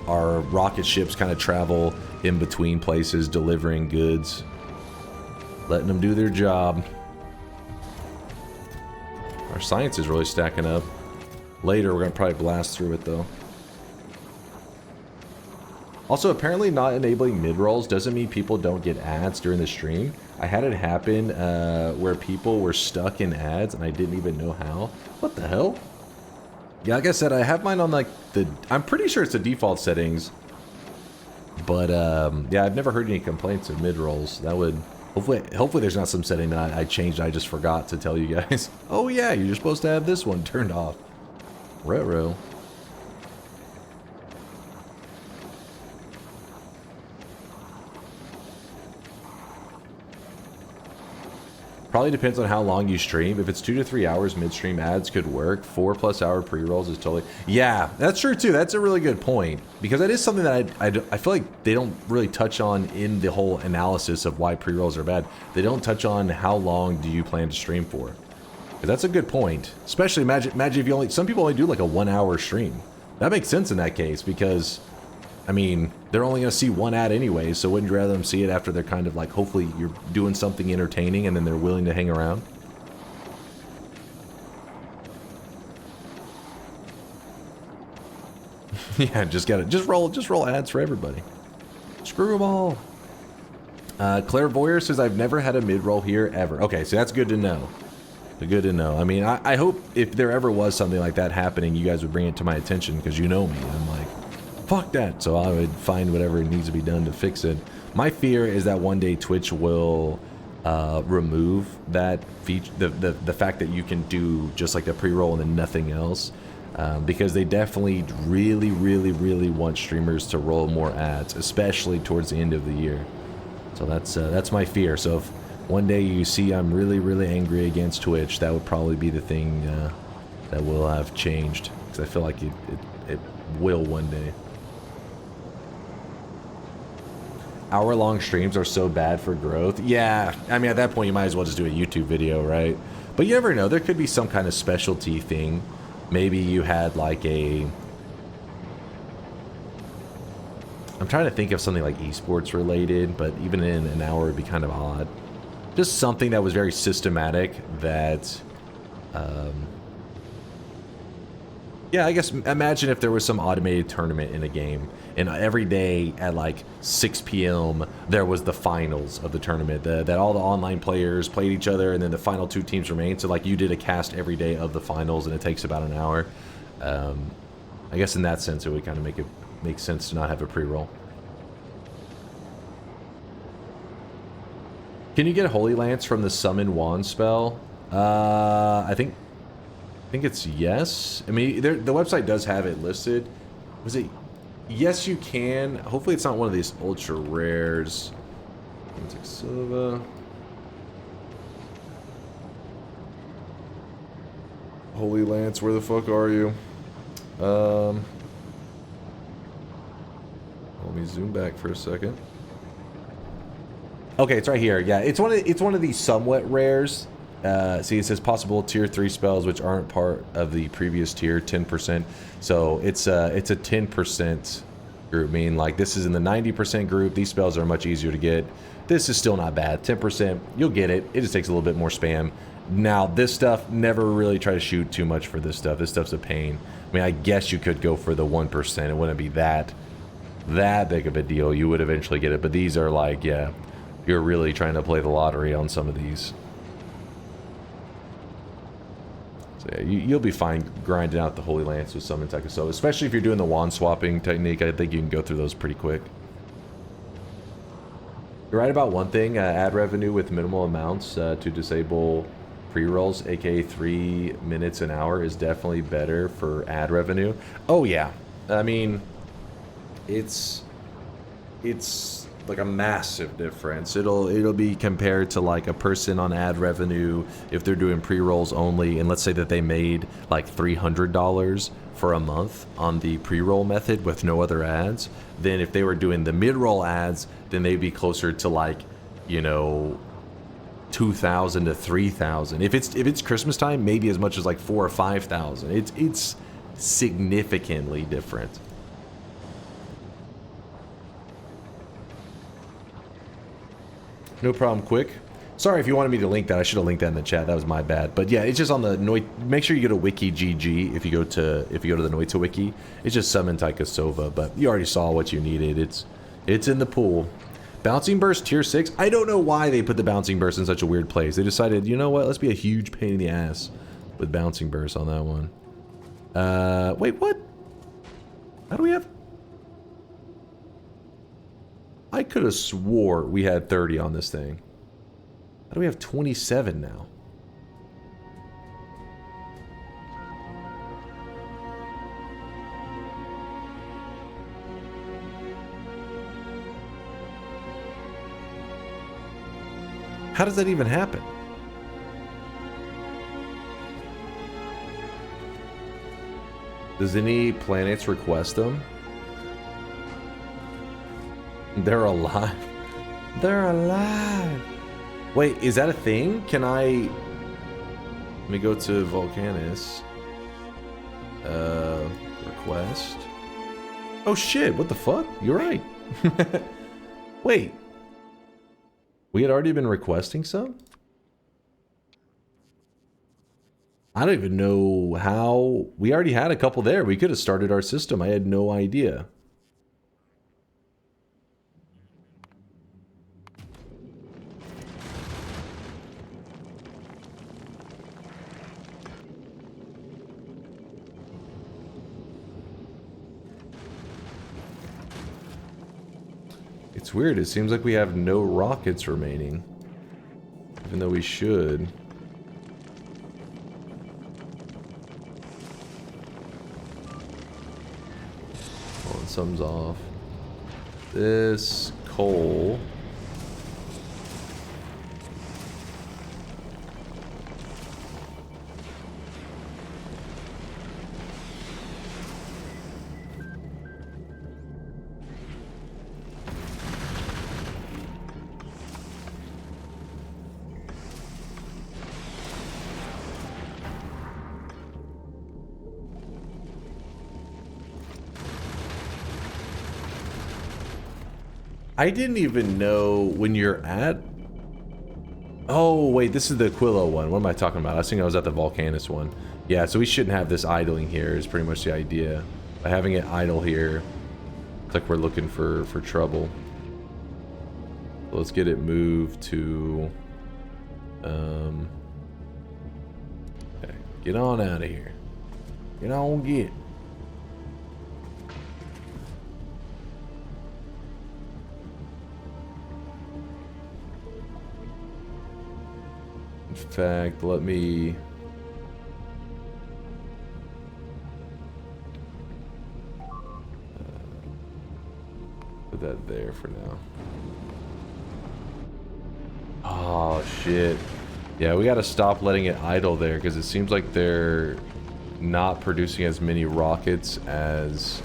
our rocket ships kind of travel in between places, delivering goods. Letting them do their job. Our science is really stacking up. Later, we're going to probably blast through it, though. Also, apparently not enabling mid-rolls doesn't mean people don't get ads during the stream. I had it happen where people were stuck in ads, and I didn't even know how. What the hell? Yeah, like I said, I have mine on like I'm pretty sure it's the default settings. But yeah, I've never heard any complaints of mid-rolls. That would hopefully there's not some setting that I changed. I just forgot to tell you guys. Oh yeah, you're supposed to have this one turned off. Ruh-roh. Probably depends on how long you stream. If it's 2 to 3 hours, midstream ads could work. 4+ hour pre-rolls is totally... Yeah, that's true too. That's a really good point. Because that is something that I feel like they don't really touch on in the whole analysis of why pre-rolls are bad. They don't touch on how long do you plan to stream for. That's a good point. Especially imagine if you only, some people only do like a 1 hour stream. That makes sense in that case because, I mean, they're only going to see one ad anyway, so wouldn't you rather them see it after they're kind of like, hopefully you're doing something entertaining and then they're willing to hang around? Yeah, just roll ads for everybody. Screw them all. Clairvoyeur says, I've never had a mid-roll here ever. Okay, so that's good to know. Good to know. I mean, I hope if there ever was something like that happening, you guys would bring it to my attention, because you know me. I'm like, fuck that. So I would find whatever needs to be done to fix it. My fear is that one day Twitch will remove that feature, the fact that you can do just like a pre-roll and then nothing else. Because they definitely really want streamers to roll more ads, especially towards the end of the year. So that's my fear. So if one day you see I'm really angry against Twitch, that would probably be the thing that will have changed, because I feel like it will one day. Hour-long streams are so bad for growth. Yeah, I mean, at that point you might as well just do a YouTube video, right? But you never know, there could be some kind of specialty thing. Maybe you had like I'm trying to think of something like esports related, but even in an hour would be kind of odd. Just something that was very systematic that, yeah, I guess imagine if there was some automated tournament in a game, and every day at like 6 p.m. there was the finals of the tournament, that all the online players played each other, and then the final 2 teams remained. So like you did a cast every day of the finals, and it takes about an hour. I guess in that sense it would kind of make sense to not have a pre-roll. Can you get a Holy Lance from the Summon Wand spell? I think it's yes. I mean, the website does have it listed. Was it? Yes, you can. Hopefully it's not one of these ultra rares. Silva. Holy Lance, where the fuck are you? Let me zoom back for a second. Okay, it's right here. Yeah, it's one of these somewhat rares. See, it says possible tier 3 spells which aren't part of the previous tier, 10%. So it's a 10% group, meaning like this is in the 90% group. These spells are much easier to get. This is still not bad. 10%, you'll get it. It just takes a little bit more spam. Now, this stuff, never really try to shoot too much for this stuff. This stuff's a pain. I mean, I guess you could go for the 1%. It wouldn't be that big of a deal. You would eventually get it. But these are like, yeah, you're really trying to play the lottery on some of these. So yeah, you'll be fine grinding out the Holy Lance with Summon Takeso, especially if you're doing the wand swapping technique. I think you can go through those pretty quick. You're right about one thing, ad revenue with minimal amounts to disable pre-rolls, aka 3 minutes an hour, is definitely better for ad revenue. Oh yeah, I mean, it's like a massive difference. It'll be compared to like a person on ad revenue if they're doing pre-rolls only, and let's say that they made like $300 for a month on the pre-roll method with no other ads. Then if they were doing the mid-roll ads, then they'd be closer to like, you know, 2,000 to 3,000. If it's Christmas time, maybe as much as like 4,000 or 5,000. It's significantly different. No problem, Quick. Sorry if you wanted me to link that. I should have linked that in the chat. That was my bad. But yeah, it's just on the make sure you go to Wiki GG if you go to the Noita Wiki. It's just Summon Taikasova, but you already saw what you needed. It's in the pool. Bouncing Burst tier 6. I don't know why they put the Bouncing Burst in such a weird place. They decided, you know what? Let's be a huge pain in the ass with Bouncing Burst on that one. Wait, what? How do we have? I could have swore we had 30 on this thing. How do we have 27 now? How does that even happen? Does any planets request them? They're alive. They're alive. Wait, is that a thing? Can I Let me go to Volcanus. Request. Oh shit, what the fuck? You're right. Wait. We had already been requesting some? I don't even know how. We already had a couple there. We could have started our system. I had no idea. It's weird. It seems like we have no rockets remaining. Even though we should. Oh, something's off. This coal. I didn't even know when you're at... Oh, wait, this is the Aquilo one. What am I talking about? I was thinking I was at the Volcanus one. Yeah, so we shouldn't have this idling here is pretty much the idea. By having it idle here, it's like we're looking for trouble. So let's get it moved to... Okay, get on out of here. Get on, get. In fact, let me... put that there for now. Oh, shit. Yeah, we gotta stop letting it idle there, because it seems like they're not producing as many rockets as...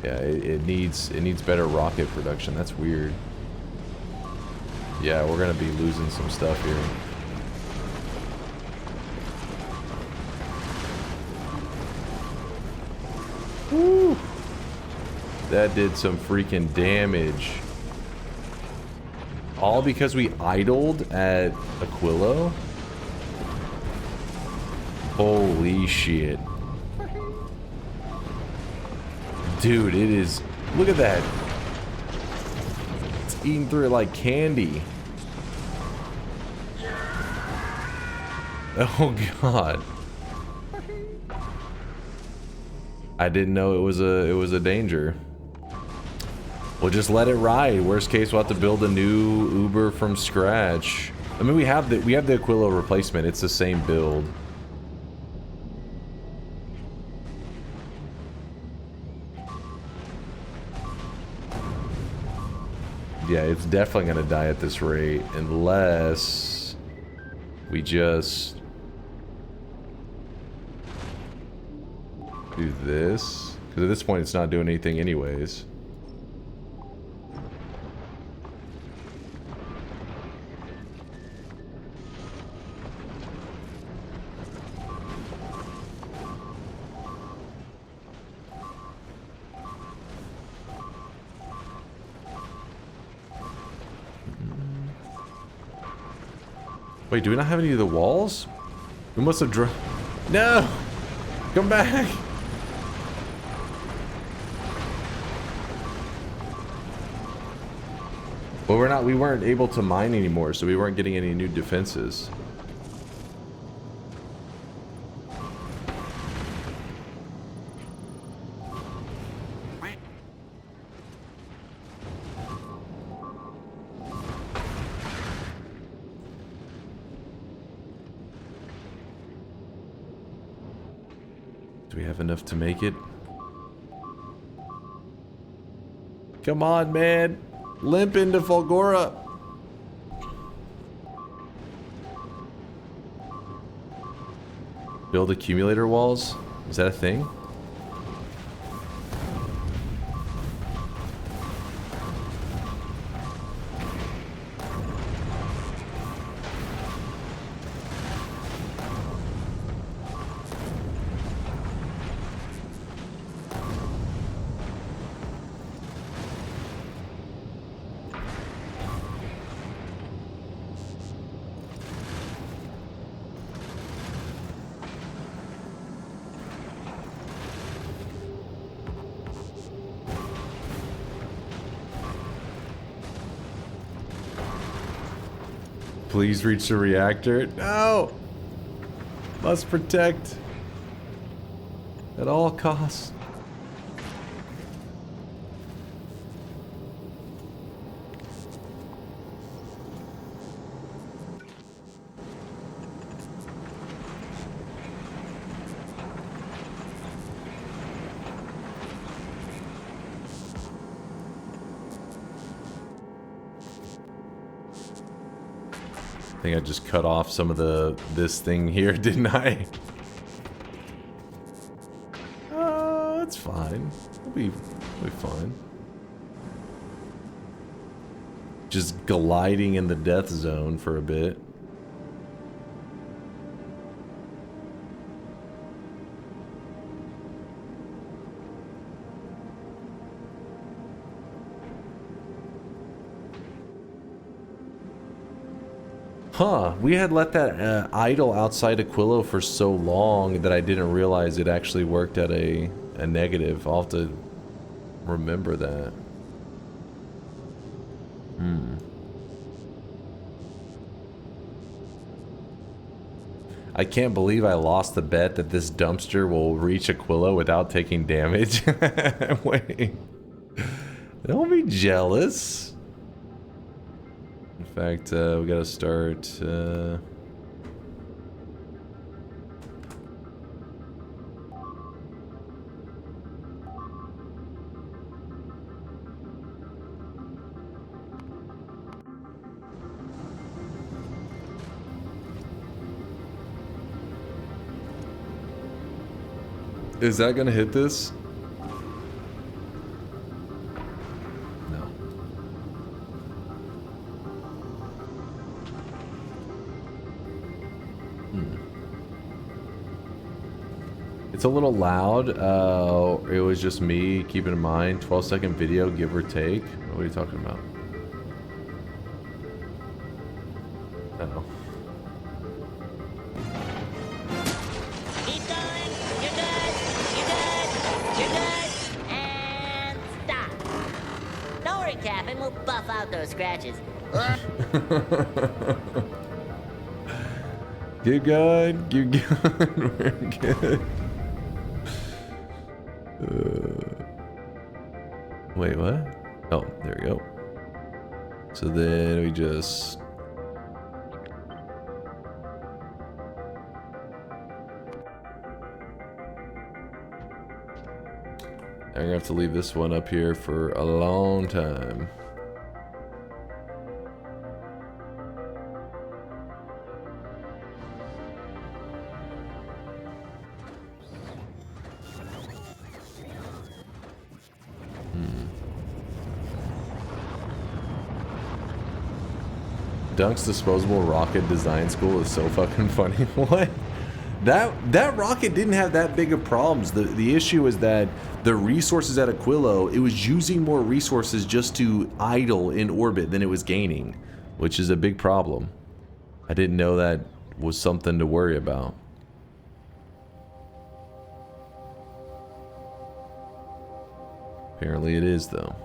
Yeah, it needs better rocket production. That's weird. Yeah, we're gonna be losing some stuff here. Woo! That did some freaking damage. All because we idled at Aquilo? Holy shit. Dude, it is... Look at that. It's eating through it like candy. Oh god. I didn't know it was a danger. We'll just let it ride. Worst case, we'll have to build a new Uber from scratch. I mean, we have the Aquilo replacement. It's the same build. Yeah, it's definitely gonna die at this rate unless we just do this. Because at this point, it's not doing anything anyways. Wait, do we not have any of the walls? We must have No! Come back! Well, we weren't able to mine anymore, so we weren't getting any new defenses. Do we have enough to make it? Come on, man! Limp into Fulgora! Build accumulator walls? Is that a thing? Please reach the reactor. No! Must protect. At all costs. I think I just cut off some of this thing here, didn't I? That's fine. We'll be fine. Just gliding in the death zone for a bit. Huh, we had let that idle outside Aquilo for so long that I didn't realize it actually worked at a negative. I'll have to remember that. I can't believe I lost the bet that this dumpster will reach Aquilo without taking damage. Wait. Don't be jealous. In fact, we gotta start, Is that gonna hit this? No. It's a little loud. It was just me. Keep in mind, 12-second video, give or take. What are you talking about? Uh-oh. Keep going. You're good. You're good. You're good. And stop. Don't worry, Captain. We'll buff out those scratches. Keep going. Keep going. We're good. Wait, what? Oh, there we go. So then we just... I'm gonna have to leave this one up here for a long time. Dunk's disposable rocket design school is so fucking funny. What? That rocket didn't have that big of problems. The issue is that the resources at Aquilo, it was using more resources just to idle in orbit than it was gaining, which is a big problem. I didn't know that was something to worry about. Apparently it is, though.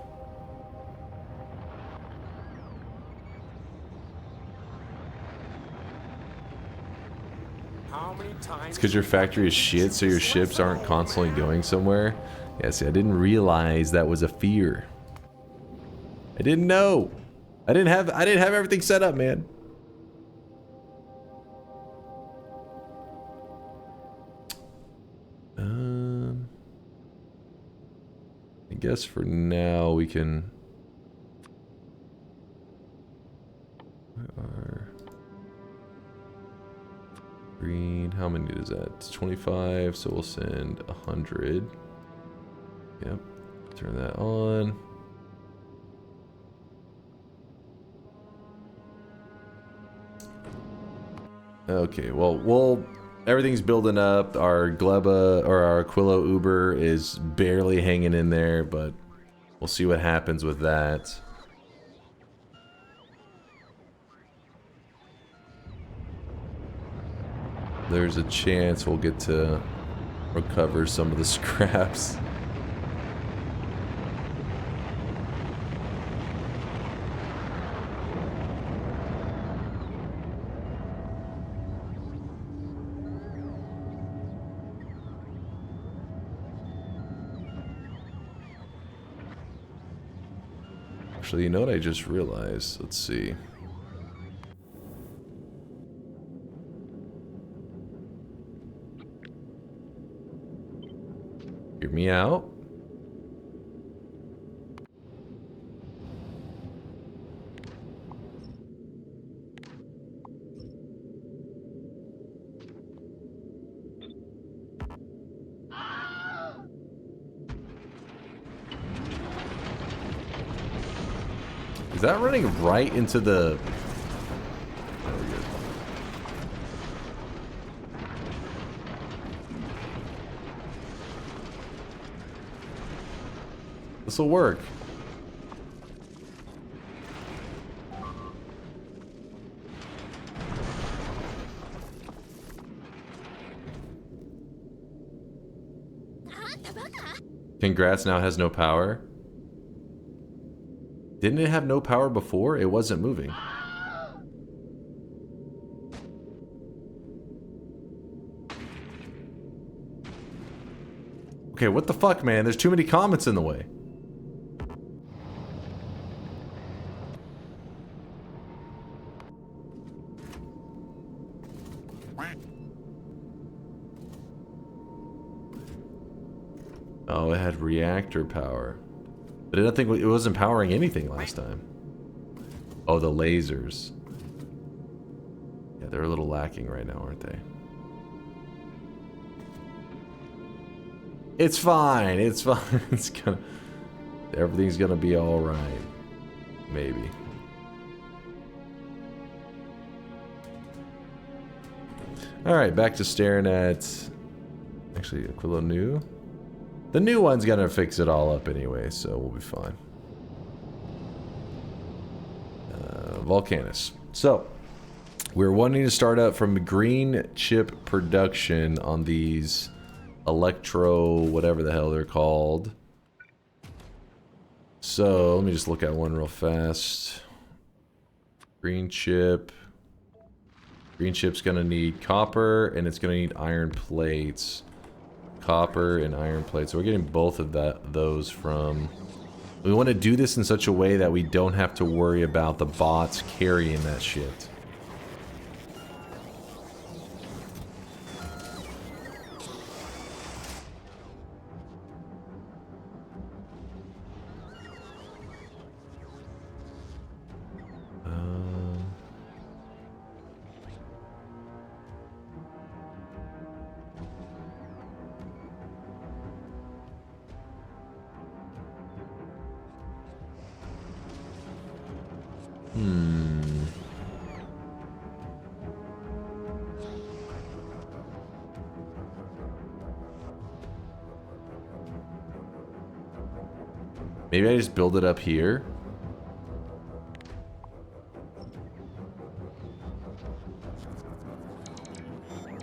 It's because your factory is shit, so your ships aren't constantly going somewhere. Yeah, see, I didn't realize that was a fear. I didn't know. I didn't have everything set up, man. I guess for now we can. Green, how many is that? It's 25, so we'll send 100. Yep, turn that on. Okay, well, everything's building up. Our Gleba, or our Aquilo Uber is barely hanging in there, but we'll see what happens with that. There's a chance we'll get to recover some of the scraps. Actually, you know what I just realized? Let's see. Hear me out. Is that running right into the... Oh, we're good. This'll work. Congrats, now it has no power. Didn't it have no power before? It wasn't moving. Okay, what the fuck, man? There's too many comments in the way. Oh, it had reactor power. But I don't think it wasn't powering anything last time. Oh, the lasers. Yeah, they're a little lacking right now, aren't they? It's fine. It's fine. It's gonna... Everything's gonna be alright. Maybe. Alright, back to staring at... Actually, Aquilo new. The new one's gonna fix it all up anyway, so we'll be fine. Volcanus. So, we're wanting to start up from green chip production on these electro, whatever the hell they're called. So, let me just look at one real fast. Green chip. Green chip's gonna need copper, and it's gonna need iron plates. Copper and iron plates. So we're getting both of those from... We want to do this in such a way that we don't have to worry about the bots carrying that shit. Maybe I just build it up here.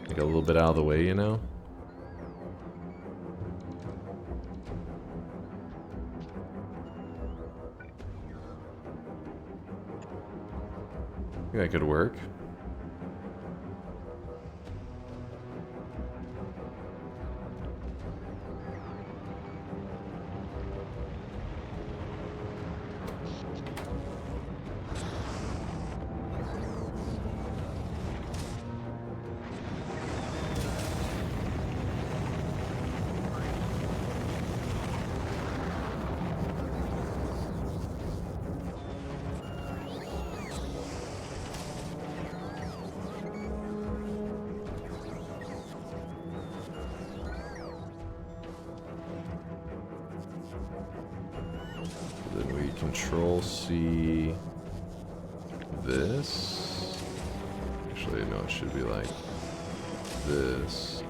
Like a little bit out of the way, you know? I think that could work. Then we control C this. Actually, no, it should be like this.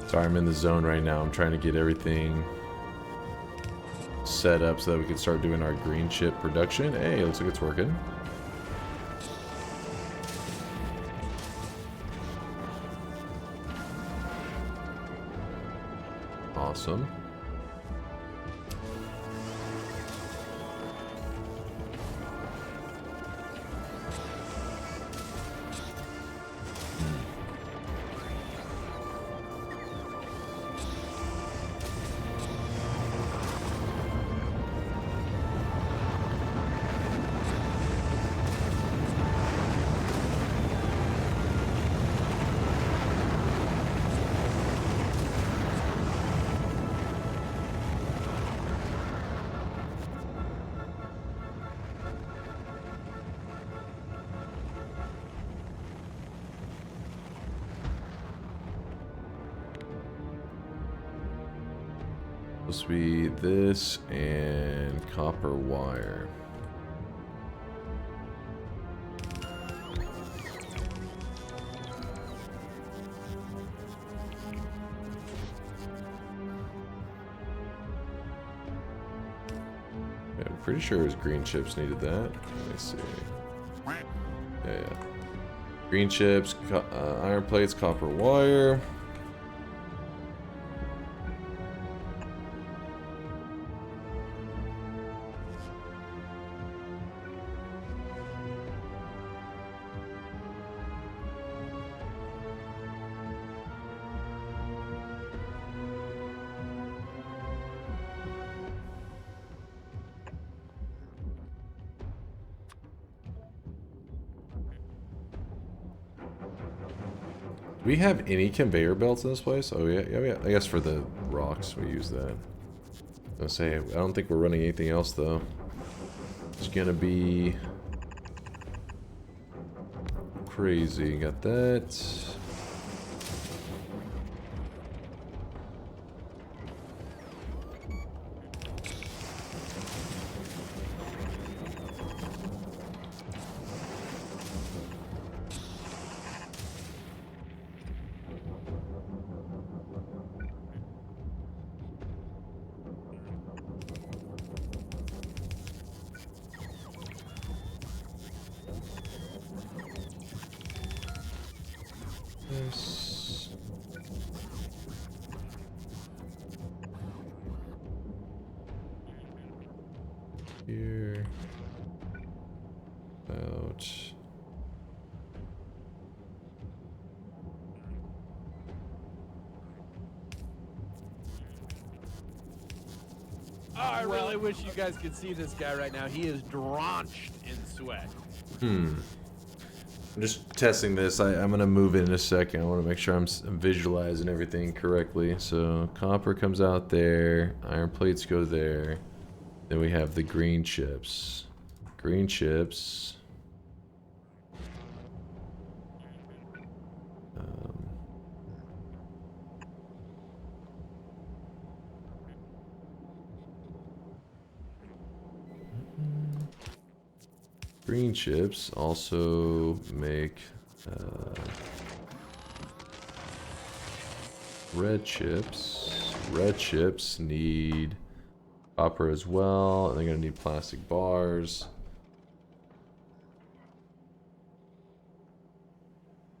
Sorry, I'm in the zone right now. I'm trying to get everything set up so that we can start doing our green chip production. Hey, looks like it's working. Awesome. Supposed to be this and copper wire. Yeah, I'm pretty sure it was green chips needed that. Let me see. Yeah. Green chips, iron plates, copper wire. Do we have any conveyor belts in this place? Oh yeah, yeah. I guess for the rocks we use that. I'll say I don't think we're running anything else though. It's gonna be crazy. Got that. This. Here. Out. Oh, I really wish you guys could see this guy right now. He is drenched in sweat. I'm just testing this. I'm gonna move it in a second. I want to make sure I'm visualizing everything correctly. So copper comes out there, iron plates go there. Then we have the green chips. Green chips. Green chips also make red chips. Red chips need copper as well, and they're gonna need plastic bars.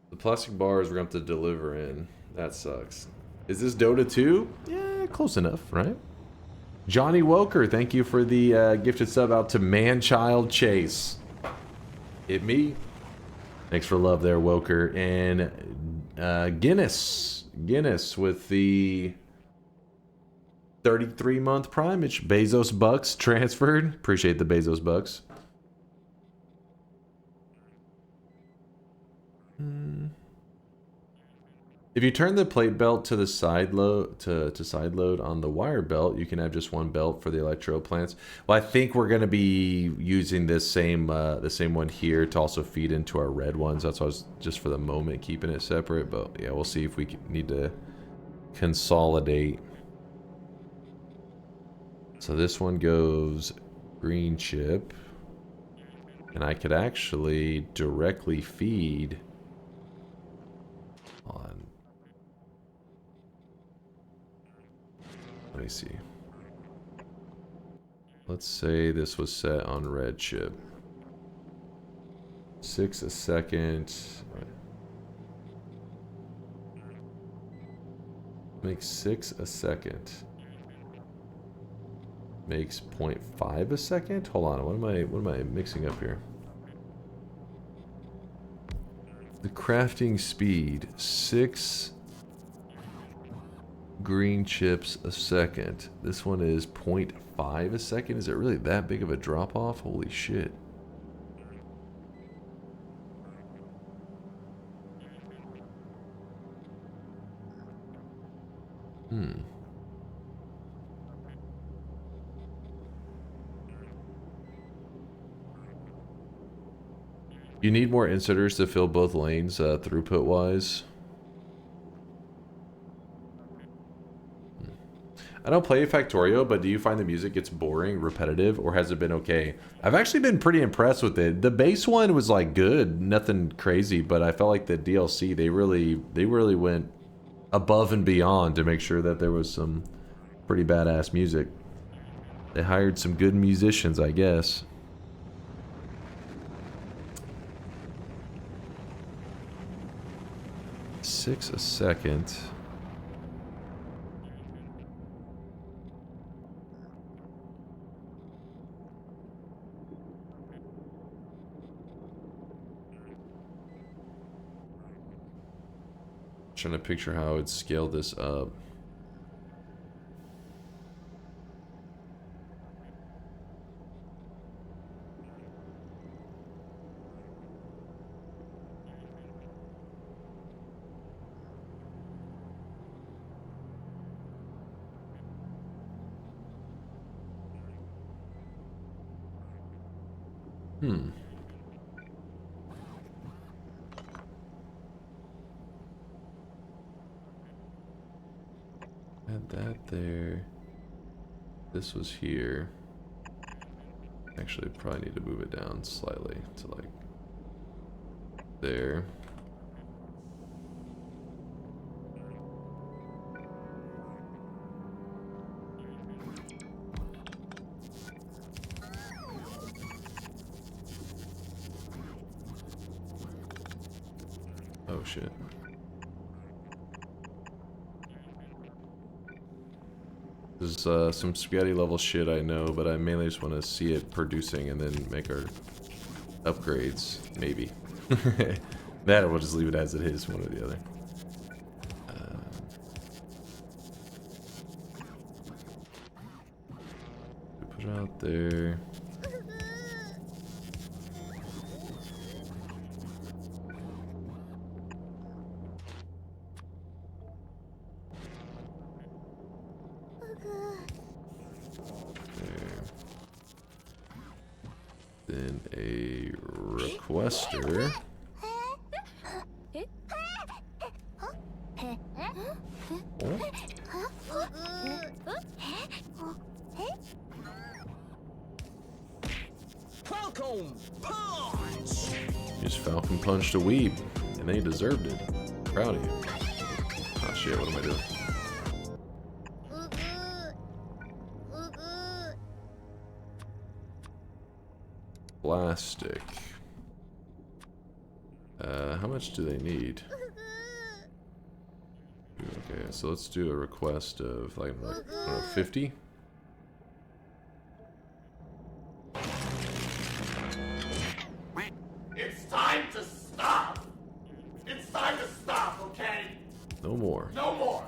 The plastic bars we're gonna have to deliver in. That sucks. Is this Dota 2? Yeah, close enough, right? Johnny Woker, thank you for the gifted sub out to Manchild Chase. Hit me. Thanks for love there, Woker. And Guinness with the 33-month primage. Bezos bucks transferred. Appreciate the Bezos bucks. If you turn the plate belt to the side load to side load on the wire belt, you can have just one belt for the electro plants. Well, I think we're going to be using this the same one here to also feed into our red ones. That's why I was just for the moment keeping it separate. But yeah, we'll see if we need to consolidate. So this one goes green chip, and I could actually directly feed Let me see. Let's say this was set on red chip. 6 a second. Makes 6 a second. Makes 0.5 a second? Hold on, what am I mixing up here? The crafting speed, 6 green chips a second. This one is 0.5 a second. Is it really that big of a drop off? Holy shit. You need more inserters to fill both lanes, throughput wise. I don't play Factorio, but do you find the music gets boring, repetitive, or has it been okay? I've actually been pretty impressed with it. The bass one was like good, nothing crazy, but I felt like the DLC, they really went above and beyond to make sure that there was some pretty badass music. They hired some good musicians, I guess. $6 a second. Trying to picture how I would scale this up. Add that there. This was here. Actually, probably need to move it down slightly to like there. Oh shit. There's some spaghetti level shit I know, but I mainly just want to see it producing and then make our upgrades, maybe. That or we'll just leave it as it is, one or the other. Put it out there. Then a requester. Falcon punch. You just Falcon punched a weeb, and they deserved it. Proud of you. Oh shit, what am I doing? Plastic. How much do they need? Okay, so let's do a request of like I don't know, 50. It's time to stop. It's time to stop, okay? No more. No more.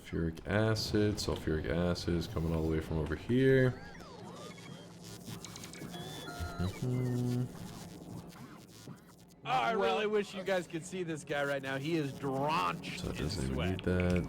Sulfuric acid. Sulfuric acid is coming all the way from over here. Oh, I really wish you guys could see this guy right now. He is drenched So it in doesn't even sweat. need that.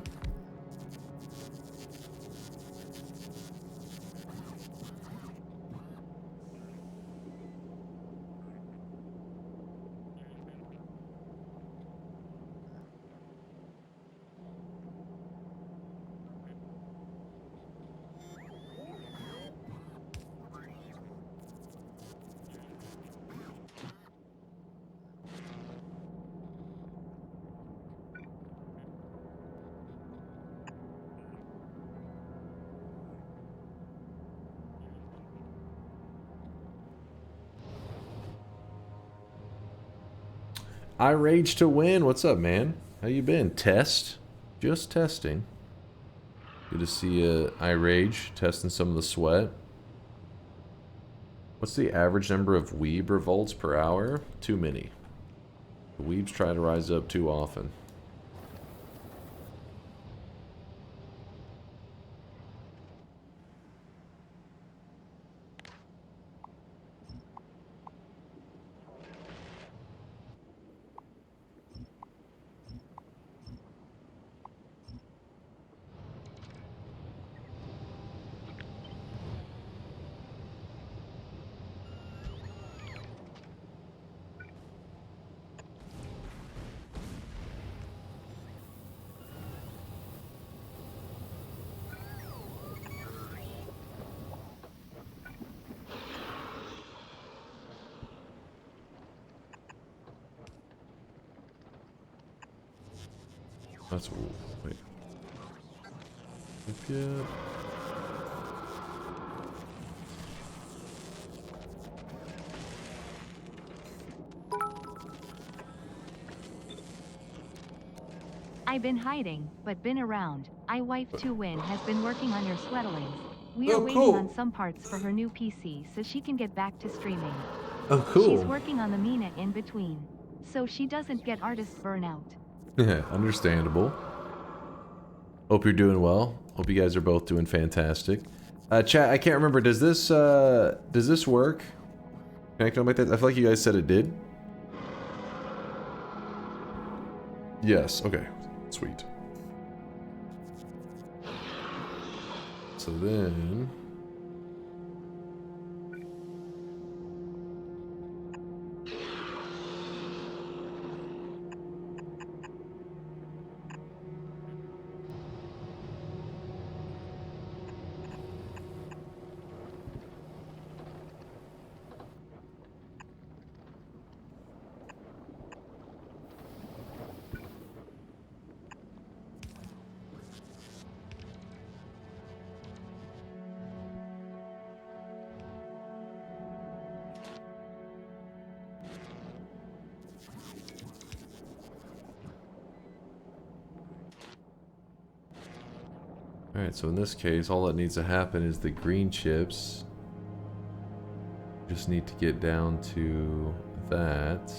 I rage to win. What's up, man? How you been? Test? Just testing. Good to see I rage testing some of the sweat. What's the average number of weeb revolts per hour? Too many. The weebs try to rise up too often. That's wait. Yeah. I've been hiding, but been around. I wife to win has been working on your sweatlings. We are waiting on some parts for her new PC so she can get back to streaming. Oh, cool. She's working on the Mina in between, so she doesn't get artist burnout. Yeah, understandable. Hope you're doing well. Hope you guys are both doing fantastic. Chat, I can't remember. Does this work? Can I come like that? I feel like you guys said it did. Yes. Okay. Sweet. So then. Alright, so in this case, all that needs to happen is the green chips. Just need to get down to that.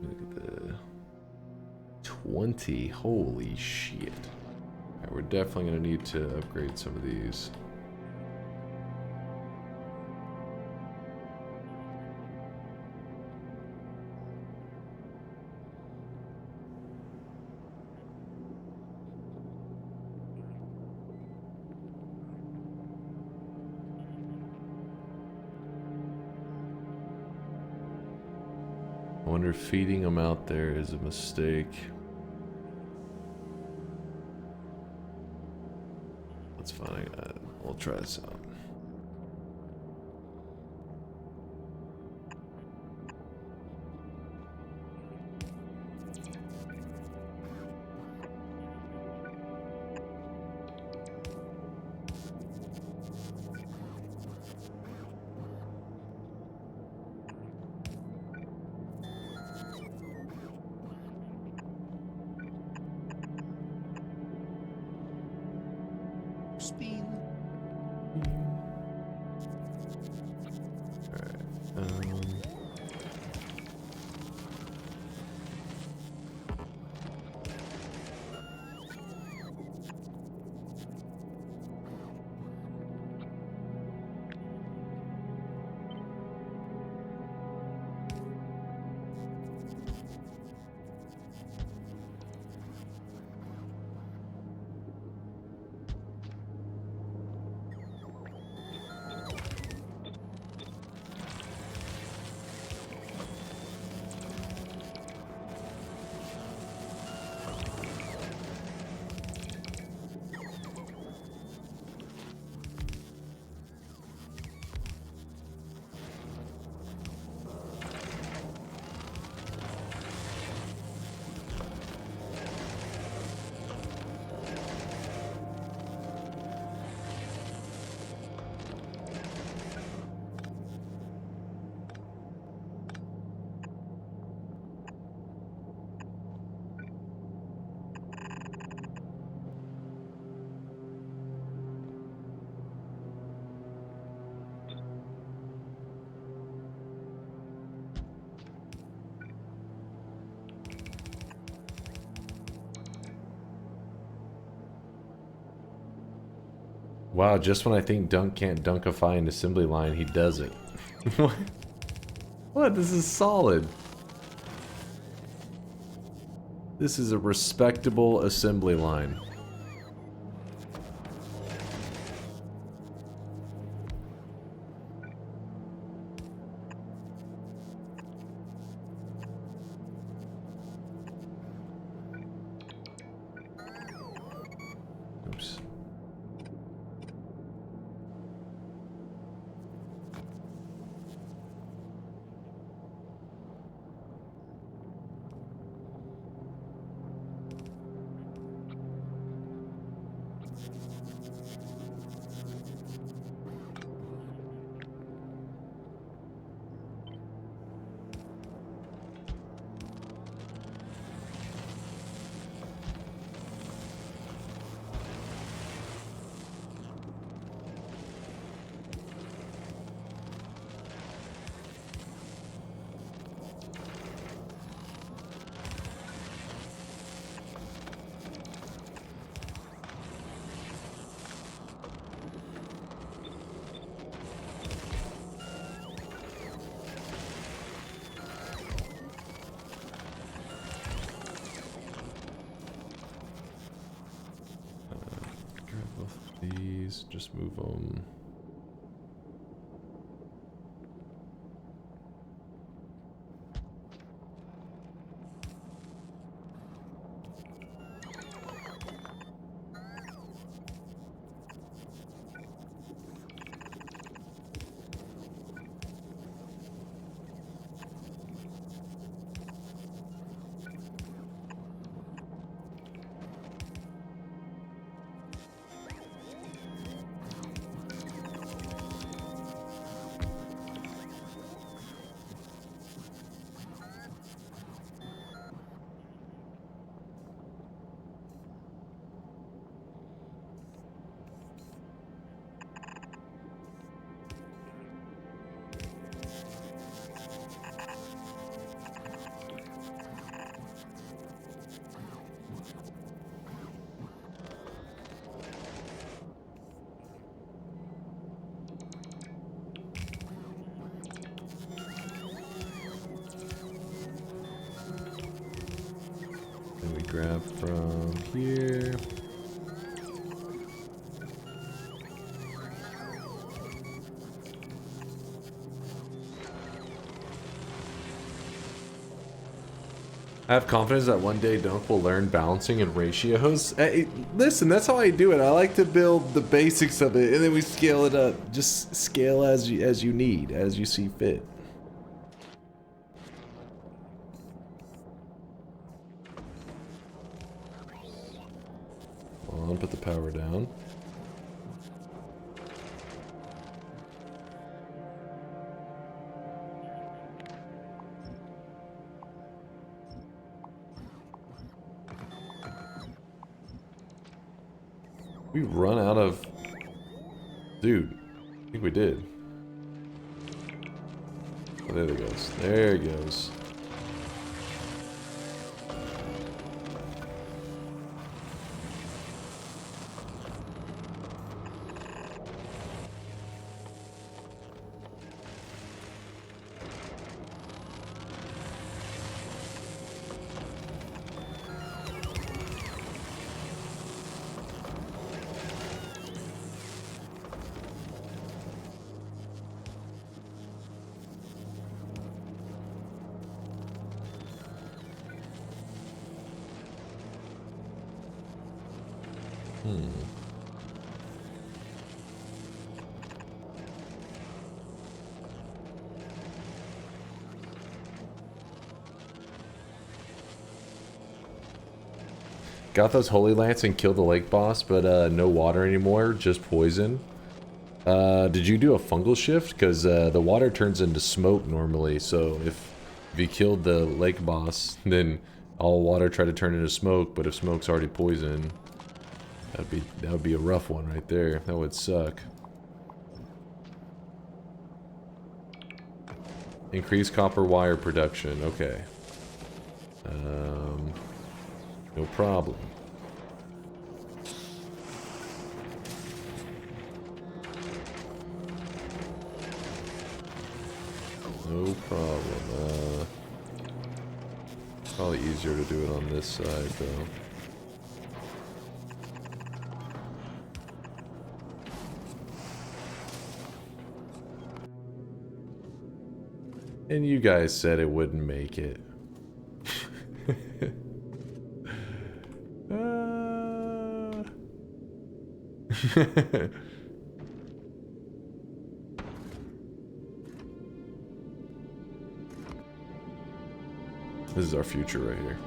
Look at the 20. Holy shit. Alright, we're definitely going to need to upgrade some of these. I wonder if feeding them out there is a mistake. That's fine. We'll try this out. Wow, just when I think Dunk can't dunkify an assembly line, he does it. What? What? This is solid. This is a respectable assembly line. Oops. These, just move them. Then we grab from here. I have confidence that one day Dunk will learn balancing and ratios. Hey, listen, that's how I do it. I like to build the basics of it, and then we scale it up. Just scale as you need, as you see fit. Come on, put the power down. We run out of... Dude, I think we did. Oh, there it goes. There it goes. Got those Holy Lance and killed the lake boss, but no water anymore, just poison. Did you do a fungal shift? Because the water turns into smoke normally, so if you killed the lake boss, then all water tried to turn into smoke, but if smoke's already poison, that would be a rough one right there. That would suck. Increase copper wire production, okay. No problem. No problem. Probably easier to do it on this side, though. And you guys said it wouldn't make it. This is our future right here.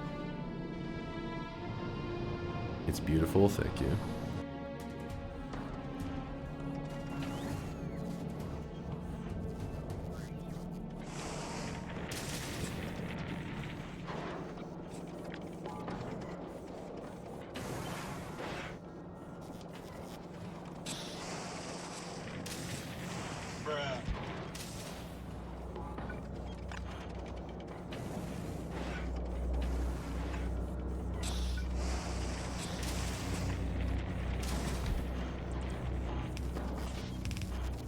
It's beautiful, thank you.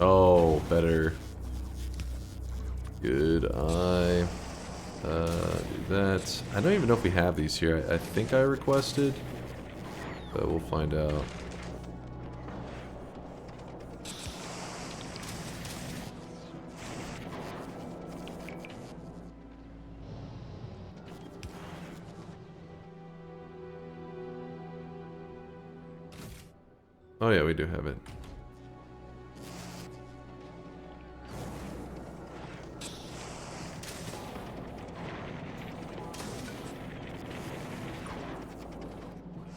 Oh, better. Good eye. Do that. I don't even know if we have these here. I think I requested, but we'll find out. Oh yeah, we do have it.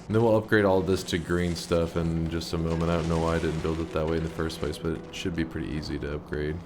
And then we'll upgrade all of this to green stuff in just a moment. I don't know why I didn't build it that way in the first place, but it should be pretty easy to upgrade.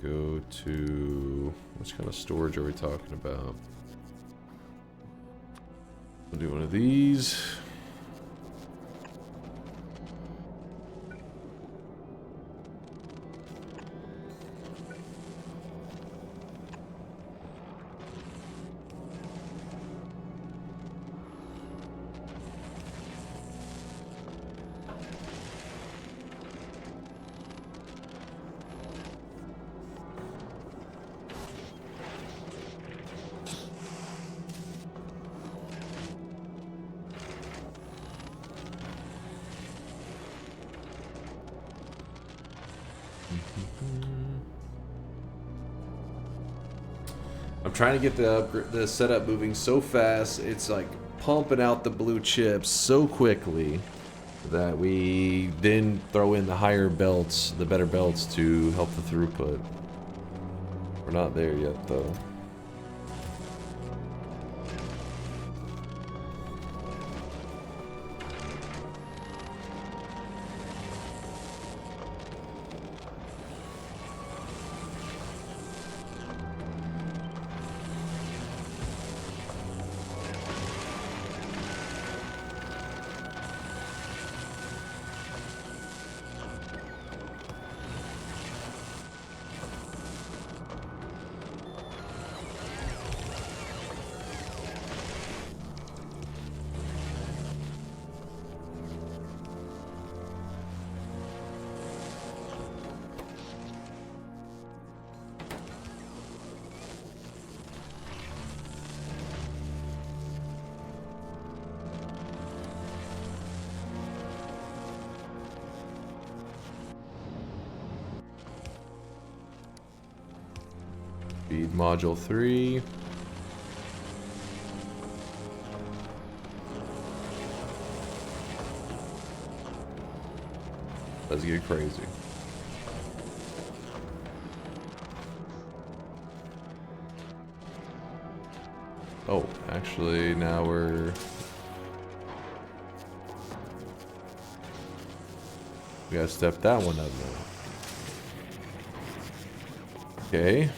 Go to, which kind of storage are we talking about? We'll do one of these. I'm trying to get the setup moving so fast. It's like pumping out the blue chips so quickly that we then throw in the higher belts, the better belts to help the throughput. We're not there yet though. Feed module 3. Let's get crazy. Oh, actually now we're We gotta step that one up now. Okay.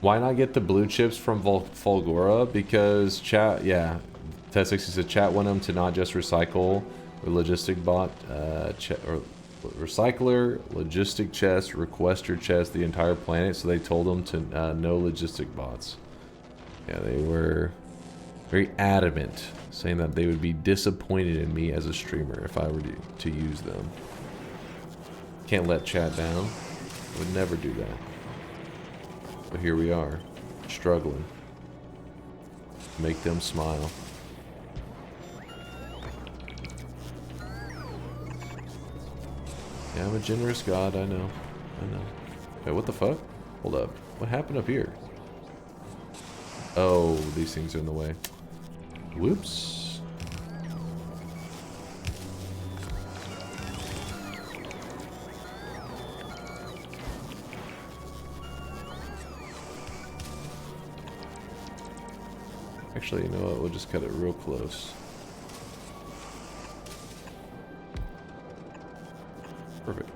Why not get the blue chips from Fulgora? Because chat, yeah, Ted60 said chat want them to not just recycle or logistic bot, or recycler, logistic chest, requester chest, the entire planet. So they told them to no logistic bots. Yeah, they were very adamant, saying that they would be disappointed in me as a streamer if I were to use them. Can't let chat down. Would never do that. But here we are, struggling. Make them smile. Yeah, I'm a generous god, I know. I know. Hey, what the fuck? Hold up. What happened up here? Oh, these things are in the way. Whoops. Actually, you know what? We'll just cut it real close. Perfect.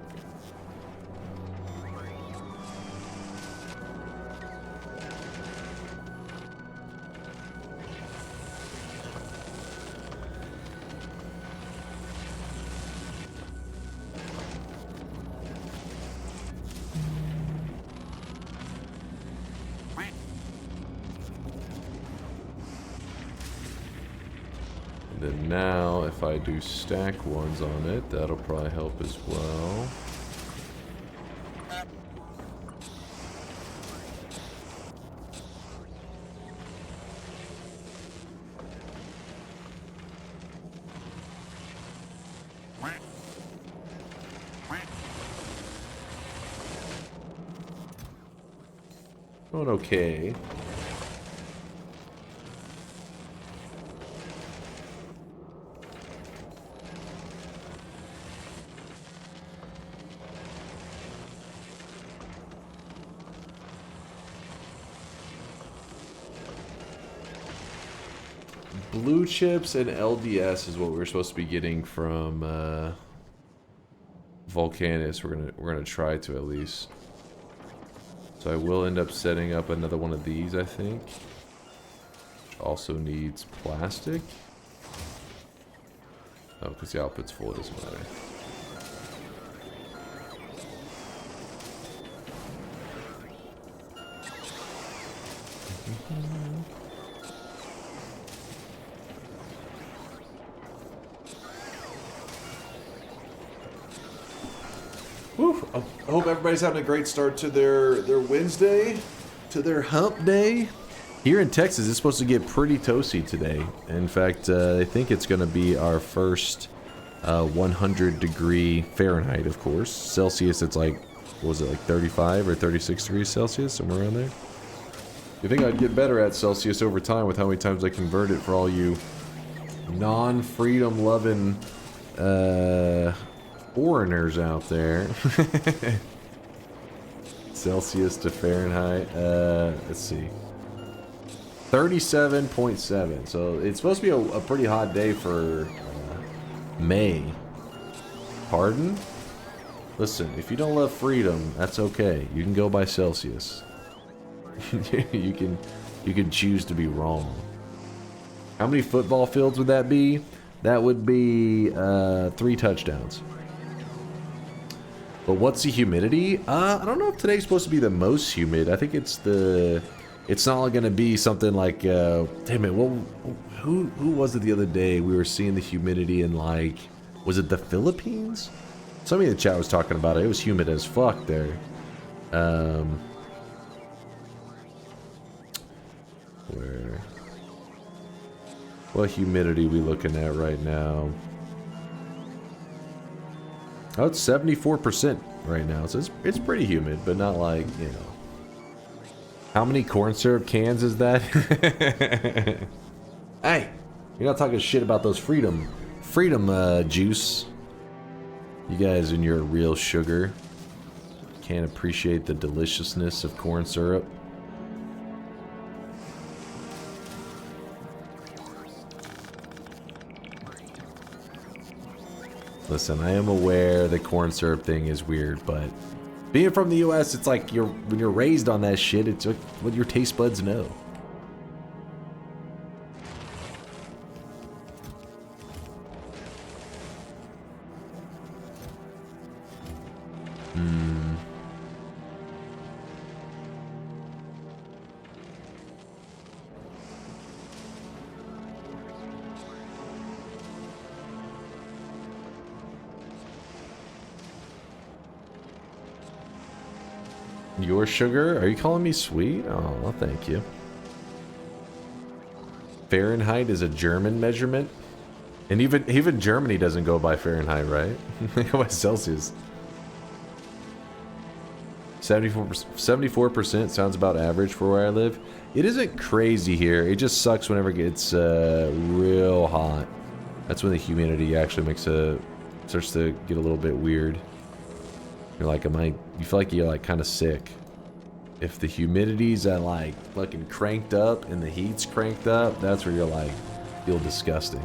Then now, if I do stack ones on it, that'll probably help as well. Going okay. Blue chips and LDS is what we're supposed to be getting from Volcanus. We're gonna try to at least. So I will end up setting up another one of these, I think. Also needs plastic. Oh, because the output's full, it doesn't matter. Woo. I hope everybody's having a great start to their Wednesday, to their hump day. Here in Texas, it's supposed to get pretty toasty today. In fact, I think it's going to be our first 100-degree Fahrenheit, of course. Celsius, it's like, what was it, like 35 or 36 degrees Celsius, somewhere around there? You think I'd get better at Celsius over time with how many times I convert it for all you non-freedom loving foreigners out there. Celsius to Fahrenheit. Let's see. 37.7. So it's supposed to be a pretty hot day for May. Pardon? Listen, if you don't love freedom, that's okay. You can go by Celsius. you can choose to be wrong. How many football fields would that be? That would be 3 touchdowns. But what's the humidity? I don't know if today's supposed to be the most humid. I think it's not going to be something like, damn it, who was it the other day? We were seeing the humidity in, like, was it the Philippines? Somebody in the chat was talking about it. It was humid as fuck there. What humidity we looking at right now? Oh, it's 74% right now, so it's pretty humid, but not like, you know. How many corn syrup cans is that? Hey, you're not talking shit about those freedom juice. You guys and your real sugar can't appreciate the deliciousness of corn syrup. Listen, I am aware the corn syrup thing is weird, but being from the US, it's like when you're raised on that shit, it's what your taste buds know. Your sugar? Are you calling me sweet? Oh, well, thank you. Fahrenheit is a German measurement? And even Germany doesn't go by Fahrenheit, right? They go by Celsius. 74% sounds about average for where I live. It isn't crazy here. It just sucks whenever it gets real hot. That's when the humidity actually starts to get a little bit weird. You're like, you feel like you're like kind of sick. If the humidity's at like fucking cranked up and the heat's cranked up, that's where you're like, feel disgusting.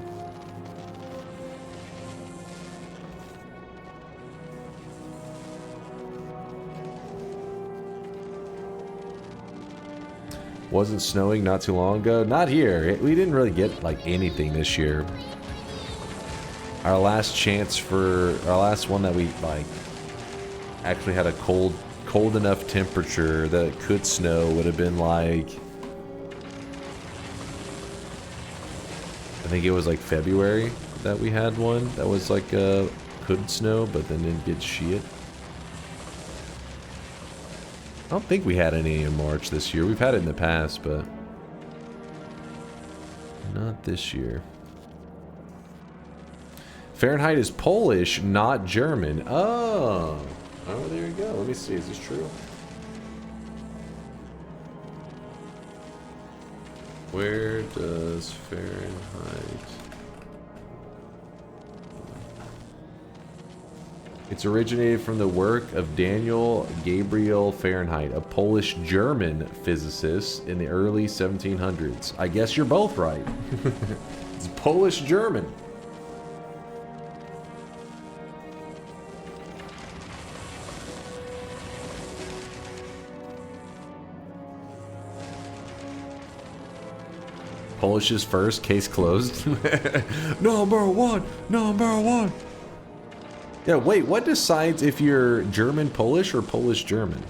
Wasn't snowing not too long ago? Not here. We didn't really get like anything this year. Our last one that we like actually had a cold enough temperature that it could snow would have been like, I think it was like February that we had one that was like could snow but then didn't get shit. I don't think we had any in March this year. We've had it in the past, but not this year. Fahrenheit is Polish, not German. Oh, there you go. Let me see. Is this true? Where does Fahrenheit... It's originated from the work of Daniel Gabriel Fahrenheit, a Polish-German physicist in the early 1700s. I guess you're both right. It's Polish-German. Polish is first, case closed. Number one! Yeah, wait, what decides if you're German-Polish or Polish-German?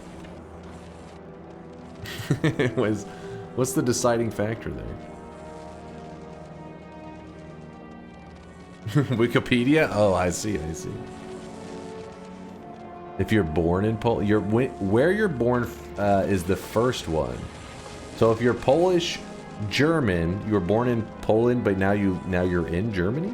What's the deciding factor there? Wikipedia? Oh, I see. If you're born in Poland, where you're born is the first one. So if you're Polish-German, you were born in Poland, but now you're in Germany?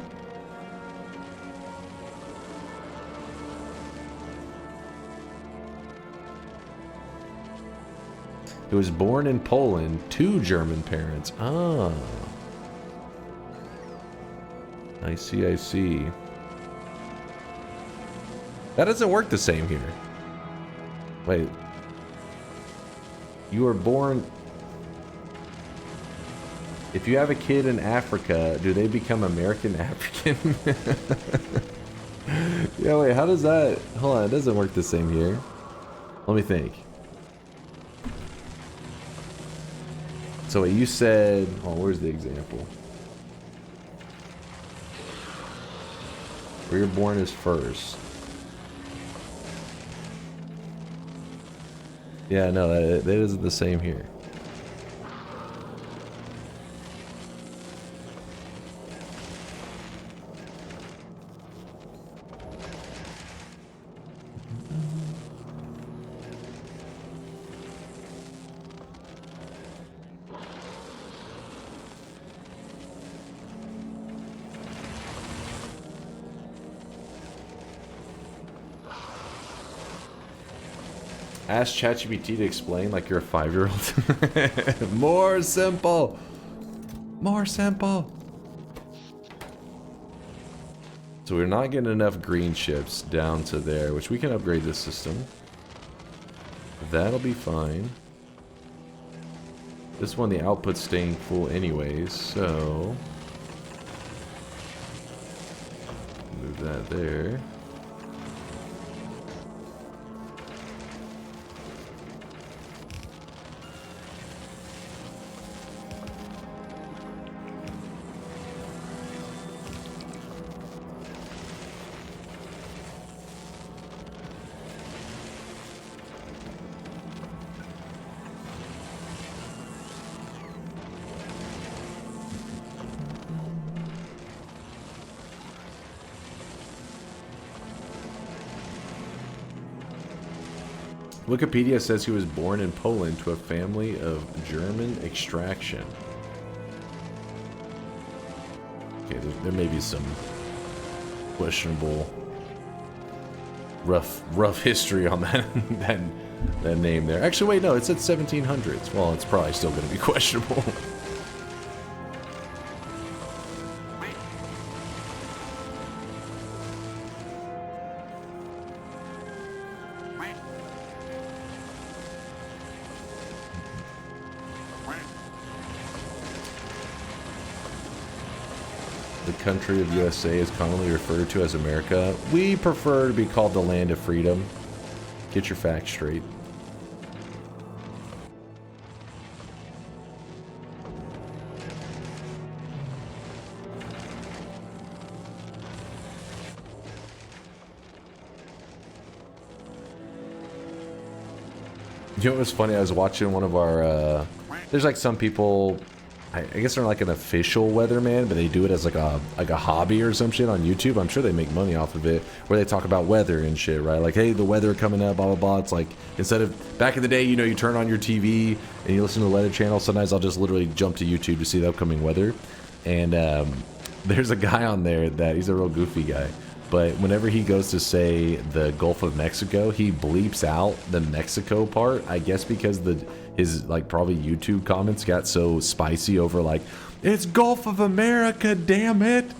He was born in Poland to German parents. Ah. I see. That doesn't work the same here. Wait. You were born... If you have a kid in Africa, do they become American African? Yeah, wait, how does that... Hold on, it doesn't work the same here. Let me think. So wait, you said... Oh, where's the example? Where you're born is first. Yeah, no, that isn't the same here. Ask ChatGPT to explain like you're a 5-year-old. More simple. More simple. So we're not getting enough green chips down to there, which we can upgrade this system. That'll be fine. This one, the output's staying full anyways, so... move that there. Wikipedia says he was born in Poland to a family of German extraction. Okay, there may be some questionable, rough history on that that name there. Actually, wait, no, it's at 1700s. Well, it's probably still going to be questionable. Country of USA is commonly referred to as America. We prefer to be called the land of freedom. Get your facts straight. You know what was funny? I was watching one of our there's like some people, I guess they're like an official weatherman, but they do it as like a hobby or some shit on YouTube. I'm sure they make money off of it, where they talk about weather and shit, right? Like, hey, the weather coming up, blah, blah, blah. It's like, instead of, back in the day, you know, you turn on your TV and you listen to the weather channel. Sometimes I'll just literally jump to YouTube to see the upcoming weather. And there's a guy on there that, he's a real goofy guy. But whenever he goes to say the Gulf of Mexico, he bleeps out the Mexico part, I guess because his like probably YouTube comments got so spicy over like, it's Gulf of America, damn it.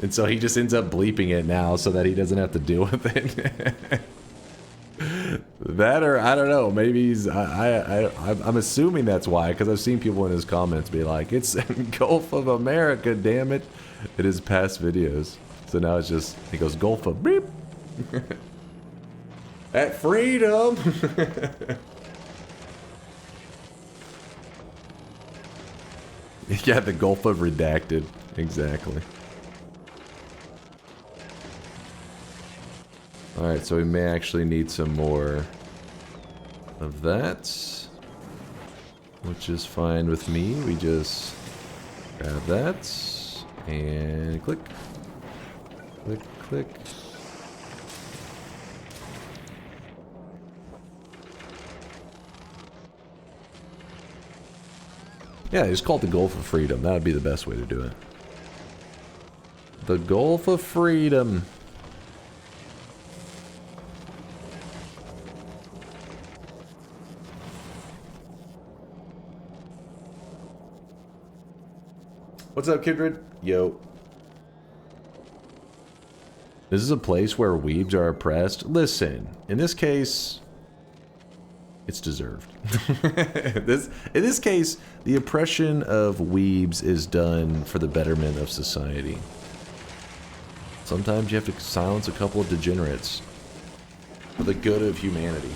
And so he just ends up bleeping it now so that he doesn't have to deal with it. That, or I don't know, maybe he's, I'm assuming that's why, because I've seen people in his comments be like, it's Gulf of America, damn it, in his past videos. So now it's just, he goes, Gulf of beep. At freedom. Yeah, the Gulf of Redacted. Exactly. Alright, so we may actually need some more of that. Which is fine with me. We just grab that. And click. Click, click. Yeah, it's called the Gulf of Freedom. That would be the best way to do it. The Gulf of Freedom. What's up, Kindred? Yo. This is a place where weebs are oppressed. Listen, in this case, it's deserved. In this case, the oppression of weebs is done for the betterment of society. Sometimes you have to silence a couple of degenerates for the good of humanity.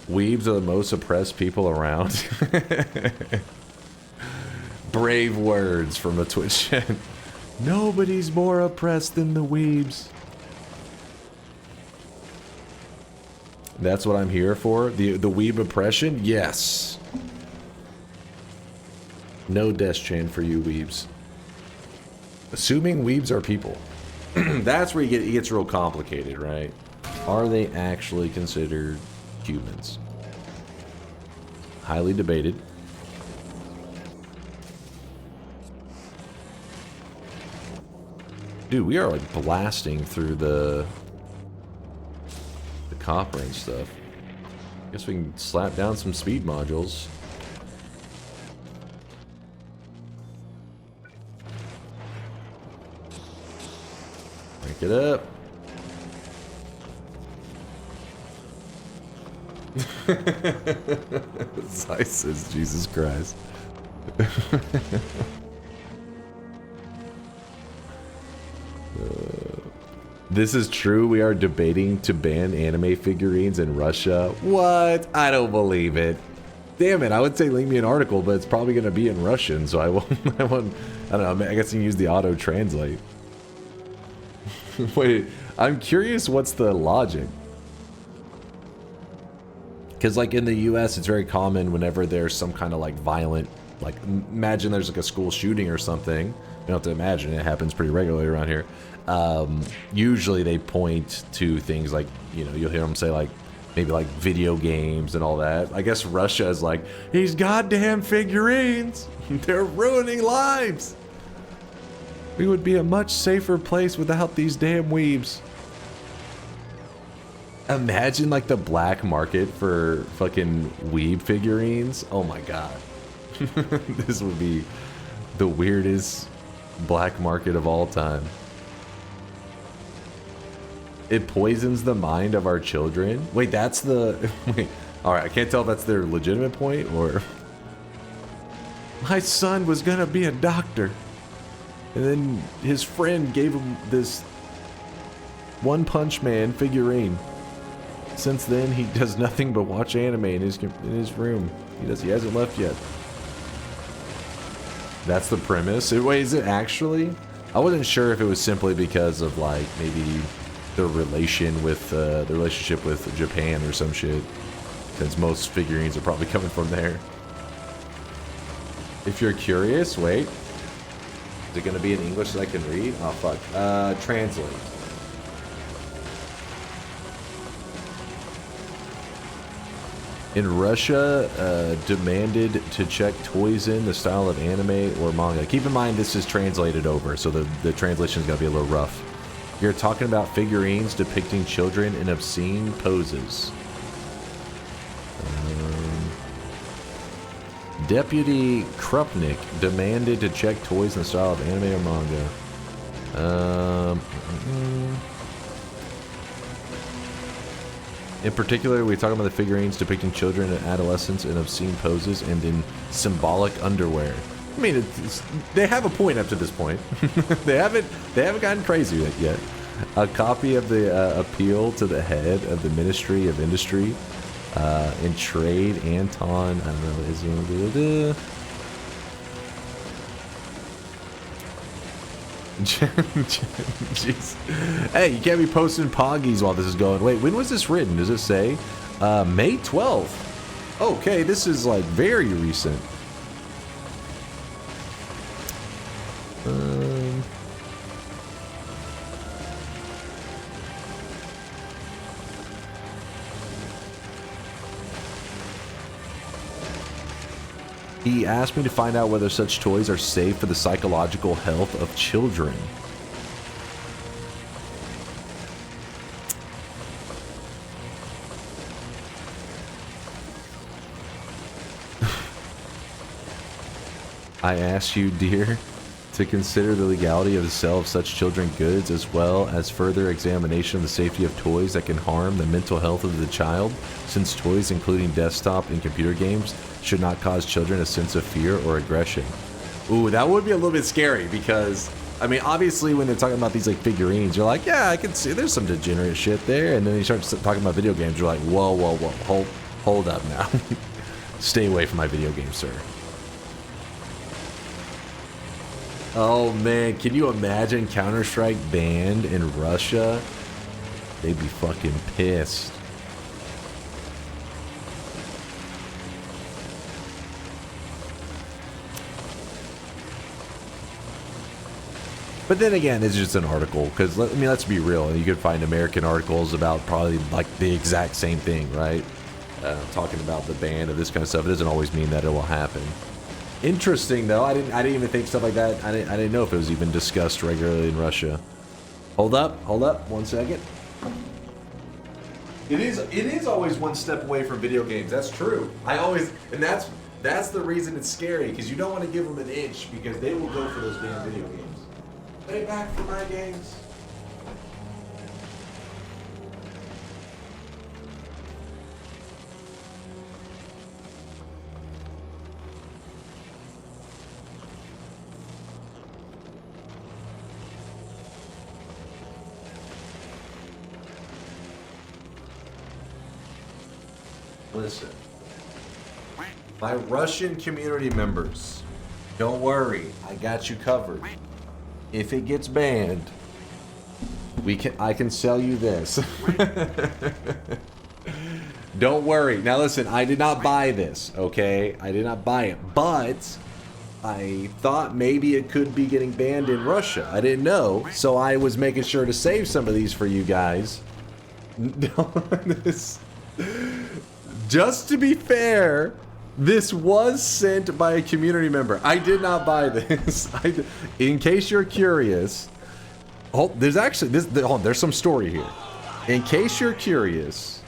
Weebs are the most oppressed people around. Brave words from a Twitch chat. Nobody's more oppressed than the weebs. That's what I'm here for? The weeb oppression? Yes. No death chain for you weebs. Assuming weebs are people. That's where it gets real complicated, right? Are they actually considered humans? Highly debated. Dude, we are like blasting through the copper and stuff. Guess we can slap down some speed modules. Crank it up. Zeiss says, Jesus Christ. This is true. We are debating to ban anime figurines in Russia. What? I don't believe it. Damn it. I would say link me an article, but it's probably going to be in Russian, so I won't, I don't know. I guess you can use the auto translate. Wait, I'm curious what's the logic. Because like in the US, it's very common whenever there's some kind of like violent, like imagine there's like a school shooting or something. You don't have to imagine, it happens pretty regularly around here. Usually they point to things like, you know, you'll hear them say like, maybe like video games and all that. I guess Russia is like, these goddamn figurines, they're ruining lives. We would be a much safer place without these damn weebs. Imagine like the black market for fucking weeb figurines. Oh my god. This would be the weirdest black market of all time. It poisons the mind of our children. Wait, that's the... Wait, alright, I can't tell if that's their legitimate point or... My son was gonna be a doctor. And then his friend gave him this One Punch Man figurine. Since then, he does nothing but watch anime in his room. He hasn't left yet. That's the premise. Wait, is it actually? I wasn't sure if it was simply because of like maybe the relation with the relationship with Japan or some shit. Since most figurines are probably coming from there. If you're curious, wait. Is it gonna be in English that I can read? Oh fuck. Translate. In Russia, demanded to check toys in the style of anime or manga. Keep in mind this is translated over, so the translation is going to be a little rough. You're talking about figurines depicting children in obscene poses. Deputy Krupnik demanded to check toys in the style of anime or manga. In particular, we're talking about the figurines depicting children and adolescents in obscene poses and in symbolic underwear. I mean, they have a point up to this point. they haven't gotten crazy yet. A copy of the appeal to the head of the Ministry of Industry and Trade, Anton. I don't know. Jeez. Hey, you can't be posting poggies while this is going. Wait, when was this written? Does it say? May 12th. Okay, this is like very recent. He asked me to find out whether such toys are safe for the psychological health of children. I ask you, dear, to consider the legality of the sale of such children goods as well as further examination of the safety of toys that can harm the mental health of the child, since toys including desktop and computer games should not cause children a sense of fear or aggression. Ooh, that would be a little bit scary because, I mean, obviously when they're talking about these like figurines, you're like, yeah, I can see there's some degenerate shit there. And then you start talking about video games, you're like, whoa, whoa, whoa, hold up now. Stay away from my video game, sir. Oh man, can you imagine Counter-Strike banned in Russia? They'd be fucking pissed. But then again, it's just an article, because, I mean, let's be real. You could find American articles about probably, like, the exact same thing, right? Talking about the ban of this kind of stuff. It doesn't always mean that it will happen. Interesting, though. I didn't even think stuff like that. I didn't know if it was even discussed regularly in Russia. Hold up, 1 second. It is always one step away from video games. That's true. And that's the reason it's scary, because you don't want to give them an inch, because they will go for those damn video games. Pay back for my games. Listen, my Russian community members, don't worry, I got you covered. If it gets banned, I can sell you this. Don't worry. Now listen, I did not buy this, okay? I did not buy it, but I thought maybe it could be getting banned in Russia. I didn't know, so I was making sure to save some of these for you guys. Just to be fair, this was sent by a community member. I did not buy this. In case you're curious, there's actually there's some story here. In case you're curious,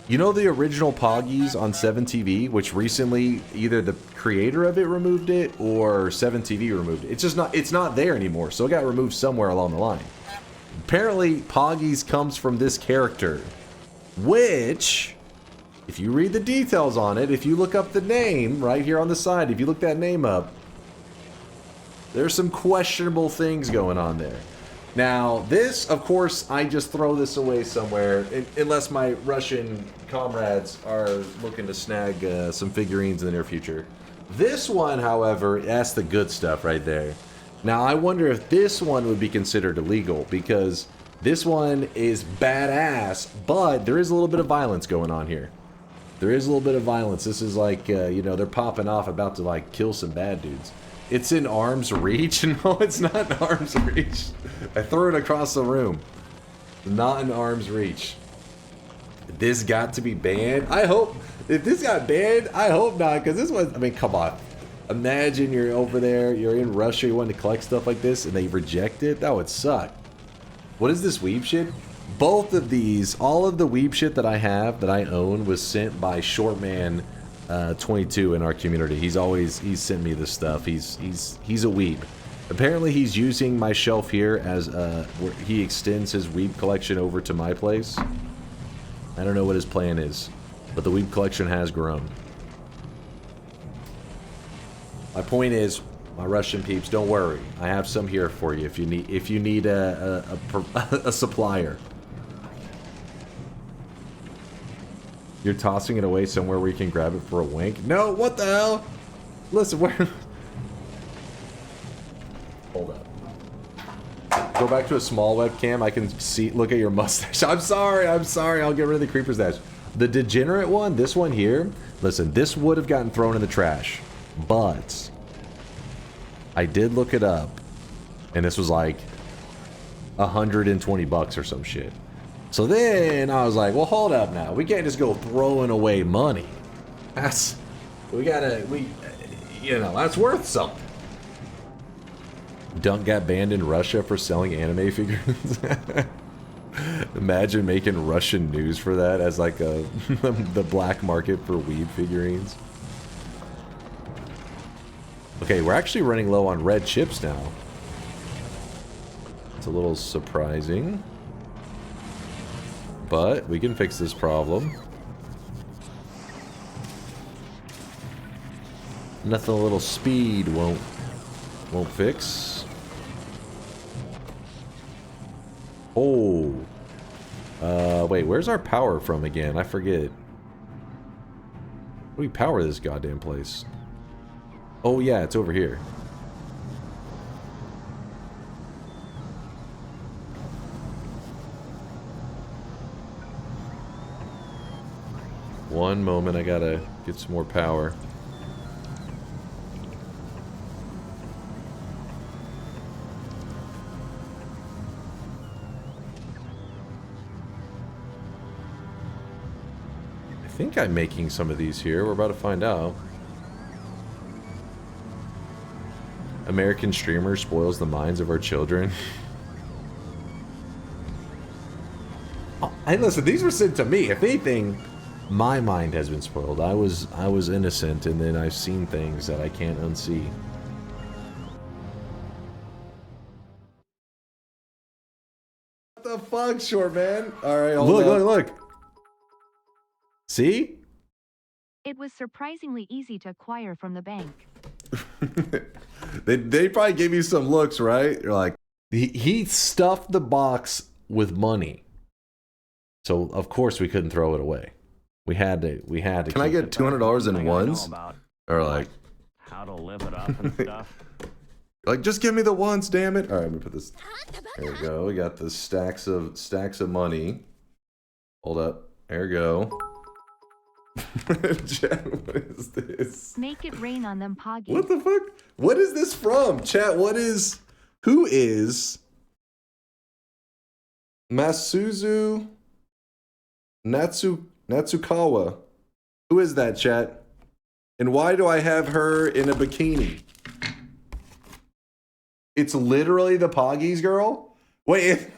you know the original Poggies on 7TV, which recently either the creator of it removed it or 7TV removed it. It's not there anymore, so it got removed somewhere along the line. Apparently, Poggies comes from this character, which, if you read the details on it, if you look up the name right here on the side, if you look that name up, there's some questionable things going on there. Now, this, of course, I just throw this away somewhere, unless my Russian comrades are looking to snag some figurines in the near future. This one, however, that's the good stuff right there. Now, I wonder if this one would be considered illegal, because this one is badass, but there is a little bit of violence going on here. There is a little bit of violence. This is like, you know, they're popping off about to, like, kill some bad dudes. It's in arm's reach. No, it's not in arm's reach. I threw it across the room. Not in arm's reach. This got to be banned. I hope, if this got banned, I hope not, because this was, I mean, come on. Imagine you're over there, you're in Russia, you want to collect stuff like this, and they reject it? That would suck. What is this weeb shit? Both of these, all of the weeb shit that I have, that I own, was sent by Shortman 22 in our community. He's sent me this stuff. He's a weeb. Apparently he's using my shelf here as where he extends his weeb collection over to my place. I don't know what his plan is, but the weeb collection has grown. My point is, my Russian peeps, don't worry. I have some here for you if you need a supplier. You're tossing it away somewhere where you can grab it for a wink? No, what the hell? Listen, where? Hold up. Go back to a small webcam. I can look at your mustache. I'm sorry. I'll get rid of the creeper's dash. The degenerate one, this one here. Listen, this would have gotten thrown in the trash, but I did look it up, and this was like 120 bucks or some shit. So then I was like, well, hold up now. We can't just go throwing away money. You know, that's worth something. Dunk got banned in Russia for selling anime figurines. Imagine making Russian news for that as like the black market for weed figurines. Okay, we're actually running low on red chips now. It's a little surprising. But we can fix this problem. Nothing a little speed won't fix. Oh. Wait, where's our power from again? I forget. How do we power this goddamn place? Oh yeah, it's over here. One moment, I gotta get some more power. I think I'm making some of these here. We're about to find out. American streamer spoils the minds of our children. Oh. Hey, listen, these were sent to me. If anything, my mind has been spoiled. I was innocent, and then I've seen things that I can't unsee. What the fuck, short man? All right, hold on. Look. See? It was surprisingly easy to acquire from the bank. They probably gave you some looks, right? You're like, he stuffed the box with money. So of course we couldn't throw it away. We had to. Can I get $200 in ones? Or like how to live it up and stuff. Like, just give me the ones, damn it! All right, let me put this. There we go. We got the stacks of money. Hold up. There we go. Chat, what is this? Make it rain on them, Poggy. What the fuck? What is this from? Chat, who is Masuzu Natsukawa? Who is that, chat? And why do I have her in a bikini? It's literally the Poggies girl? Wait,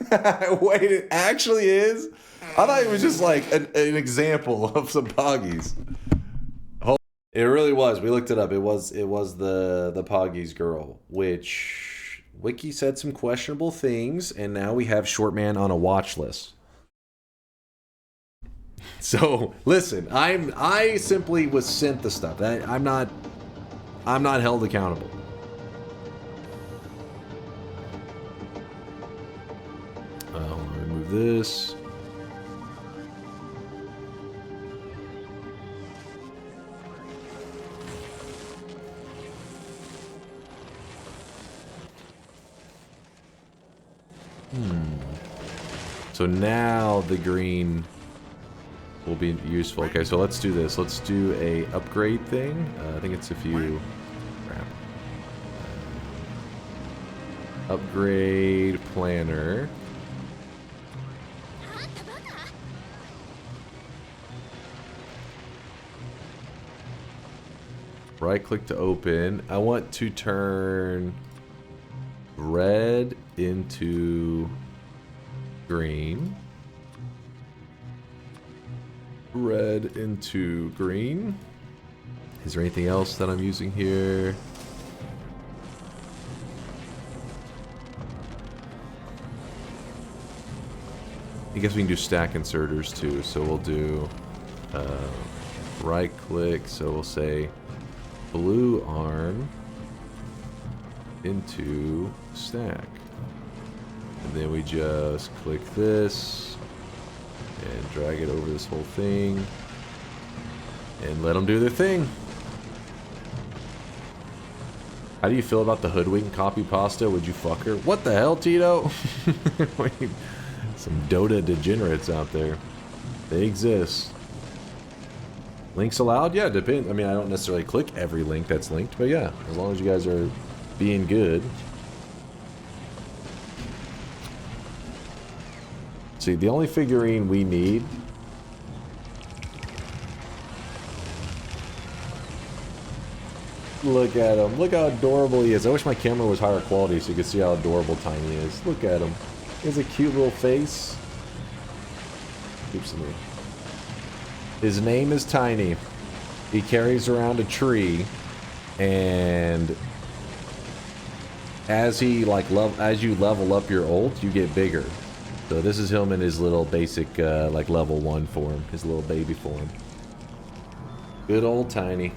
wait, it actually is? I thought it was just like an example of some Poggies. It really was. We looked it up. It was the Poggies girl, which Wiki said some questionable things, and now we have Short Man on a watch list. So listen, I simply was sent the stuff. I'm not held accountable. Remove this. So now the green will be useful. Okay, so let's do this. Let's do a upgrade thing. I think it's if you... Crap. Upgrade planner. Right click to open. I want to turn red into green. Red into green. Is there anything else that I'm using here? I guess we can do stack inserters too. So we'll do right click. So we'll say blue arm into stack. And then we just click this and drag it over this whole thing and let them do their thing. How do you feel about the hoodwink copy pasta? Would you fuck her? What the hell, Tito? Wait, some Dota degenerates out there. They exist. Links allowed? Yeah, depend. I mean, I don't necessarily click every link that's linked, but yeah, as long as you guys are being good. See, the only figurine we need look at him. Look how adorable he is. I wish my camera was higher quality so you could see how adorable Tiny is. Look at him. He has a cute little face. Keeps me. His name is Tiny. He carries around a tree, and as he as you level up your ult, you get bigger. So this is him in his little basic like level 1 form, his little baby form. Good old Tiny.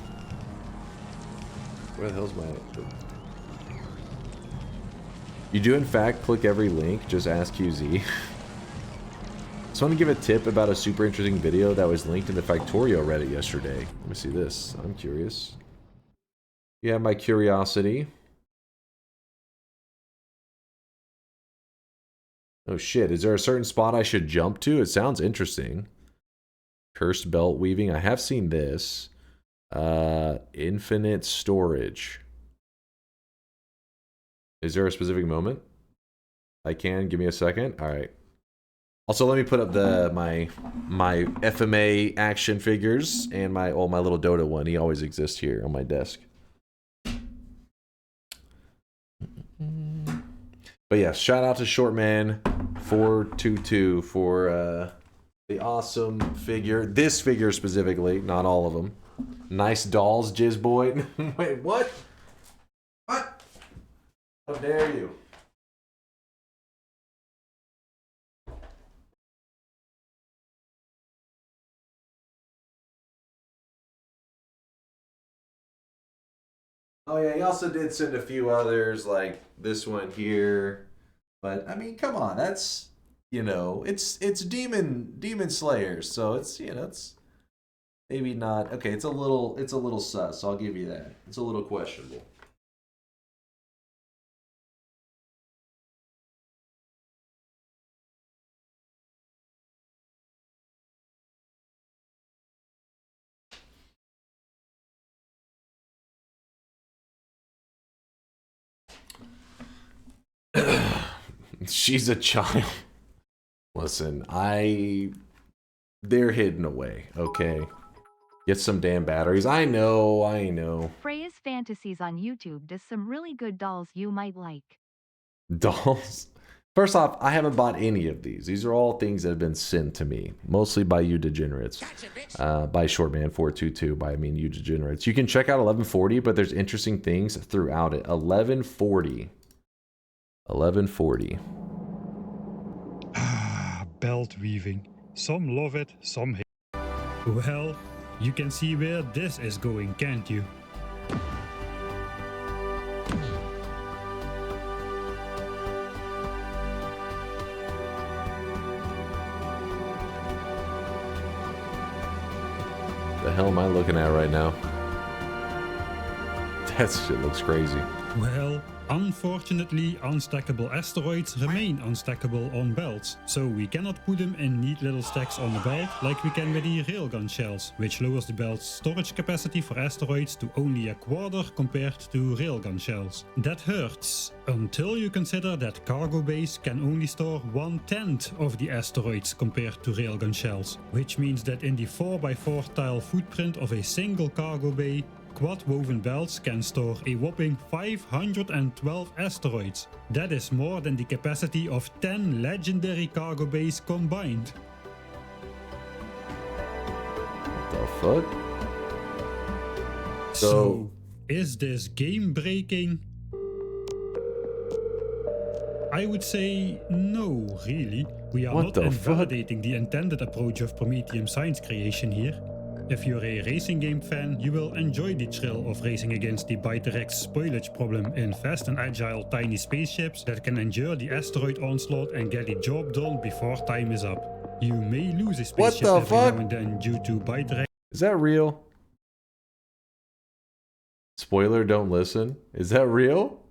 Where the hell's my... You do in fact click every link, just ask QZ. So I want to give a tip about a super interesting video that was linked in the Factorio Reddit yesterday. Let me see this. I'm curious. You have my curiosity. Oh shit, is there a certain spot I should jump to? It sounds interesting. Cursed belt weaving. I have seen this. Infinite storage. Is there a specific moment? I can. Give me a second. All right. Also, let me put up my FMA action figures and my little Dota one. He always exists here on my desk. But yeah, shout out to Shortman422 for The awesome figure. This figure specifically, not all of them. Nice dolls, Jizz Boy. Wait, what? What? How dare you? Oh yeah, he also did send a few others, like this one here. But I mean, come on, that's, you know, it's Demon Slayers, so it's, you know, it's maybe not okay. It's a little sus. I'll give you that. It's a little questionable. She's a child. Listen, they're hidden away, okay? Get some damn batteries. I know. Freya's Fantasies on YouTube does some really good dolls you might like. Dolls? First off, I haven't bought any of these. These are all things that have been sent to me, mostly by you degenerates. By Shortman422, by I mean you degenerates. You can check out 1140, but there's interesting things throughout it. 1140. Belt weaving. Some love it, some hate. Well, you can see where this is going, can't you? The hell am I looking at right now? That shit looks crazy. Well, unfortunately, unstackable asteroids remain unstackable on belts, so we cannot put them in neat little stacks on the belt like we can with the railgun shells, which lowers the belt's storage capacity for asteroids to only a quarter compared to railgun shells. That hurts, until you consider that cargo bays can only store 1/10 of the asteroids compared to railgun shells, which means that in the 4x4 tile footprint of a single cargo bay, quad woven belts can store a whopping 512 asteroids. That is more than the capacity of 10 legendary cargo bays combined. What the fuck? So, is this game breaking? I would say no, really. We are not invalidating the intended approach of Prometheum science creation here. If you're a racing game fan, you will enjoy the thrill of racing against the Biterex spoilage problem in fast and agile tiny spaceships that can endure the asteroid onslaught and get the job done before time is up. You may lose a spaceship every now and then due to Biterex. Is that real? Spoiler, don't listen. Is that real?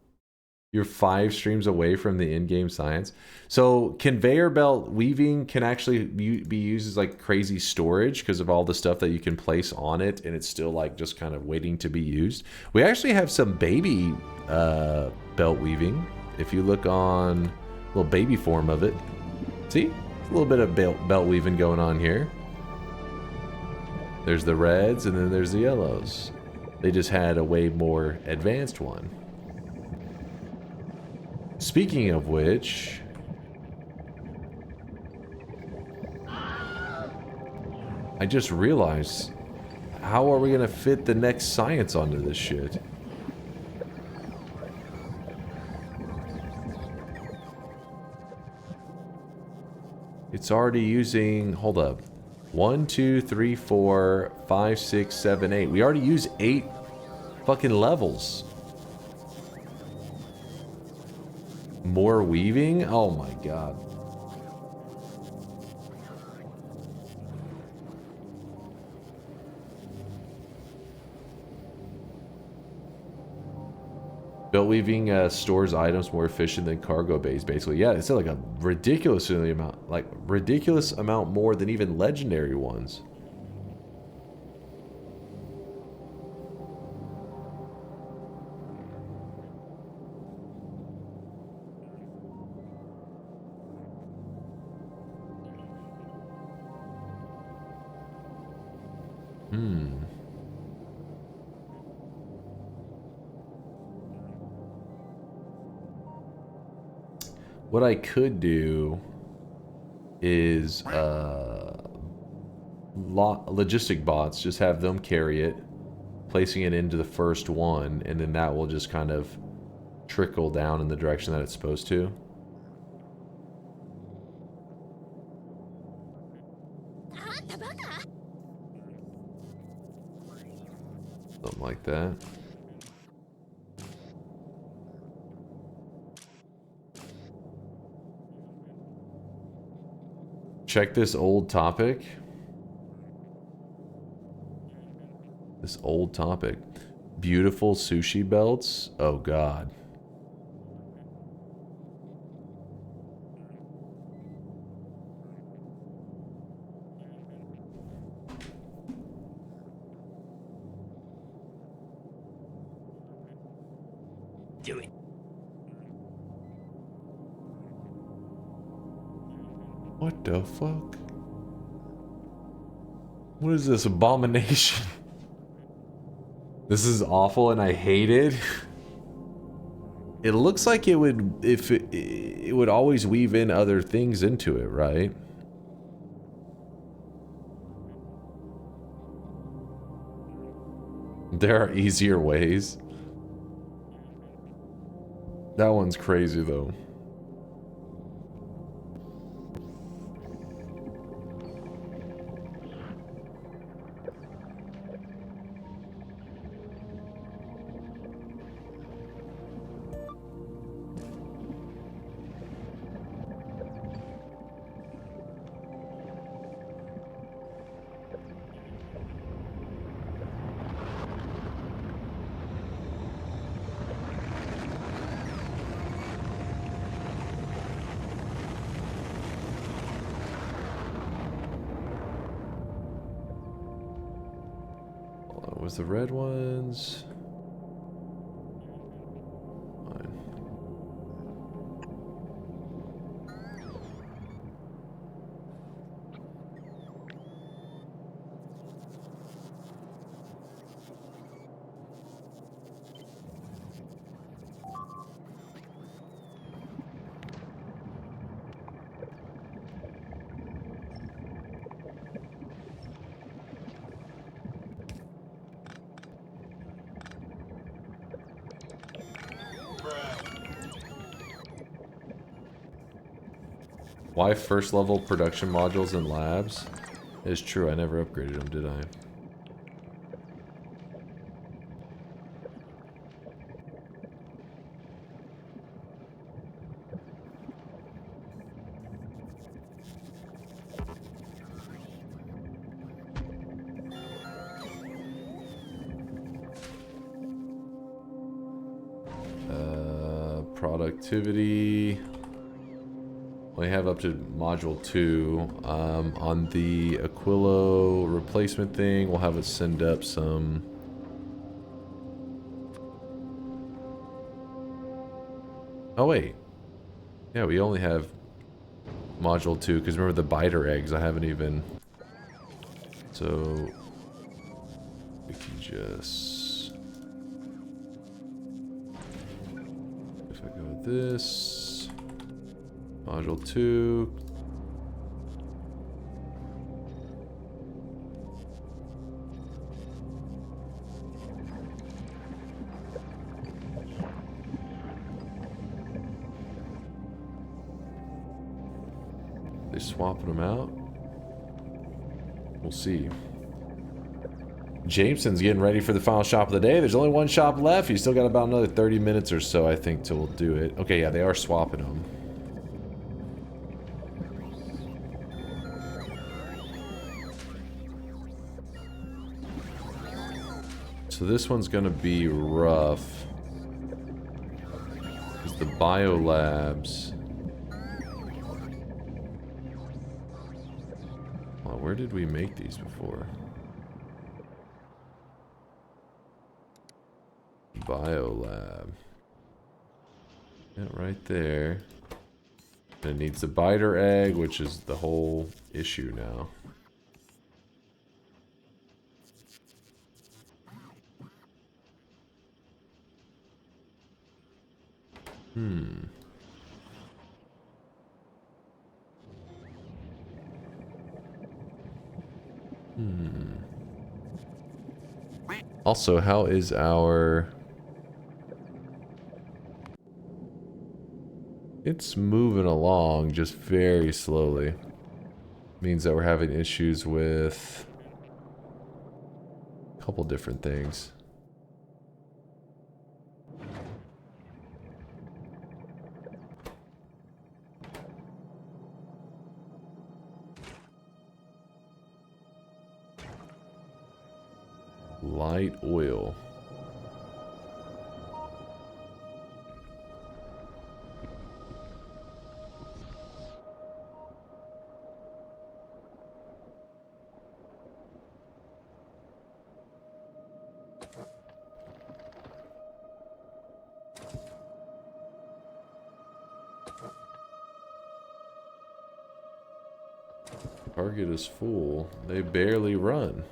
You're 5 streams away from the in-game science. So conveyor belt weaving can actually be used as like crazy storage because of all the stuff that you can place on it, and it's still like just kind of waiting to be used. We actually have some baby belt weaving. If you look on a little baby form of it, see? A little bit of belt weaving going on here. There's the reds and then there's the yellows. They just had a way more advanced one. Speaking of which, I just realized, how are we gonna fit the next science onto this shit? It's already using, hold up, 1, 2, 3, 4, 5, 6, 7, 8. We already use 8 fucking levels. More weaving? Oh my god. Belt weaving stores items more efficient than cargo bays, basically. Yeah, it's like a ridiculous amount more than even legendary ones. What I could do is logistic bots. Just have them carry it, placing it into the first one, and then that will just kind of trickle down in the direction that it's supposed to. Something like that. Check this old topic. This old topic. Beautiful sushi belts. Oh God. Do it. What the fuck? What is this abomination? This is awful and I hate it. It looks like it would, if it would always weave in other things into it, right? There are easier ways. That one's crazy though. Was the red ones? Fine. Why first level production modules in labs? It is true, I never upgraded them, did I? Productivity. We have up to module 2. On the Aquilo replacement thing, we'll have it send up some... Oh wait. Yeah, we only have module 2, because remember the biter eggs, I haven't even... So... we can just... if I go with this... Module 2. They swapping them out? We'll see. Jameson's getting ready for the final shop of the day. There's only one shop left. He's still got about another 30 minutes or so, I think, till we'll do it. Okay, yeah, they are swapping them. So this one's gonna be rough. Because the biolabs... Well, where did we make these before? Biolab. Yeah, right there. And it needs the biter egg, which is the whole issue now. Also, how is our... It's moving along just very slowly. Means that we're having issues with a couple different things. Light oil. Target is full. They barely run.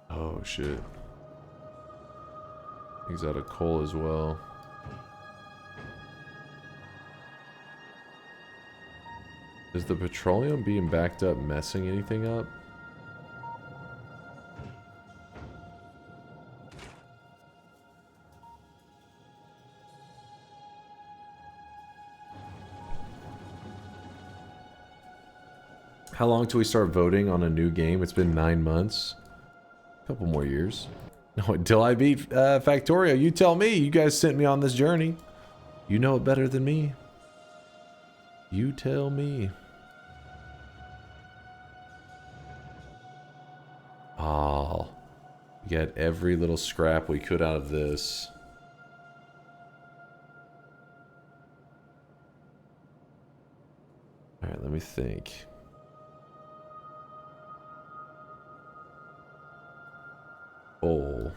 Oh shit. He's out of coal as well. Is the petroleum being backed up messing anything up? How long till we start voting on a new game? It's been 9 months. A couple more years. No, until I beat Factorio. You tell me. You guys sent me on this journey. You know it better than me. You tell me. Oh. We got every little scrap we could out of this. Alright, let me think. Oh.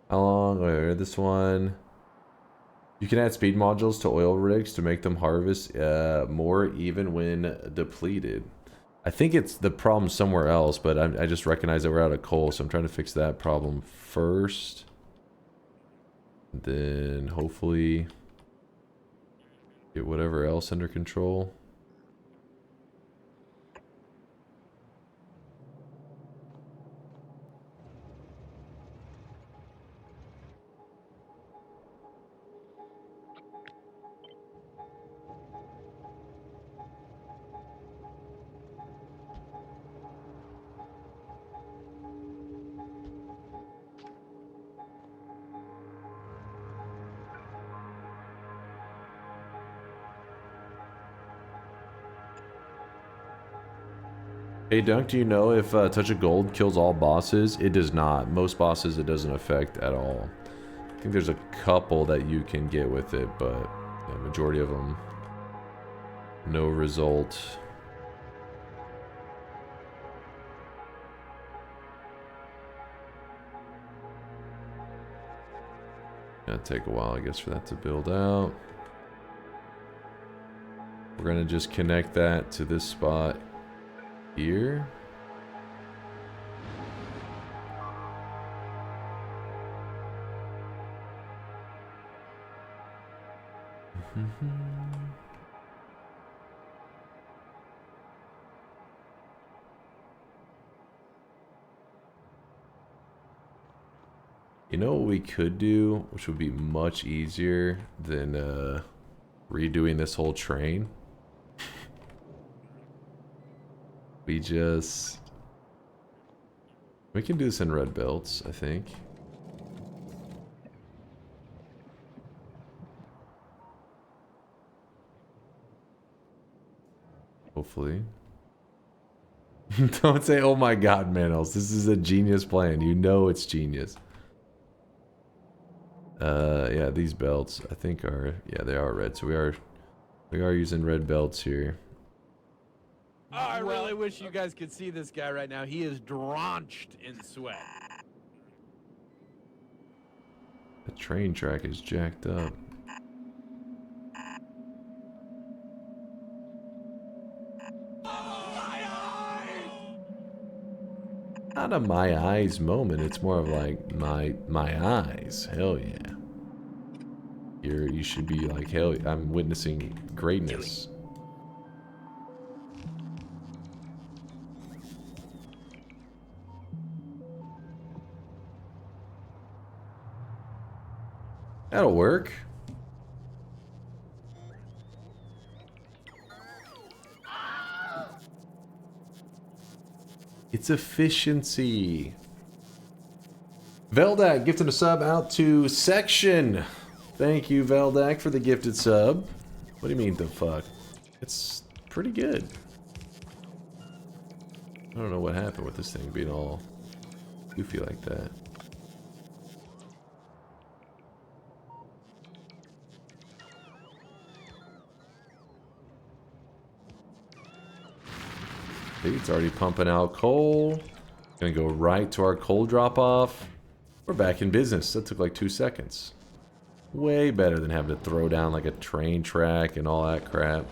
How long? Wait, this one. You can add speed modules to oil rigs to make them harvest more even when depleted. I think it's the problem somewhere else, but I just recognize that we're out of coal, so I'm trying to fix that problem first. Then hopefully get whatever else under control. Hey Dunk, do you know if Touch of Gold kills all bosses? It does not. Most bosses it doesn't affect at all. I think there's a couple that you can get with it, but the majority of them, no result. Gonna take a while, I guess, for that to build out. We're gonna just connect that to this spot here. You know what we could do, which would be much easier than redoing this whole train? We can do this in red belts, I think. Hopefully. Don't say, oh my god, Manos. This is a genius plan. You know it's genius. Yeah, these belts I think are, yeah, they are red. So we are using red belts here. Oh, I really wish you guys could see this guy right now. He is drenched in sweat. The train track is jacked up. Not a my eyes moment. It's more of like my eyes. Hell yeah. You should be like, hell, I'm witnessing greatness. That'll work. It's efficiency. Veldak gifted a sub out to Section. Thank you, Veldak, for the gifted sub. What do you mean, the fuck? It's pretty good. I don't know what happened with this thing being all goofy like that. It's already pumping out coal. Gonna go right to our coal drop off. We're back in business. That took like 2 seconds. Way better than having to throw down like a train track and all that crap.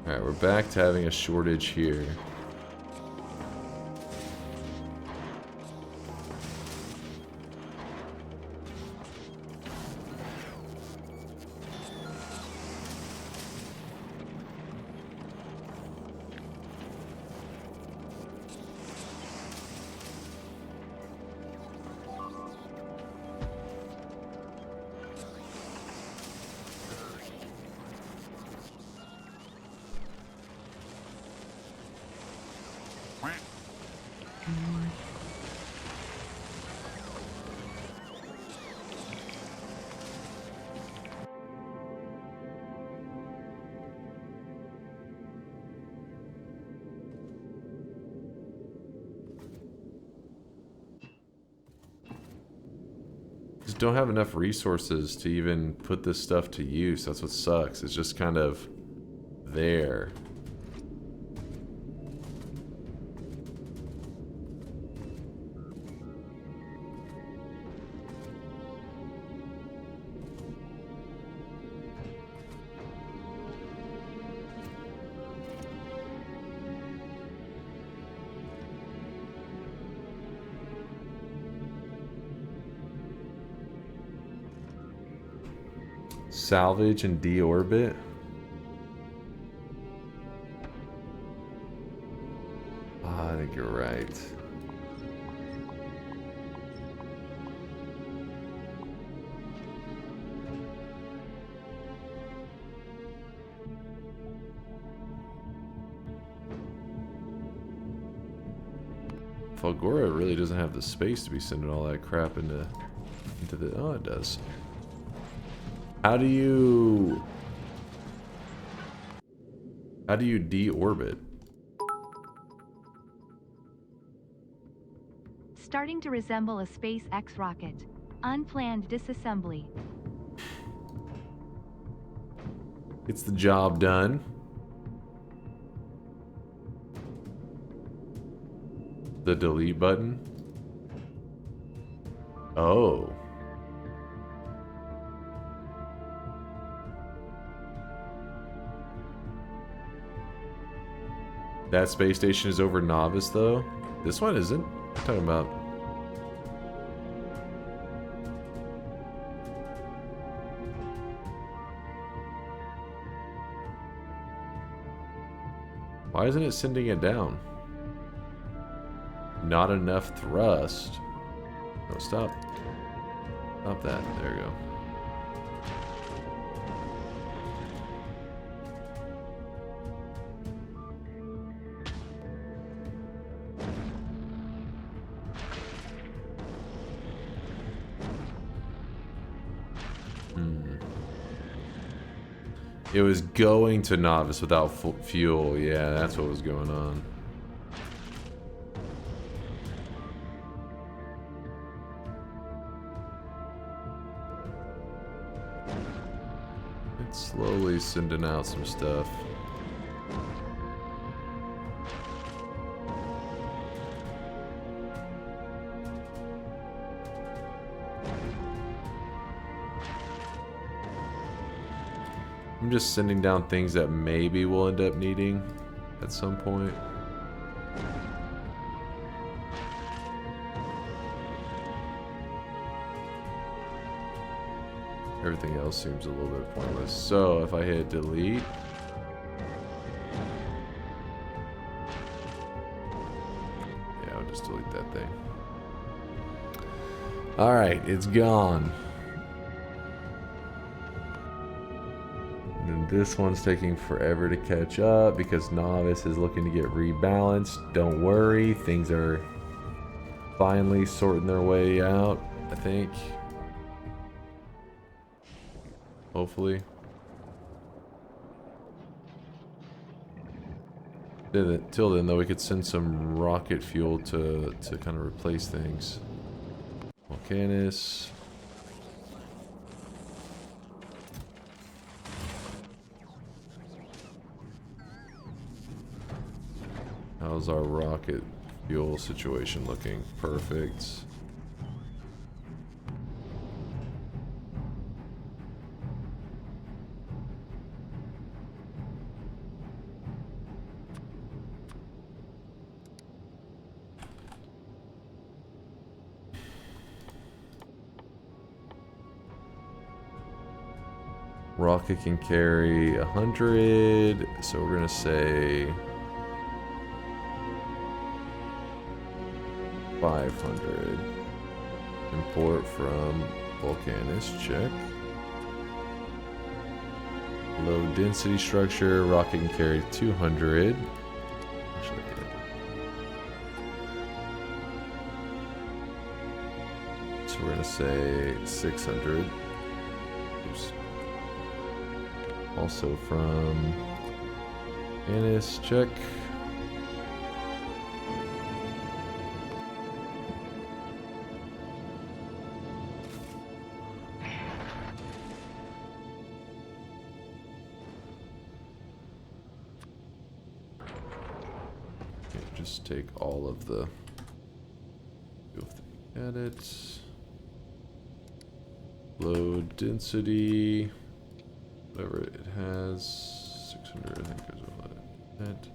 Alright, we're back to having a shortage here. Just don't have enough resources to even put this stuff to use. That's what sucks. It's just kind of there. Salvage and deorbit. I think you're right. Falgora really doesn't have the space to be sending all that crap into the... Oh, it does. How do you deorbit? Starting to resemble a SpaceX rocket. Unplanned disassembly. Gets the job done. The delete button. Oh. That space station is over Novice, though. This one isn't. What are you talking about? Why isn't it sending it down? Not enough thrust. No, stop. Stop that. There you go. It was going to Novice without fuel. Yeah, that's what was going on. It's slowly sending out some stuff. I'm just sending down things that maybe we'll end up needing at some point. Everything else seems a little bit pointless. So if I hit delete, yeah, I'll just delete that thing. All right, it's gone. And this one's taking forever to catch up because Novice is looking to get rebalanced. Don't worry, things are finally sorting their way out, I think. Hopefully. Till then, though, we could send some rocket fuel to kind of replace things. Volcanus. How's our rocket fuel situation looking? Perfect. Rocket can carry 100, so we're gonna say 500. Import from Volcanus, check. Low density structure, rocket can carry 200. Actually, yeah. So we're gonna say 600. Oops. Also from Anis, check. Okay, just take all of the edit. Low density. Whatever it has, 600, I think goes with that.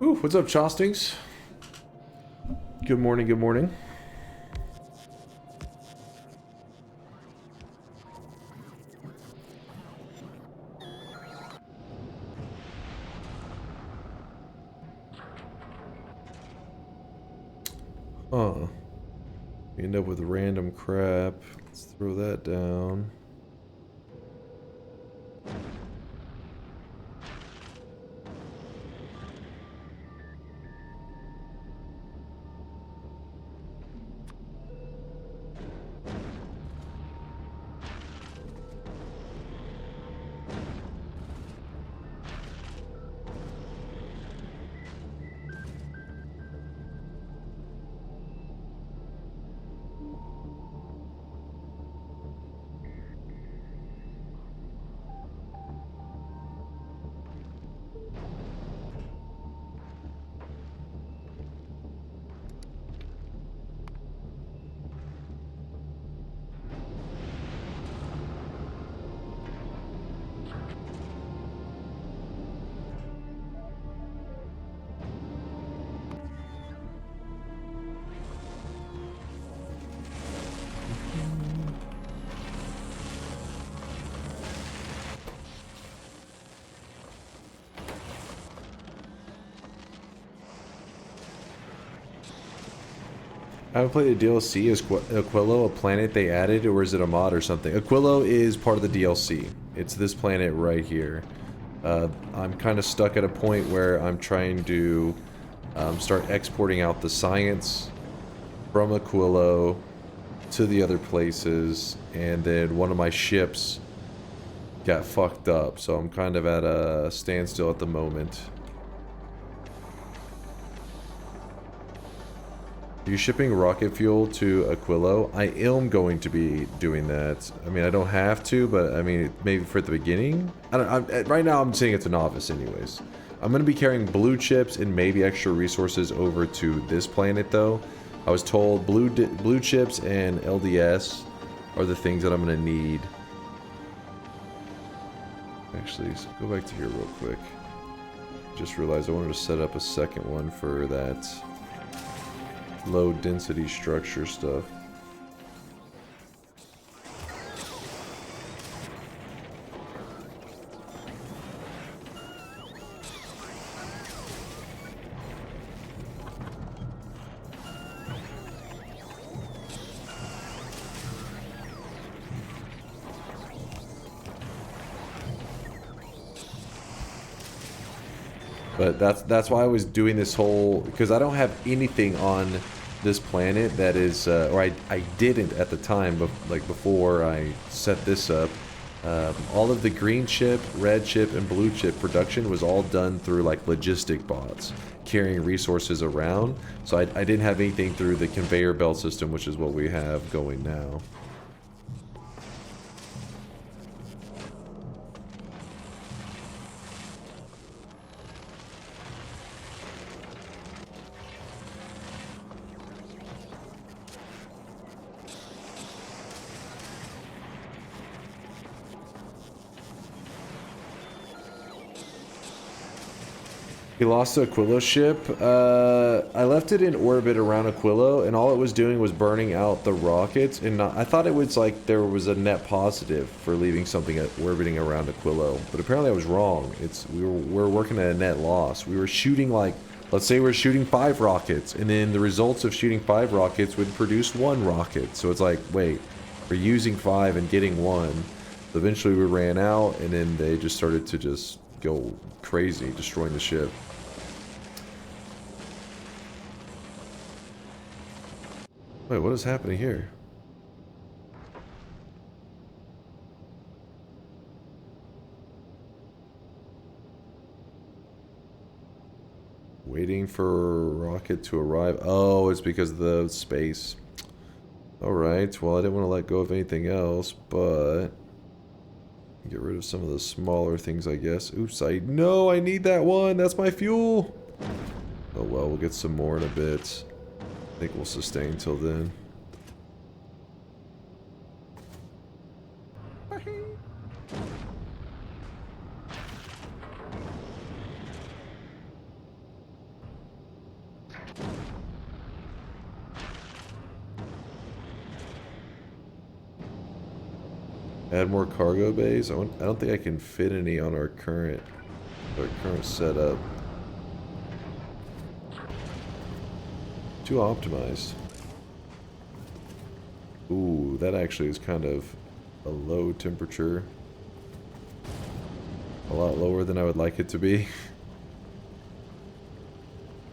Ooh, what's up, Chostings? Good morning, good morning. Huh. We end up with random crap. Let's throw that down. I haven't played a DLC. Is Aquilo a planet they added, or is it a mod or something? Aquilo is part of the DLC. It's this planet right here. I'm kind of stuck at a point where I'm trying to start exporting out the science from Aquilo to the other places, and then one of my ships got fucked up, so I'm kind of at a standstill at the moment. Are you shipping rocket fuel to Aquilo? I am going to be doing that. I mean, I don't have to, but I mean, maybe for the beginning? I don't. Right now, I'm saying it's a novice anyways. I'm going to be carrying blue chips and maybe extra resources over to this planet, though. I was told blue chips and LDS are the things that I'm going to need. Actually, so go back to here real quick. Just realized I wanted to set up a second one for that low density structure stuff. But that's why I was doing this whole, because I don't have anything on this planet that is, or I didn't at the time, but like before I set this up. All of the green chip, red chip, and blue chip production was all done through like logistic bots, carrying resources around. So I didn't have anything through the conveyor belt system, which is what we have going now. He lost the Aquilo ship. I left it in orbit around Aquilo, and all it was doing was burning out the rockets. And I thought it was like there was a net positive for leaving something orbiting around Aquilo, but apparently I was wrong. We're working at a net loss. We were shooting like, let's say we're shooting 5 rockets, and then the results of shooting 5 rockets would produce 1 rocket. So it's like, wait, we're using 5 and getting 1. Eventually we ran out, and then they just started to just go crazy, destroying the ship. Wait, what is happening here? Waiting for a rocket to arrive. Oh, it's because of the space. Alright, well I didn't want to let go of anything else, but get rid of some of the smaller things, I guess. Oops, I need that one. That's my fuel. Oh well, we'll get some more in a bit. I think we'll sustain till then. Add more cargo bays. I don't think I can fit any on our current setup. Too optimized. Ooh, that actually is kind of a low temperature. A lot lower than I would like it to be.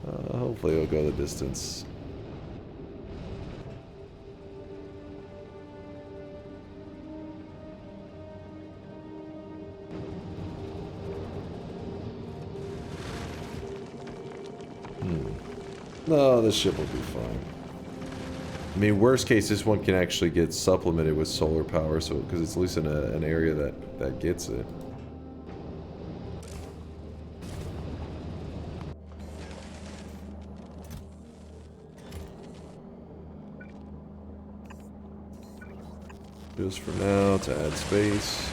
Hopefully it'll go the distance. No, this ship will be fine. I mean, worst case, this one can actually get supplemented with solar power, so because it's at least in an area that gets it. Just for now, to add space.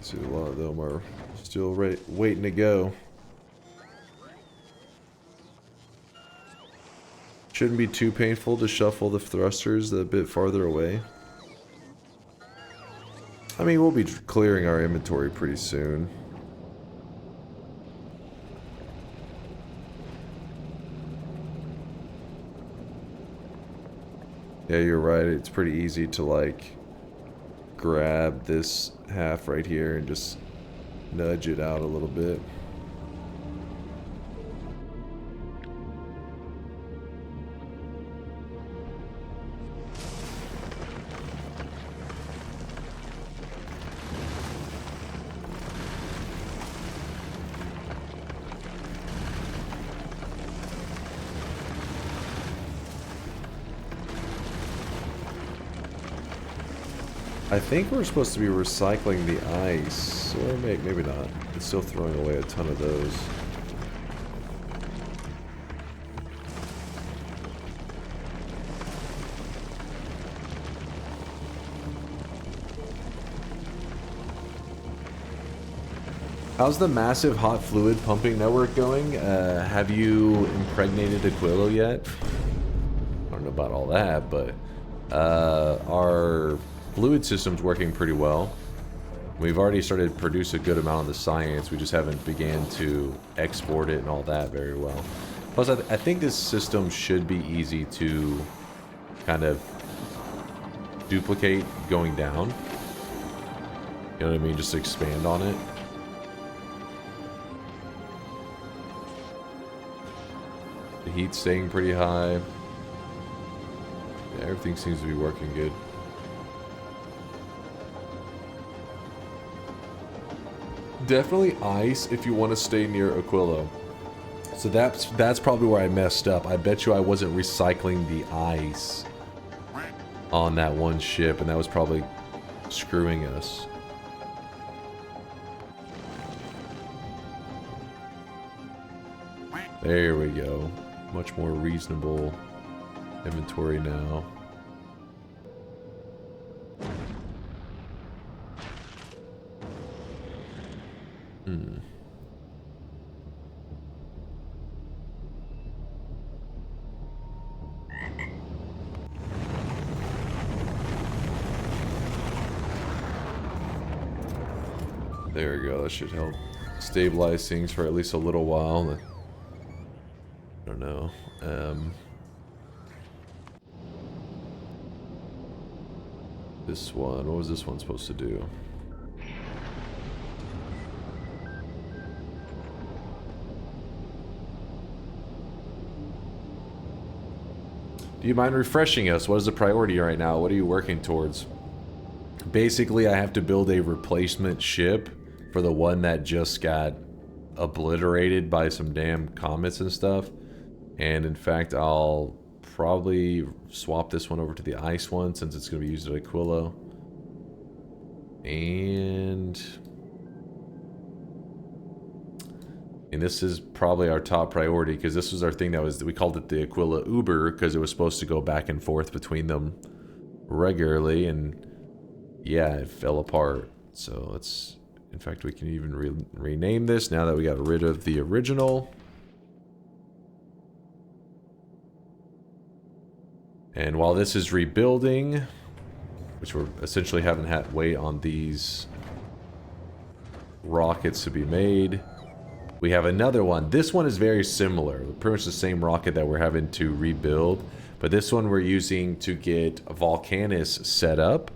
See, a lot of them are still waiting to go. Shouldn't be too painful to shuffle the thrusters a bit farther away. I mean, we'll be clearing our inventory pretty soon. Yeah, you're right. It's pretty easy to, like, grab this half right here and just nudge it out a little bit. I think we're supposed to be recycling the ice, or maybe not. It's still throwing away a ton of those. How's the massive hot fluid pumping network going? Have you impregnated Aquilo yet? I don't know about all that, but our fluid system's working pretty well. We've already started to produce a good amount of the science. We just haven't began to export it and all that very well. Plus, I think this system should be easy to kind of duplicate going down. You know what I mean? Just expand on it. The heat's staying pretty high. Yeah, everything seems to be working good. Definitely ice if you want to stay near Aquilo. So that's probably where I messed up. I bet you I wasn't recycling the ice on that one ship, and that was probably screwing us. There we go. Much more reasonable inventory now. There we go, that should help stabilize things for at least a little while. I don't know. This one, what was this one supposed to do? Do you mind refreshing us? What is the priority right now? What are you working towards? Basically, I have to build a replacement ship for the one that just got obliterated by some damn comets and stuff. And in fact, I'll probably swap this one over to the ice one since it's going to be used at Aquilo. And this is probably our top priority because this was our thing that was, we called it the Aquila Uber because it was supposed to go back and forth between them regularly, and yeah, it fell apart. So let's, in fact, we can even rename this now that we got rid of the original. And while this is rebuilding, which we're essentially having to wait on these rockets to be made, we have another one. This one is very similar. Pretty much the same rocket that we're having to rebuild. But this one we're using to get Volcanus set up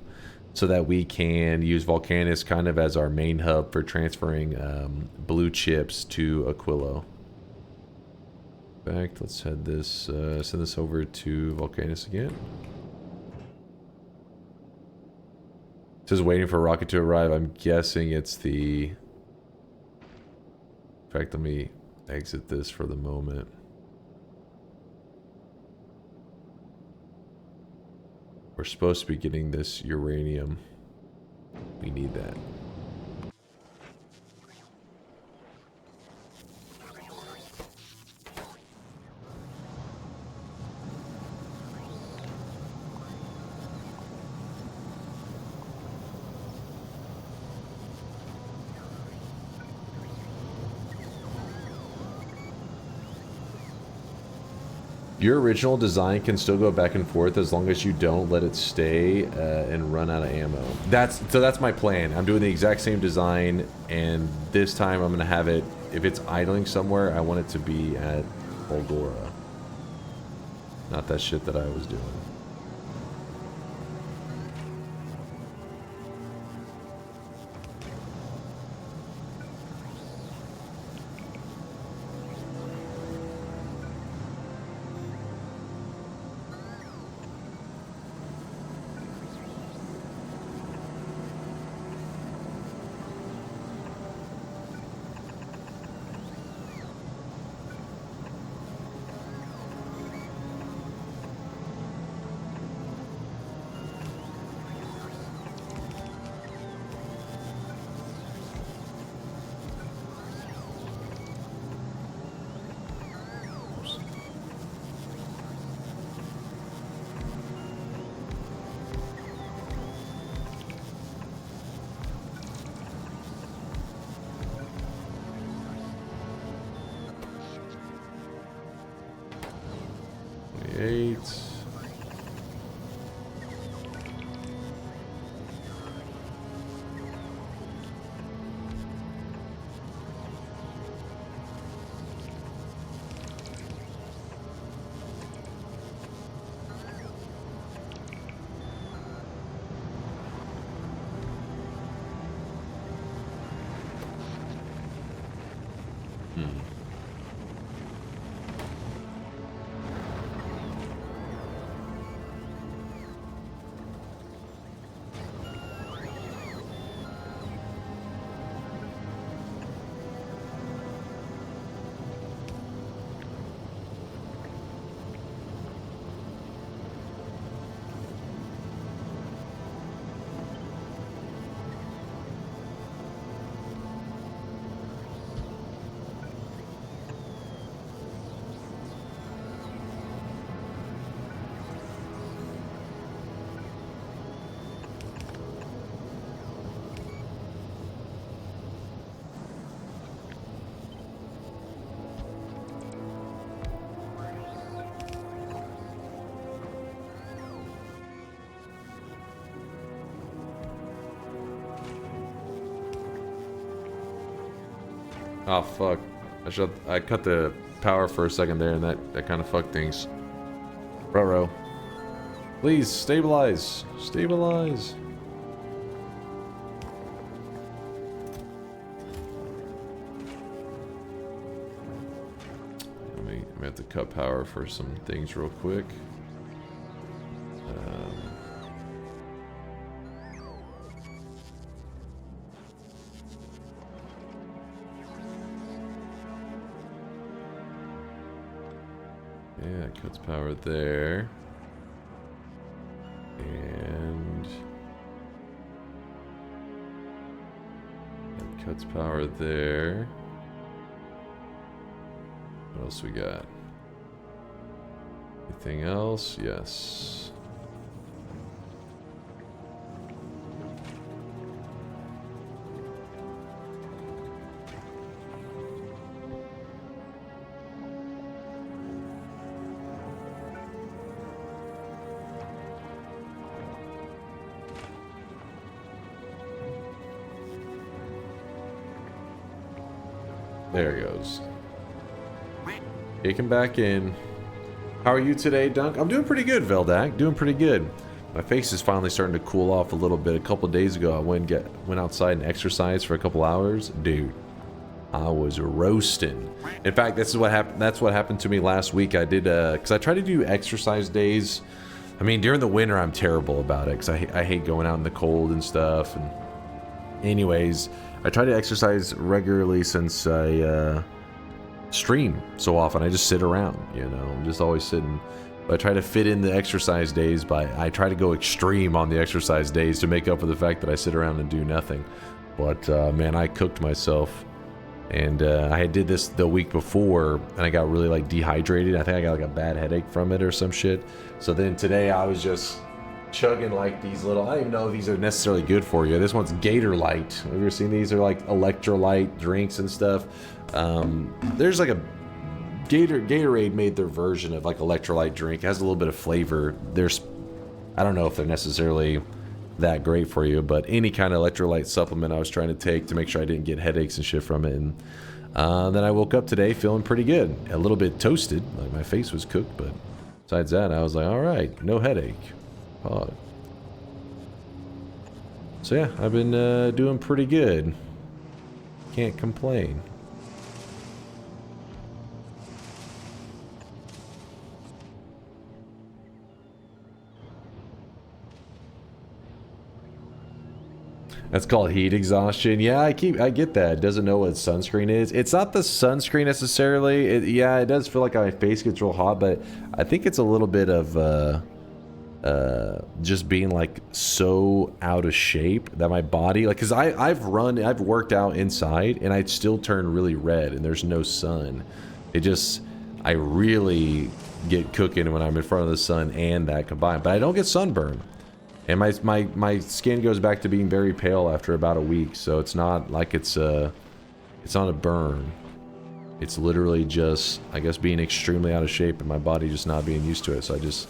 so that we can use Volcanus kind of as our main hub for transferring blue chips to Aquilo. In fact, let's head this, send this over to Volcanus again. It says waiting for a rocket to arrive. I'm guessing it's the... In fact, let me exit this for the moment. We're supposed to be getting this uranium. We need that. Your original design can still go back and forth as long as you don't let it stay and run out of ammo. That's my plan. I'm doing the exact same design, and this time I'm gonna have it, if it's idling somewhere, I want it to be at Bulgora. Not that shit that I was doing. Oh fuck. I cut the power for a second there, and that kind of fucked things. Ruh-roh. Please, stabilize. Stabilize. Let me have to cut power for some things real quick. Yeah, it cuts power there. And it cuts power there. What else we got? Anything else? Yes. There it goes. Kick him back in. How are you today, Dunk? I'm doing pretty good, Veldak. Doing pretty good. My face is finally starting to cool off a little bit. A couple days ago, I went outside and exercised for a couple hours. Dude, I was roasting. In fact, this is what happened. That's what happened to me last week. I did because I try to do exercise days. I mean, during the winter, I'm terrible about it because I hate going out in the cold and stuff. And anyways, I try to exercise regularly since I stream so often. I just sit around, you know. I'm just always sitting. But I try to fit in the exercise days I try to go extreme on the exercise days to make up for the fact that I sit around and do nothing. But man, I cooked myself. And I did this the week before, and I got really like dehydrated. I think I got like a bad headache from it or some shit. So then today I was just chugging like these little, I don't even know if these are necessarily good for you. This one's Gator Light. Have you ever seen these? They're like electrolyte drinks and stuff. There's like a Gatorade made their version of like electrolyte drink. It has a little bit of flavor. I don't know if they're necessarily that great for you, but any kind of electrolyte supplement I was trying to take to make sure I didn't get headaches and shit from it. And then I woke up today feeling pretty good. A little bit toasted, like my face was cooked, but besides that, I was like, all right, no headache. Oh. So yeah, I've been doing pretty good. Can't complain. That's called heat exhaustion. Yeah, I get that. It doesn't know what sunscreen is. It's not the sunscreen necessarily. Yeah, it does feel like my face gets real hot, but I think it's a little bit of just being like so out of shape that my body, like, because I've worked out inside and I'd still turn really red and there's no sun. I really get cooking when I'm in front of the sun and that combined, but I don't get sunburn. And my skin goes back to being very pale after about a week, so it's not like it's not a burn. It's literally just, I guess, being extremely out of shape and my body just not being used to it. So I just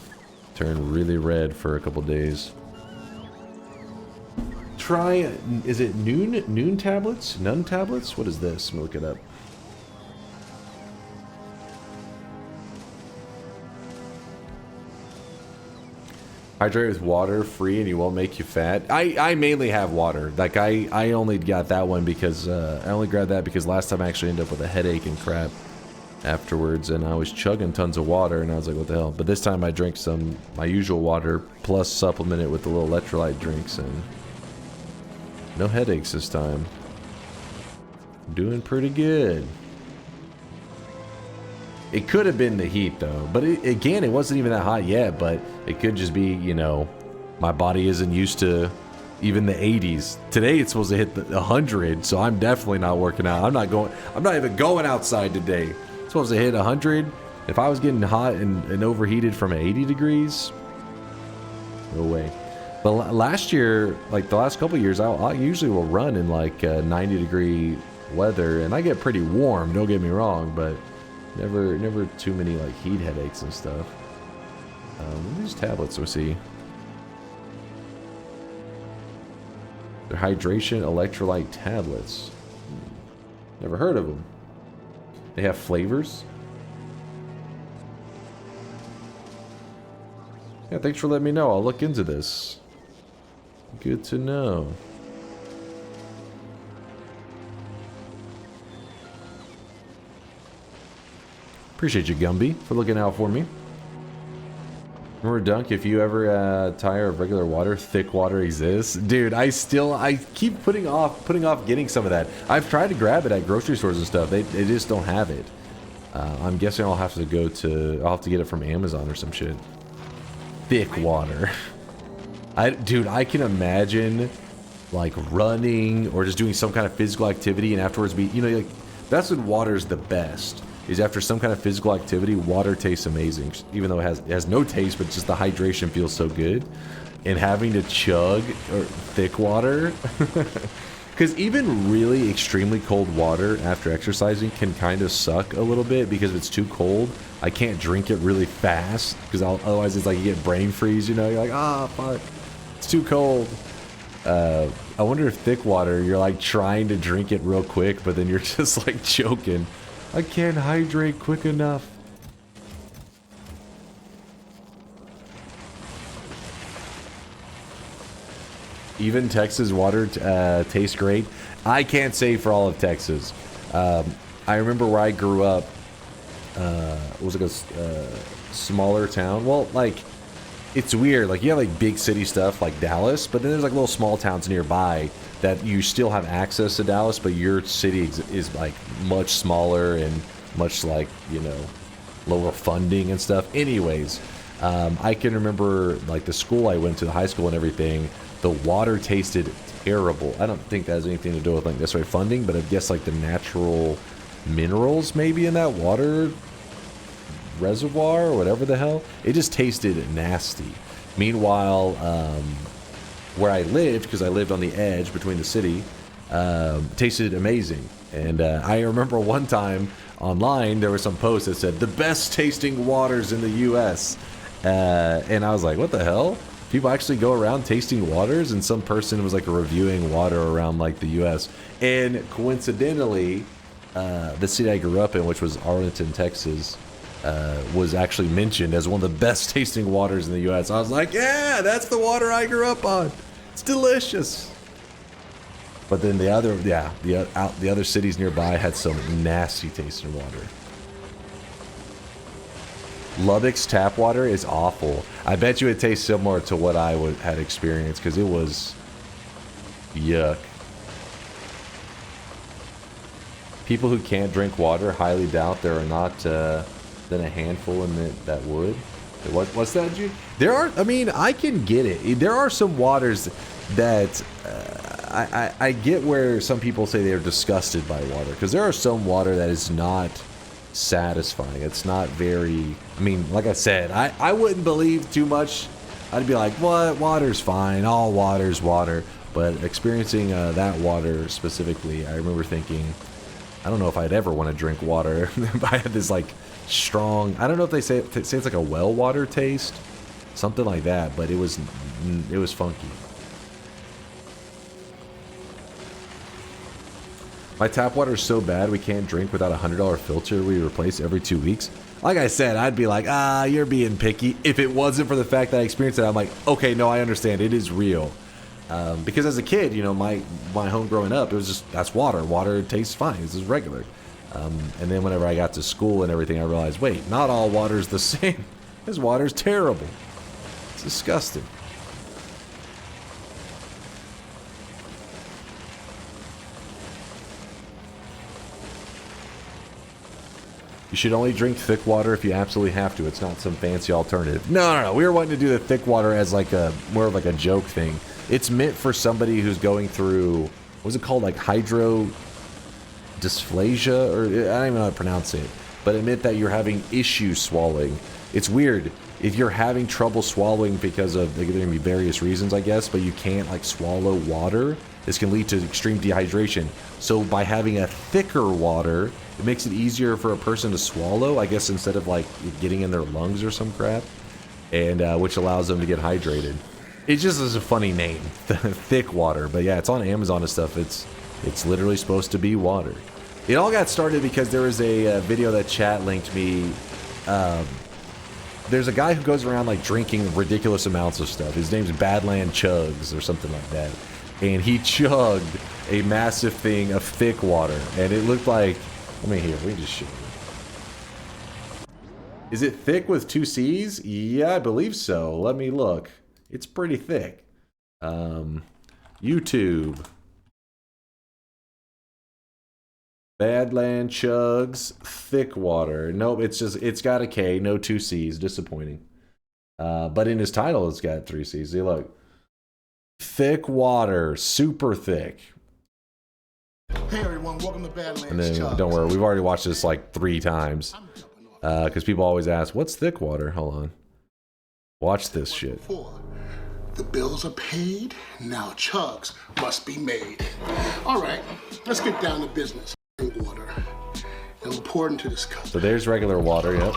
turned really red for a couple days. Try, is it Nun tablets? Nun tablets? What is this? Let me look it up. Hydrate with water, free, and you won't make you fat. I mainly have water. Like, I only got that one because, I only grabbed that because last time I actually ended up with a headache and crap afterwards, and I was chugging tons of water, and I was like, what the hell? But this time I drank my usual water, plus supplement it with the little electrolyte drinks, and no headaches this time. Doing pretty good. It could have been the heat, though. But again, it wasn't even that hot yet, but it could just be, you know, my body isn't used to even the 80s. Today, it's supposed to hit the 100, so I'm definitely not working out. I'm not even going outside today. It's supposed to hit 100. If I was getting hot and overheated from 80 degrees, no way. But last year, like the last couple years, I usually will run in like 90-degree weather, and I get pretty warm, don't get me wrong, but never too many like heat headaches and stuff. These tablets we see. They're hydration electrolyte tablets. Never heard of them. They have flavors. Yeah, thanks for letting me know. I'll look into this. Good to know. Appreciate you, Gumby, for looking out for me. Remember, Dunk, if you ever tire of regular water, thick water exists. Dude, I keep putting off getting some of that. I've tried to grab it at grocery stores and stuff. They just don't have it. I'm guessing I'll have to get it from Amazon or some shit. Thick water. Dude, I can imagine like running or just doing some kind of physical activity and afterwards like, that's when water's the best. Is after some kind of physical activity, water tastes amazing. Even though it has no taste, but just the hydration feels so good. And having to chug thick water, because even really extremely cold water after exercising can kind of suck a little bit because if it's too cold, I can't drink it really fast because otherwise it's like you get brain freeze. You know, you're like, ah, fuck, it's too cold. I wonder if thick water, you're like trying to drink it real quick, but then you're just like choking. I can't hydrate quick enough. Even Texas water tastes great. I can't say for all of Texas. I remember where I grew up. It was like a smaller town. Well, like, it's weird. Like, you have like big city stuff like Dallas, but then there's like little small towns nearby that you still have access to Dallas, but your city is like much smaller and much like, you know, lower funding and stuff. Anyways, I can remember like the school I went to, the high school and everything, the water tasted terrible. I don't think that has anything to do with like necessarily funding, but I guess like the natural minerals maybe in that water reservoir or whatever the hell, it just tasted nasty. Meanwhile, where I lived, because I lived on the edge between the city, tasted amazing. And I remember one time online, there was some post that said the best tasting waters in the U.S. And I was like, what the hell? People actually go around tasting waters, and some person was like reviewing water around like the U.S. And coincidentally, the city I grew up in, which was Arlington, Texas, was actually mentioned as one of the best tasting waters in the U.S. I was like, yeah, that's the water I grew up on. It's delicious. But then the other cities nearby had some nasty tasting water. Lubbock's tap water is awful. I bet you it tastes similar to what I had experienced, because it was yuck. People who can't drink water, highly doubt there are not than a handful in it that would. What's that, Jude? There are, I mean, I can get it. There are some waters that I get where some people say they're disgusted by water, because there are some water that is not satisfying. It's not very, I mean, like I said, I wouldn't believe too much. I'd be like, what? Water's fine. All water's water. But experiencing that water specifically, I remember thinking, I don't know if I'd ever want to drink water. I had this like strong, I don't know if they say it's like a well water taste, something like that, but it was funky. My tap water is so bad we can't drink without a $100 filter we replace every 2 weeks. Like I said, I'd be like, you're being picky. If it wasn't for the fact that I experienced it, I'm like, okay, no, I understand. It is real. Because as a kid, you know, my home growing up, it was just, that's water. Water tastes fine. This is regular. And then whenever I got to school and everything, I realized, wait, not all water's the same. This water's terrible. It's disgusting. You should only drink thick water if you absolutely have to. It's not some fancy alternative. No. We were wanting to do the thick water as like more of like a joke thing. It's meant for somebody who's going through, what's it called? Like hydro dysplasia, or I don't even know how to pronounce it. But it meant that you're having issues swallowing. It's weird. If you're having trouble swallowing because of, there can be various reasons, I guess, but you can't like swallow water, this can lead to extreme dehydration. So by having a thicker water, it makes it easier for a person to swallow, I guess, instead of like getting in their lungs or some crap, and which allows them to get hydrated. It just is a funny name, thick water. But yeah, it's on Amazon and stuff. It's literally supposed to be water. It all got started because there was a video that chat linked me. There's a guy who goes around like drinking ridiculous amounts of stuff. His name's Badland Chugs or something like that, and he chugged a massive thing of thick water, and it looked like, let me hear, we just show you. Is it thick with 2 C's? Yeah, I believe so. Let me look. It's pretty thick. YouTube. Badland Chugs thick water. Nope, it's got a K, no 2 C's. Disappointing. But in his title, it's got 3 C's. See, look. Thick water, super thick. Hey everyone, welcome to Badlands. And then, don't worry, we've already watched this like 3 times. Because people always ask, what's thick water? Hold on. Watch this shit. The bills are paid, now chugs must be made. All right, let's get down to business. Water, and we'll pour it into this cup. So there's regular water, yep.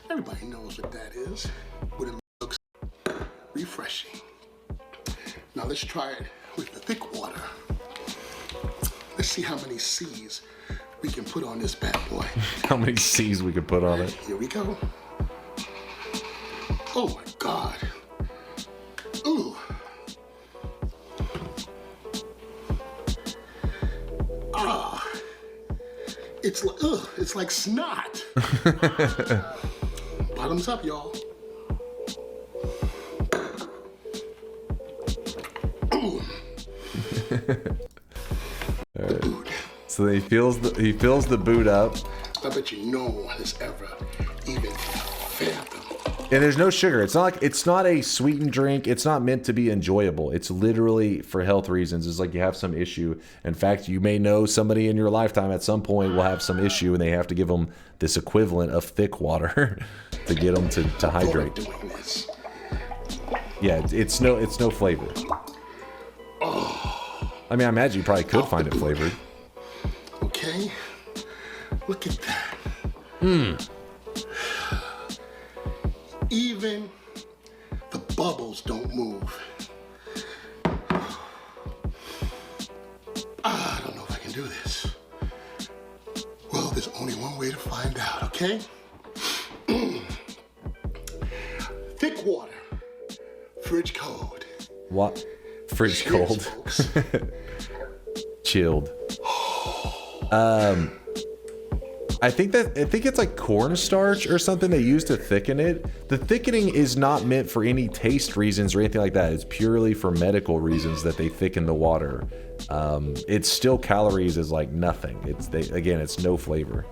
Everybody knows what that is, but it looks refreshing. Now let's try it with the thick water. Let's see how many C's we can put on this bad boy. How many C's we can put on it. Here we go. Oh my God. Ooh. Ah. It's like snot. Bottoms up, y'all. Right. So he fills the boot up. I bet you no one has ever even fathomed. And there's no sugar. It's not a sweetened drink. It's not meant to be enjoyable. It's literally for health reasons. It's like you have some issue. In fact, you may know somebody in your lifetime at some point will have some issue, and they have to give them this equivalent of thick water to get them to hydrate. Yeah, it's no flavor. Oh. I mean, I imagine you probably could find it flavored. Okay, look at that. Even the bubbles don't move. I don't know if I can do this. Well, there's only one way to find out, okay? Thick water, fridge cold. What? Fridge cold. Chilled. I think it's like cornstarch or something they use to thicken it. The thickening is not meant for any taste reasons or anything like that. It's purely for medical reasons that they thicken the water. It's still calories is like nothing. Again, it's no flavor.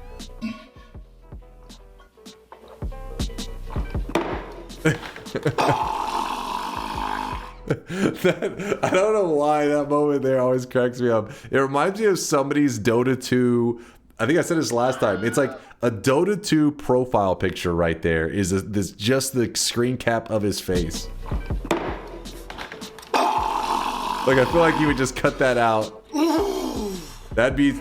I don't know why that moment there always cracks me up. It reminds me of somebody's Dota 2. I think I said this last time. It's like a Dota 2 profile picture right there is this just the screen cap of his face. Like I feel like you would just cut that out. That'd be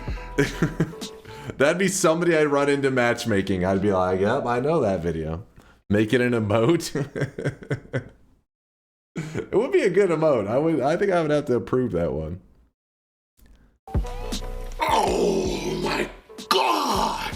that'd be somebody I'd run into matchmaking. I'd be like, yep, I know that video. Make it an emote. It would be a good emote. I think I would have to approve that one. Oh my God!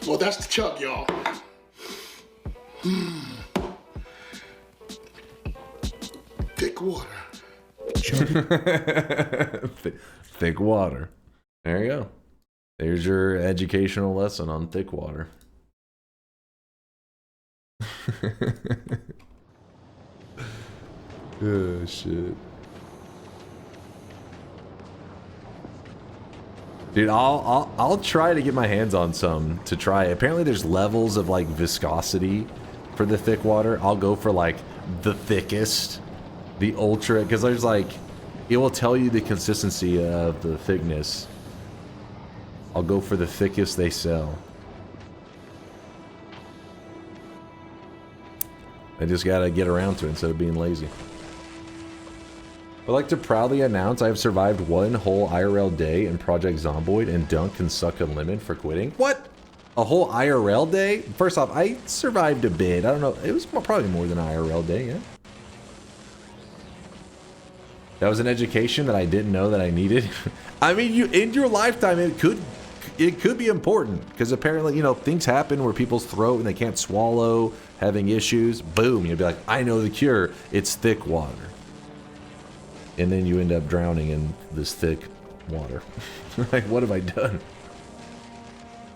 Well, that's the chug, y'all. Thick water. Thick water. There you go. There's your educational lesson on thick water. Oh shit. Dude, I'll try to get my hands on some to try. Apparently there's levels of like viscosity for the thick water. I'll go for like the thickest, the ultra, because there's like, it will tell you the consistency of the thickness. I'll go for the thickest they sell. I just gotta get around to it instead of being lazy. I'd like to proudly announce I have survived one whole IRL day in Project Zomboid, and Dunk can suck a lemon for quitting. What? A whole IRL day? First off, I survived a bit. I don't know. It was probably more than an IRL day, yeah. That was an education that I didn't know that I needed. I mean, you in your lifetime, it could be important, because apparently, you know, things happen where people's throat and they can't swallow, having issues. Boom, you'd be like, I know the cure. It's thick water. And then you end up drowning in this thick water. Like, what have I done?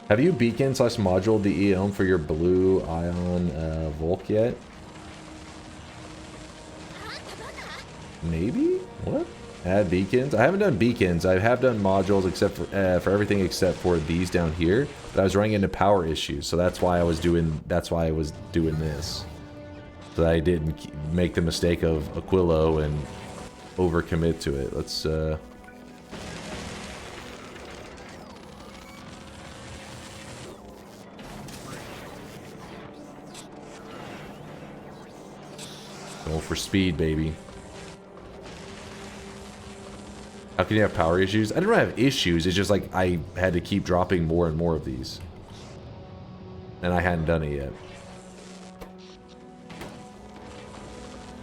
Have you beacon/moduled the Eon for your blue ion Volk yet? Maybe? What? Add beacons? I haven't done beacons. I have done modules except for everything except for these down here. But I was running into power issues, so that's why I was doing this. So that I didn't make the mistake of Aquilo and overcommit to it. Let's going for speed, baby. How can you have power issues? I don't have issues. It's just like I had to keep dropping more and more of these, and I hadn't done it yet.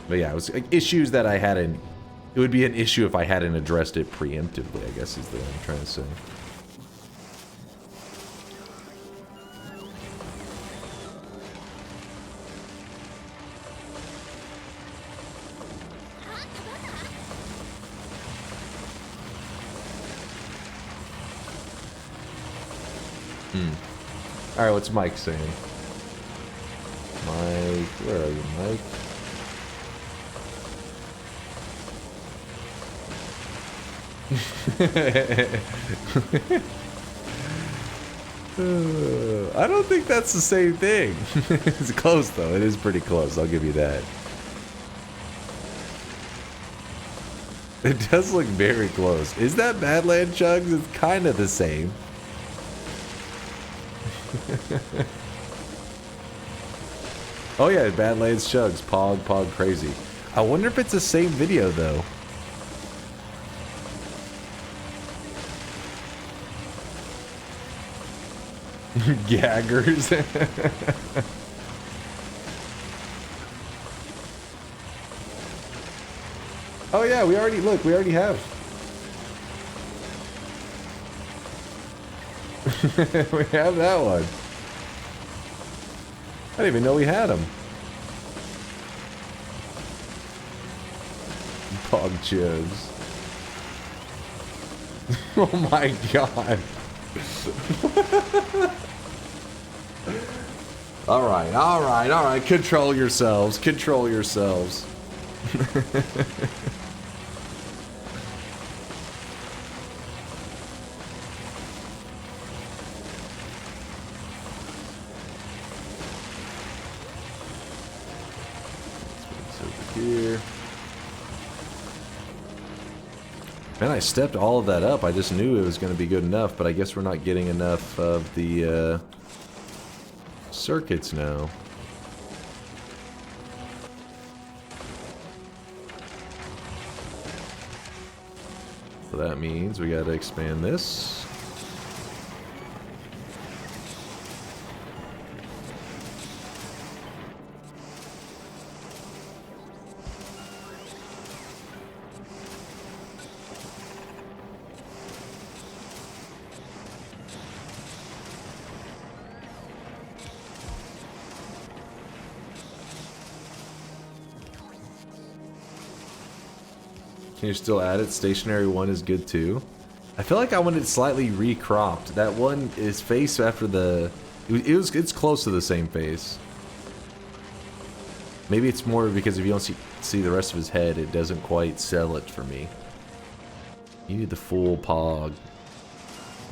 But yeah, it was like issues that I hadn't. It would be an issue if I hadn't addressed it preemptively, I guess is what I'm trying to say. Alright, what's Mike saying? Mike, where are you, Mike? I don't think that's the same thing. It's close though. It is pretty close. I'll give you that. It does look very close. Is that Badland Chugs? It's kind of the same. Oh yeah, Badlands Chugs, Pog Crazy. I wonder if it's the same video though. Gaggers. Oh yeah, we already have. We have that one. I didn't even know we had them. Pog Chugs. Oh my god. Alright. Control yourselves. Control yourselves. Here. Man, I stepped all of that up. I just knew it was going to be good enough, but I guess we're not getting enough of the circuits now. So that means we got to expand this. Can you still add it? Stationary 1 is good too. I feel like I want it slightly recropped. That one is face after the... It's close to the same face. Maybe it's more because if you don't see the rest of his head, it doesn't quite sell it for me. You need the full Pog.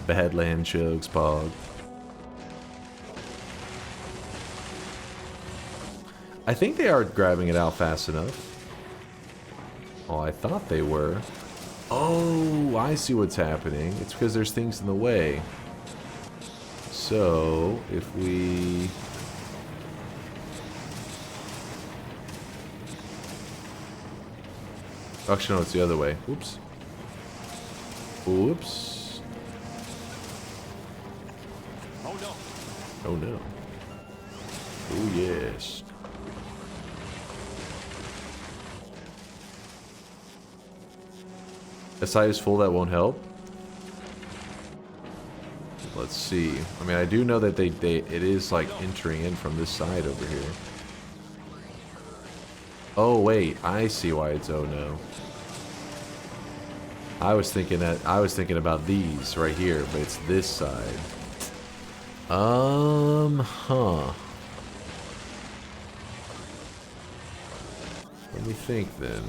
The Badland Chugs Pog. I think they are grabbing it out fast enough. Oh, I thought they were. Oh, I see what's happening. It's because there's things in the way. So, if we... Actually, no, it's the other way. Oops. Oops. Oh no. Oh no. Oh yes. The side is full, that won't help. Let's see. I mean, I do know that it is like entering in from this side over here. Oh wait, I see why it's oh no. I was thinking about these right here, but it's this side. Huh. Let me think then.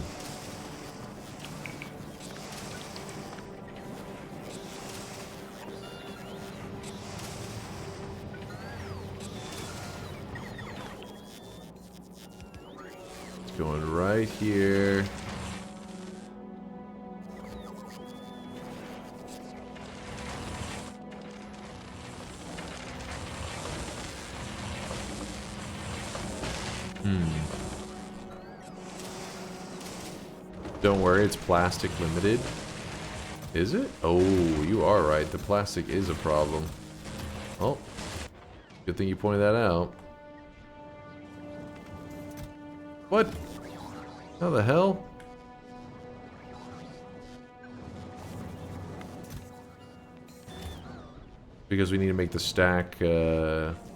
Going right here. Don't worry, it's plastic limited. Is it? Oh, you are right. The plastic is a problem. Oh, good thing you pointed that out. What? How the hell? Because we need to make the stack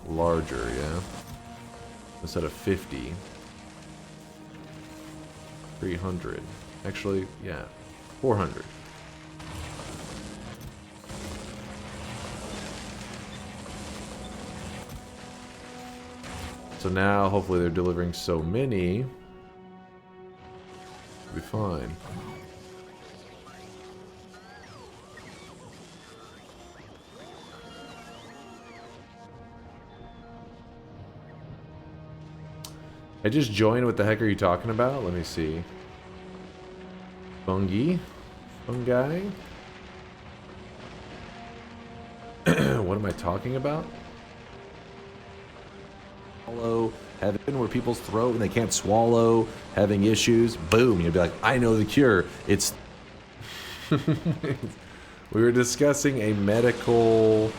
larger, yeah? Instead of 50. 300. Actually, yeah. 400. So now, hopefully they're delivering so many. We'll be fine. I just joined. What the heck are you talking about? Let me see. Fungi. Fungi. What am I talking about? Swallow heaven, where people's throat and they can't swallow, having issues. Boom, you'd be like, I know the cure. It's we were discussing a medical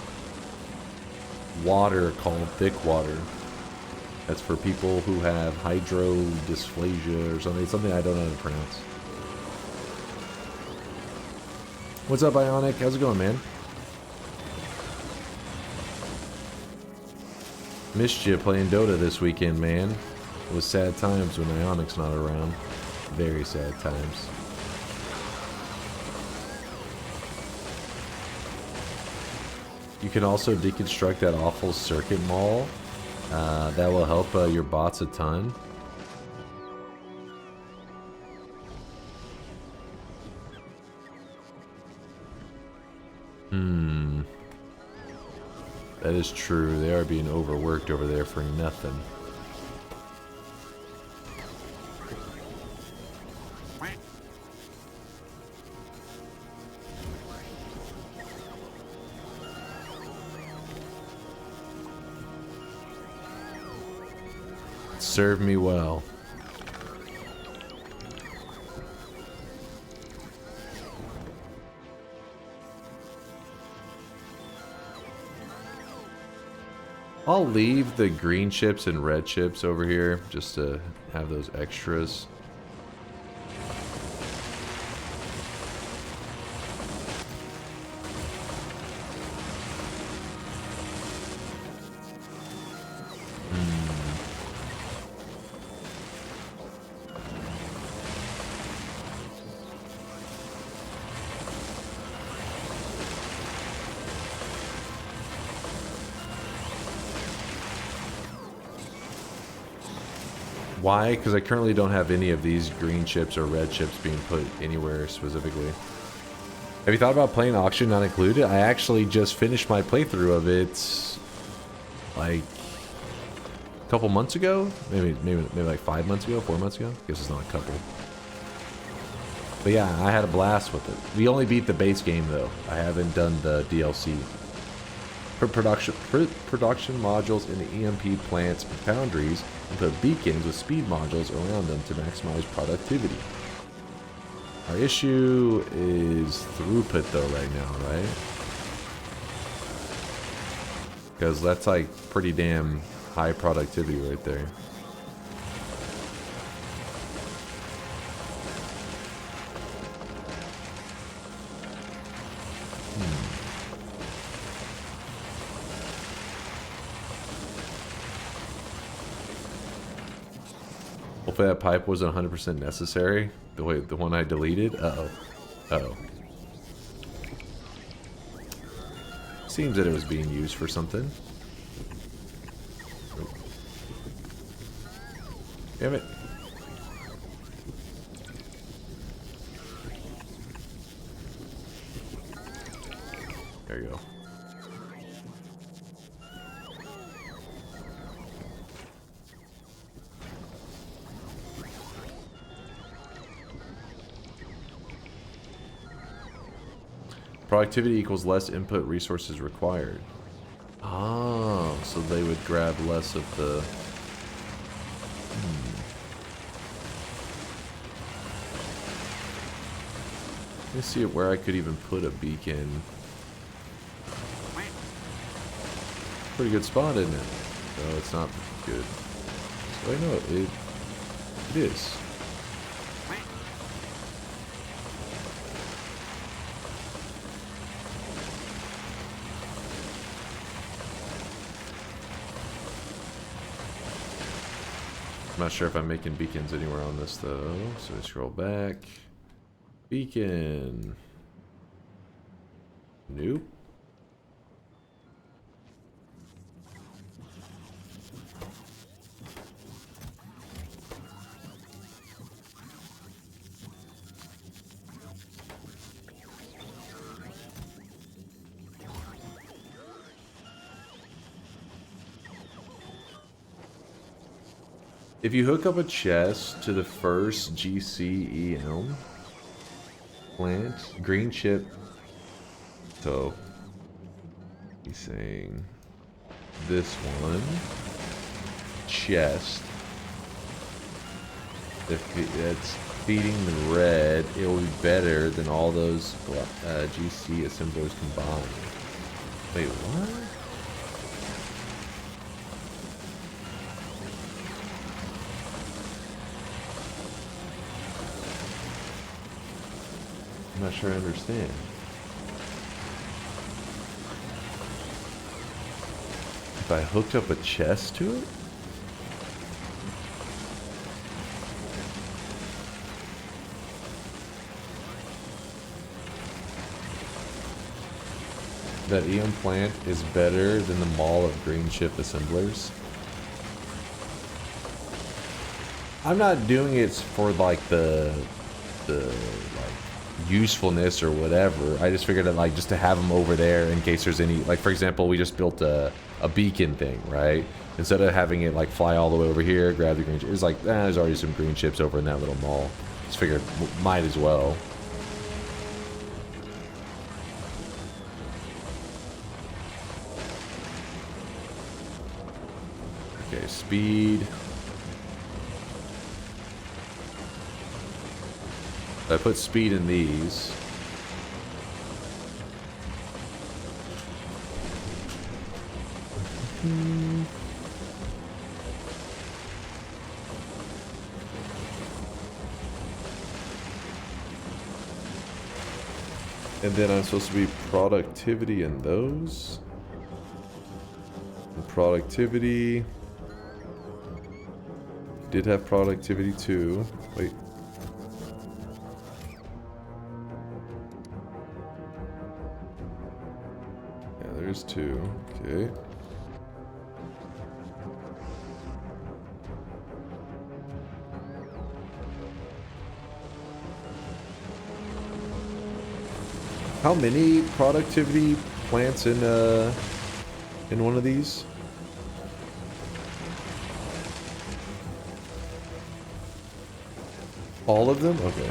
water called thick water. That's for people who have hydrodysplasia or something I don't know how to pronounce. What's up, Ionic? How's it going, man? Missed you playing Dota this weekend, man. It was sad times when Ionic's not around. Very sad times. You can also deconstruct that awful circuit mall. That will help your bots a ton. That is true. They are being overworked over there for nothing. Serve me well. I'll leave the green chips and red chips over here just to have those extras. Why? Because I currently don't have any of these green chips or red chips being put anywhere specifically. Have you thought about playing Auction Not Included? I actually just finished my playthrough of it like a couple months ago. Maybe like 5 months ago, 4 months ago. I guess it's not a couple. But yeah, I had a blast with it. We only beat the base game though. I haven't done the DLC. For production modules in the EMP plants and foundries, and put beacons with speed modules around them to maximize productivity. Our issue is throughput though right now, right? Because that's like pretty damn high productivity right there. Hopefully that pipe wasn't 100% necessary. The one I deleted. Uh-oh. Uh-oh. Seems that it was being used for something. Oh. Damn it. There you go. Productivity equals less input resources required. Oh, so they would grab less of the... Let me see where I could even put a beacon. Pretty good spot, isn't it? No, it's not good. So I know it is. I'm not sure if I'm making beacons anywhere on this though, so I scroll back. Beacon. Nope. If you hook up a chest to the first GCEM, plant, green chip. So he's saying this one, chest. If it's feeding the red, it will be better than all those GC assemblers combined. Wait, what? I'm not sure I understand. If I hooked up a chest to it? That Eon plant is better than the mall of green chip assemblers. I'm not doing it for like the like usefulness or whatever. I just figured that like just to have them over there in case there's any, like for example, we just built a beacon thing, right? Instead of having it like fly all the way over here, grab the green chip. It's like, there's already some green chips over in that little mall. Just figured might as well. Okay, speed. I put speed in these. And then I'm supposed to be productivity in those. And productivity. Did have productivity too. Wait. Yeah, there's two. Okay. How many productivity plants in one of these? All of them? Okay.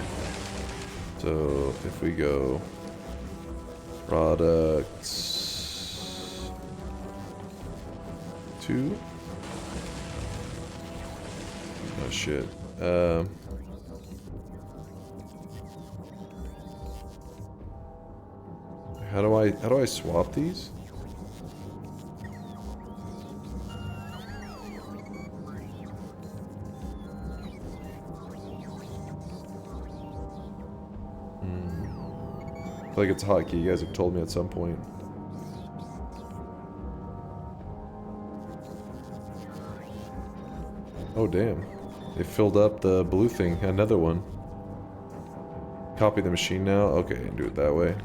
So if we go products 2. Oh shit. How do I swap these? I feel like it's a hotkey. You guys have told me at some point. Oh damn. They filled up the blue thing. Another one. Copy the machine now? Okay, and do it that way.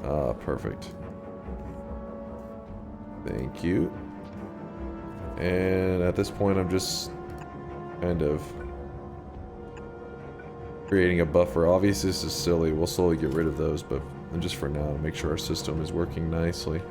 Ah, perfect. Thank you. And at this point, I'm just kind of creating a buffer. Obviously, this is silly. We'll slowly get rid of those, but just for now, make sure our system is working nicely.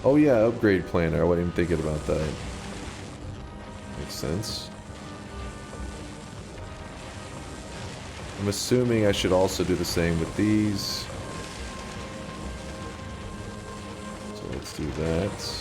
Oh yeah, upgrade planner. I wasn't even thinking about that. Makes sense. I'm assuming I should also do the same with these. So let's do that.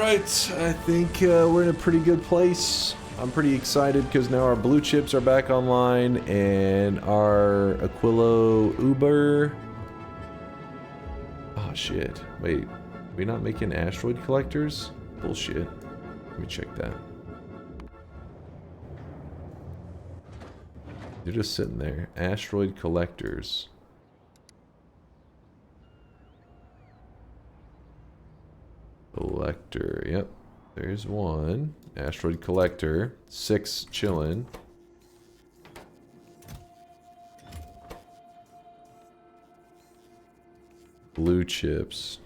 Alright, I think we're in a pretty good place. I'm pretty excited because now our blue chips are back online and our Aquilo Uber. Oh shit. Wait, are we not making asteroid collectors? Bullshit. Let me check that. They're just sitting there. Asteroid collectors. Collector, yep. There's one. Asteroid collector. 6 chillin'. Blue chips.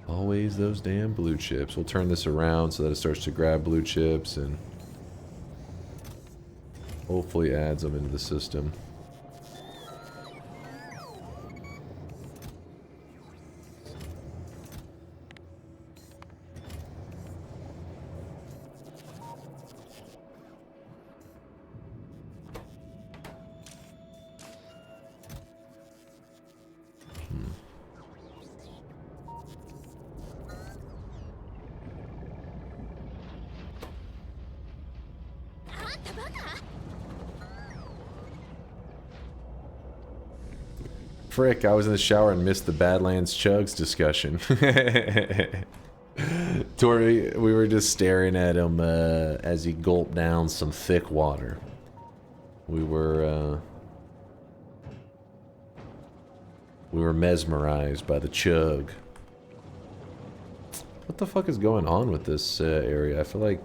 Always those damn blue chips. We'll turn this around so that it starts to grab blue chips and hopefully adds them into the system. Frick, I was in the shower and missed the Badlands Chugs discussion. Tori, we were just staring at him as he gulped down some thick water. We were mesmerized by the chug. What the fuck is going on with this area? I feel like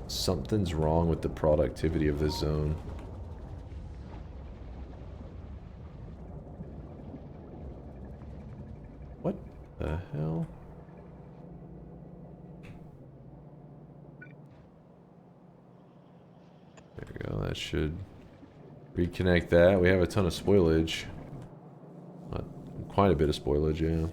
something's wrong with the productivity of this zone. What the hell? There we go, that should reconnect that. We have a ton of spoilage. Quite a bit of spoilage, yeah.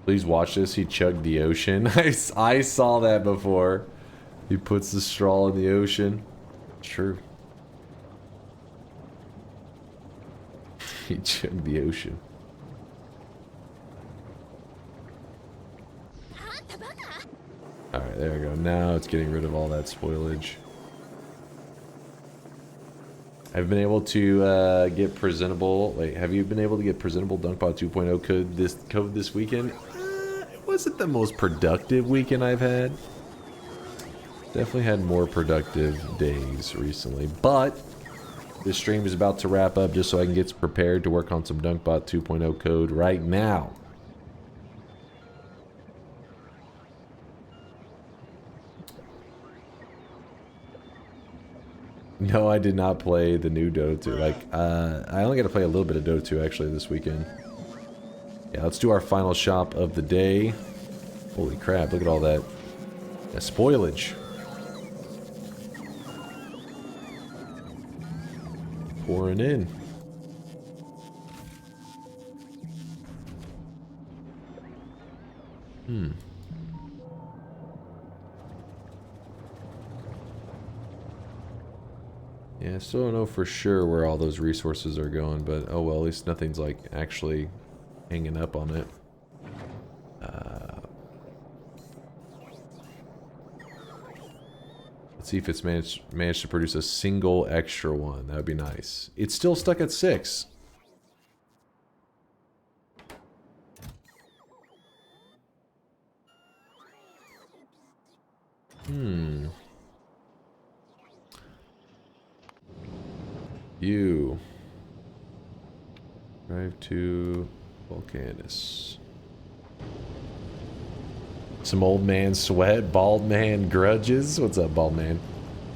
Please watch this. He chugged the ocean. I saw that before. He puts the straw in the ocean. True. He chugged the ocean. Alright, there we go. Now it's getting rid of all that spoilage. I've been able to get presentable. Wait, have you been able to get presentable DunkBot 2.0 code this weekend? It wasn't the most productive weekend I've had. Definitely had more productive days recently, but this stream is about to wrap up just so I can get prepared to work on some DunkBot 2.0 code right now. No, I did not play the new Dota 2. Like, I only got to play a little bit of Dota 2 actually this weekend. Yeah, let's do our final shop of the day. Holy crap, look at all that spoilage. Pouring in. Yeah, I still don't know for sure where all those resources are going, but oh well, at least nothing's like actually hanging up on it. Let's see if it's managed to produce a single extra one. That would be nice. It's still stuck at 6. You drive to Volcanus. Some old man sweat, bald man grudges. What's up, bald man?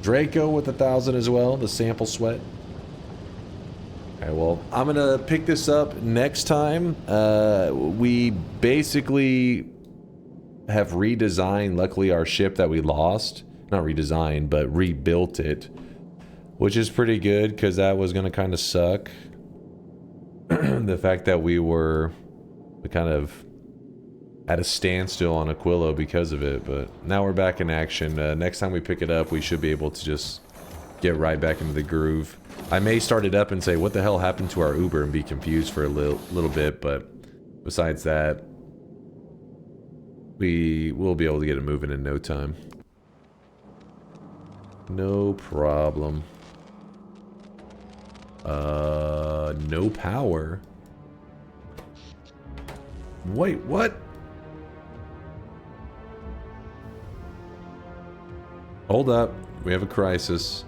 Draco with 1,000 as well, the sample sweat. Alright, well, I'm gonna pick this up next time. We basically have redesigned, luckily, our ship that we lost. Not redesigned, but rebuilt it. Which is pretty good, because that was gonna kind of suck. The fact that we were kind of at a standstill on Aquilo because of it, but now we're back in action. Next time we pick it up, we should be able to just get right back into the groove. I may start it up and say, what the hell happened to our Uber, and be confused for a little bit, but besides that, we will be able to get it moving in no time. No problem. No power. Wait, what? Hold up. We have a crisis.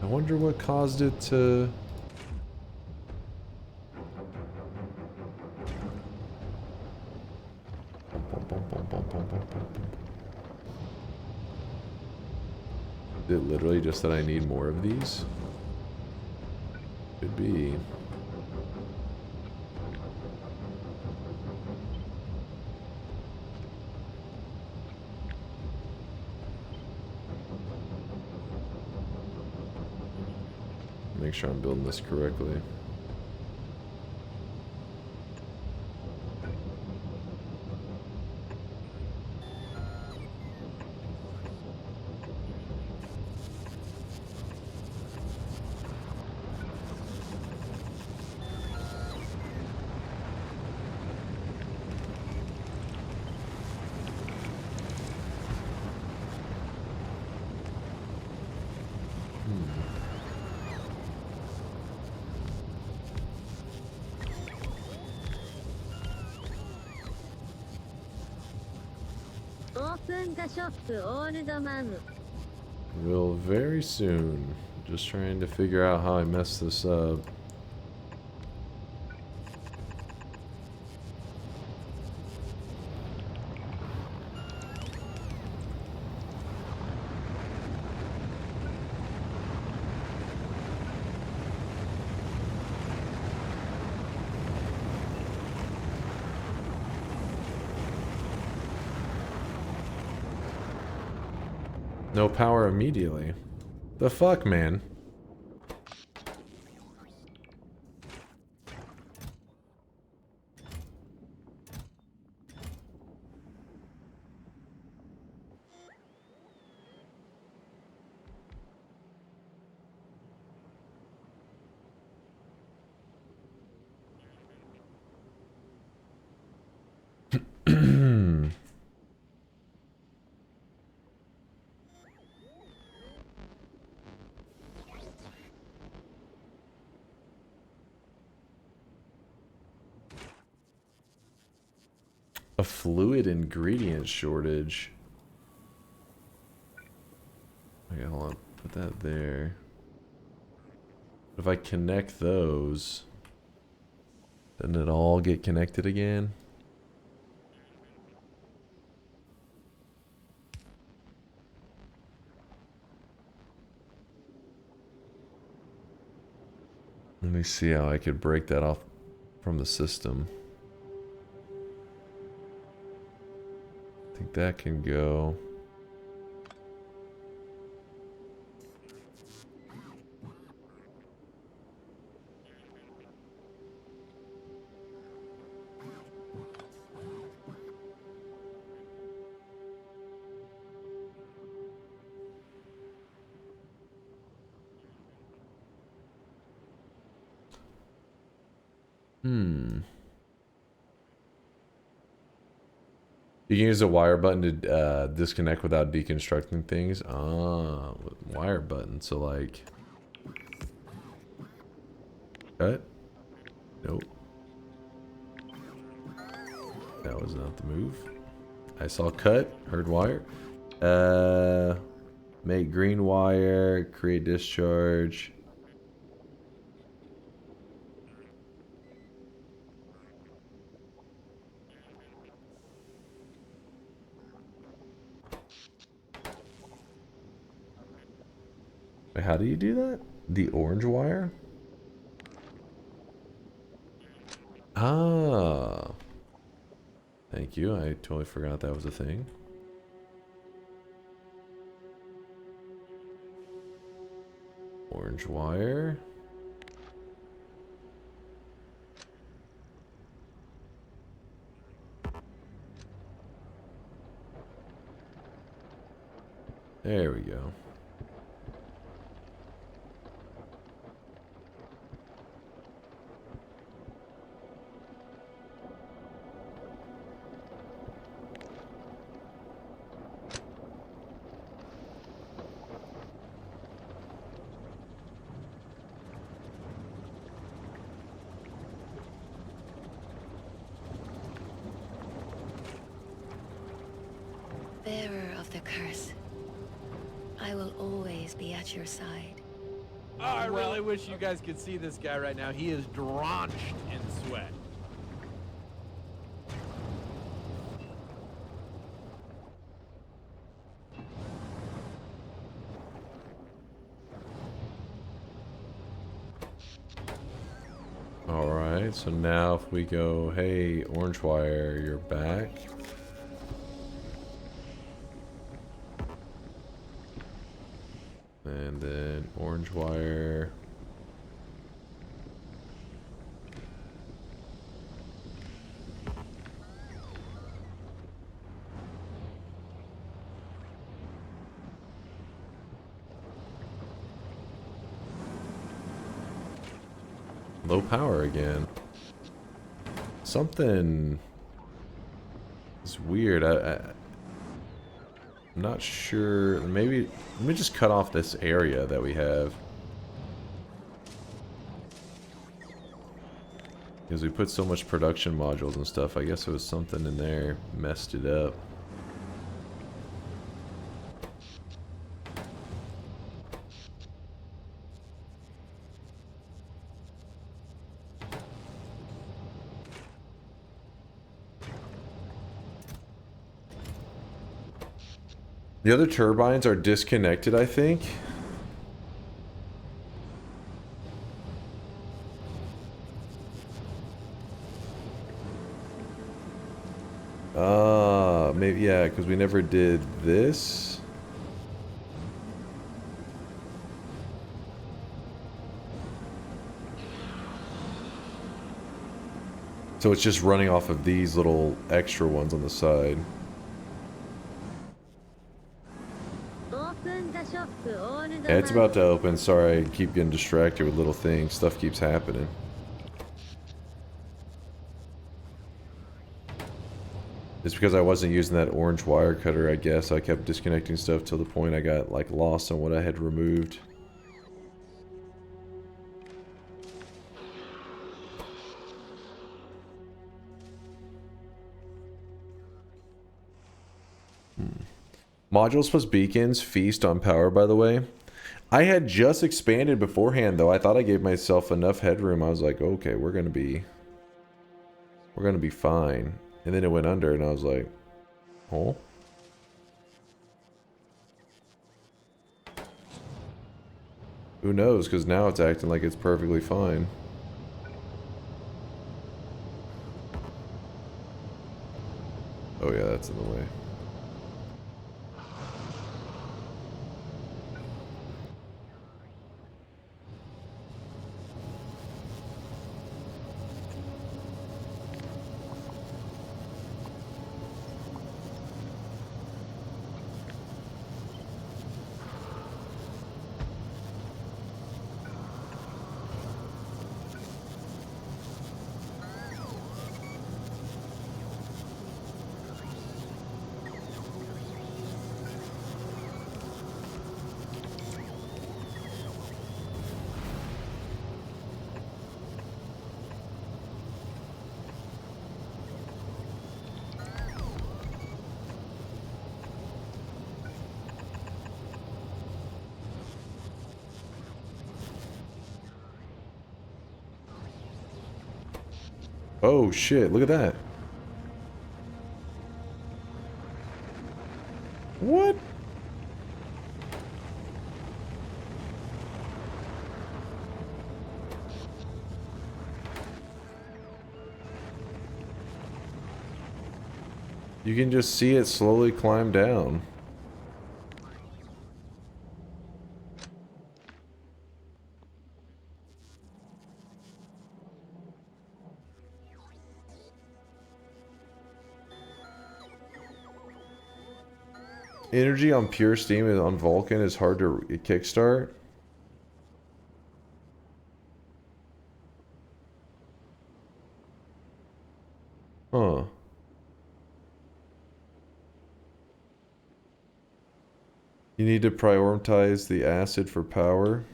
I wonder what caused it to... Is it literally just that I need more of these? Could be. Make sure I'm building this correctly. Will very soon. Just trying to figure out how I messed this up. No power immediately. The fuck, man? A fluid ingredient shortage. Okay, hold on. Put that there. If I connect those, doesn't it all get connected again? Let me see how I could break that off from the system. I think that can go. You can use a wire button to disconnect without deconstructing things. Ah, wire button. So like, cut. Nope. That was not the move. I saw cut. Heard wire. Make green wire. Create discharge. Wait, how do you do that? The orange wire? Ah. Thank you. I totally forgot that was a thing. Orange wire. There we go. Bearer of the curse, I will always be at your side. Oh, I really wish you guys could see this guy right now. He is drenched in sweat. Alright, so now if we go, hey, orange wire, you're back. And then orange wire. Low power again. Something is weird. I'm not sure. Maybe let me just cut off this area that we have. Because we put so much production modules and stuff. I guess there was something in there messed it up. The other turbines are disconnected, I think. Maybe, yeah, because we never did this. So it's just running off of these little extra ones on the side. Yeah, it's about to open. Sorry, I keep getting distracted with little things. Stuff keeps happening. It's because I wasn't using that orange wire cutter, I guess. I kept disconnecting stuff till the point I got, like, lost on what I had removed. Modules plus beacons feast on power, by the way. I had just expanded beforehand, though. I thought I gave myself enough headroom. I was like, okay, we're gonna be fine. And then it went under, and I was like, oh. Who knows? Because now it's acting like it's perfectly fine. Oh yeah, that's in the way. Oh shit, look at that. What? You can just see it slowly climb down. Energy on pure steam and on Vulcan is hard to kickstart. Huh. You need to prioritize the acid for power.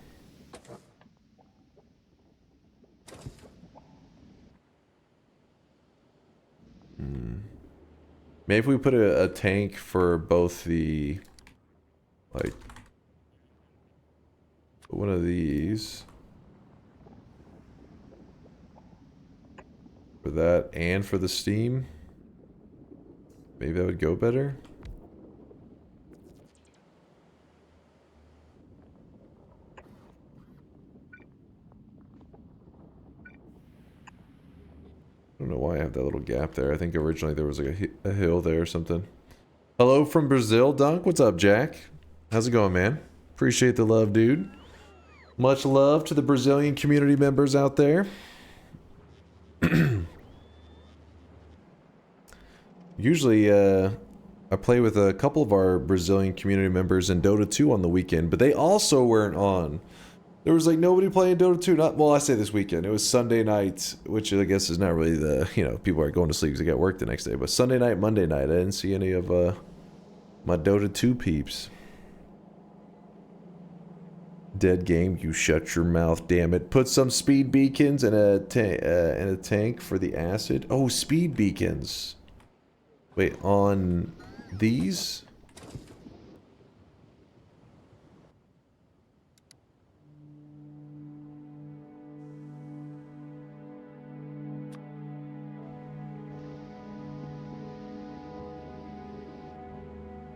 Maybe if we put a tank for both the, like, one of these. For that and for the steam. Maybe that would go better. I don't know why I have that little gap there. I think originally there was like a hill there or something. Hello from Brazil, Dunk. What's up, Jack? How's it going, man? Appreciate the love, dude. Much love to the Brazilian community members out there. Usually, I play with a couple of our Brazilian community members in Dota 2 on the weekend, but they also weren't on. There was like nobody playing Dota 2. Well, I say this weekend. It was Sunday night, which I guess is not really the, you know, people are going to sleep because they got work the next day. But Sunday night, Monday night, I didn't see any of my Dota 2 peeps. Dead game, you shut your mouth, damn it. Put some speed beacons and a tank for the acid. Oh, speed beacons. Wait, on these?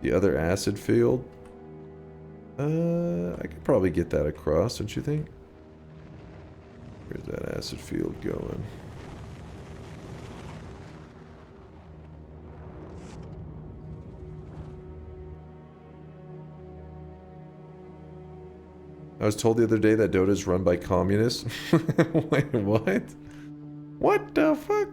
The other acid field? I could probably get that across, don't you think? Where's that acid field going? I was told the other day that Dota is run by communists. Wait, what? What the fuck?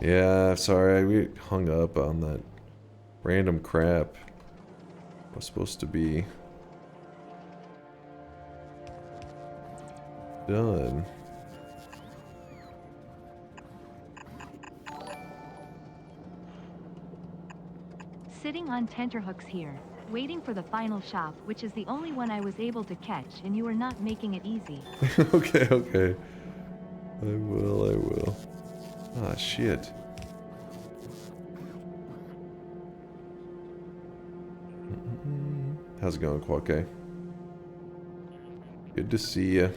Yeah, sorry, we hung up on that random crap. Was supposed to be done. Sitting on tenterhooks here, waiting for the final shop, which is the only one I was able to catch, and you are not making it easy. Okay, okay. I will. Ah, shit. How's it going, Quake? Good to see ya.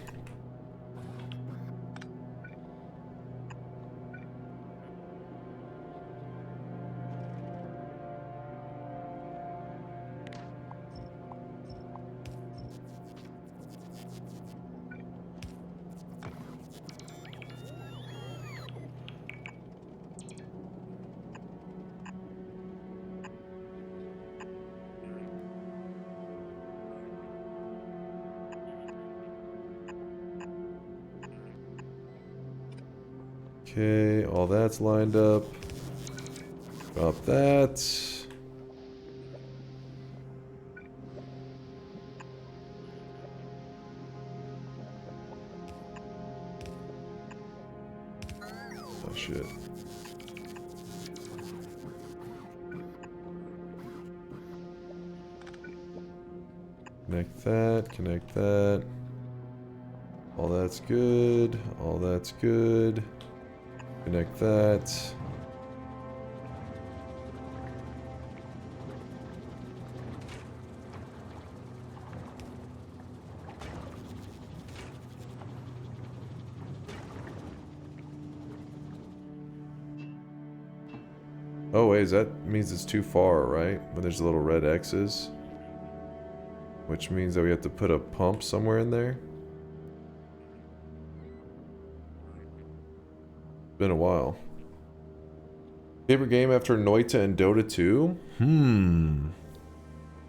Okay, all that's lined up. Drop that. Oh shit. Connect that, connect that. All that's good, all that's good. Connect that. Oh wait, that means it's too far, right? When there's little red X's. Which means that we have to put a pump somewhere in there. Been a while. Favorite game after Noita and Dota 2?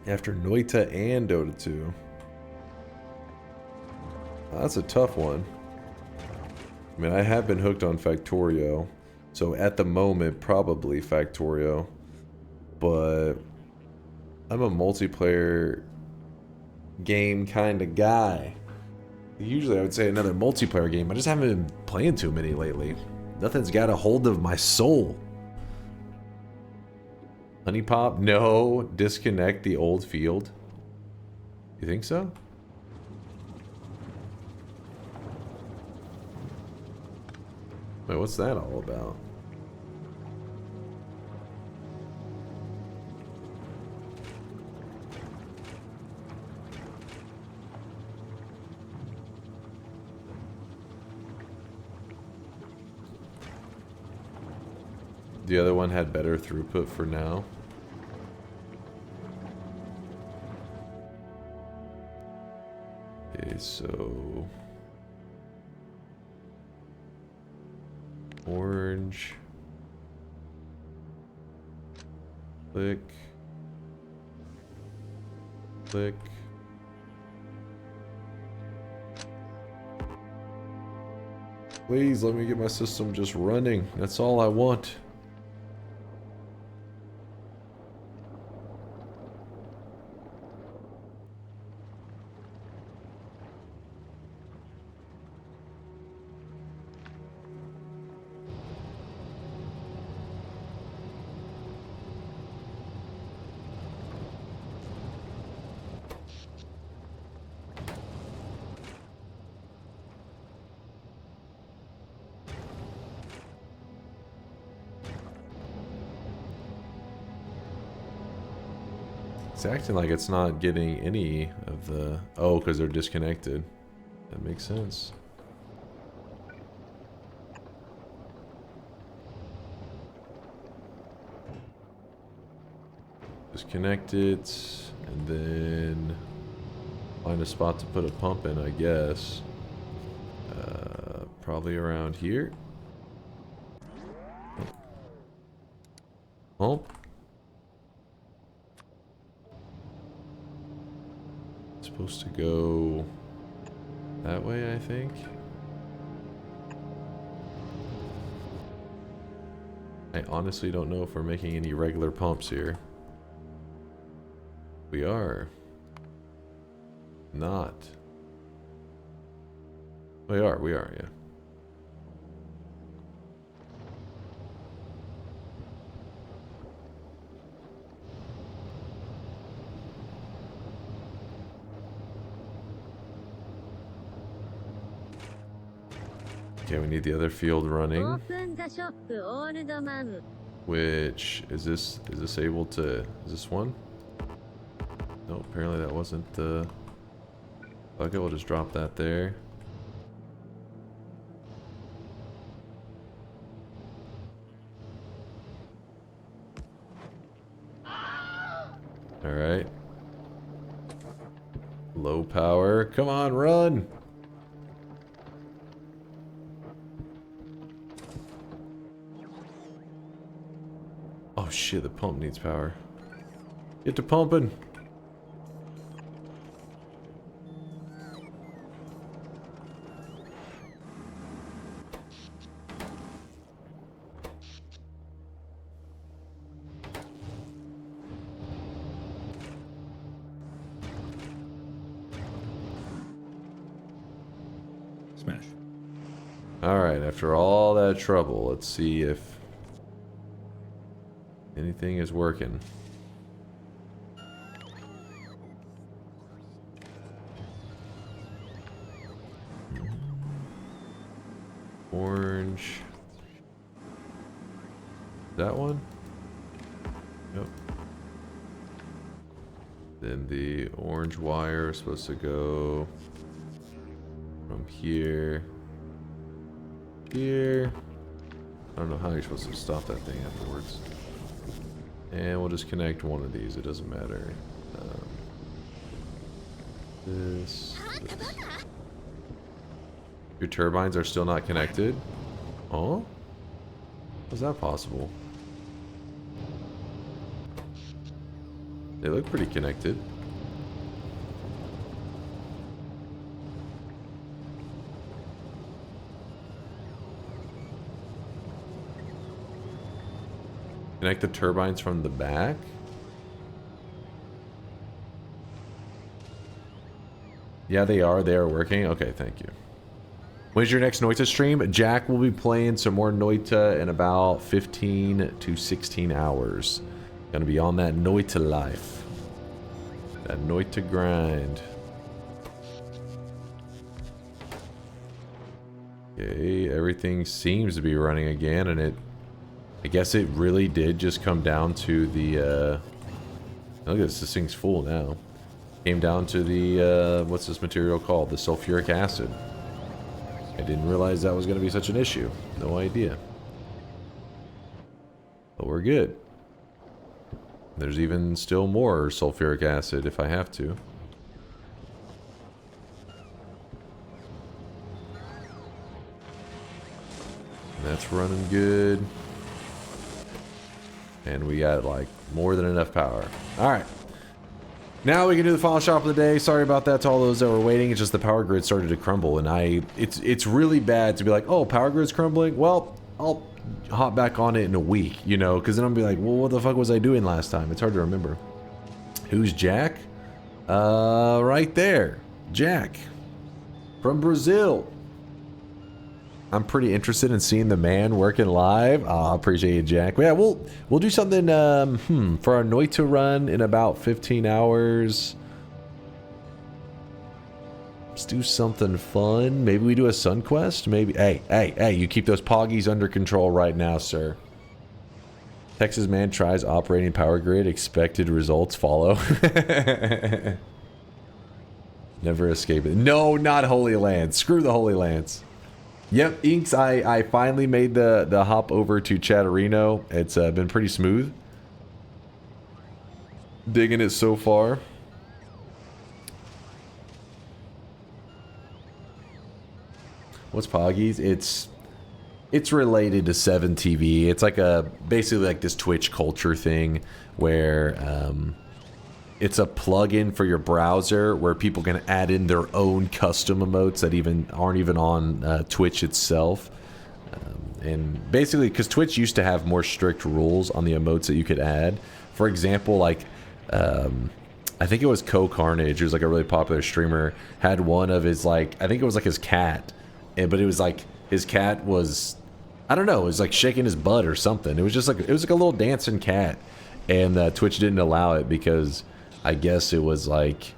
After Noita and Dota 2. That's a tough one. I mean, I have been hooked on Factorio. So at the moment, probably Factorio. But I'm a multiplayer game kind of guy. Usually I would say another multiplayer game. I just haven't been playing too many lately. Nothing's got a hold of my soul. Honey Pop? No. Disconnect the old field. You think so? Wait, what's that all about? The other one had better throughput for now. Okay, so orange. Click. Click. Please let me get my system just running. That's all I want. It's acting like it's not getting any of the... Oh, because they're disconnected. That makes sense. Disconnect it, and then find a spot to put a pump in, I guess. Probably around here. Pump. Supposed to go that way, I think. I honestly don't know if we're making any regular pumps here. We are not. We are, yeah. Okay, we need the other field running. Which is this able to, is this one? No, apparently that wasn't the... Okay, we'll just drop that there. Alright. Low power. Come on, run! Oh shit, the pump needs power. Get to pumping! Smash. Alright, after all that trouble, let's see if anything is working. Orange. That one? Yep. Then the orange wire is supposed to go from here. Here. I don't know how you're supposed to stop that thing afterwards. And we'll just connect one of these. It doesn't matter. This. Your turbines are still not connected? Huh? How's that possible? They look pretty connected. Connect the turbines from the back? Yeah, they are. They are working. Okay, thank you. When's your next Noita stream? Jack will be playing some more Noita in about 15 to 16 hours. Gonna be on that Noita life. That Noita grind. Okay, everything seems to be running again, and I guess it really did just come down to the, look at this thing's full now. Came down to the, what's this material called? The sulfuric acid. I didn't realize that was going to be such an issue. No idea. But we're good. There's even still more sulfuric acid if I have to. That's running good. And we got like more than enough power. Alright. Now we can do the final shop of the day. Sorry about that to all those that were waiting. It's just the power grid started to crumble, and it's really bad to be like, oh, power grid's crumbling? Well, I'll hop back on it in a week, you know, because then I'll be like, well, what the fuck was I doing last time? It's hard to remember. Who's Jack? Right there. Jack. From Brazil. I'm pretty interested in seeing the man working live. I appreciate you, Jack. Yeah, we'll do something for our Noita run in about 15 hours. Let's do something fun. Maybe we do a Sun Quest. Maybe. Hey, you keep those poggies under control right now, sir. Texas man tries operating power grid. Expected results follow. Never escape it. No, not Holy Land. Screw the Holy Lands. Yep, Inks, I finally made the hop over to Chatterino. It's been pretty smooth. Digging it so far. What's Poggies? It's related to 7TV. It's like basically like this Twitch culture thing where it's a plugin for your browser where people can add in their own custom emotes that aren't even on Twitch itself. And basically, because Twitch used to have more strict rules on the emotes that you could add. For example, like, I think it was Co-Carnage, who's like a really popular streamer, had one of his, like, I think it was like his cat. But it was like, his cat was, I don't know, it was like shaking his butt or something. It was just like, it was like a little dancing cat. And Twitch didn't allow it because I guess it was like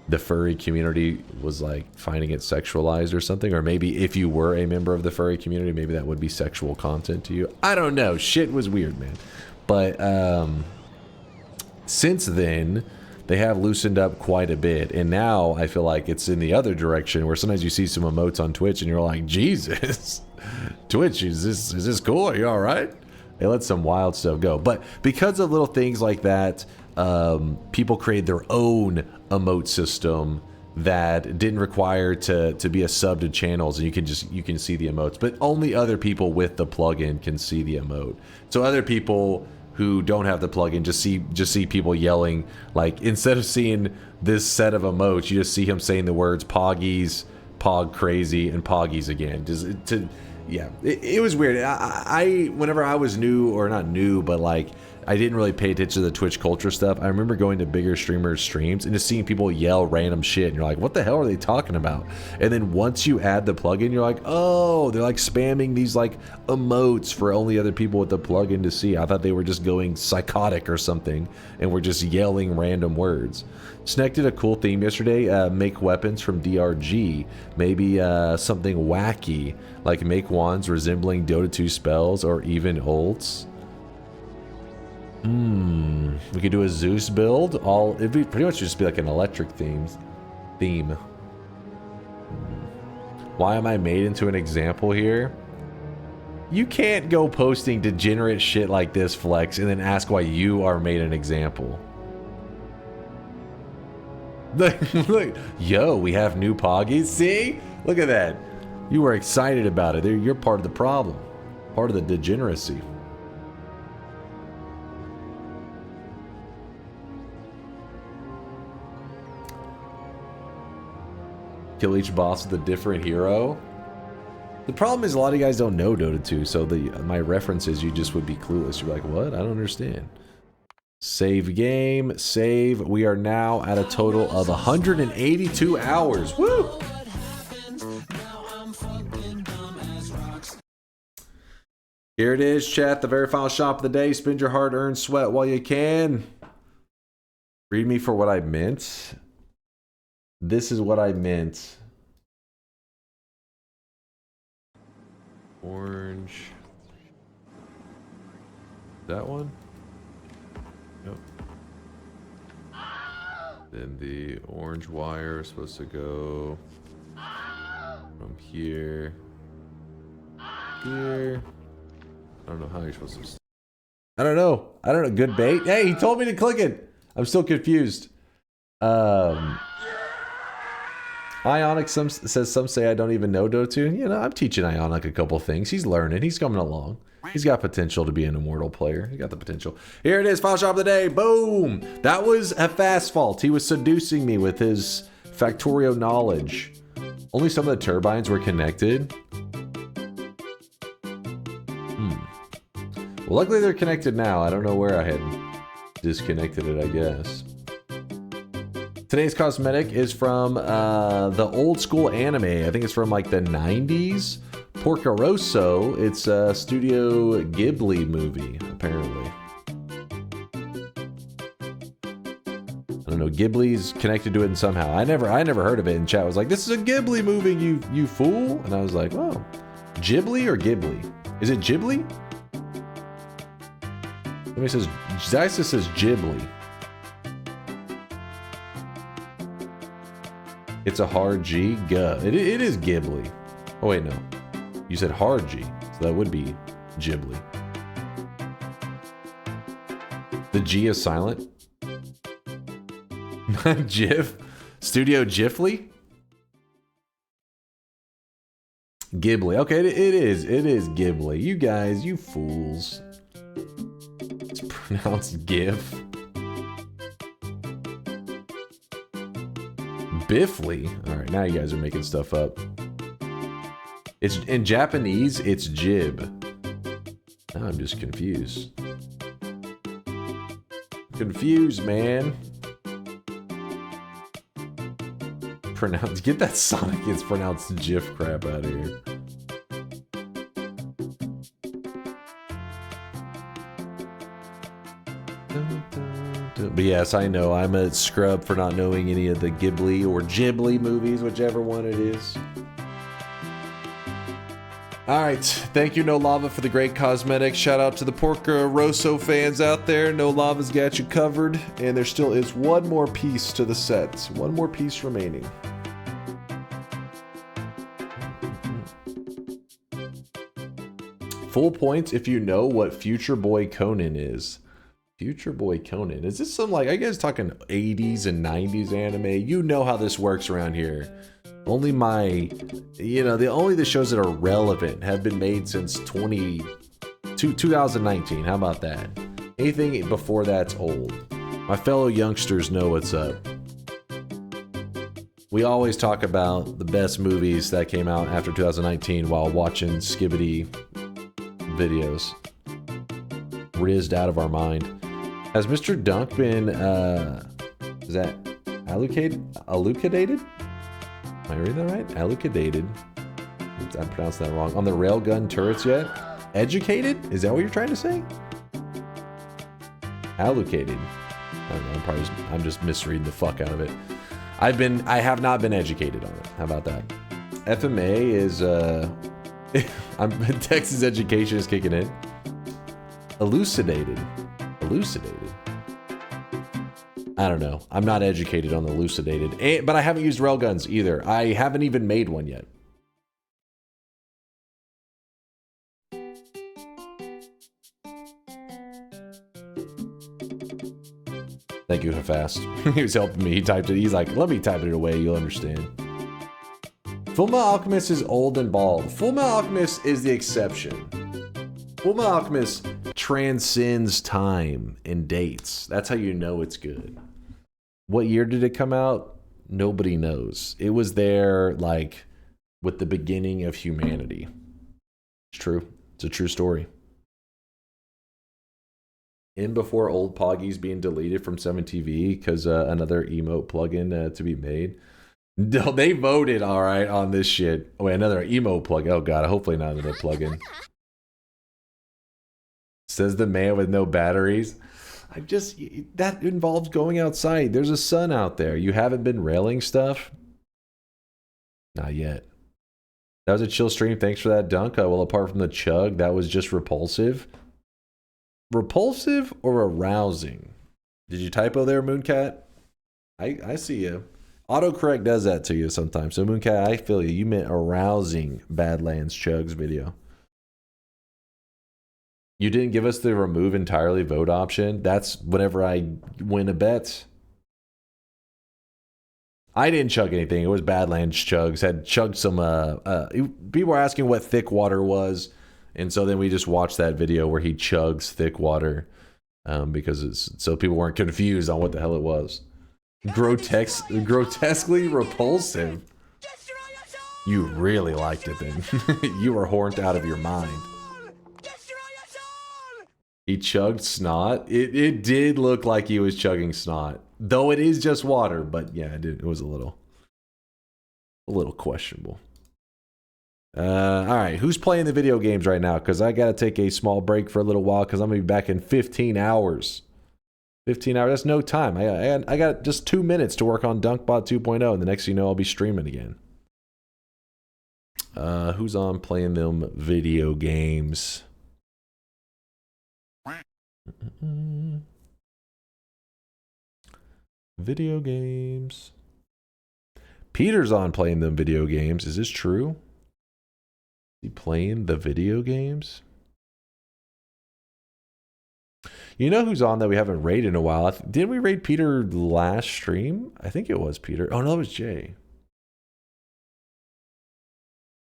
the furry community was like finding it sexualized or something, or maybe if you were a member of the furry community, maybe that would be sexual content to you. I don't know. Shit was weird, man. But since then, they have loosened up quite a bit, and now I feel like it's in the other direction where sometimes you see some emotes on Twitch and you're like, Jesus, Twitch, is this cool? Are you all right? They let some wild stuff go, but because of little things like that, people create their own emote system that didn't require to be a sub to channels, and you can see the emotes, but only other people with the plugin can see the emote. So other people who don't have the plugin just see people yelling, like, instead of seeing this set of emotes, you just see him saying the words Poggies, Pog Crazy, and Poggies again. Yeah, it was weird. I whenever I was new, or not new, but like I didn't really pay attention to the Twitch culture stuff. I remember going to bigger streamers' streams and just seeing people yell random shit, and you're like, what the hell are they talking about? And then once you add the plugin, you're like, oh, they're like spamming these like emotes for only other people with the plugin to see. I thought they were just going psychotic or something, and we're just yelling random words. Sneck did a cool theme yesterday, make weapons from DRG, maybe something wacky, like make wands resembling Dota 2 spells, or even ults. We could do a Zeus build. It'd be pretty much just be like an electric theme. Why am I made into an example here? You can't go posting degenerate shit like this, Flex, and then ask why you are made an example. Look, yo, we have new Poggies. See? Look at that. You were excited about it. You're part of the problem. Part of the degeneracy. Kill each boss with a different hero. The problem is a lot of you guys don't know Dota 2, so my references, you just would be clueless. You're like, what? I don't understand. Save game, save. We are now at a total of 182 hours. Woo! Here it is, chat. The very final shop of the day. Spend your hard-earned sweat while you can. Read me for what I meant. This is what I meant. Orange. That one? Nope. Then the orange wire is supposed to go from here. Here. I don't know how you're supposed to. I don't know. Good bait. Hey, he told me to click it. I'm still confused. Ionic says some say I don't even know Dota 2. You know, I'm teaching Ionic a couple things. He's learning. He's coming along. He's got potential to be an immortal player. He got the potential. Here it is, final shop of the day. Boom! That was a fast fault. He was seducing me with his Factorio knowledge. Only some of the turbines were connected. Well, luckily they're connected now. I don't know where I had disconnected it, I guess. Today's cosmetic is from the old school anime. I think it's from like the 90s. Porco Rosso. It's a Studio Ghibli movie, apparently. I don't know. Ghibli's connected to it somehow. I never heard of it. And chat was like, "This is a Ghibli movie, you fool!" And I was like, "Oh, Ghibli or Ghibli? Is it Ghibli?" Somebody says Zysis says Ghibli. It's a hard G. Guh. It is Ghibli. Oh wait, no. You said hard G, so that would be Ghibli. The G is silent. Jif. Studio Ghibli. Ghibli. Okay, it is. It is Ghibli. You guys, you fools. It's pronounced GIF. Biffly. All right, now you guys are making stuff up. It's in Japanese. It's jib. Now I'm just confused. Confused, man. Pronounced. Get that Sonic. It's pronounced GIF crap out of here. But yes, I know I'm a scrub for not knowing any of the Ghibli or Ghibli movies, whichever one it is. Alright, thank you No Lava for the great cosmetics. Shout out to the Porco Rosso fans out there. No Lava's got you covered, and there still is one more piece to the set. One more piece remaining. Full points if you know what Future Boy Conan is. Future Boy Conan. Is this some, like, I guess talking 80s and 90s anime? You know how this works around here. Only the shows that are relevant have been made since 2019. How about that? Anything before that's old. My fellow youngsters know what's up. We always talk about the best movies that came out after 2019 while watching Skibbity videos. Rizzed out of our mind. Has Mr. Dunk been, is that elucidated? Am I reading that right? Elucidated. I pronounced that wrong. On the railgun turrets yet? Educated? Is that what you're trying to say? Allocated. I don't know. I'm just misreading the fuck out of it. I have not been educated on it. How about that? FMA is, Texas education is kicking in. Elucidated. I don't know. I'm not educated on the elucidated, but I haven't used railguns either. I haven't even made one yet. Thank you, Fast. He was helping me. He typed it. He's like, let me type it away. You'll understand. Fullmetal Alchemist is old and bald. Fullmetal Alchemist is the exception. Fullmetal Alchemist transcends time and dates. That's how you know it's good. What year did it come out? Nobody knows. It was there, like, with the beginning of humanity. It's true. It's a true story. In before old Poggy's being deleted from 7TV because another emote plugin to be made. No, they voted all right on this shit. Oh, wait, another emote plugin. Oh god, hopefully not another plugin. Says the man with no batteries. That involves going outside. There's a sun out there. You haven't been railing stuff? Not yet. That was a chill stream. Thanks for that, Dunk. Well, apart from the chug, that was just repulsive. Repulsive or arousing? Did you typo there, Mooncat? I see you. Autocorrect does that to you sometimes. So, Mooncat, I feel you. You meant arousing Badlands Chugs video. You didn't give us the remove entirely vote option. That's whenever I win a bet. I didn't chug anything. It was Badlands Chugs. Had chugged some... people were asking what thick water was. And so then we just watched that video where he chugs thick water. Because it's... So people weren't confused on what the hell it was. Grotesquely repulsive. You really liked it then. You were horned out of your mind. He chugged snot. It did look like he was chugging snot. Though it is just water, but yeah, it was a little questionable. Alright, who's playing the video games right now? Because I gotta take a small break for a little while because I'm gonna be back in 15 hours. 15 hours, that's no time. I got just 2 minutes to work on DunkBot 2.0, and the next thing you know, I'll be streaming again. Who's on playing them video games? Video games. Peter's on playing them video games. Is this true? Is he playing the video games? You know who's on that we haven't raided in a while? Didn't we raid Peter last stream? I think it was Peter. Oh, no, it was Jay.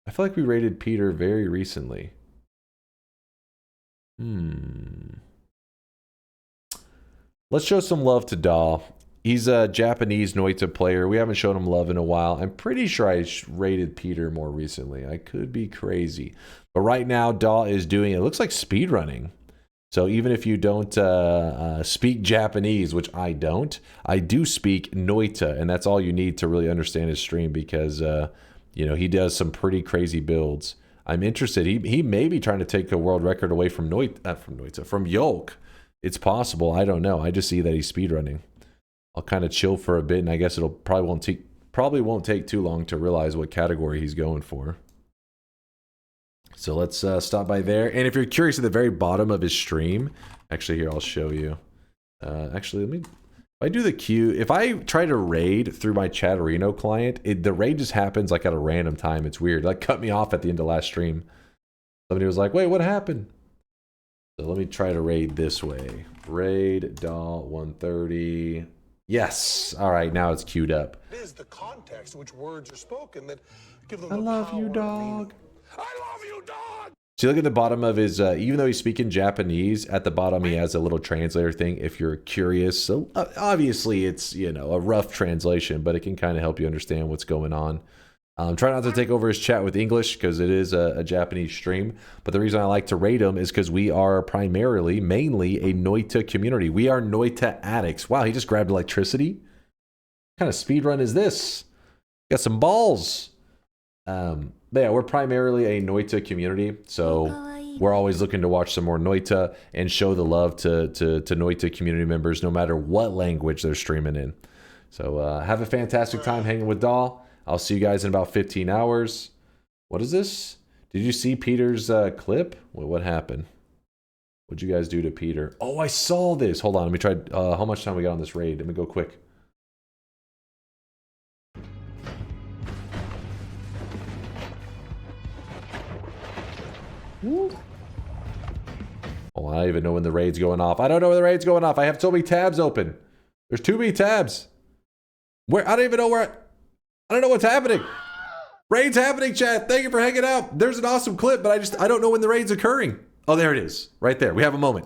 I feel like we raided Peter very recently. Let's show some love to Daw. He's a Japanese Noita player. We haven't shown him love in a while. I'm pretty sure I raided Peter more recently. I could be crazy. But right now, Daw is doing, it looks like speedrunning. So even if you don't speak Japanese, which I don't, I do speak Noita, and that's all you need to really understand his stream because, you know, he does some pretty crazy builds. I'm interested. He may be trying to take a world record away from from Yolk. It's possible. I don't know. I just see that he's speedrunning. I'll kind of chill for a bit, and I guess it'll probably won't take too long to realize what category he's going for. So let's stop by there. And if you're curious, at the very bottom of his stream, actually here I'll show you. Actually, let me. If I do the queue, if I try to raid through my Chatterino client, the raid just happens like at a random time. It's weird. It like cut me off at the end of last stream. Somebody was like, "Wait, what happened?" So let me try to raid this way. Raid Daw 130. Yes. All right, now it's queued up. It is the context in which words are spoken that give them I the love you, power dog. I love you, dog. So look at the bottom of his, even though he's speaking Japanese, at the bottom he has a little translator thing if you're curious. So obviously it's, you know, a rough translation, but it can kind of help you understand what's going on. Try not to take over his chat with English because it is a Japanese stream. But the reason I like to raid him is because we are mainly a Noita community. We are Noita addicts. Wow, he just grabbed electricity. What kind of speedrun is this? Got some balls. But yeah, we're primarily a Noita community, so we're always looking to watch some more Noita and show the love to Noita community members, no matter what language they're streaming in. So have a fantastic time hanging with Daw. I'll see you guys in about 15 hours. What is this? Did you see Peter's clip? What happened? What'd you guys do to Peter? Oh, I saw this. Hold on, let me try. How much time we got on this raid? Let me go quick. Woo. Oh, I don't even know when the raid's going off. I don't know when the raid's going off. I have so many tabs open. There's too many tabs. Where I don't even know where. I don't know what's happening. Raid's happening, chat. Thank you for hanging out. There's an awesome clip, but I don't know when the raid's occurring. Oh, there it is. Right there. We have a moment.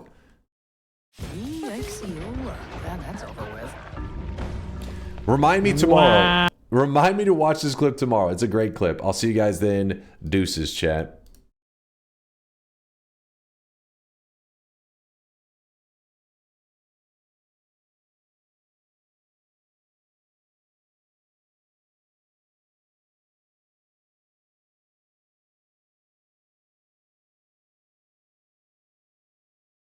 That's over with. Remind me tomorrow. Remind me to watch this clip tomorrow. It's a great clip. I'll see you guys then. Deuces, chat.